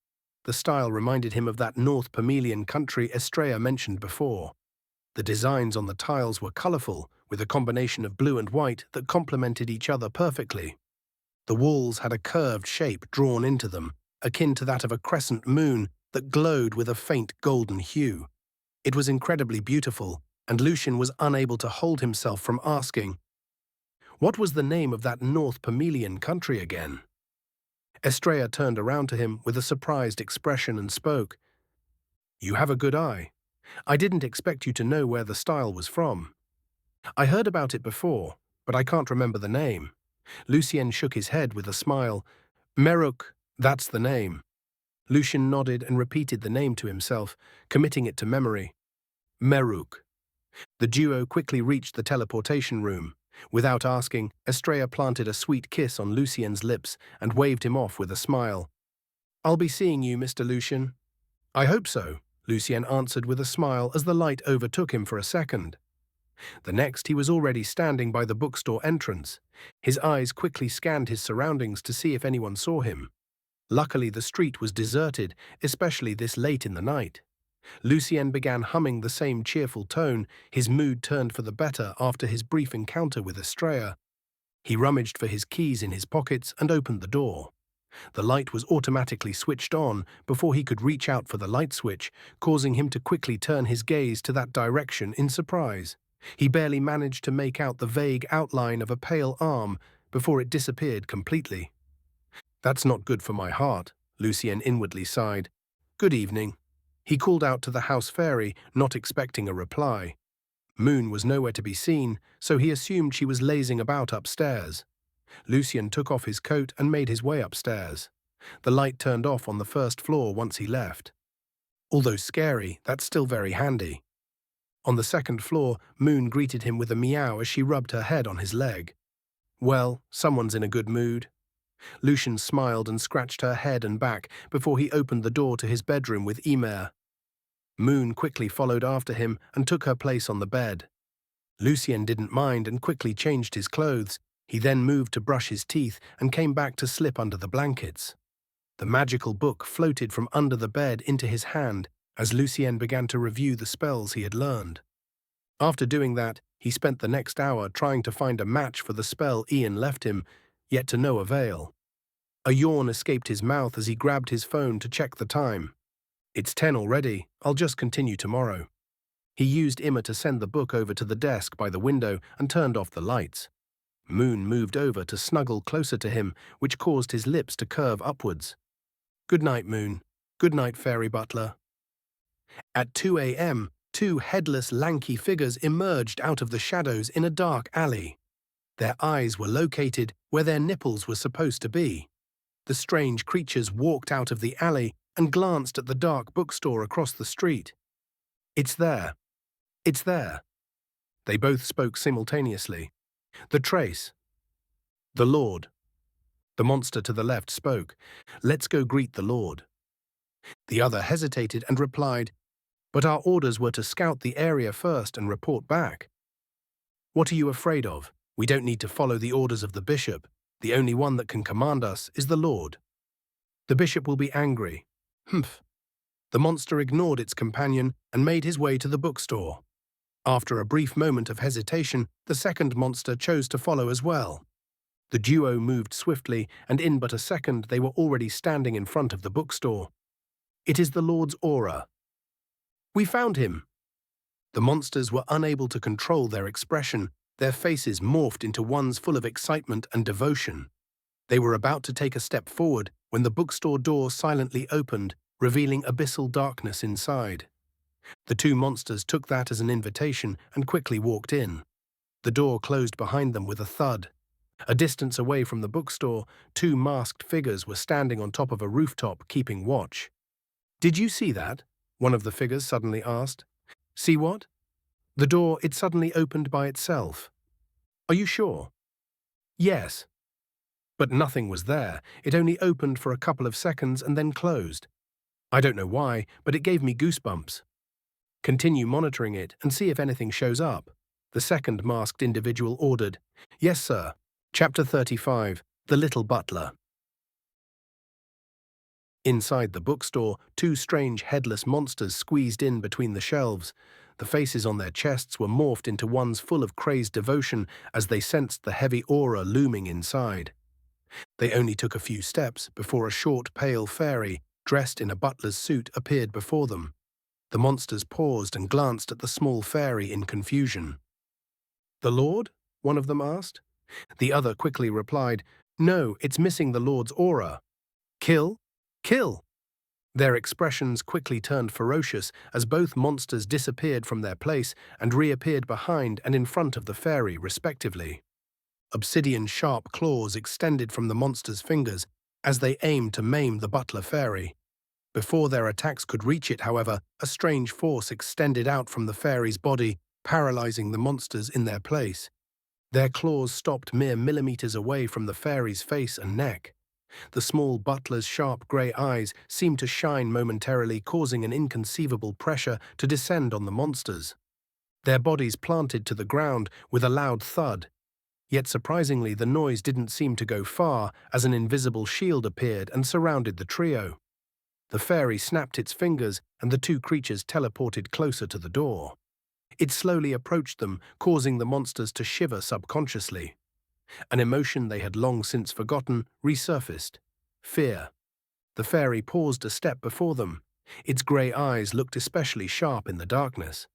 The style reminded him of that North Pamelian country Estrella mentioned before. The designs on the tiles were colorful, with a combination of blue and white that complemented each other perfectly. The walls had a curved shape drawn into them, akin to that of a crescent moon that glowed with a faint golden hue. It was incredibly beautiful, and Lucien was unable to hold himself from asking, what was the name of that North Pamelian country again? Estrella turned around to him with a surprised expression and spoke, "You have a good eye. I didn't expect you to know where the style was from. I heard about it before, but I can't remember the name." Lucien shook his head with a smile. "Meruk, that's the name." Lucien nodded and repeated the name to himself, committing it to memory. Meruk. The duo quickly reached the teleportation room. Without asking, Estrella planted a sweet kiss on Lucien's lips and waved him off with a smile. "I'll be seeing you, Mr. Lucien." "I hope so," Lucien answered with a smile as the light overtook him for a second. The next, he was already standing by the bookstore entrance. His eyes quickly scanned his surroundings to see if anyone saw him. Luckily, the street was deserted, especially this late in the night. Lucien began humming the same cheerful tone. His mood turned for the better after his brief encounter with Estrella. He rummaged for his keys in his pockets and opened the door. The light was automatically switched on before he could reach out for the light switch, causing him to quickly turn his gaze to that direction in surprise. He barely managed to make out the vague outline of a pale arm before it disappeared completely. "That's not good for my heart," Lucien inwardly sighed. "Good evening." He called out to the house fairy, not expecting a reply. Moon was nowhere to be seen, so he assumed she was lazing about upstairs. Lucien took off his coat and made his way upstairs. The light turned off on the first floor once he left. Although scary, that's still very handy. On the second floor, Moon greeted him with a meow as she rubbed her head on his leg. "Well, someone's in a good mood." Lucien smiled and scratched her head and back before he opened the door to his bedroom with Emer. Moon quickly followed after him and took her place on the bed. Lucien didn't mind and quickly changed his clothes. He then moved to brush his teeth and came back to slip under the blankets. The magical book floated from under the bed into his hand as Lucien began to review the spells he had learned. After doing that, he spent the next hour trying to find a match for the spell Ian left him, yet to no avail. A yawn escaped his mouth as he grabbed his phone to check the time. "It's 10 already, I'll just continue tomorrow." He used Immer to send the book over to the desk by the window and turned off the lights. Moon moved over to snuggle closer to him, which caused his lips to curve upwards. "Good night, Moon. Good night, fairy butler." At 2 a.m., two headless, lanky figures emerged out of the shadows in a dark alley. Their eyes were located where their nipples were supposed to be. The strange creatures walked out of the alley and glanced at the dark bookstore across the street. "It's there. It's there." They both spoke simultaneously. "The trace." "The Lord." The monster to the left spoke. "Let's go greet the Lord." The other hesitated and replied, "But our orders were to scout the area first and report back." "What are you afraid of? We don't need to follow the orders of the bishop. The only one that can command us is the Lord." "The bishop will be angry." "Humph." The monster ignored its companion and made his way to the bookstore. After a brief moment of hesitation, the second monster chose to follow as well. The duo moved swiftly, and in but a second they were already standing in front of the bookstore. "It is the Lord's aura." "We found him." The monsters were unable to control their expression. Their faces morphed into ones full of excitement and devotion. They were about to take a step forward when the bookstore door silently opened, revealing abyssal darkness inside. The two monsters took that as an invitation and quickly walked in. The door closed behind them with a thud. A distance away from the bookstore, two masked figures were standing on top of a rooftop keeping watch. "Did you see that?" one of the figures suddenly asked. "See what?" "The door, it suddenly opened by itself." "Are you sure?" "Yes." But nothing was there. It only opened for a couple of seconds and then closed. "I don't know why, but it gave me goosebumps." "Continue monitoring it and see if anything shows up," the second masked individual ordered. "Yes, sir." Chapter 35. The Little Butler. Inside the bookstore, two strange headless monsters squeezed in between the shelves. The faces on their chests were morphed into ones full of crazed devotion as they sensed the heavy aura looming inside. They only took a few steps before a short, pale fairy, dressed in a butler's suit, appeared before them. The monsters paused and glanced at the small fairy in confusion. "The Lord?" one of them asked. The other quickly replied, "No, it's missing the Lord's aura." "Kill? Kill!" Their expressions quickly turned ferocious as both monsters disappeared from their place and reappeared behind and in front of the fairy, respectively. Obsidian-sharp claws extended from the monster's fingers as they aimed to maim the butler fairy. Before their attacks could reach it, however, a strange force extended out from the fairy's body, paralyzing the monsters in their place. Their claws stopped mere millimeters away from the fairy's face and neck. The small butler's sharp grey eyes seemed to shine momentarily, causing an inconceivable pressure to descend on the monsters. Their bodies planted to the ground with a loud thud. Yet surprisingly, the noise didn't seem to go far as an invisible shield appeared and surrounded the trio. The fairy snapped its fingers and the two creatures teleported closer to the door. It slowly approached them, causing the monsters to shiver subconsciously. An emotion they had long since forgotten resurfaced: fear. The fairy paused a step before them. Its grey eyes looked especially sharp in the darkness.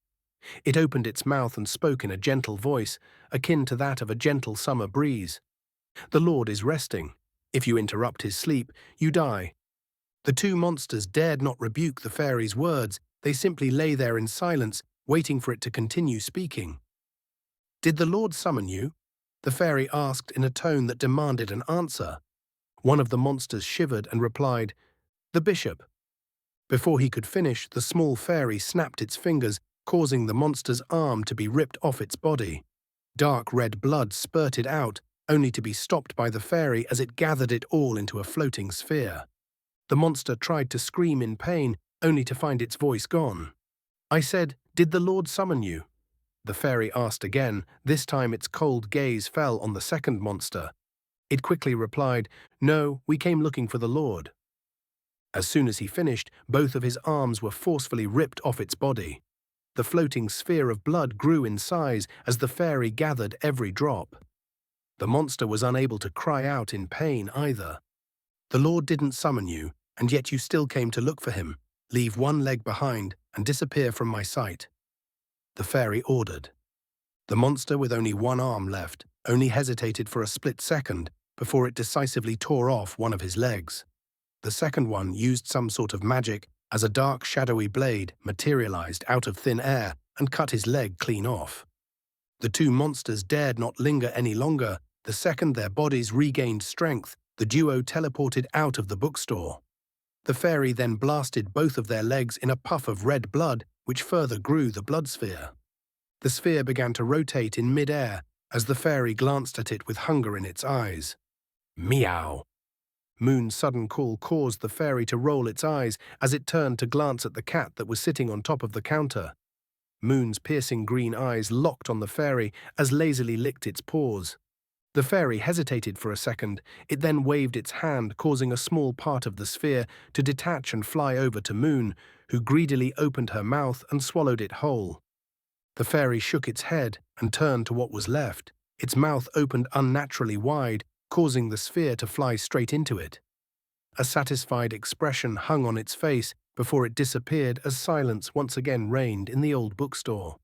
It opened its mouth and spoke in a gentle voice, akin to that of a gentle summer breeze. "The Lord is resting. If you interrupt his sleep, you die." The two monsters dared not rebuke the fairy's words. They simply lay there in silence, waiting for it to continue speaking. "Did the Lord summon you?" the fairy asked in a tone that demanded an answer. One of the monsters shivered and replied, "The bishop." Before he could finish, the small fairy snapped its fingers, causing the monster's arm to be ripped off its body. Dark red blood spurted out, only to be stopped by the fairy as it gathered it all into a floating sphere. The monster tried to scream in pain, only to find its voice gone. "I said, did the Lord summon you?" the fairy asked again. This time its cold gaze fell on the second monster. It quickly replied, "No, we came looking for the Lord." As soon as he finished, both of his arms were forcefully ripped off its body. The floating sphere of blood grew in size as the fairy gathered every drop. The monster was unable to cry out in pain either. "The Lord didn't summon you, and yet you still came to look for him. Leave one leg behind and disappear from my sight," the fairy ordered. The monster, with only one arm left, only hesitated for a split second before it decisively tore off one of his legs. The second one used some sort of magic as a dark, shadowy blade materialized out of thin air and cut his leg clean off. The two monsters dared not linger any longer. The second their bodies regained strength, the duo teleported out of the bookstore. The fairy then blasted both of their legs in a puff of red blood, which further grew the blood sphere. The sphere began to rotate in mid-air as the fairy glanced at it with hunger in its eyes. "Meow." Moon's sudden call caused the fairy to roll its eyes as it turned to glance at the cat that was sitting on top of the counter. Moon's piercing green eyes locked on the fairy as lazily licked its paws. The fairy hesitated for a second. It then waved its hand, causing a small part of the sphere to detach and fly over to Moon, who greedily opened her mouth and swallowed it whole. The fairy shook its head and turned to what was left. Its mouth opened unnaturally wide, causing the sphere to fly straight into it. A satisfied expression hung on its face before it disappeared as silence once again reigned in the old bookstore.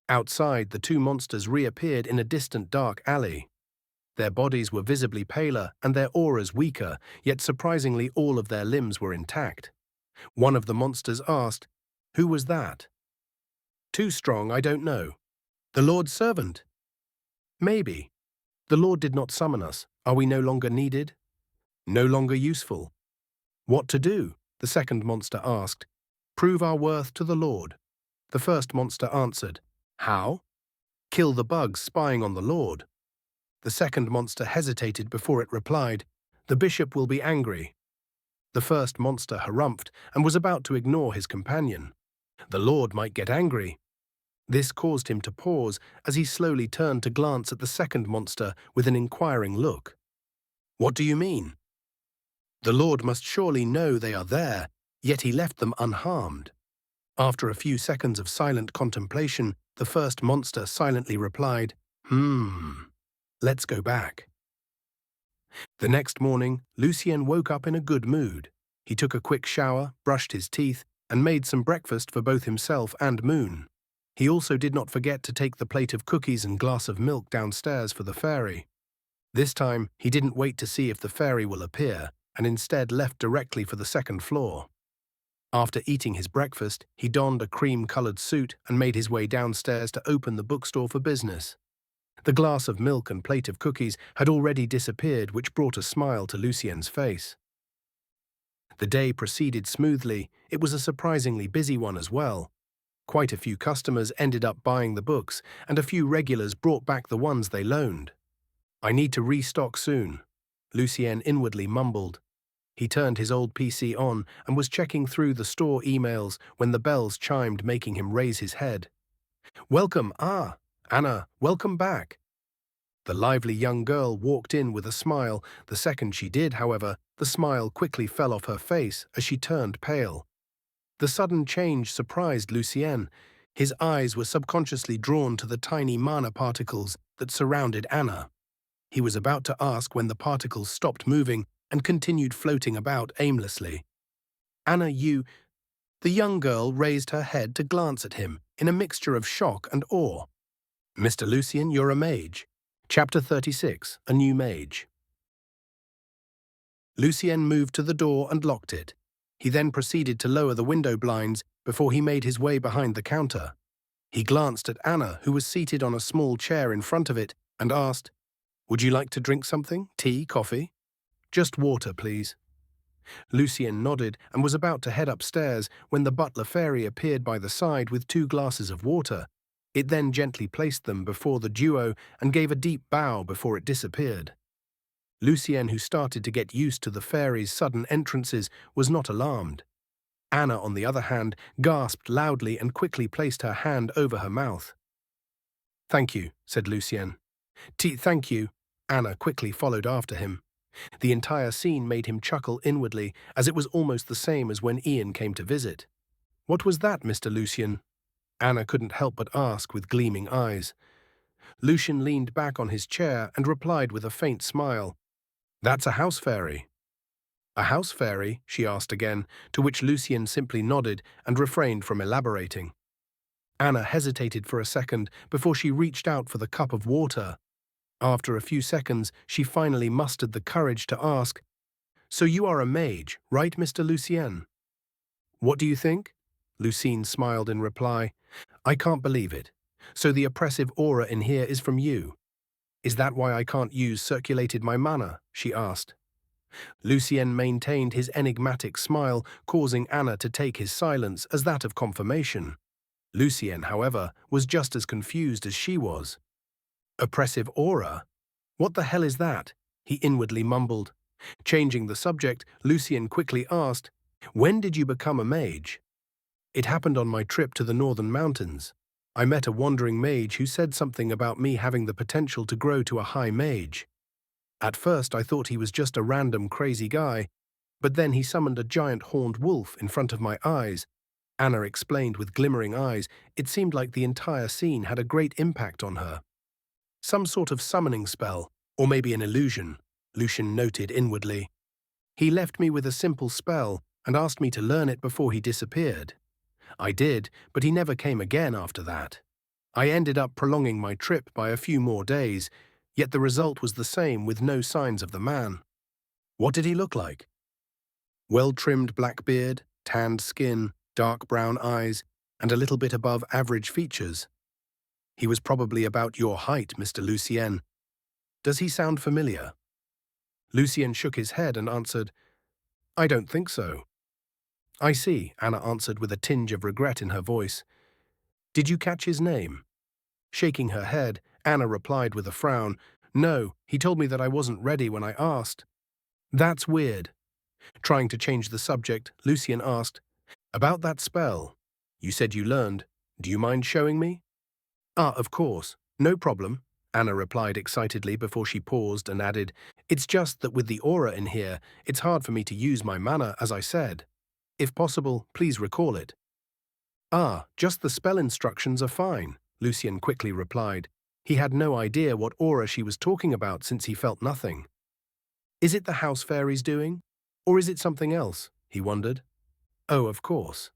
Outside, the two monsters reappeared in a distant dark alley. Their bodies were visibly paler and their auras weaker, yet surprisingly all of their limbs were intact. One of the monsters asked, "Who was that?" "Too strong, I don't know." "The Lord's servant?" "Maybe." "The Lord did not summon us. Are we no longer needed?" "No longer useful." "What to do?" the second monster asked. "Prove our worth to the Lord." The first monster answered, "How?" "Kill the bugs spying on the Lord." The second monster hesitated before it replied, "The bishop will be angry." The first monster harumphed and was about to ignore his companion. The Lord might get angry. This caused him to pause as he slowly turned to glance at the second monster with an inquiring look. "What do you mean?" "The Lord must surely know they are there, yet he left them unharmed." After a few seconds of silent contemplation, the first monster silently replied, "Let's go back." The next morning, Lucien woke up in a good mood. He took a quick shower, brushed his teeth, and made some breakfast for both himself and Moon. He also did not forget to take the plate of cookies and glass of milk downstairs for the fairy. This time, he didn't wait to see if the fairy will appear, and instead left directly for the second floor. After eating his breakfast, he donned a cream-colored suit and made his way downstairs to open the bookstore for business. The glass of milk and plate of cookies had already disappeared, which brought a smile to Lucien's face. The day proceeded smoothly. It was a surprisingly busy one as well. Quite a few customers ended up buying the books, and a few regulars brought back the ones they loaned. "I need to restock soon," Lucien inwardly mumbled. He turned his old PC on and was checking through the store emails when the bells chimed, making him raise his head. "Welcome, Anna, welcome back." The lively young girl walked in with a smile. The second she did, however, the smile quickly fell off her face as she turned pale. The sudden change surprised Lucien. His eyes were subconsciously drawn to the tiny mana particles that surrounded Anna. He was about to ask when the particles stopped moving and continued floating about aimlessly. "Anna, you—" The young girl raised her head to glance at him in a mixture of shock and awe. "Mr. Lucien, you're a mage." Chapter 36, A New Mage. Lucien moved to the door and locked it. He then proceeded to lower the window blinds before he made his way behind the counter. He glanced at Anna, who was seated on a small chair in front of it, and asked, "Would you like to drink something? Tea, coffee?" "Just water, please." Lucien nodded and was about to head upstairs when the butler fairy appeared by the side with 2 glasses of water. It then gently placed them before the duo and gave a deep bow before it disappeared. Lucien, who started to get used to the fairy's sudden entrances, was not alarmed. Anna, on the other hand, gasped loudly and quickly placed her hand over her mouth. "Thank you," said Lucien. "Thank you." Anna quickly followed after him. The entire scene made him chuckle inwardly, as it was almost the same as when Ian came to visit. "What was that, Mr. Lucien?" Anna couldn't help but ask with gleaming eyes. Lucien leaned back on his chair and replied with a faint smile, "That's a house fairy." "A house fairy?" she asked again, to which Lucien simply nodded and refrained from elaborating. Anna hesitated for a second before she reached out for the cup of water. After a few seconds, she finally mustered the courage to ask, "So you are a mage, right, Mr. Lucien?" "What do you think?" Lucien smiled in reply. "I can't believe it. So the oppressive aura in here is from you. Is that why I can't use circulated my mana?" she asked. Lucien maintained his enigmatic smile, causing Anna to take his silence as that of confirmation. Lucien, however, was just as confused as she was. "Oppressive aura? What the hell is that?" he inwardly mumbled. Changing the subject, Lucien quickly asked, "When did you become a mage?" "It happened on my trip to the northern mountains. I met a wandering mage who said something about me having the potential to grow to a high mage. At first I thought he was just a random crazy guy, but then he summoned a giant horned wolf in front of my eyes. Anna explained with glimmering eyes. It seemed like the entire scene had a great impact on her. Some sort of summoning spell, or maybe an illusion, Lucien noted inwardly. He left me with a simple spell and asked me to learn it before he disappeared. I did, but he never came again after that. I ended up prolonging my trip by a few more days, yet the result was the same with no signs of the man. What did he look like? Well-trimmed black beard, tanned skin, dark brown eyes, and a little bit above average features. He was probably about your height, Mr. Lucien. Does he sound familiar? Lucien shook his head and answered, I don't think so. I see, Anna answered with a tinge of regret in her voice. Did you catch his name? Shaking her head, Anna replied with a frown, No, he told me that I wasn't ready when I asked. That's weird. Trying to change the subject, Lucien asked, About that spell. You said you learned. Do you mind showing me? Ah, of course. No problem, Anna replied excitedly before she paused and added, It's just that with the aura in here, it's hard for me to use my mana, as I said. If possible, please recall it. Ah, just the spell instructions are fine, Lucien quickly replied. He had no idea what aura she was talking about since he felt nothing. Is it the house fairies doing? Or is it something else? He wondered. Oh, of course.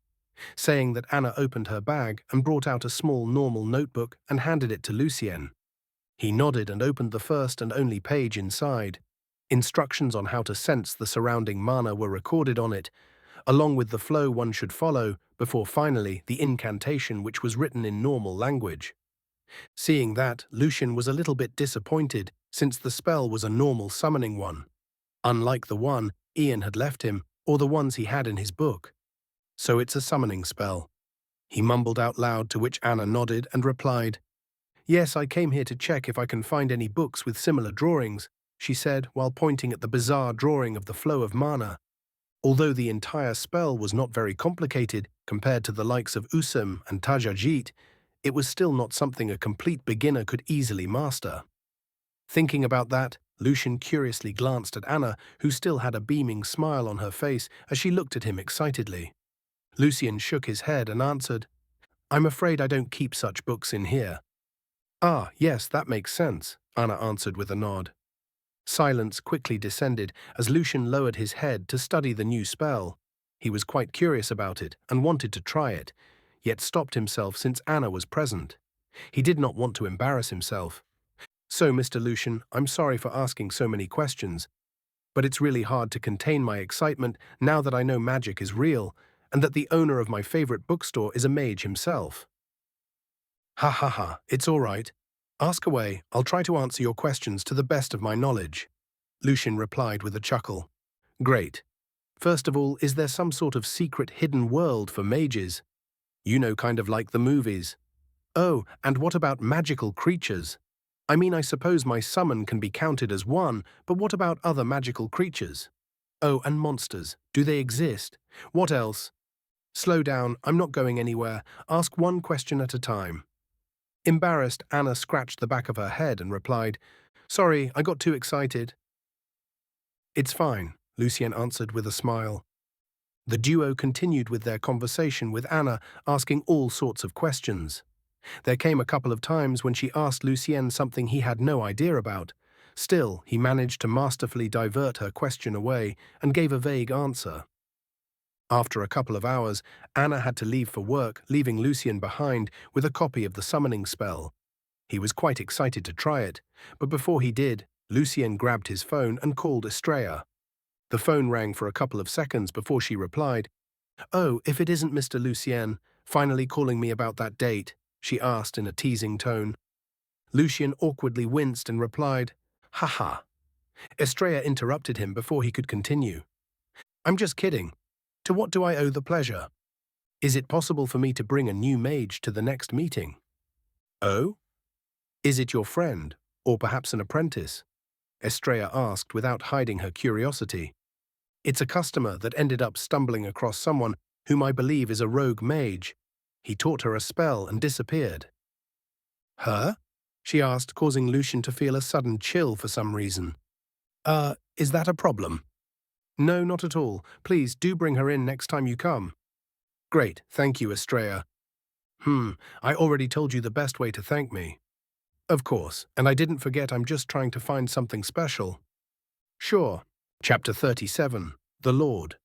Saying that, Anna opened her bag and brought out a small normal notebook and handed it to Lucien. He nodded and opened the first and only page inside. Instructions on how to sense the surrounding mana were recorded on it, along with the flow one should follow before finally the incantation, which was written in normal language. Seeing that, Lucien was a little bit disappointed since the spell was a normal summoning one, unlike the one Ian had left him or the ones he had in his book. So it's a summoning spell. He mumbled out loud, to which Anna nodded and replied, Yes, I came here to check if I can find any books with similar drawings, she said while pointing at the bizarre drawing of the flow of mana. Although the entire spell was not very complicated compared to the likes of Usum and Tajajit, it was still not something a complete beginner could easily master. Thinking about that, Lucien curiously glanced at Anna, who still had a beaming smile on her face as she looked at him excitedly. Lucien shook his head and answered, I'm afraid I don't keep such books in here. Ah, yes, that makes sense, Anna answered with a nod. Silence quickly descended as Lucien lowered his head to study the new spell. He was quite curious about it and wanted to try it, yet stopped himself since Anna was present. He did not want to embarrass himself. So, Mr. Lucien, I'm sorry for asking so many questions, but it's really hard to contain my excitement now that I know magic is real and that the owner of my favorite bookstore is a mage himself. Ha ha ha, it's all right. Ask away, I'll try to answer your questions to the best of my knowledge, Lucien replied with a chuckle. Great. First of all, is there some sort of secret hidden world for mages? You know, kind of like the movies. Oh, and what about magical creatures? I mean, I suppose my summon can be counted as one, but what about other magical creatures? Oh, and monsters. Do they exist? What else? Slow down, I'm not going anywhere. Ask one question at a time. Embarrassed, Anna scratched the back of her head and replied, Sorry, I got too excited. It's fine, Lucien answered with a smile. The duo continued with their conversation, with Anna asking all sorts of questions. There came a couple of times when she asked Lucien something he had no idea about. Still, he managed to masterfully divert her question away and gave a vague answer. After a couple of hours, Anna had to leave for work, leaving Lucien behind with a copy of the summoning spell. He was quite excited to try it, but before he did, Lucien grabbed his phone and called Estrella. The phone rang for a couple of seconds before she replied, Oh, if it isn't Mr. Lucien, finally calling me about that date, she asked in a teasing tone. Lucien awkwardly winced and replied, Ha ha. Estrella interrupted him before he could continue. I'm just kidding. To what do I owe the pleasure? Is it possible for me to bring a new mage to the next meeting? Oh? Is it your friend, or perhaps an apprentice? Estrella asked without hiding her curiosity. It's a customer that ended up stumbling across someone whom I believe is a rogue mage. He taught her a spell and disappeared. Her? She asked, causing Lucien to feel a sudden chill for some reason. Is that a problem? No, not at all. Please do bring her in next time you come. Great, thank you, Estrella. I already told you the best way to thank me. Of course, and I didn't forget I'm just trying to find something special. Sure. Chapter 37. The Lord.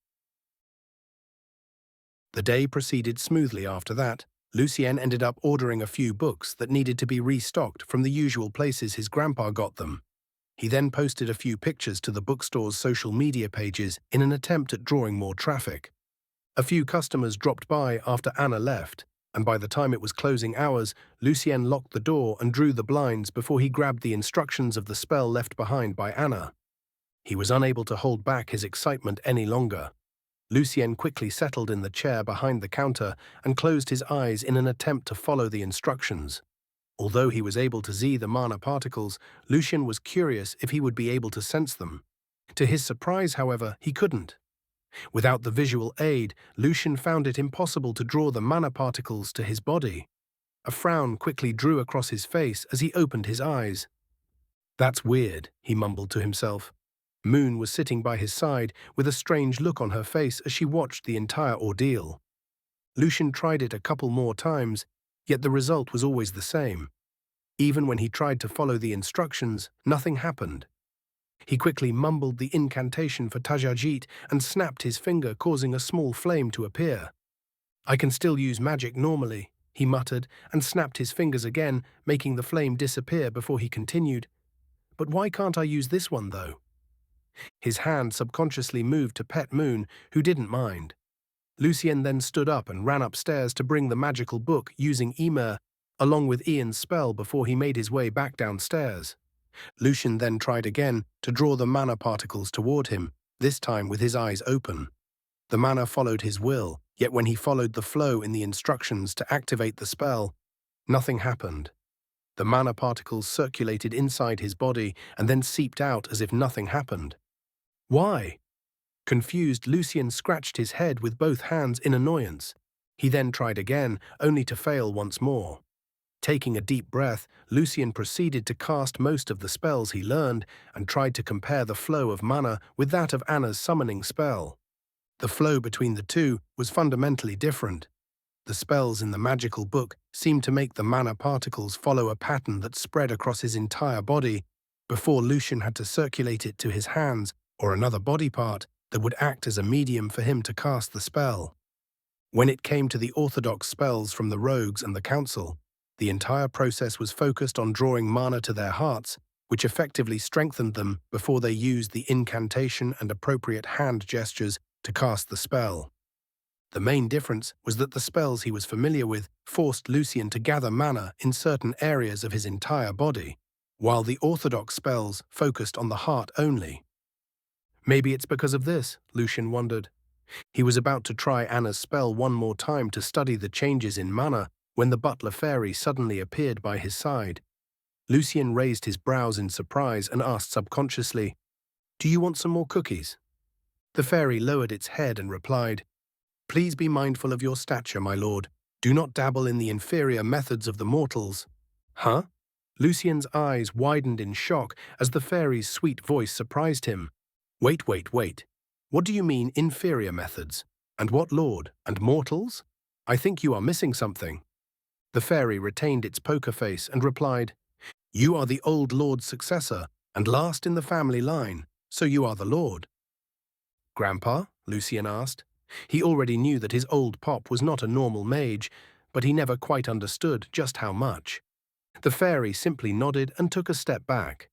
The day proceeded smoothly after that. Lucien ended up ordering a few books that needed to be restocked from the usual places his grandpa got them. He then posted a few pictures to the bookstore's social media pages in an attempt at drawing more traffic. A few customers dropped by after Anna left, and by the time it was closing hours, Lucien locked the door and drew the blinds before he grabbed the instructions of the spell left behind by Anna. He was unable to hold back his excitement any longer. Lucien quickly settled in the chair behind the counter and closed his eyes in an attempt to follow the instructions. Although he was able to see the mana particles, Lucien was curious if he would be able to sense them. To his surprise, however, he couldn't. Without the visual aid, Lucien found it impossible to draw the mana particles to his body. A frown quickly drew across his face as he opened his eyes. "That's weird," he mumbled to himself. Moon was sitting by his side with a strange look on her face as she watched the entire ordeal. Lucien tried it a couple more times, yet the result was always the same. Even when he tried to follow the instructions, nothing happened. He quickly mumbled the incantation for Tajajit and snapped his finger, causing a small flame to appear. "I can still use magic normally," he muttered, and snapped his fingers again, making the flame disappear before he continued. "But why can't I use this one, though?" His hand subconsciously moved to Pet Moon, who didn't mind. Lucien then stood up and ran upstairs to bring the magical book using Emer, along with Ian's spell before he made his way back downstairs. Lucien then tried again to draw the mana particles toward him, this time with his eyes open. The mana followed his will, yet when he followed the flow in the instructions to activate the spell, nothing happened. The mana particles circulated inside his body and then seeped out as if nothing happened. Why? Confused, Lucien scratched his head with both hands in annoyance. He then tried again, only to fail once more. Taking a deep breath, Lucien proceeded to cast most of the spells he learned and tried to compare the flow of mana with that of Anna's summoning spell. The flow between the two was fundamentally different. The spells in the magical book seemed to make the mana particles follow a pattern that spread across his entire body before Lucien had to circulate it to his hands or another body part that would act as a medium for him to cast the spell. When it came to the orthodox spells from the rogues and the council, the entire process was focused on drawing mana to their hearts, which effectively strengthened them before they used the incantation and appropriate hand gestures to cast the spell. The main difference was that the spells he was familiar with forced Lucien to gather mana in certain areas of his entire body, while the orthodox spells focused on the heart only. Maybe it's because of this, Lucien wondered. He was about to try Anna's spell one more time to study the changes in mana when the butler fairy suddenly appeared by his side. Lucien raised his brows in surprise and asked subconsciously, "Do you want some more cookies?" The fairy lowered its head and replied, "Please be mindful of your stature, my lord. Do not dabble in the inferior methods of the mortals." Huh? Lucien's eyes widened in shock as the fairy's sweet voice surprised him. Wait. What do you mean inferior methods? And what lord? And mortals? I think you are missing something. The fairy retained its poker face and replied, "You are the old lord's successor and last in the family line, so you are the lord." "Grandpa?" Lucien asked. He already knew that his old pop was not a normal mage, but he never quite understood just how much. The fairy simply nodded and took a step back.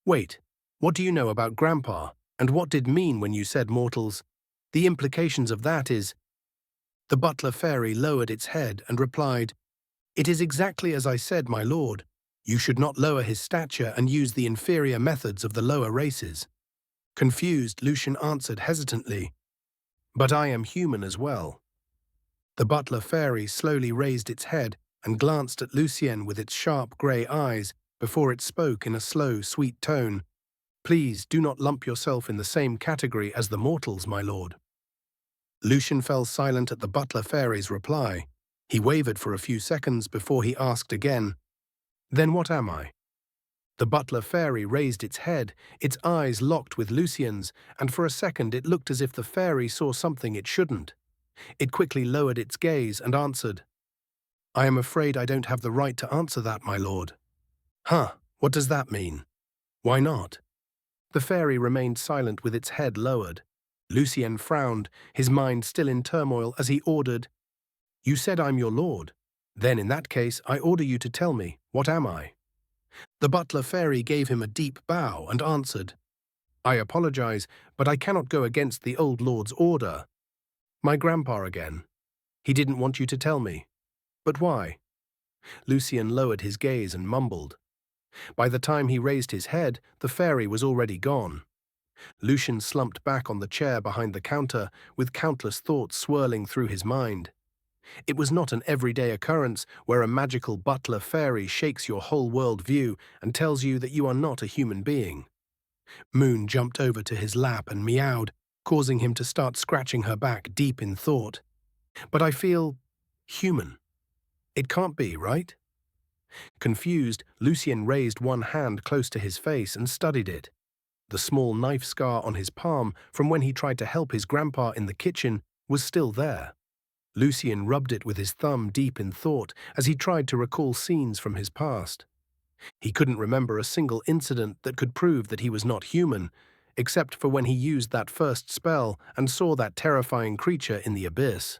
"Wait, what do you know about Grandpa? And what did mean when you said mortals? The implications of that is—" The butler fairy lowered its head and replied, "It is exactly as I said, my lord. You should not lower his stature and use the inferior methods of the lower races." Confused, Lucien answered hesitantly, "But I am human as well." The butler fairy slowly raised its head and glanced at Lucien with its sharp grey eyes before it spoke in a slow, sweet tone. "Please do not lump yourself in the same category as the mortals, my lord." Lucien fell silent at the butler fairy's reply. He wavered for a few seconds before he asked again, "Then what am I?" The butler fairy raised its head, its eyes locked with Lucien's, and for a second it looked as if the fairy saw something it shouldn't. It quickly lowered its gaze and answered, "I am afraid I don't have the right to answer that, my lord." "Huh, what does that mean? Why not?" The fairy remained silent with its head lowered. Lucien frowned, his mind still in turmoil, as he ordered, "You said I'm your lord. Then in that case, I order you to tell me, what am I?" The butler fairy gave him a deep bow and answered, "I apologize, but I cannot go against the old lord's order. My grandpa again. He didn't want you to tell me. But why?" Lucien lowered his gaze and mumbled. By the time he raised his head, the fairy was already gone. Lucien slumped back on the chair behind the counter, with countless thoughts swirling through his mind. It was not an everyday occurrence where a magical butler fairy shakes your whole world view and tells you that you are not a human being. Moon jumped over to his lap and meowed, causing him to start scratching her back deep in thought. "But I feel human. It can't be, right?" Confused, Lucien raised one hand close to his face and studied it. The small knife scar on his palm from when he tried to help his grandpa in the kitchen was still there. Lucien rubbed it with his thumb deep in thought as he tried to recall scenes from his past. He couldn't remember a single incident that could prove that he was not human, except for when he used that first spell and saw that terrifying creature in the abyss.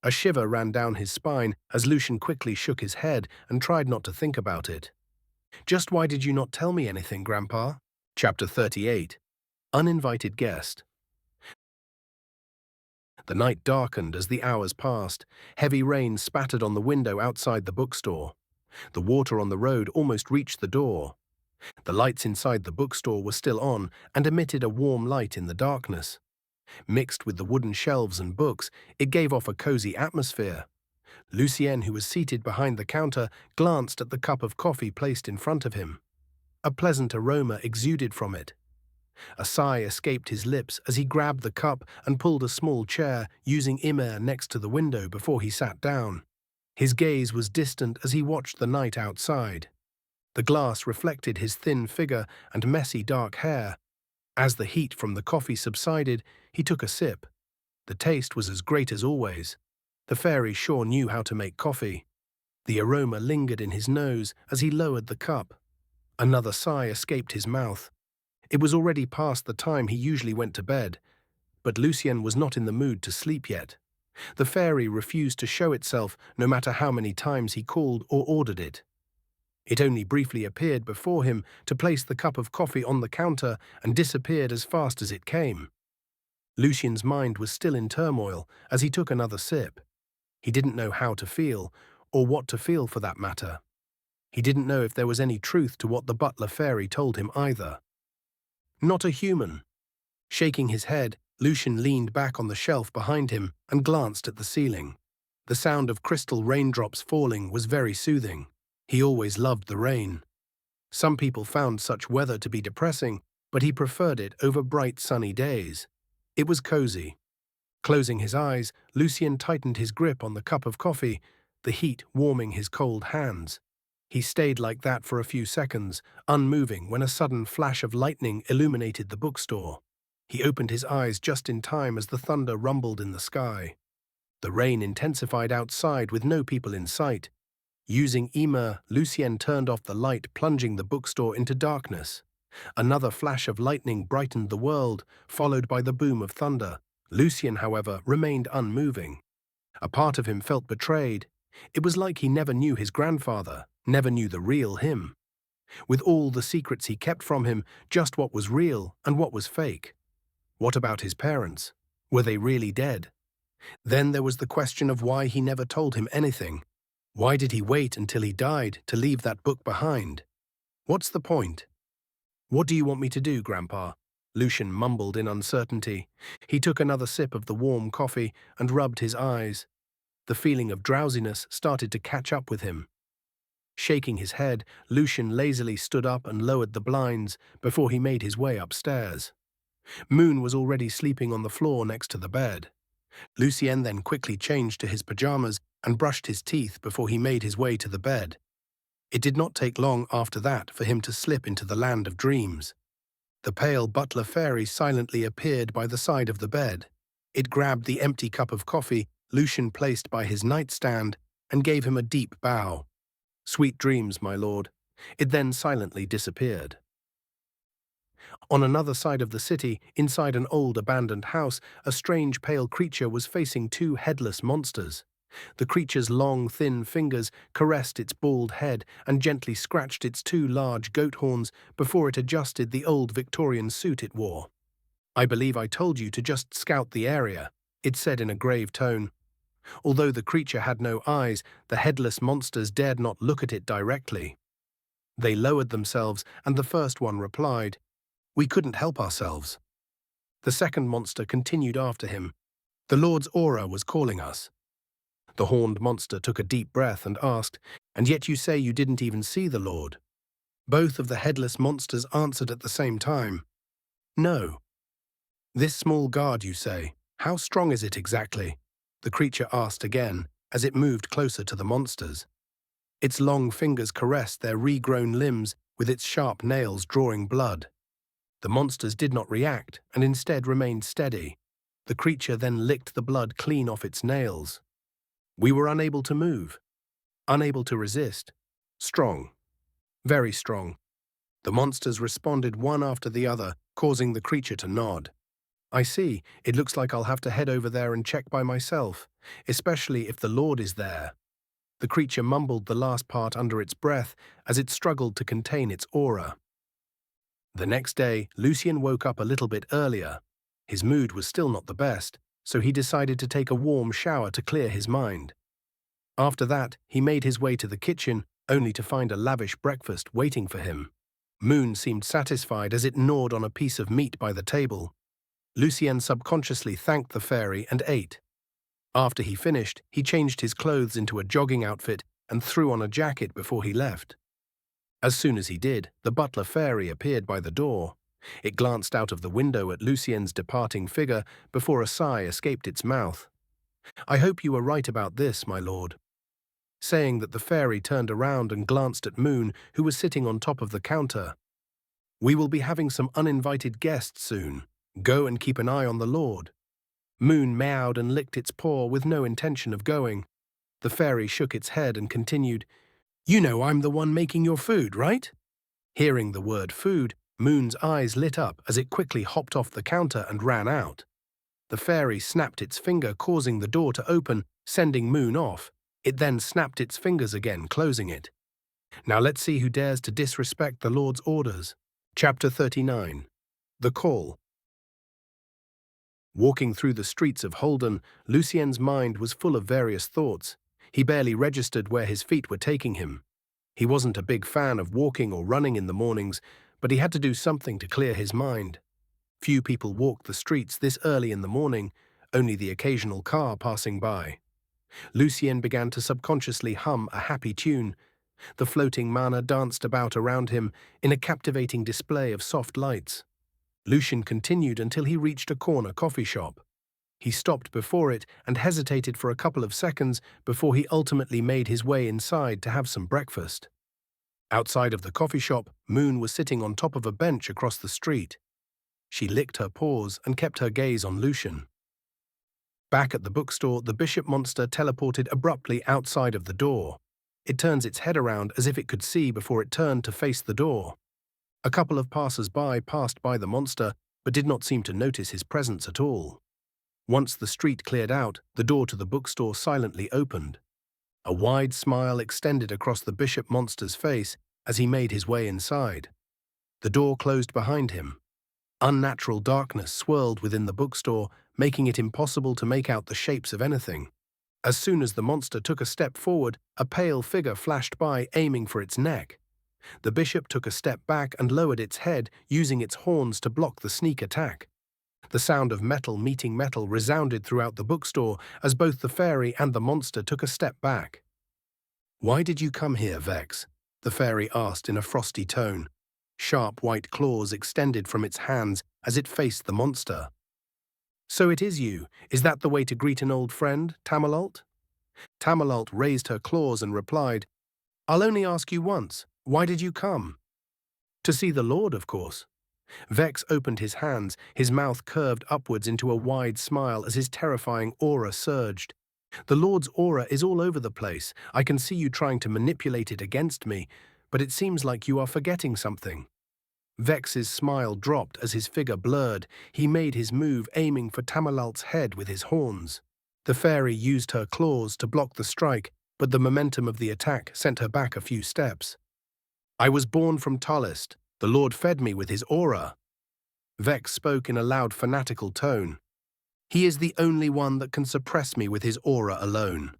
A shiver ran down his spine as Lucien quickly shook his head and tried not to think about it. "Just why did you not tell me anything, Grandpa?" Chapter 38. Uninvited Guest. The night darkened as the hours passed. Heavy rain spattered on the window outside the bookstore. The water on the road almost reached the door. The lights inside the bookstore were still on and emitted a warm light in the darkness. Mixed with the wooden shelves and books, it gave off a cozy atmosphere. Lucien, who was seated behind the counter, glanced at the cup of coffee placed in front of him. A pleasant aroma exuded from it. A sigh escaped his lips as he grabbed the cup and pulled a small chair, using Immer next to the window before he sat down. His gaze was distant as he watched the night outside. The glass reflected his thin figure and messy dark hair. As the heat from the coffee subsided, he took a sip. The taste was as great as always. The fairy sure knew how to make coffee. The aroma lingered in his nose as he lowered the cup. Another sigh escaped his mouth. It was already past the time he usually went to bed, but Lucien was not in the mood to sleep yet. The fairy refused to show itself no matter how many times he called or ordered it. It only briefly appeared before him to place the cup of coffee on the counter and disappeared as fast as it came. Lucien's mind was still in turmoil as he took another sip. He didn't know how to feel, or what to feel for that matter. He didn't know if there was any truth to what the butler fairy told him either. Not a human. Shaking his head, Lucien leaned back on the shelf behind him and glanced at the ceiling. The sound of crystal raindrops falling was very soothing. He always loved the rain. Some people found such weather to be depressing, but he preferred it over bright sunny days. It was cozy. Closing his eyes, Lucien tightened his grip on the cup of coffee, the heat warming his cold hands. He stayed like that for a few seconds, unmoving, when a sudden flash of lightning illuminated the bookstore. He opened his eyes just in time as the thunder rumbled in the sky. The rain intensified outside with no people in sight. Using Immer, Lucien turned off the light, plunging the bookstore into darkness. Another flash of lightning brightened the world, followed by the boom of thunder. Lucien, however, remained unmoving. A part of him felt betrayed. It was like he never knew his grandfather, never knew the real him. With all the secrets he kept from him, just what was real and what was fake. What about his parents? Were they really dead? Then there was the question of why he never told him anything. Why did he wait until he died to leave that book behind? What's the point? "What do you want me to do, Grandpa?" Lucien mumbled in uncertainty. He took another sip of the warm coffee and rubbed his eyes. The feeling of drowsiness started to catch up with him. Shaking his head, Lucien lazily stood up and lowered the blinds before he made his way upstairs. Moon was already sleeping on the floor next to the bed. Lucien then quickly changed to his pajamas and brushed his teeth before he made his way to the bed. It did not take long after that for him to slip into the land of dreams. The pale butler fairy silently appeared by the side of the bed. It grabbed the empty cup of coffee Lucien placed by his nightstand and gave him a deep bow. "Sweet dreams, my lord." It then silently disappeared. On another side of the city, inside an old abandoned house, a strange pale creature was facing two headless monsters. The creature's long, thin fingers caressed its bald head and gently scratched its two large goat horns before it adjusted the old Victorian suit it wore. "I believe I told you to just scout the area," it said in a grave tone. Although the creature had no eyes, the headless monsters dared not look at it directly. They lowered themselves, and the first one replied, "We couldn't help ourselves." The second monster continued after him. "The Lord's aura was calling us." The horned monster took a deep breath and asked, "And yet you say you didn't even see the Lord?" Both of the headless monsters answered at the same time, "No." "This small guard, you say, how strong is it exactly?" the creature asked again, as it moved closer to the monsters. Its long fingers caressed their regrown limbs with its sharp nails drawing blood. The monsters did not react and instead remained steady. The creature then licked the blood clean off its nails. "We were unable to move, unable to resist. Strong, very strong." The monsters responded one after the other, causing the creature to nod. "I see. It looks like I'll have to head over there and check by myself, especially if the Lord is there." The creature mumbled the last part under its breath as it struggled to contain its aura. The next day, Lucien woke up a little bit earlier. His mood was still not the best, so he decided to take a warm shower to clear his mind. After that, he made his way to the kitchen, only to find a lavish breakfast waiting for him. Moon seemed satisfied as it gnawed on a piece of meat by the table. Lucien subconsciously thanked the fairy and ate. After he finished, he changed his clothes into a jogging outfit and threw on a jacket before he left. As soon as he did, the butler fairy appeared by the door. It glanced out of the window at Lucien's departing figure before a sigh escaped its mouth. "I hope you were right about this, my lord." Saying that, the fairy turned around and glanced at Moon, who was sitting on top of the counter. "We will be having some uninvited guests soon. Go and keep an eye on the Lord." Moon meowed and licked its paw with no intention of going. The fairy shook its head and continued, "You know I'm the one making your food, right?" Hearing the word food, Moon's eyes lit up as it quickly hopped off the counter and ran out. The fairy snapped its finger, causing the door to open, sending Moon off. It then snapped its fingers again, closing it. Now let's see who dares to disrespect the Lord's orders. Chapter 39. The Call. Walking through the streets of Holden, Lucien's mind was full of various thoughts. He barely registered where his feet were taking him. He wasn't a big fan of walking or running in the mornings, but he had to do something to clear his mind. Few people walked the streets this early in the morning, only the occasional car passing by. Lucien began to subconsciously hum a happy tune. The floating mana danced about around him in a captivating display of soft lights. Lucien continued until he reached a corner coffee shop. He stopped before it and hesitated for a couple of seconds before he ultimately made his way inside to have some breakfast. Outside of the coffee shop, Moon was sitting on top of a bench across the street. She licked her paws and kept her gaze on Lucien. Back at the bookstore, the bishop monster teleported abruptly outside of the door. It turns its head around as if it could see before it turned to face the door. A couple of passers-by passed by the monster, but did not seem to notice his presence at all. Once the street cleared out, the door to the bookstore silently opened. A wide smile extended across the bishop monster's face as he made his way inside. The door closed behind him. Unnatural darkness swirled within the bookstore, making it impossible to make out the shapes of anything. As soon as the monster took a step forward, a pale figure flashed by, aiming for its neck. The bishop took a step back and lowered its head, using its horns to block the sneak attack. The sound of metal meeting metal resounded throughout the bookstore as both the fairy and the monster took a step back. "Why did you come here, Vex?" the fairy asked in a frosty tone. Sharp white claws extended from its hands as it faced the monster. "So it is you. Is that the way to greet an old friend, Tamalalt?" Tamalalt raised her claws and replied, "I'll only ask you once. Why did you come?" "To see the Lord, of course." Vex opened his hands, his mouth curved upwards into a wide smile as his terrifying aura surged. The Lord's aura is all over the place. I can see you trying to manipulate it against me, but it seems like you are forgetting something. Vex's smile dropped as his figure blurred. He made his move, aiming for Tamalalt's head with his horns. The fairy used her claws to block the strike, but the momentum of the attack sent her back a few steps. I was born from Talist. The Lord fed me with his aura. Vex spoke in a loud, fanatical tone. He is the only one that can suppress me with his aura alone.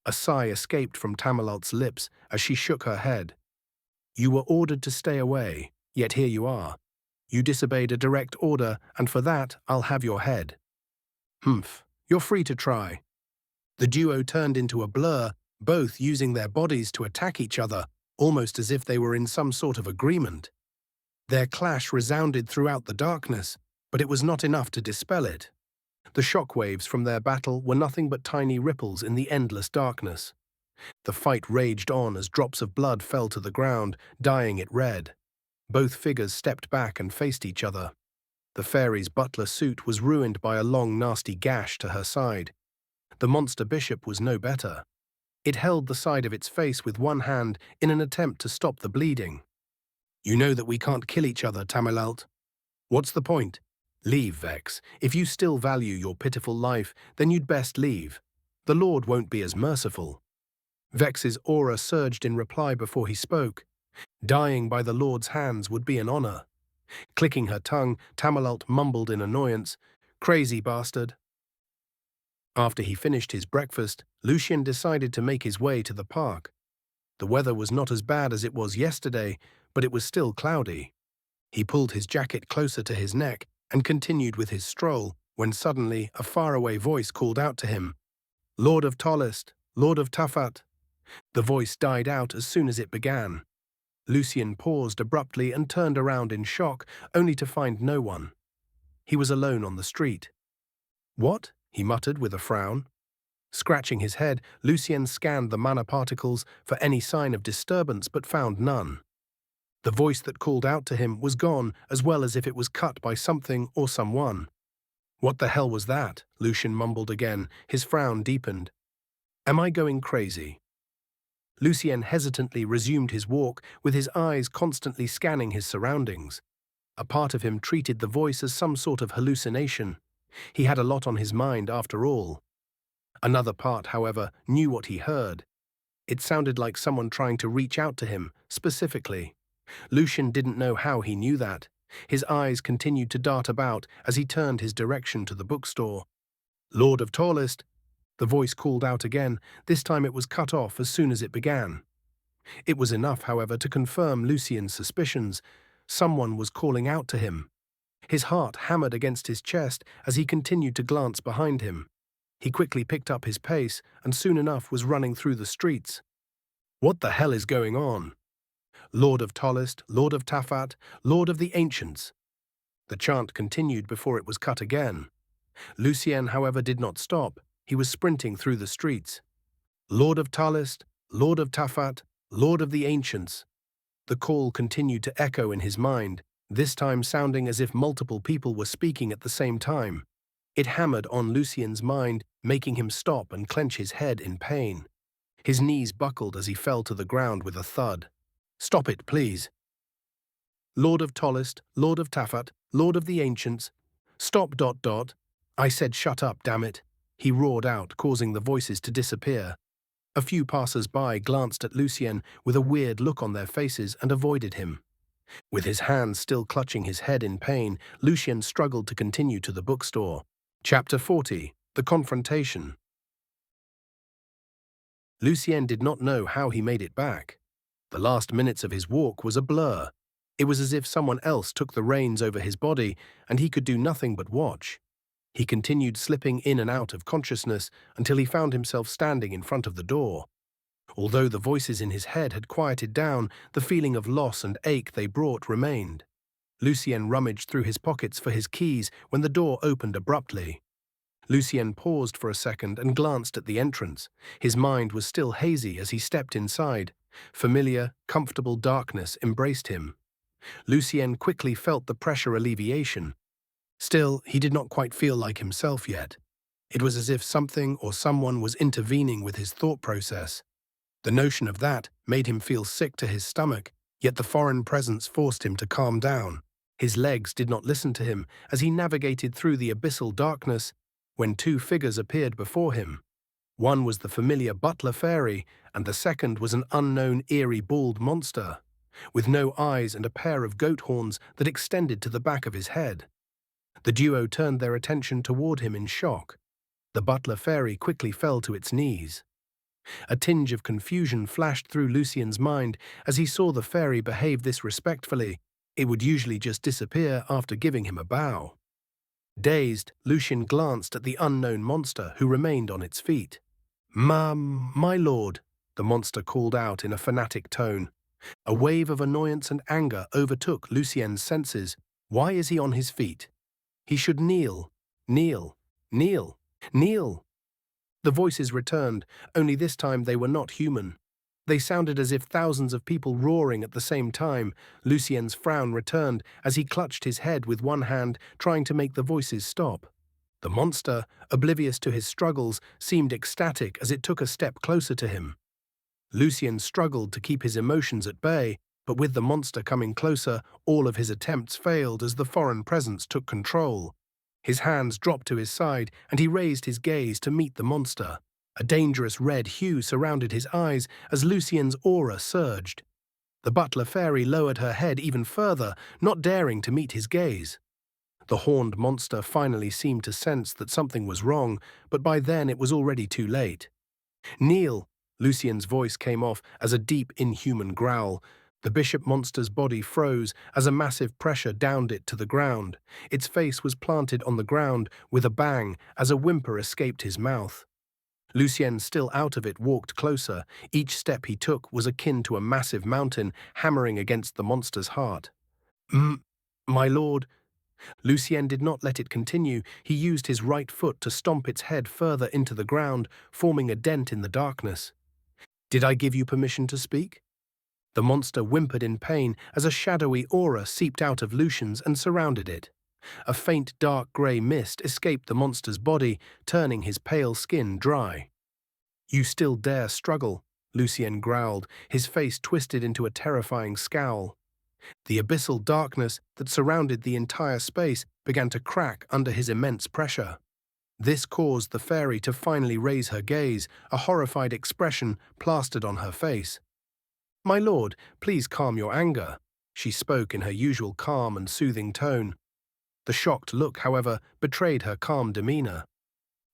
A sigh escaped from Tamalalt's lips as she shook her head. You were ordered to stay away, yet here you are. You disobeyed a direct order, and for that, I'll have your head. Humph, you're free to try. The duo turned into a blur, both using their bodies to attack each other, almost as if they were in some sort of agreement. Their clash resounded throughout the darkness, but it was not enough to dispel it. The shockwaves from their battle were nothing but tiny ripples in the endless darkness. The fight raged on as drops of blood fell to the ground, dyeing it red. Both figures stepped back and faced each other. The fairy's butler suit was ruined by a long, nasty gash to her side. The monster bishop was no better. It held the side of its face with one hand in an attempt to stop the bleeding. You know that we can't kill each other, Tamalalt. What's the point? Leave, Vex. If you still value your pitiful life, then you'd best leave. The Lord won't be as merciful. Vex's aura surged in reply before he spoke. Dying by the Lord's hands would be an honor. Clicking her tongue, Tamalalt mumbled in annoyance, Crazy bastard. After he finished his breakfast, Lucien decided to make his way to the park. The weather was not as bad as it was yesterday, but it was still cloudy. He pulled his jacket closer to his neck and continued with his stroll, when suddenly a faraway voice called out to him, Lord of Talist, Lord of Tafat. The voice died out as soon as it began. Lucien paused abruptly and turned around in shock, only to find no one. He was alone on the street. What? He muttered with a frown. Scratching his head, Lucien scanned the mana particles for any sign of disturbance but found none. The voice that called out to him was gone, as well as if it was cut by something or someone. What the hell was that? Lucien mumbled again, his frown deepened. Am I going crazy? Lucien hesitantly resumed his walk, with his eyes constantly scanning his surroundings. A part of him treated the voice as some sort of hallucination. He had a lot on his mind after all. Another part, however, knew what he heard. It sounded like someone trying to reach out to him, specifically. Lucien didn't know how he knew that. His eyes continued to dart about as he turned his direction to the bookstore. Lord of Talist, the voice called out again. This time it was cut off as soon as it began. It was enough, however, to confirm Lucien's suspicions. Someone was calling out to him. His heart hammered against his chest as he continued to glance behind him. He quickly picked up his pace and soon enough was running through the streets. What the hell is going on? Lord of Talist, Lord of Tafat, Lord of the Ancients. The chant continued before it was cut again. Lucien, however, did not stop. He was sprinting through the streets. Lord of Talist, Lord of Tafat, Lord of the Ancients. The call continued to echo in his mind, this time sounding as if multiple people were speaking at the same time. It hammered on Lucien's mind, making him stop and clench his head in pain. His knees buckled as he fell to the ground with a thud. Stop it, please. Lord of Talist, Lord of Tafat, Lord of the Ancients. Stop. I said shut up, damn it. He roared out, causing the voices to disappear. A few passers-by glanced at Lucien with a weird look on their faces and avoided him. With his hands still clutching his head in pain, Lucien struggled to continue to the bookstore. Chapter 40. The Confrontation. Lucien did not know how he made it back. The last minutes of his walk was a blur. It was as if someone else took the reins over his body, and he could do nothing but watch. He continued slipping in and out of consciousness until he found himself standing in front of the door. Although the voices in his head had quieted down, the feeling of loss and ache they brought remained. Lucien rummaged through his pockets for his keys when the door opened abruptly. Lucien paused for a second and glanced at the entrance. His mind was still hazy as he stepped inside. Familiar, comfortable darkness embraced him. Lucien quickly felt the pressure alleviation. Still, he did not quite feel like himself yet. It was as if something or someone was intervening with his thought process. The notion of that made him feel sick to his stomach, yet the foreign presence forced him to calm down. His legs did not listen to him as he navigated through the abyssal darkness when two figures appeared before him. One was the familiar butler fairy, and the second was an unknown eerie bald monster, with no eyes and a pair of goat horns that extended to the back of his head. The duo turned their attention toward him in shock. The butler fairy quickly fell to its knees. A tinge of confusion flashed through Lucien's mind as he saw the fairy behave this respectfully. It would usually just disappear after giving him a bow. Dazed, Lucien glanced at the unknown monster who remained on its feet. My lord," the monster called out in a fanatic tone. A wave of annoyance and anger overtook Lucien's senses. Why is he on his feet? He should kneel, kneel, kneel, kneel. The voices returned, only this time they were not human. They sounded as if thousands of people roaring at the same time. Lucien's frown returned as he clutched his head with one hand, trying to make the voices stop. The monster, oblivious to his struggles, seemed ecstatic as it took a step closer to him. Lucien struggled to keep his emotions at bay, but with the monster coming closer, all of his attempts failed as the foreign presence took control. His hands dropped to his side, and he raised his gaze to meet the monster. A dangerous red hue surrounded his eyes as Lucien's aura surged. The butler fairy lowered her head even further, not daring to meet his gaze. The horned monster finally seemed to sense that something was wrong, but by then it was already too late. "Kneel!" Lucien's voice came off as a deep, inhuman growl. The bishop monster's body froze as a massive pressure downed it to the ground. Its face was planted on the ground with a bang as a whimper escaped his mouth. Lucien, still out of it, walked closer. Each step he took was akin to a massive mountain hammering against the monster's heart. My lord." Lucien did not let it continue. He used his right foot to stomp its head further into the ground, forming a dent in the darkness. "Did I give you permission to speak?" The monster whimpered in pain as a shadowy aura seeped out of Lucien's and surrounded it. A faint dark grey mist escaped the monster's body, turning his pale skin dry. "You still dare struggle," Lucien growled, his face twisted into a terrifying scowl. The abyssal darkness that surrounded the entire space began to crack under his immense pressure. This caused the fairy to finally raise her gaze, a horrified expression plastered on her face. "My lord, please calm your anger," she spoke in her usual calm and soothing tone. The shocked look, however, betrayed her calm demeanor.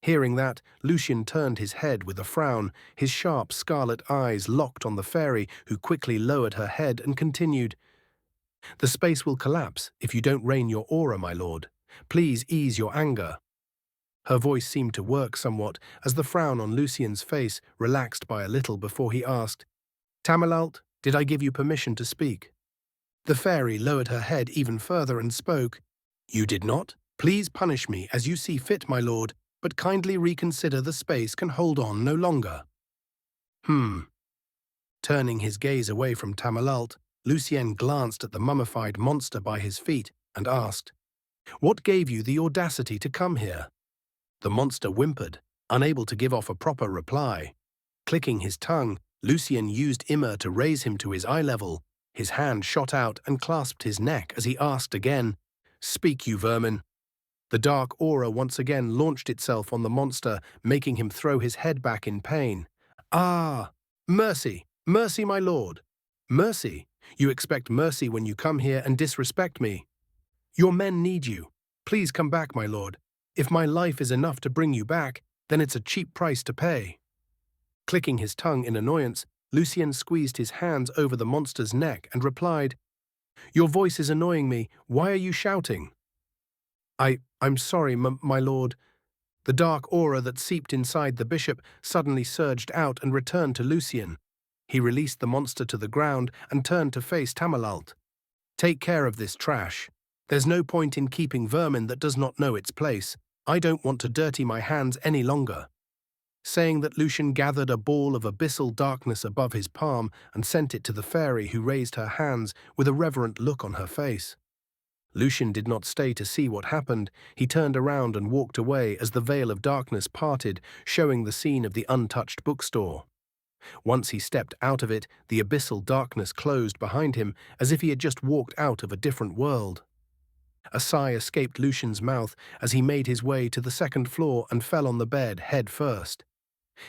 Hearing that, Lucien turned his head with a frown, his sharp scarlet eyes locked on the fairy, who quickly lowered her head and continued, "The space will collapse if you don't rain your aura, my lord. Please ease your anger." Her voice seemed to work somewhat as the frown on Lucien's face relaxed by a little before he asked, "Tamalalt, did I give you permission to speak?" The fairy lowered her head even further and spoke, "You did not? Please punish me as you see fit, my lord, but kindly reconsider the space can hold on no longer." Turning his gaze away from Tamalalt, Lucien glanced at the mummified monster by his feet and asked, "What gave you the audacity to come here?" The monster whimpered, unable to give off a proper reply. Clicking his tongue, Lucien used Immer to raise him to his eye level. His hand shot out and clasped his neck as he asked again, "Speak, you vermin." The dark aura once again launched itself on the monster, making him throw his head back in pain. "Ah! Mercy! Mercy, my lord! Mercy! You expect mercy when you come here and disrespect me. Your men need you. Please come back, my lord. If my life is enough to bring you back, then it's a cheap price to pay." Clicking his tongue in annoyance, Lucien squeezed his hands over the monster's neck and replied, "Your voice is annoying me. Why are you shouting?" I'm sorry, my lord." The dark aura that seeped inside the bishop suddenly surged out and returned to Lucien. He released the monster to the ground and turned to face Tamalalt. "Take care of this trash. There's no point in keeping vermin that does not know its place. I don't want to dirty my hands any longer." saying that Lucien gathered a ball of abyssal darkness above his palm and sent it to the fairy, who raised her hands with a reverent look on her face. Lucien did not stay to see what happened. He turned around and walked away as the veil of darkness parted, showing the scene of the untouched bookstore. Once he stepped out of it, the abyssal darkness closed behind him as if he had just walked out of a different world. A sigh escaped Lucien's mouth as he made his way to the second floor and fell on the bed head first.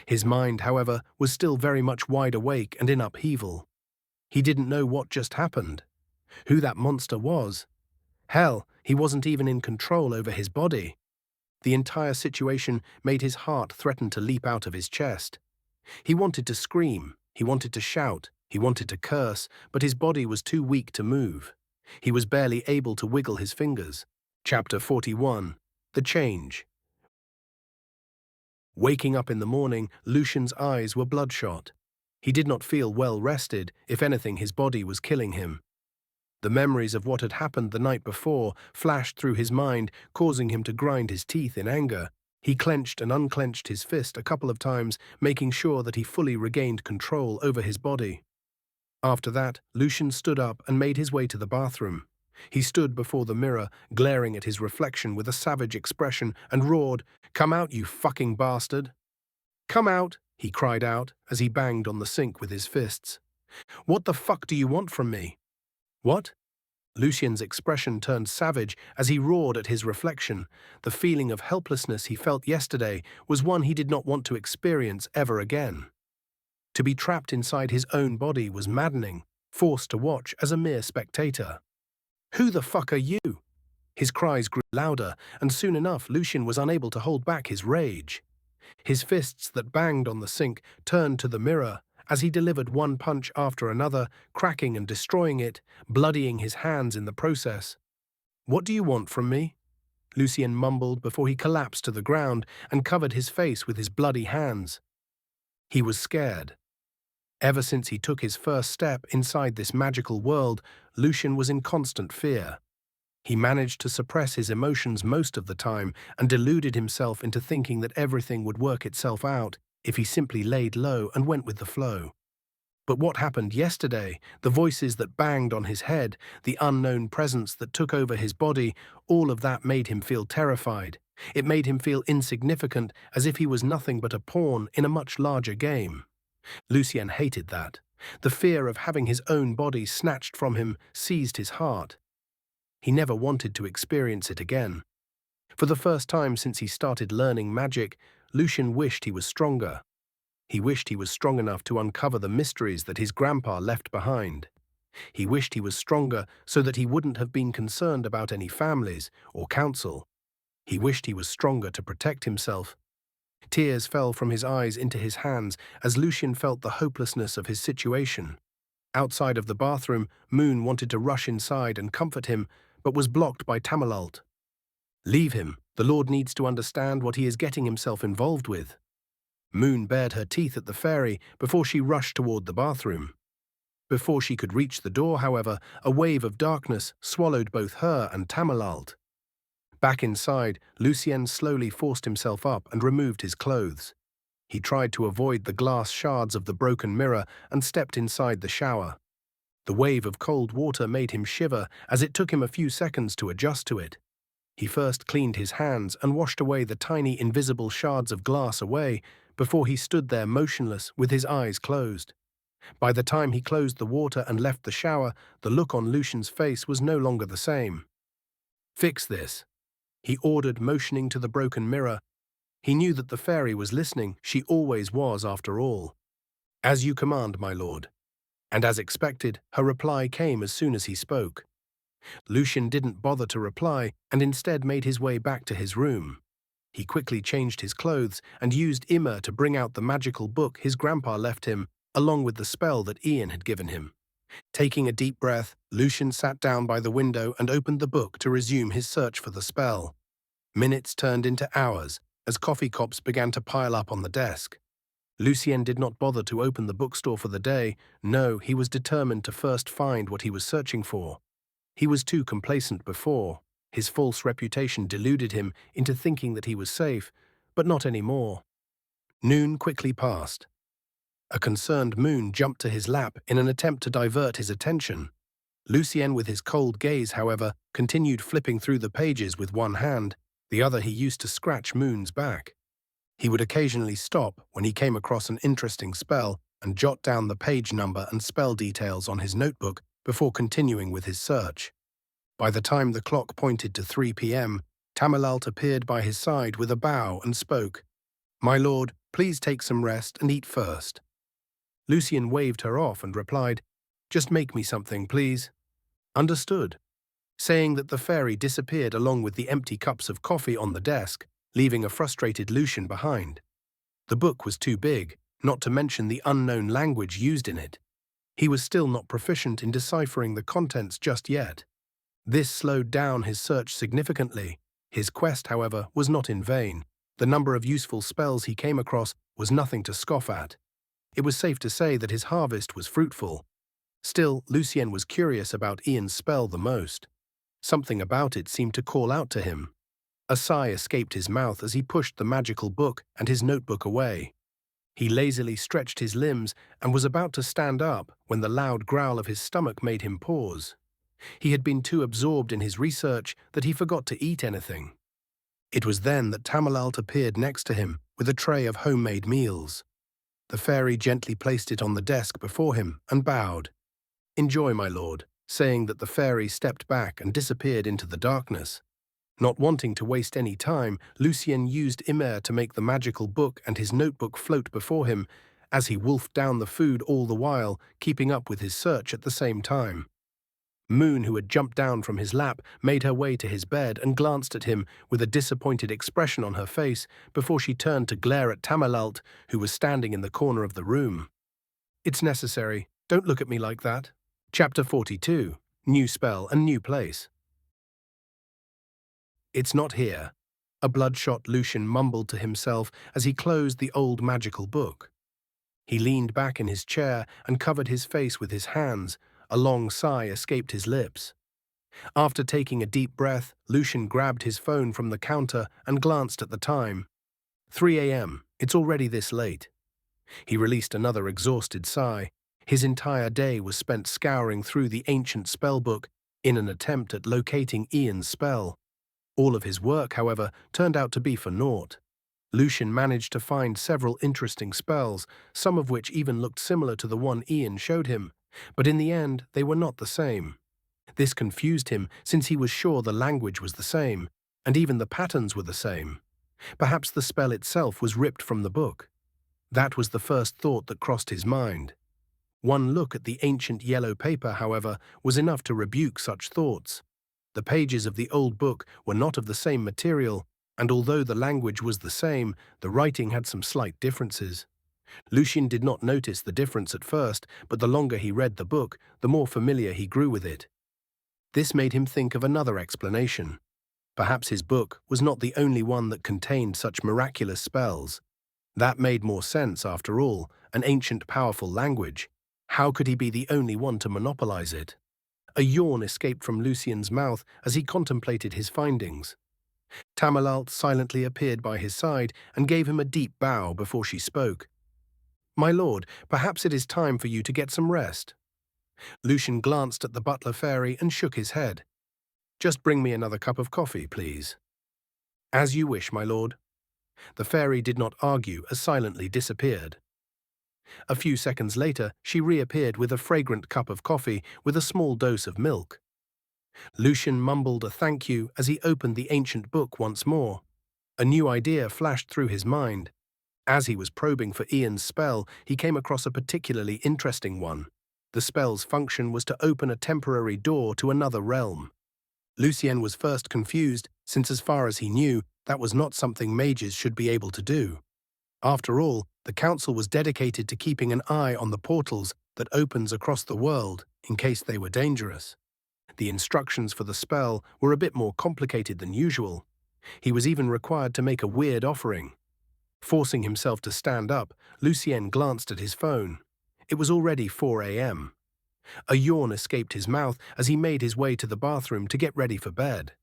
His mind, however, was still very much wide awake and in upheaval. He didn't know what just happened, who that monster was. Hell, he wasn't even in control over his body. The entire situation made his heart threaten to leap out of his chest. He wanted to scream, he wanted to shout, he wanted to curse, but his body was too weak to move. He was barely able to wiggle his fingers. Chapter 41. The Change. Waking up in the morning, Lucien's eyes were bloodshot. He did not feel well rested. If anything, his body was killing him. The memories of what had happened the night before flashed through his mind, causing him to grind his teeth in anger. He clenched and unclenched his fist a couple of times, making sure that he fully regained control over his body. After that, Lucien stood up and made his way to the bathroom. He stood before the mirror, glaring at his reflection with a savage expression, and roared, "Come out, you fucking bastard!" "Come out!" he cried out as he banged on the sink with his fists. "What the fuck do you want from me?" "What?" Lucien's expression turned savage as he roared at his reflection. The feeling of helplessness he felt yesterday was one he did not want to experience ever again. To be trapped inside his own body was maddening, forced to watch as a mere spectator. "Who the fuck are you?" His cries grew louder, and soon enough Lucien was unable to hold back his rage. His fists that banged on the sink turned to the mirror as he delivered one punch after another, cracking and destroying it, bloodying his hands in the process. "What do you want from me?" Lucien mumbled before he collapsed to the ground and covered his face with his bloody hands. He was scared. Ever since he took his first step inside this magical world, Lucien was in constant fear. He managed to suppress his emotions most of the time and deluded himself into thinking that everything would work itself out if he simply laid low and went with the flow. But what happened yesterday, the voices that banged on his head, the unknown presence that took over his body, all of that made him feel terrified. It made him feel insignificant, as if he was nothing but a pawn in a much larger game. Lucien hated that. The fear of having his own body snatched from him seized his heart. He never wanted to experience it again. For the first time since he started learning magic, Lucien wished he was stronger. He wished he was strong enough to uncover the mysteries that his grandpa left behind. He wished he was stronger so that he wouldn't have been concerned about any families or council. He wished he was stronger to protect himself. Tears fell from his eyes into his hands as Lucien felt the hopelessness of his situation. Outside of the bathroom, Moon wanted to rush inside and comfort him, but was blocked by Tamalalt. "Leave him. The Lord needs to understand what he is getting himself involved with." Moon bared her teeth at the fairy before she rushed toward the bathroom. Before she could reach the door, however, a wave of darkness swallowed both her and Tamalalt. Back inside, Lucien slowly forced himself up and removed his clothes. He tried to avoid the glass shards of the broken mirror and stepped inside the shower. The wave of cold water made him shiver as it took him a few seconds to adjust to it. He first cleaned his hands and washed away the tiny invisible shards of glass away before he stood there motionless with his eyes closed. By the time he closed the water and left the shower, the look on Lucien's face was no longer the same. "Fix this," he ordered, motioning to the broken mirror. He knew that the fairy was listening. She always was, after all. "As you command, my lord." And as expected, her reply came as soon as he spoke. Lucien didn't bother to reply and instead made his way back to his room. He quickly changed his clothes and used Immer to bring out the magical book his grandpa left him, along with the spell that Ian had given him. Taking a deep breath, Lucien sat down by the window and opened the book to resume his search for the spell. Minutes turned into hours as coffee cups began to pile up on the desk. Lucien did not bother to open the bookstore for the day. No, he was determined to first find what he was searching for. He was too complacent before. His false reputation deluded him into thinking that he was safe, but not anymore. Noon quickly passed. A concerned Moon jumped to his lap in an attempt to divert his attention. Lucien, with his cold gaze, however, continued flipping through the pages with one hand. The other he used to scratch Moon's back. He would occasionally stop when he came across an interesting spell and jot down the page number and spell details on his notebook before continuing with his search. By the time the clock pointed to 3 p.m., Tamalalt appeared by his side with a bow and spoke. "My lord, please take some rest and eat first." Lucien waved her off and replied, "Just make me something, please." "Understood," saying that the fairy disappeared along with the empty cups of coffee on the desk, leaving a frustrated Lucien behind. The book was too big, not to mention the unknown language used in it. He was still not proficient in deciphering the contents just yet. This slowed down his search significantly. His quest, however, was not in vain. The number of useful spells he came across was nothing to scoff at. It was safe to say that his harvest was fruitful. Still, Lucien was curious about Ian's spell the most. Something about it seemed to call out to him. A sigh escaped his mouth as he pushed the magical book and his notebook away. He lazily stretched his limbs and was about to stand up when the loud growl of his stomach made him pause. He had been too absorbed in his research that he forgot to eat anything. It was then that Tamalalt appeared next to him with a tray of homemade meals. The fairy gently placed it on the desk before him and bowed. "Enjoy, my lord," saying that the fairy stepped back and disappeared into the darkness. Not wanting to waste any time, Lucien used Imer to make the magical book and his notebook float before him, as he wolfed down the food all the while, keeping up with his search at the same time. Moon, who had jumped down from his lap, made her way to his bed and glanced at him with a disappointed expression on her face before she turned to glare at Tamalalt, who was standing in the corner of the room. "It's necessary. Don't look at me like that." Chapter 42. New Spell and New Place. "It's not here," a bloodshot Lucien mumbled to himself as he closed the old magical book. He leaned back in his chair and covered his face with his hands. A long sigh escaped his lips. After taking a deep breath, Lucien grabbed his phone from the counter and glanced at the time. 3 a.m. It's already this late. He released another exhausted sigh. His entire day was spent scouring through the ancient spellbook in an attempt at locating Ian's spell. All of his work, however, turned out to be for naught. Lucien managed to find several interesting spells, some of which even looked similar to the one Ian showed him, but in the end they were not the same. This confused him since he was sure the language was the same, and even the patterns were the same. Perhaps the spell itself was ripped from the book. That was the first thought that crossed his mind. One look at the ancient yellow paper, however, was enough to rebuke such thoughts. The pages of the old book were not of the same material, and although the language was the same, the writing had some slight differences. Lucien did not notice the difference at first, but the longer he read the book, the more familiar he grew with it. This made him think of another explanation. Perhaps his book was not the only one that contained such miraculous spells. That made more sense, after all, an ancient powerful language. How could he be the only one to monopolize it? A yawn escaped from Lucien's mouth as he contemplated his findings. Tamalalt silently appeared by his side and gave him a deep bow before she spoke. "My lord, perhaps it is time for you to get some rest." Lucien glanced at the butler fairy and shook his head. "Just bring me another cup of coffee, please." "As you wish, my lord." The fairy did not argue as silently disappeared. A few seconds later, she reappeared with a fragrant cup of coffee with a small dose of milk. Lucien mumbled a thank you as he opened the ancient book once more. A new idea flashed through his mind. As he was probing for Ian's spell, he came across a particularly interesting one. The spell's function was to open a temporary door to another realm. Lucien was first confused, since as far as he knew, that was not something mages should be able to do. After all, the council was dedicated to keeping an eye on the portals that opens across the world in case they were dangerous. The instructions for the spell were a bit more complicated than usual. He was even required to make a weird offering. Forcing himself to stand up, Lucien glanced at his phone. It was already 4 a.m. A yawn escaped his mouth as he made his way to the bathroom to get ready for bed.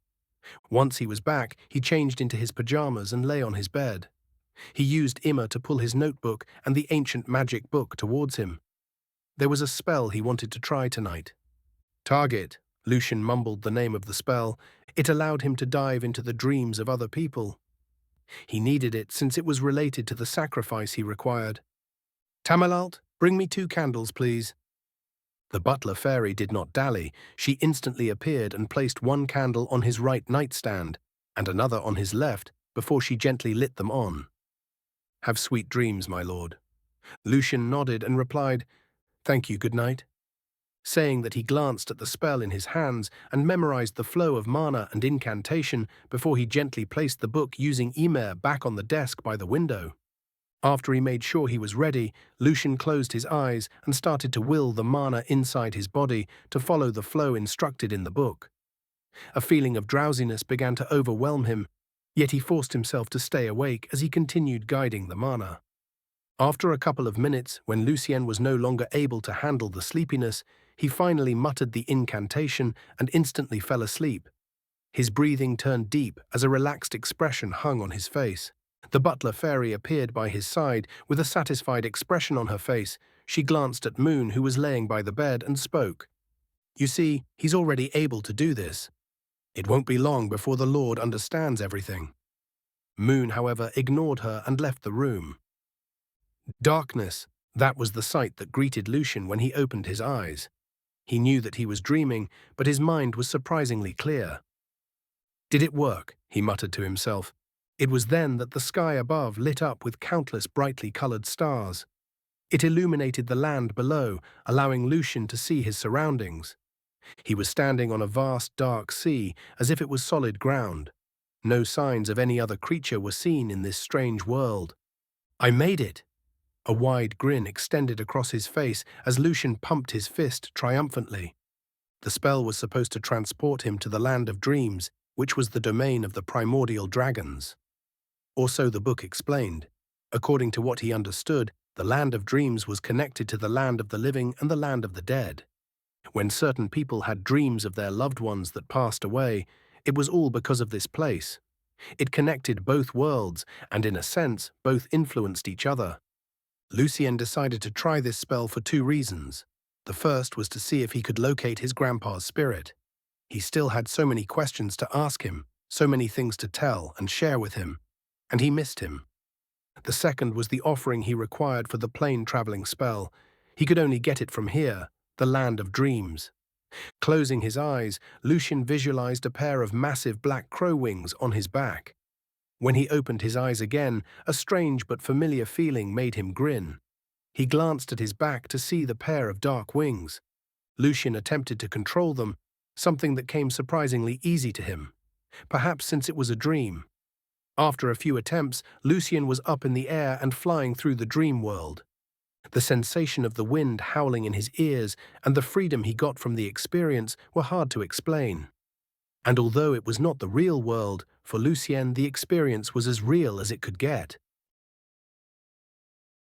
Once he was back, he changed into his pajamas and lay on his bed. He used Immer to pull his notebook and the ancient magic book towards him. There was a spell he wanted to try tonight. Target, Lucien mumbled the name of the spell. It allowed him to dive into the dreams of other people. He needed it since it was related to the sacrifice he required. Tamalalt, bring me 2 candles, please. The butler fairy did not dally. She instantly appeared and placed 1 candle on his right nightstand and another on his left before she gently lit them on. Have sweet dreams, my lord. Lucien nodded and replied, Thank you, good night. Saying that he glanced at the spell in his hands and memorized the flow of mana and incantation before he gently placed the book using Immer back on the desk by the window. After he made sure he was ready, Lucien closed his eyes and started to will the mana inside his body to follow the flow instructed in the book. A feeling of drowsiness began to overwhelm him, yet he forced himself to stay awake as he continued guiding the mana. After a couple of minutes, when Lucien was no longer able to handle the sleepiness, he finally muttered the incantation and instantly fell asleep. His breathing turned deep as a relaxed expression hung on his face. The butler fairy appeared by his side with a satisfied expression on her face. She glanced at Moon, who was laying by the bed, and spoke. You see, he's already able to do this. It won't be long before the Lord understands everything. Moon, however, ignored her and left the room. Darkness, that was the sight that greeted Lucien when he opened his eyes. He knew that he was dreaming, but his mind was surprisingly clear. Did it work? He muttered to himself. It was then that the sky above lit up with countless brightly colored stars. It illuminated the land below, allowing Lucien to see his surroundings. He was standing on a vast dark sea, as if it was solid ground. No signs of any other creature were seen in this strange world. I made it! A wide grin extended across his face as Lucien pumped his fist triumphantly. The spell was supposed to transport him to the land of dreams, which was the domain of the primordial dragons. Or so the book explained. According to what he understood, the land of dreams was connected to the land of the living and the land of the dead. When certain people had dreams of their loved ones that passed away, it was all because of this place. It connected both worlds, and in a sense, both influenced each other. Lucien decided to try this spell for 2 reasons. The first was to see if he could locate his grandpa's spirit. He still had so many questions to ask him, so many things to tell and share with him, and he missed him. The second was the offering he required for the plane-traveling spell. He could only get it from here, the land of dreams. Closing his eyes, Lucien visualized a pair of massive black crow wings on his back. When he opened his eyes again, a strange but familiar feeling made him grin. He glanced at his back to see the pair of dark wings. Lucien attempted to control them, something that came surprisingly easy to him, perhaps since it was a dream. After a few attempts, Lucien was up in the air and flying through the dream world. The sensation of the wind howling in his ears and the freedom he got from the experience were hard to explain. And although it was not the real world, for Lucien the experience was as real as it could get.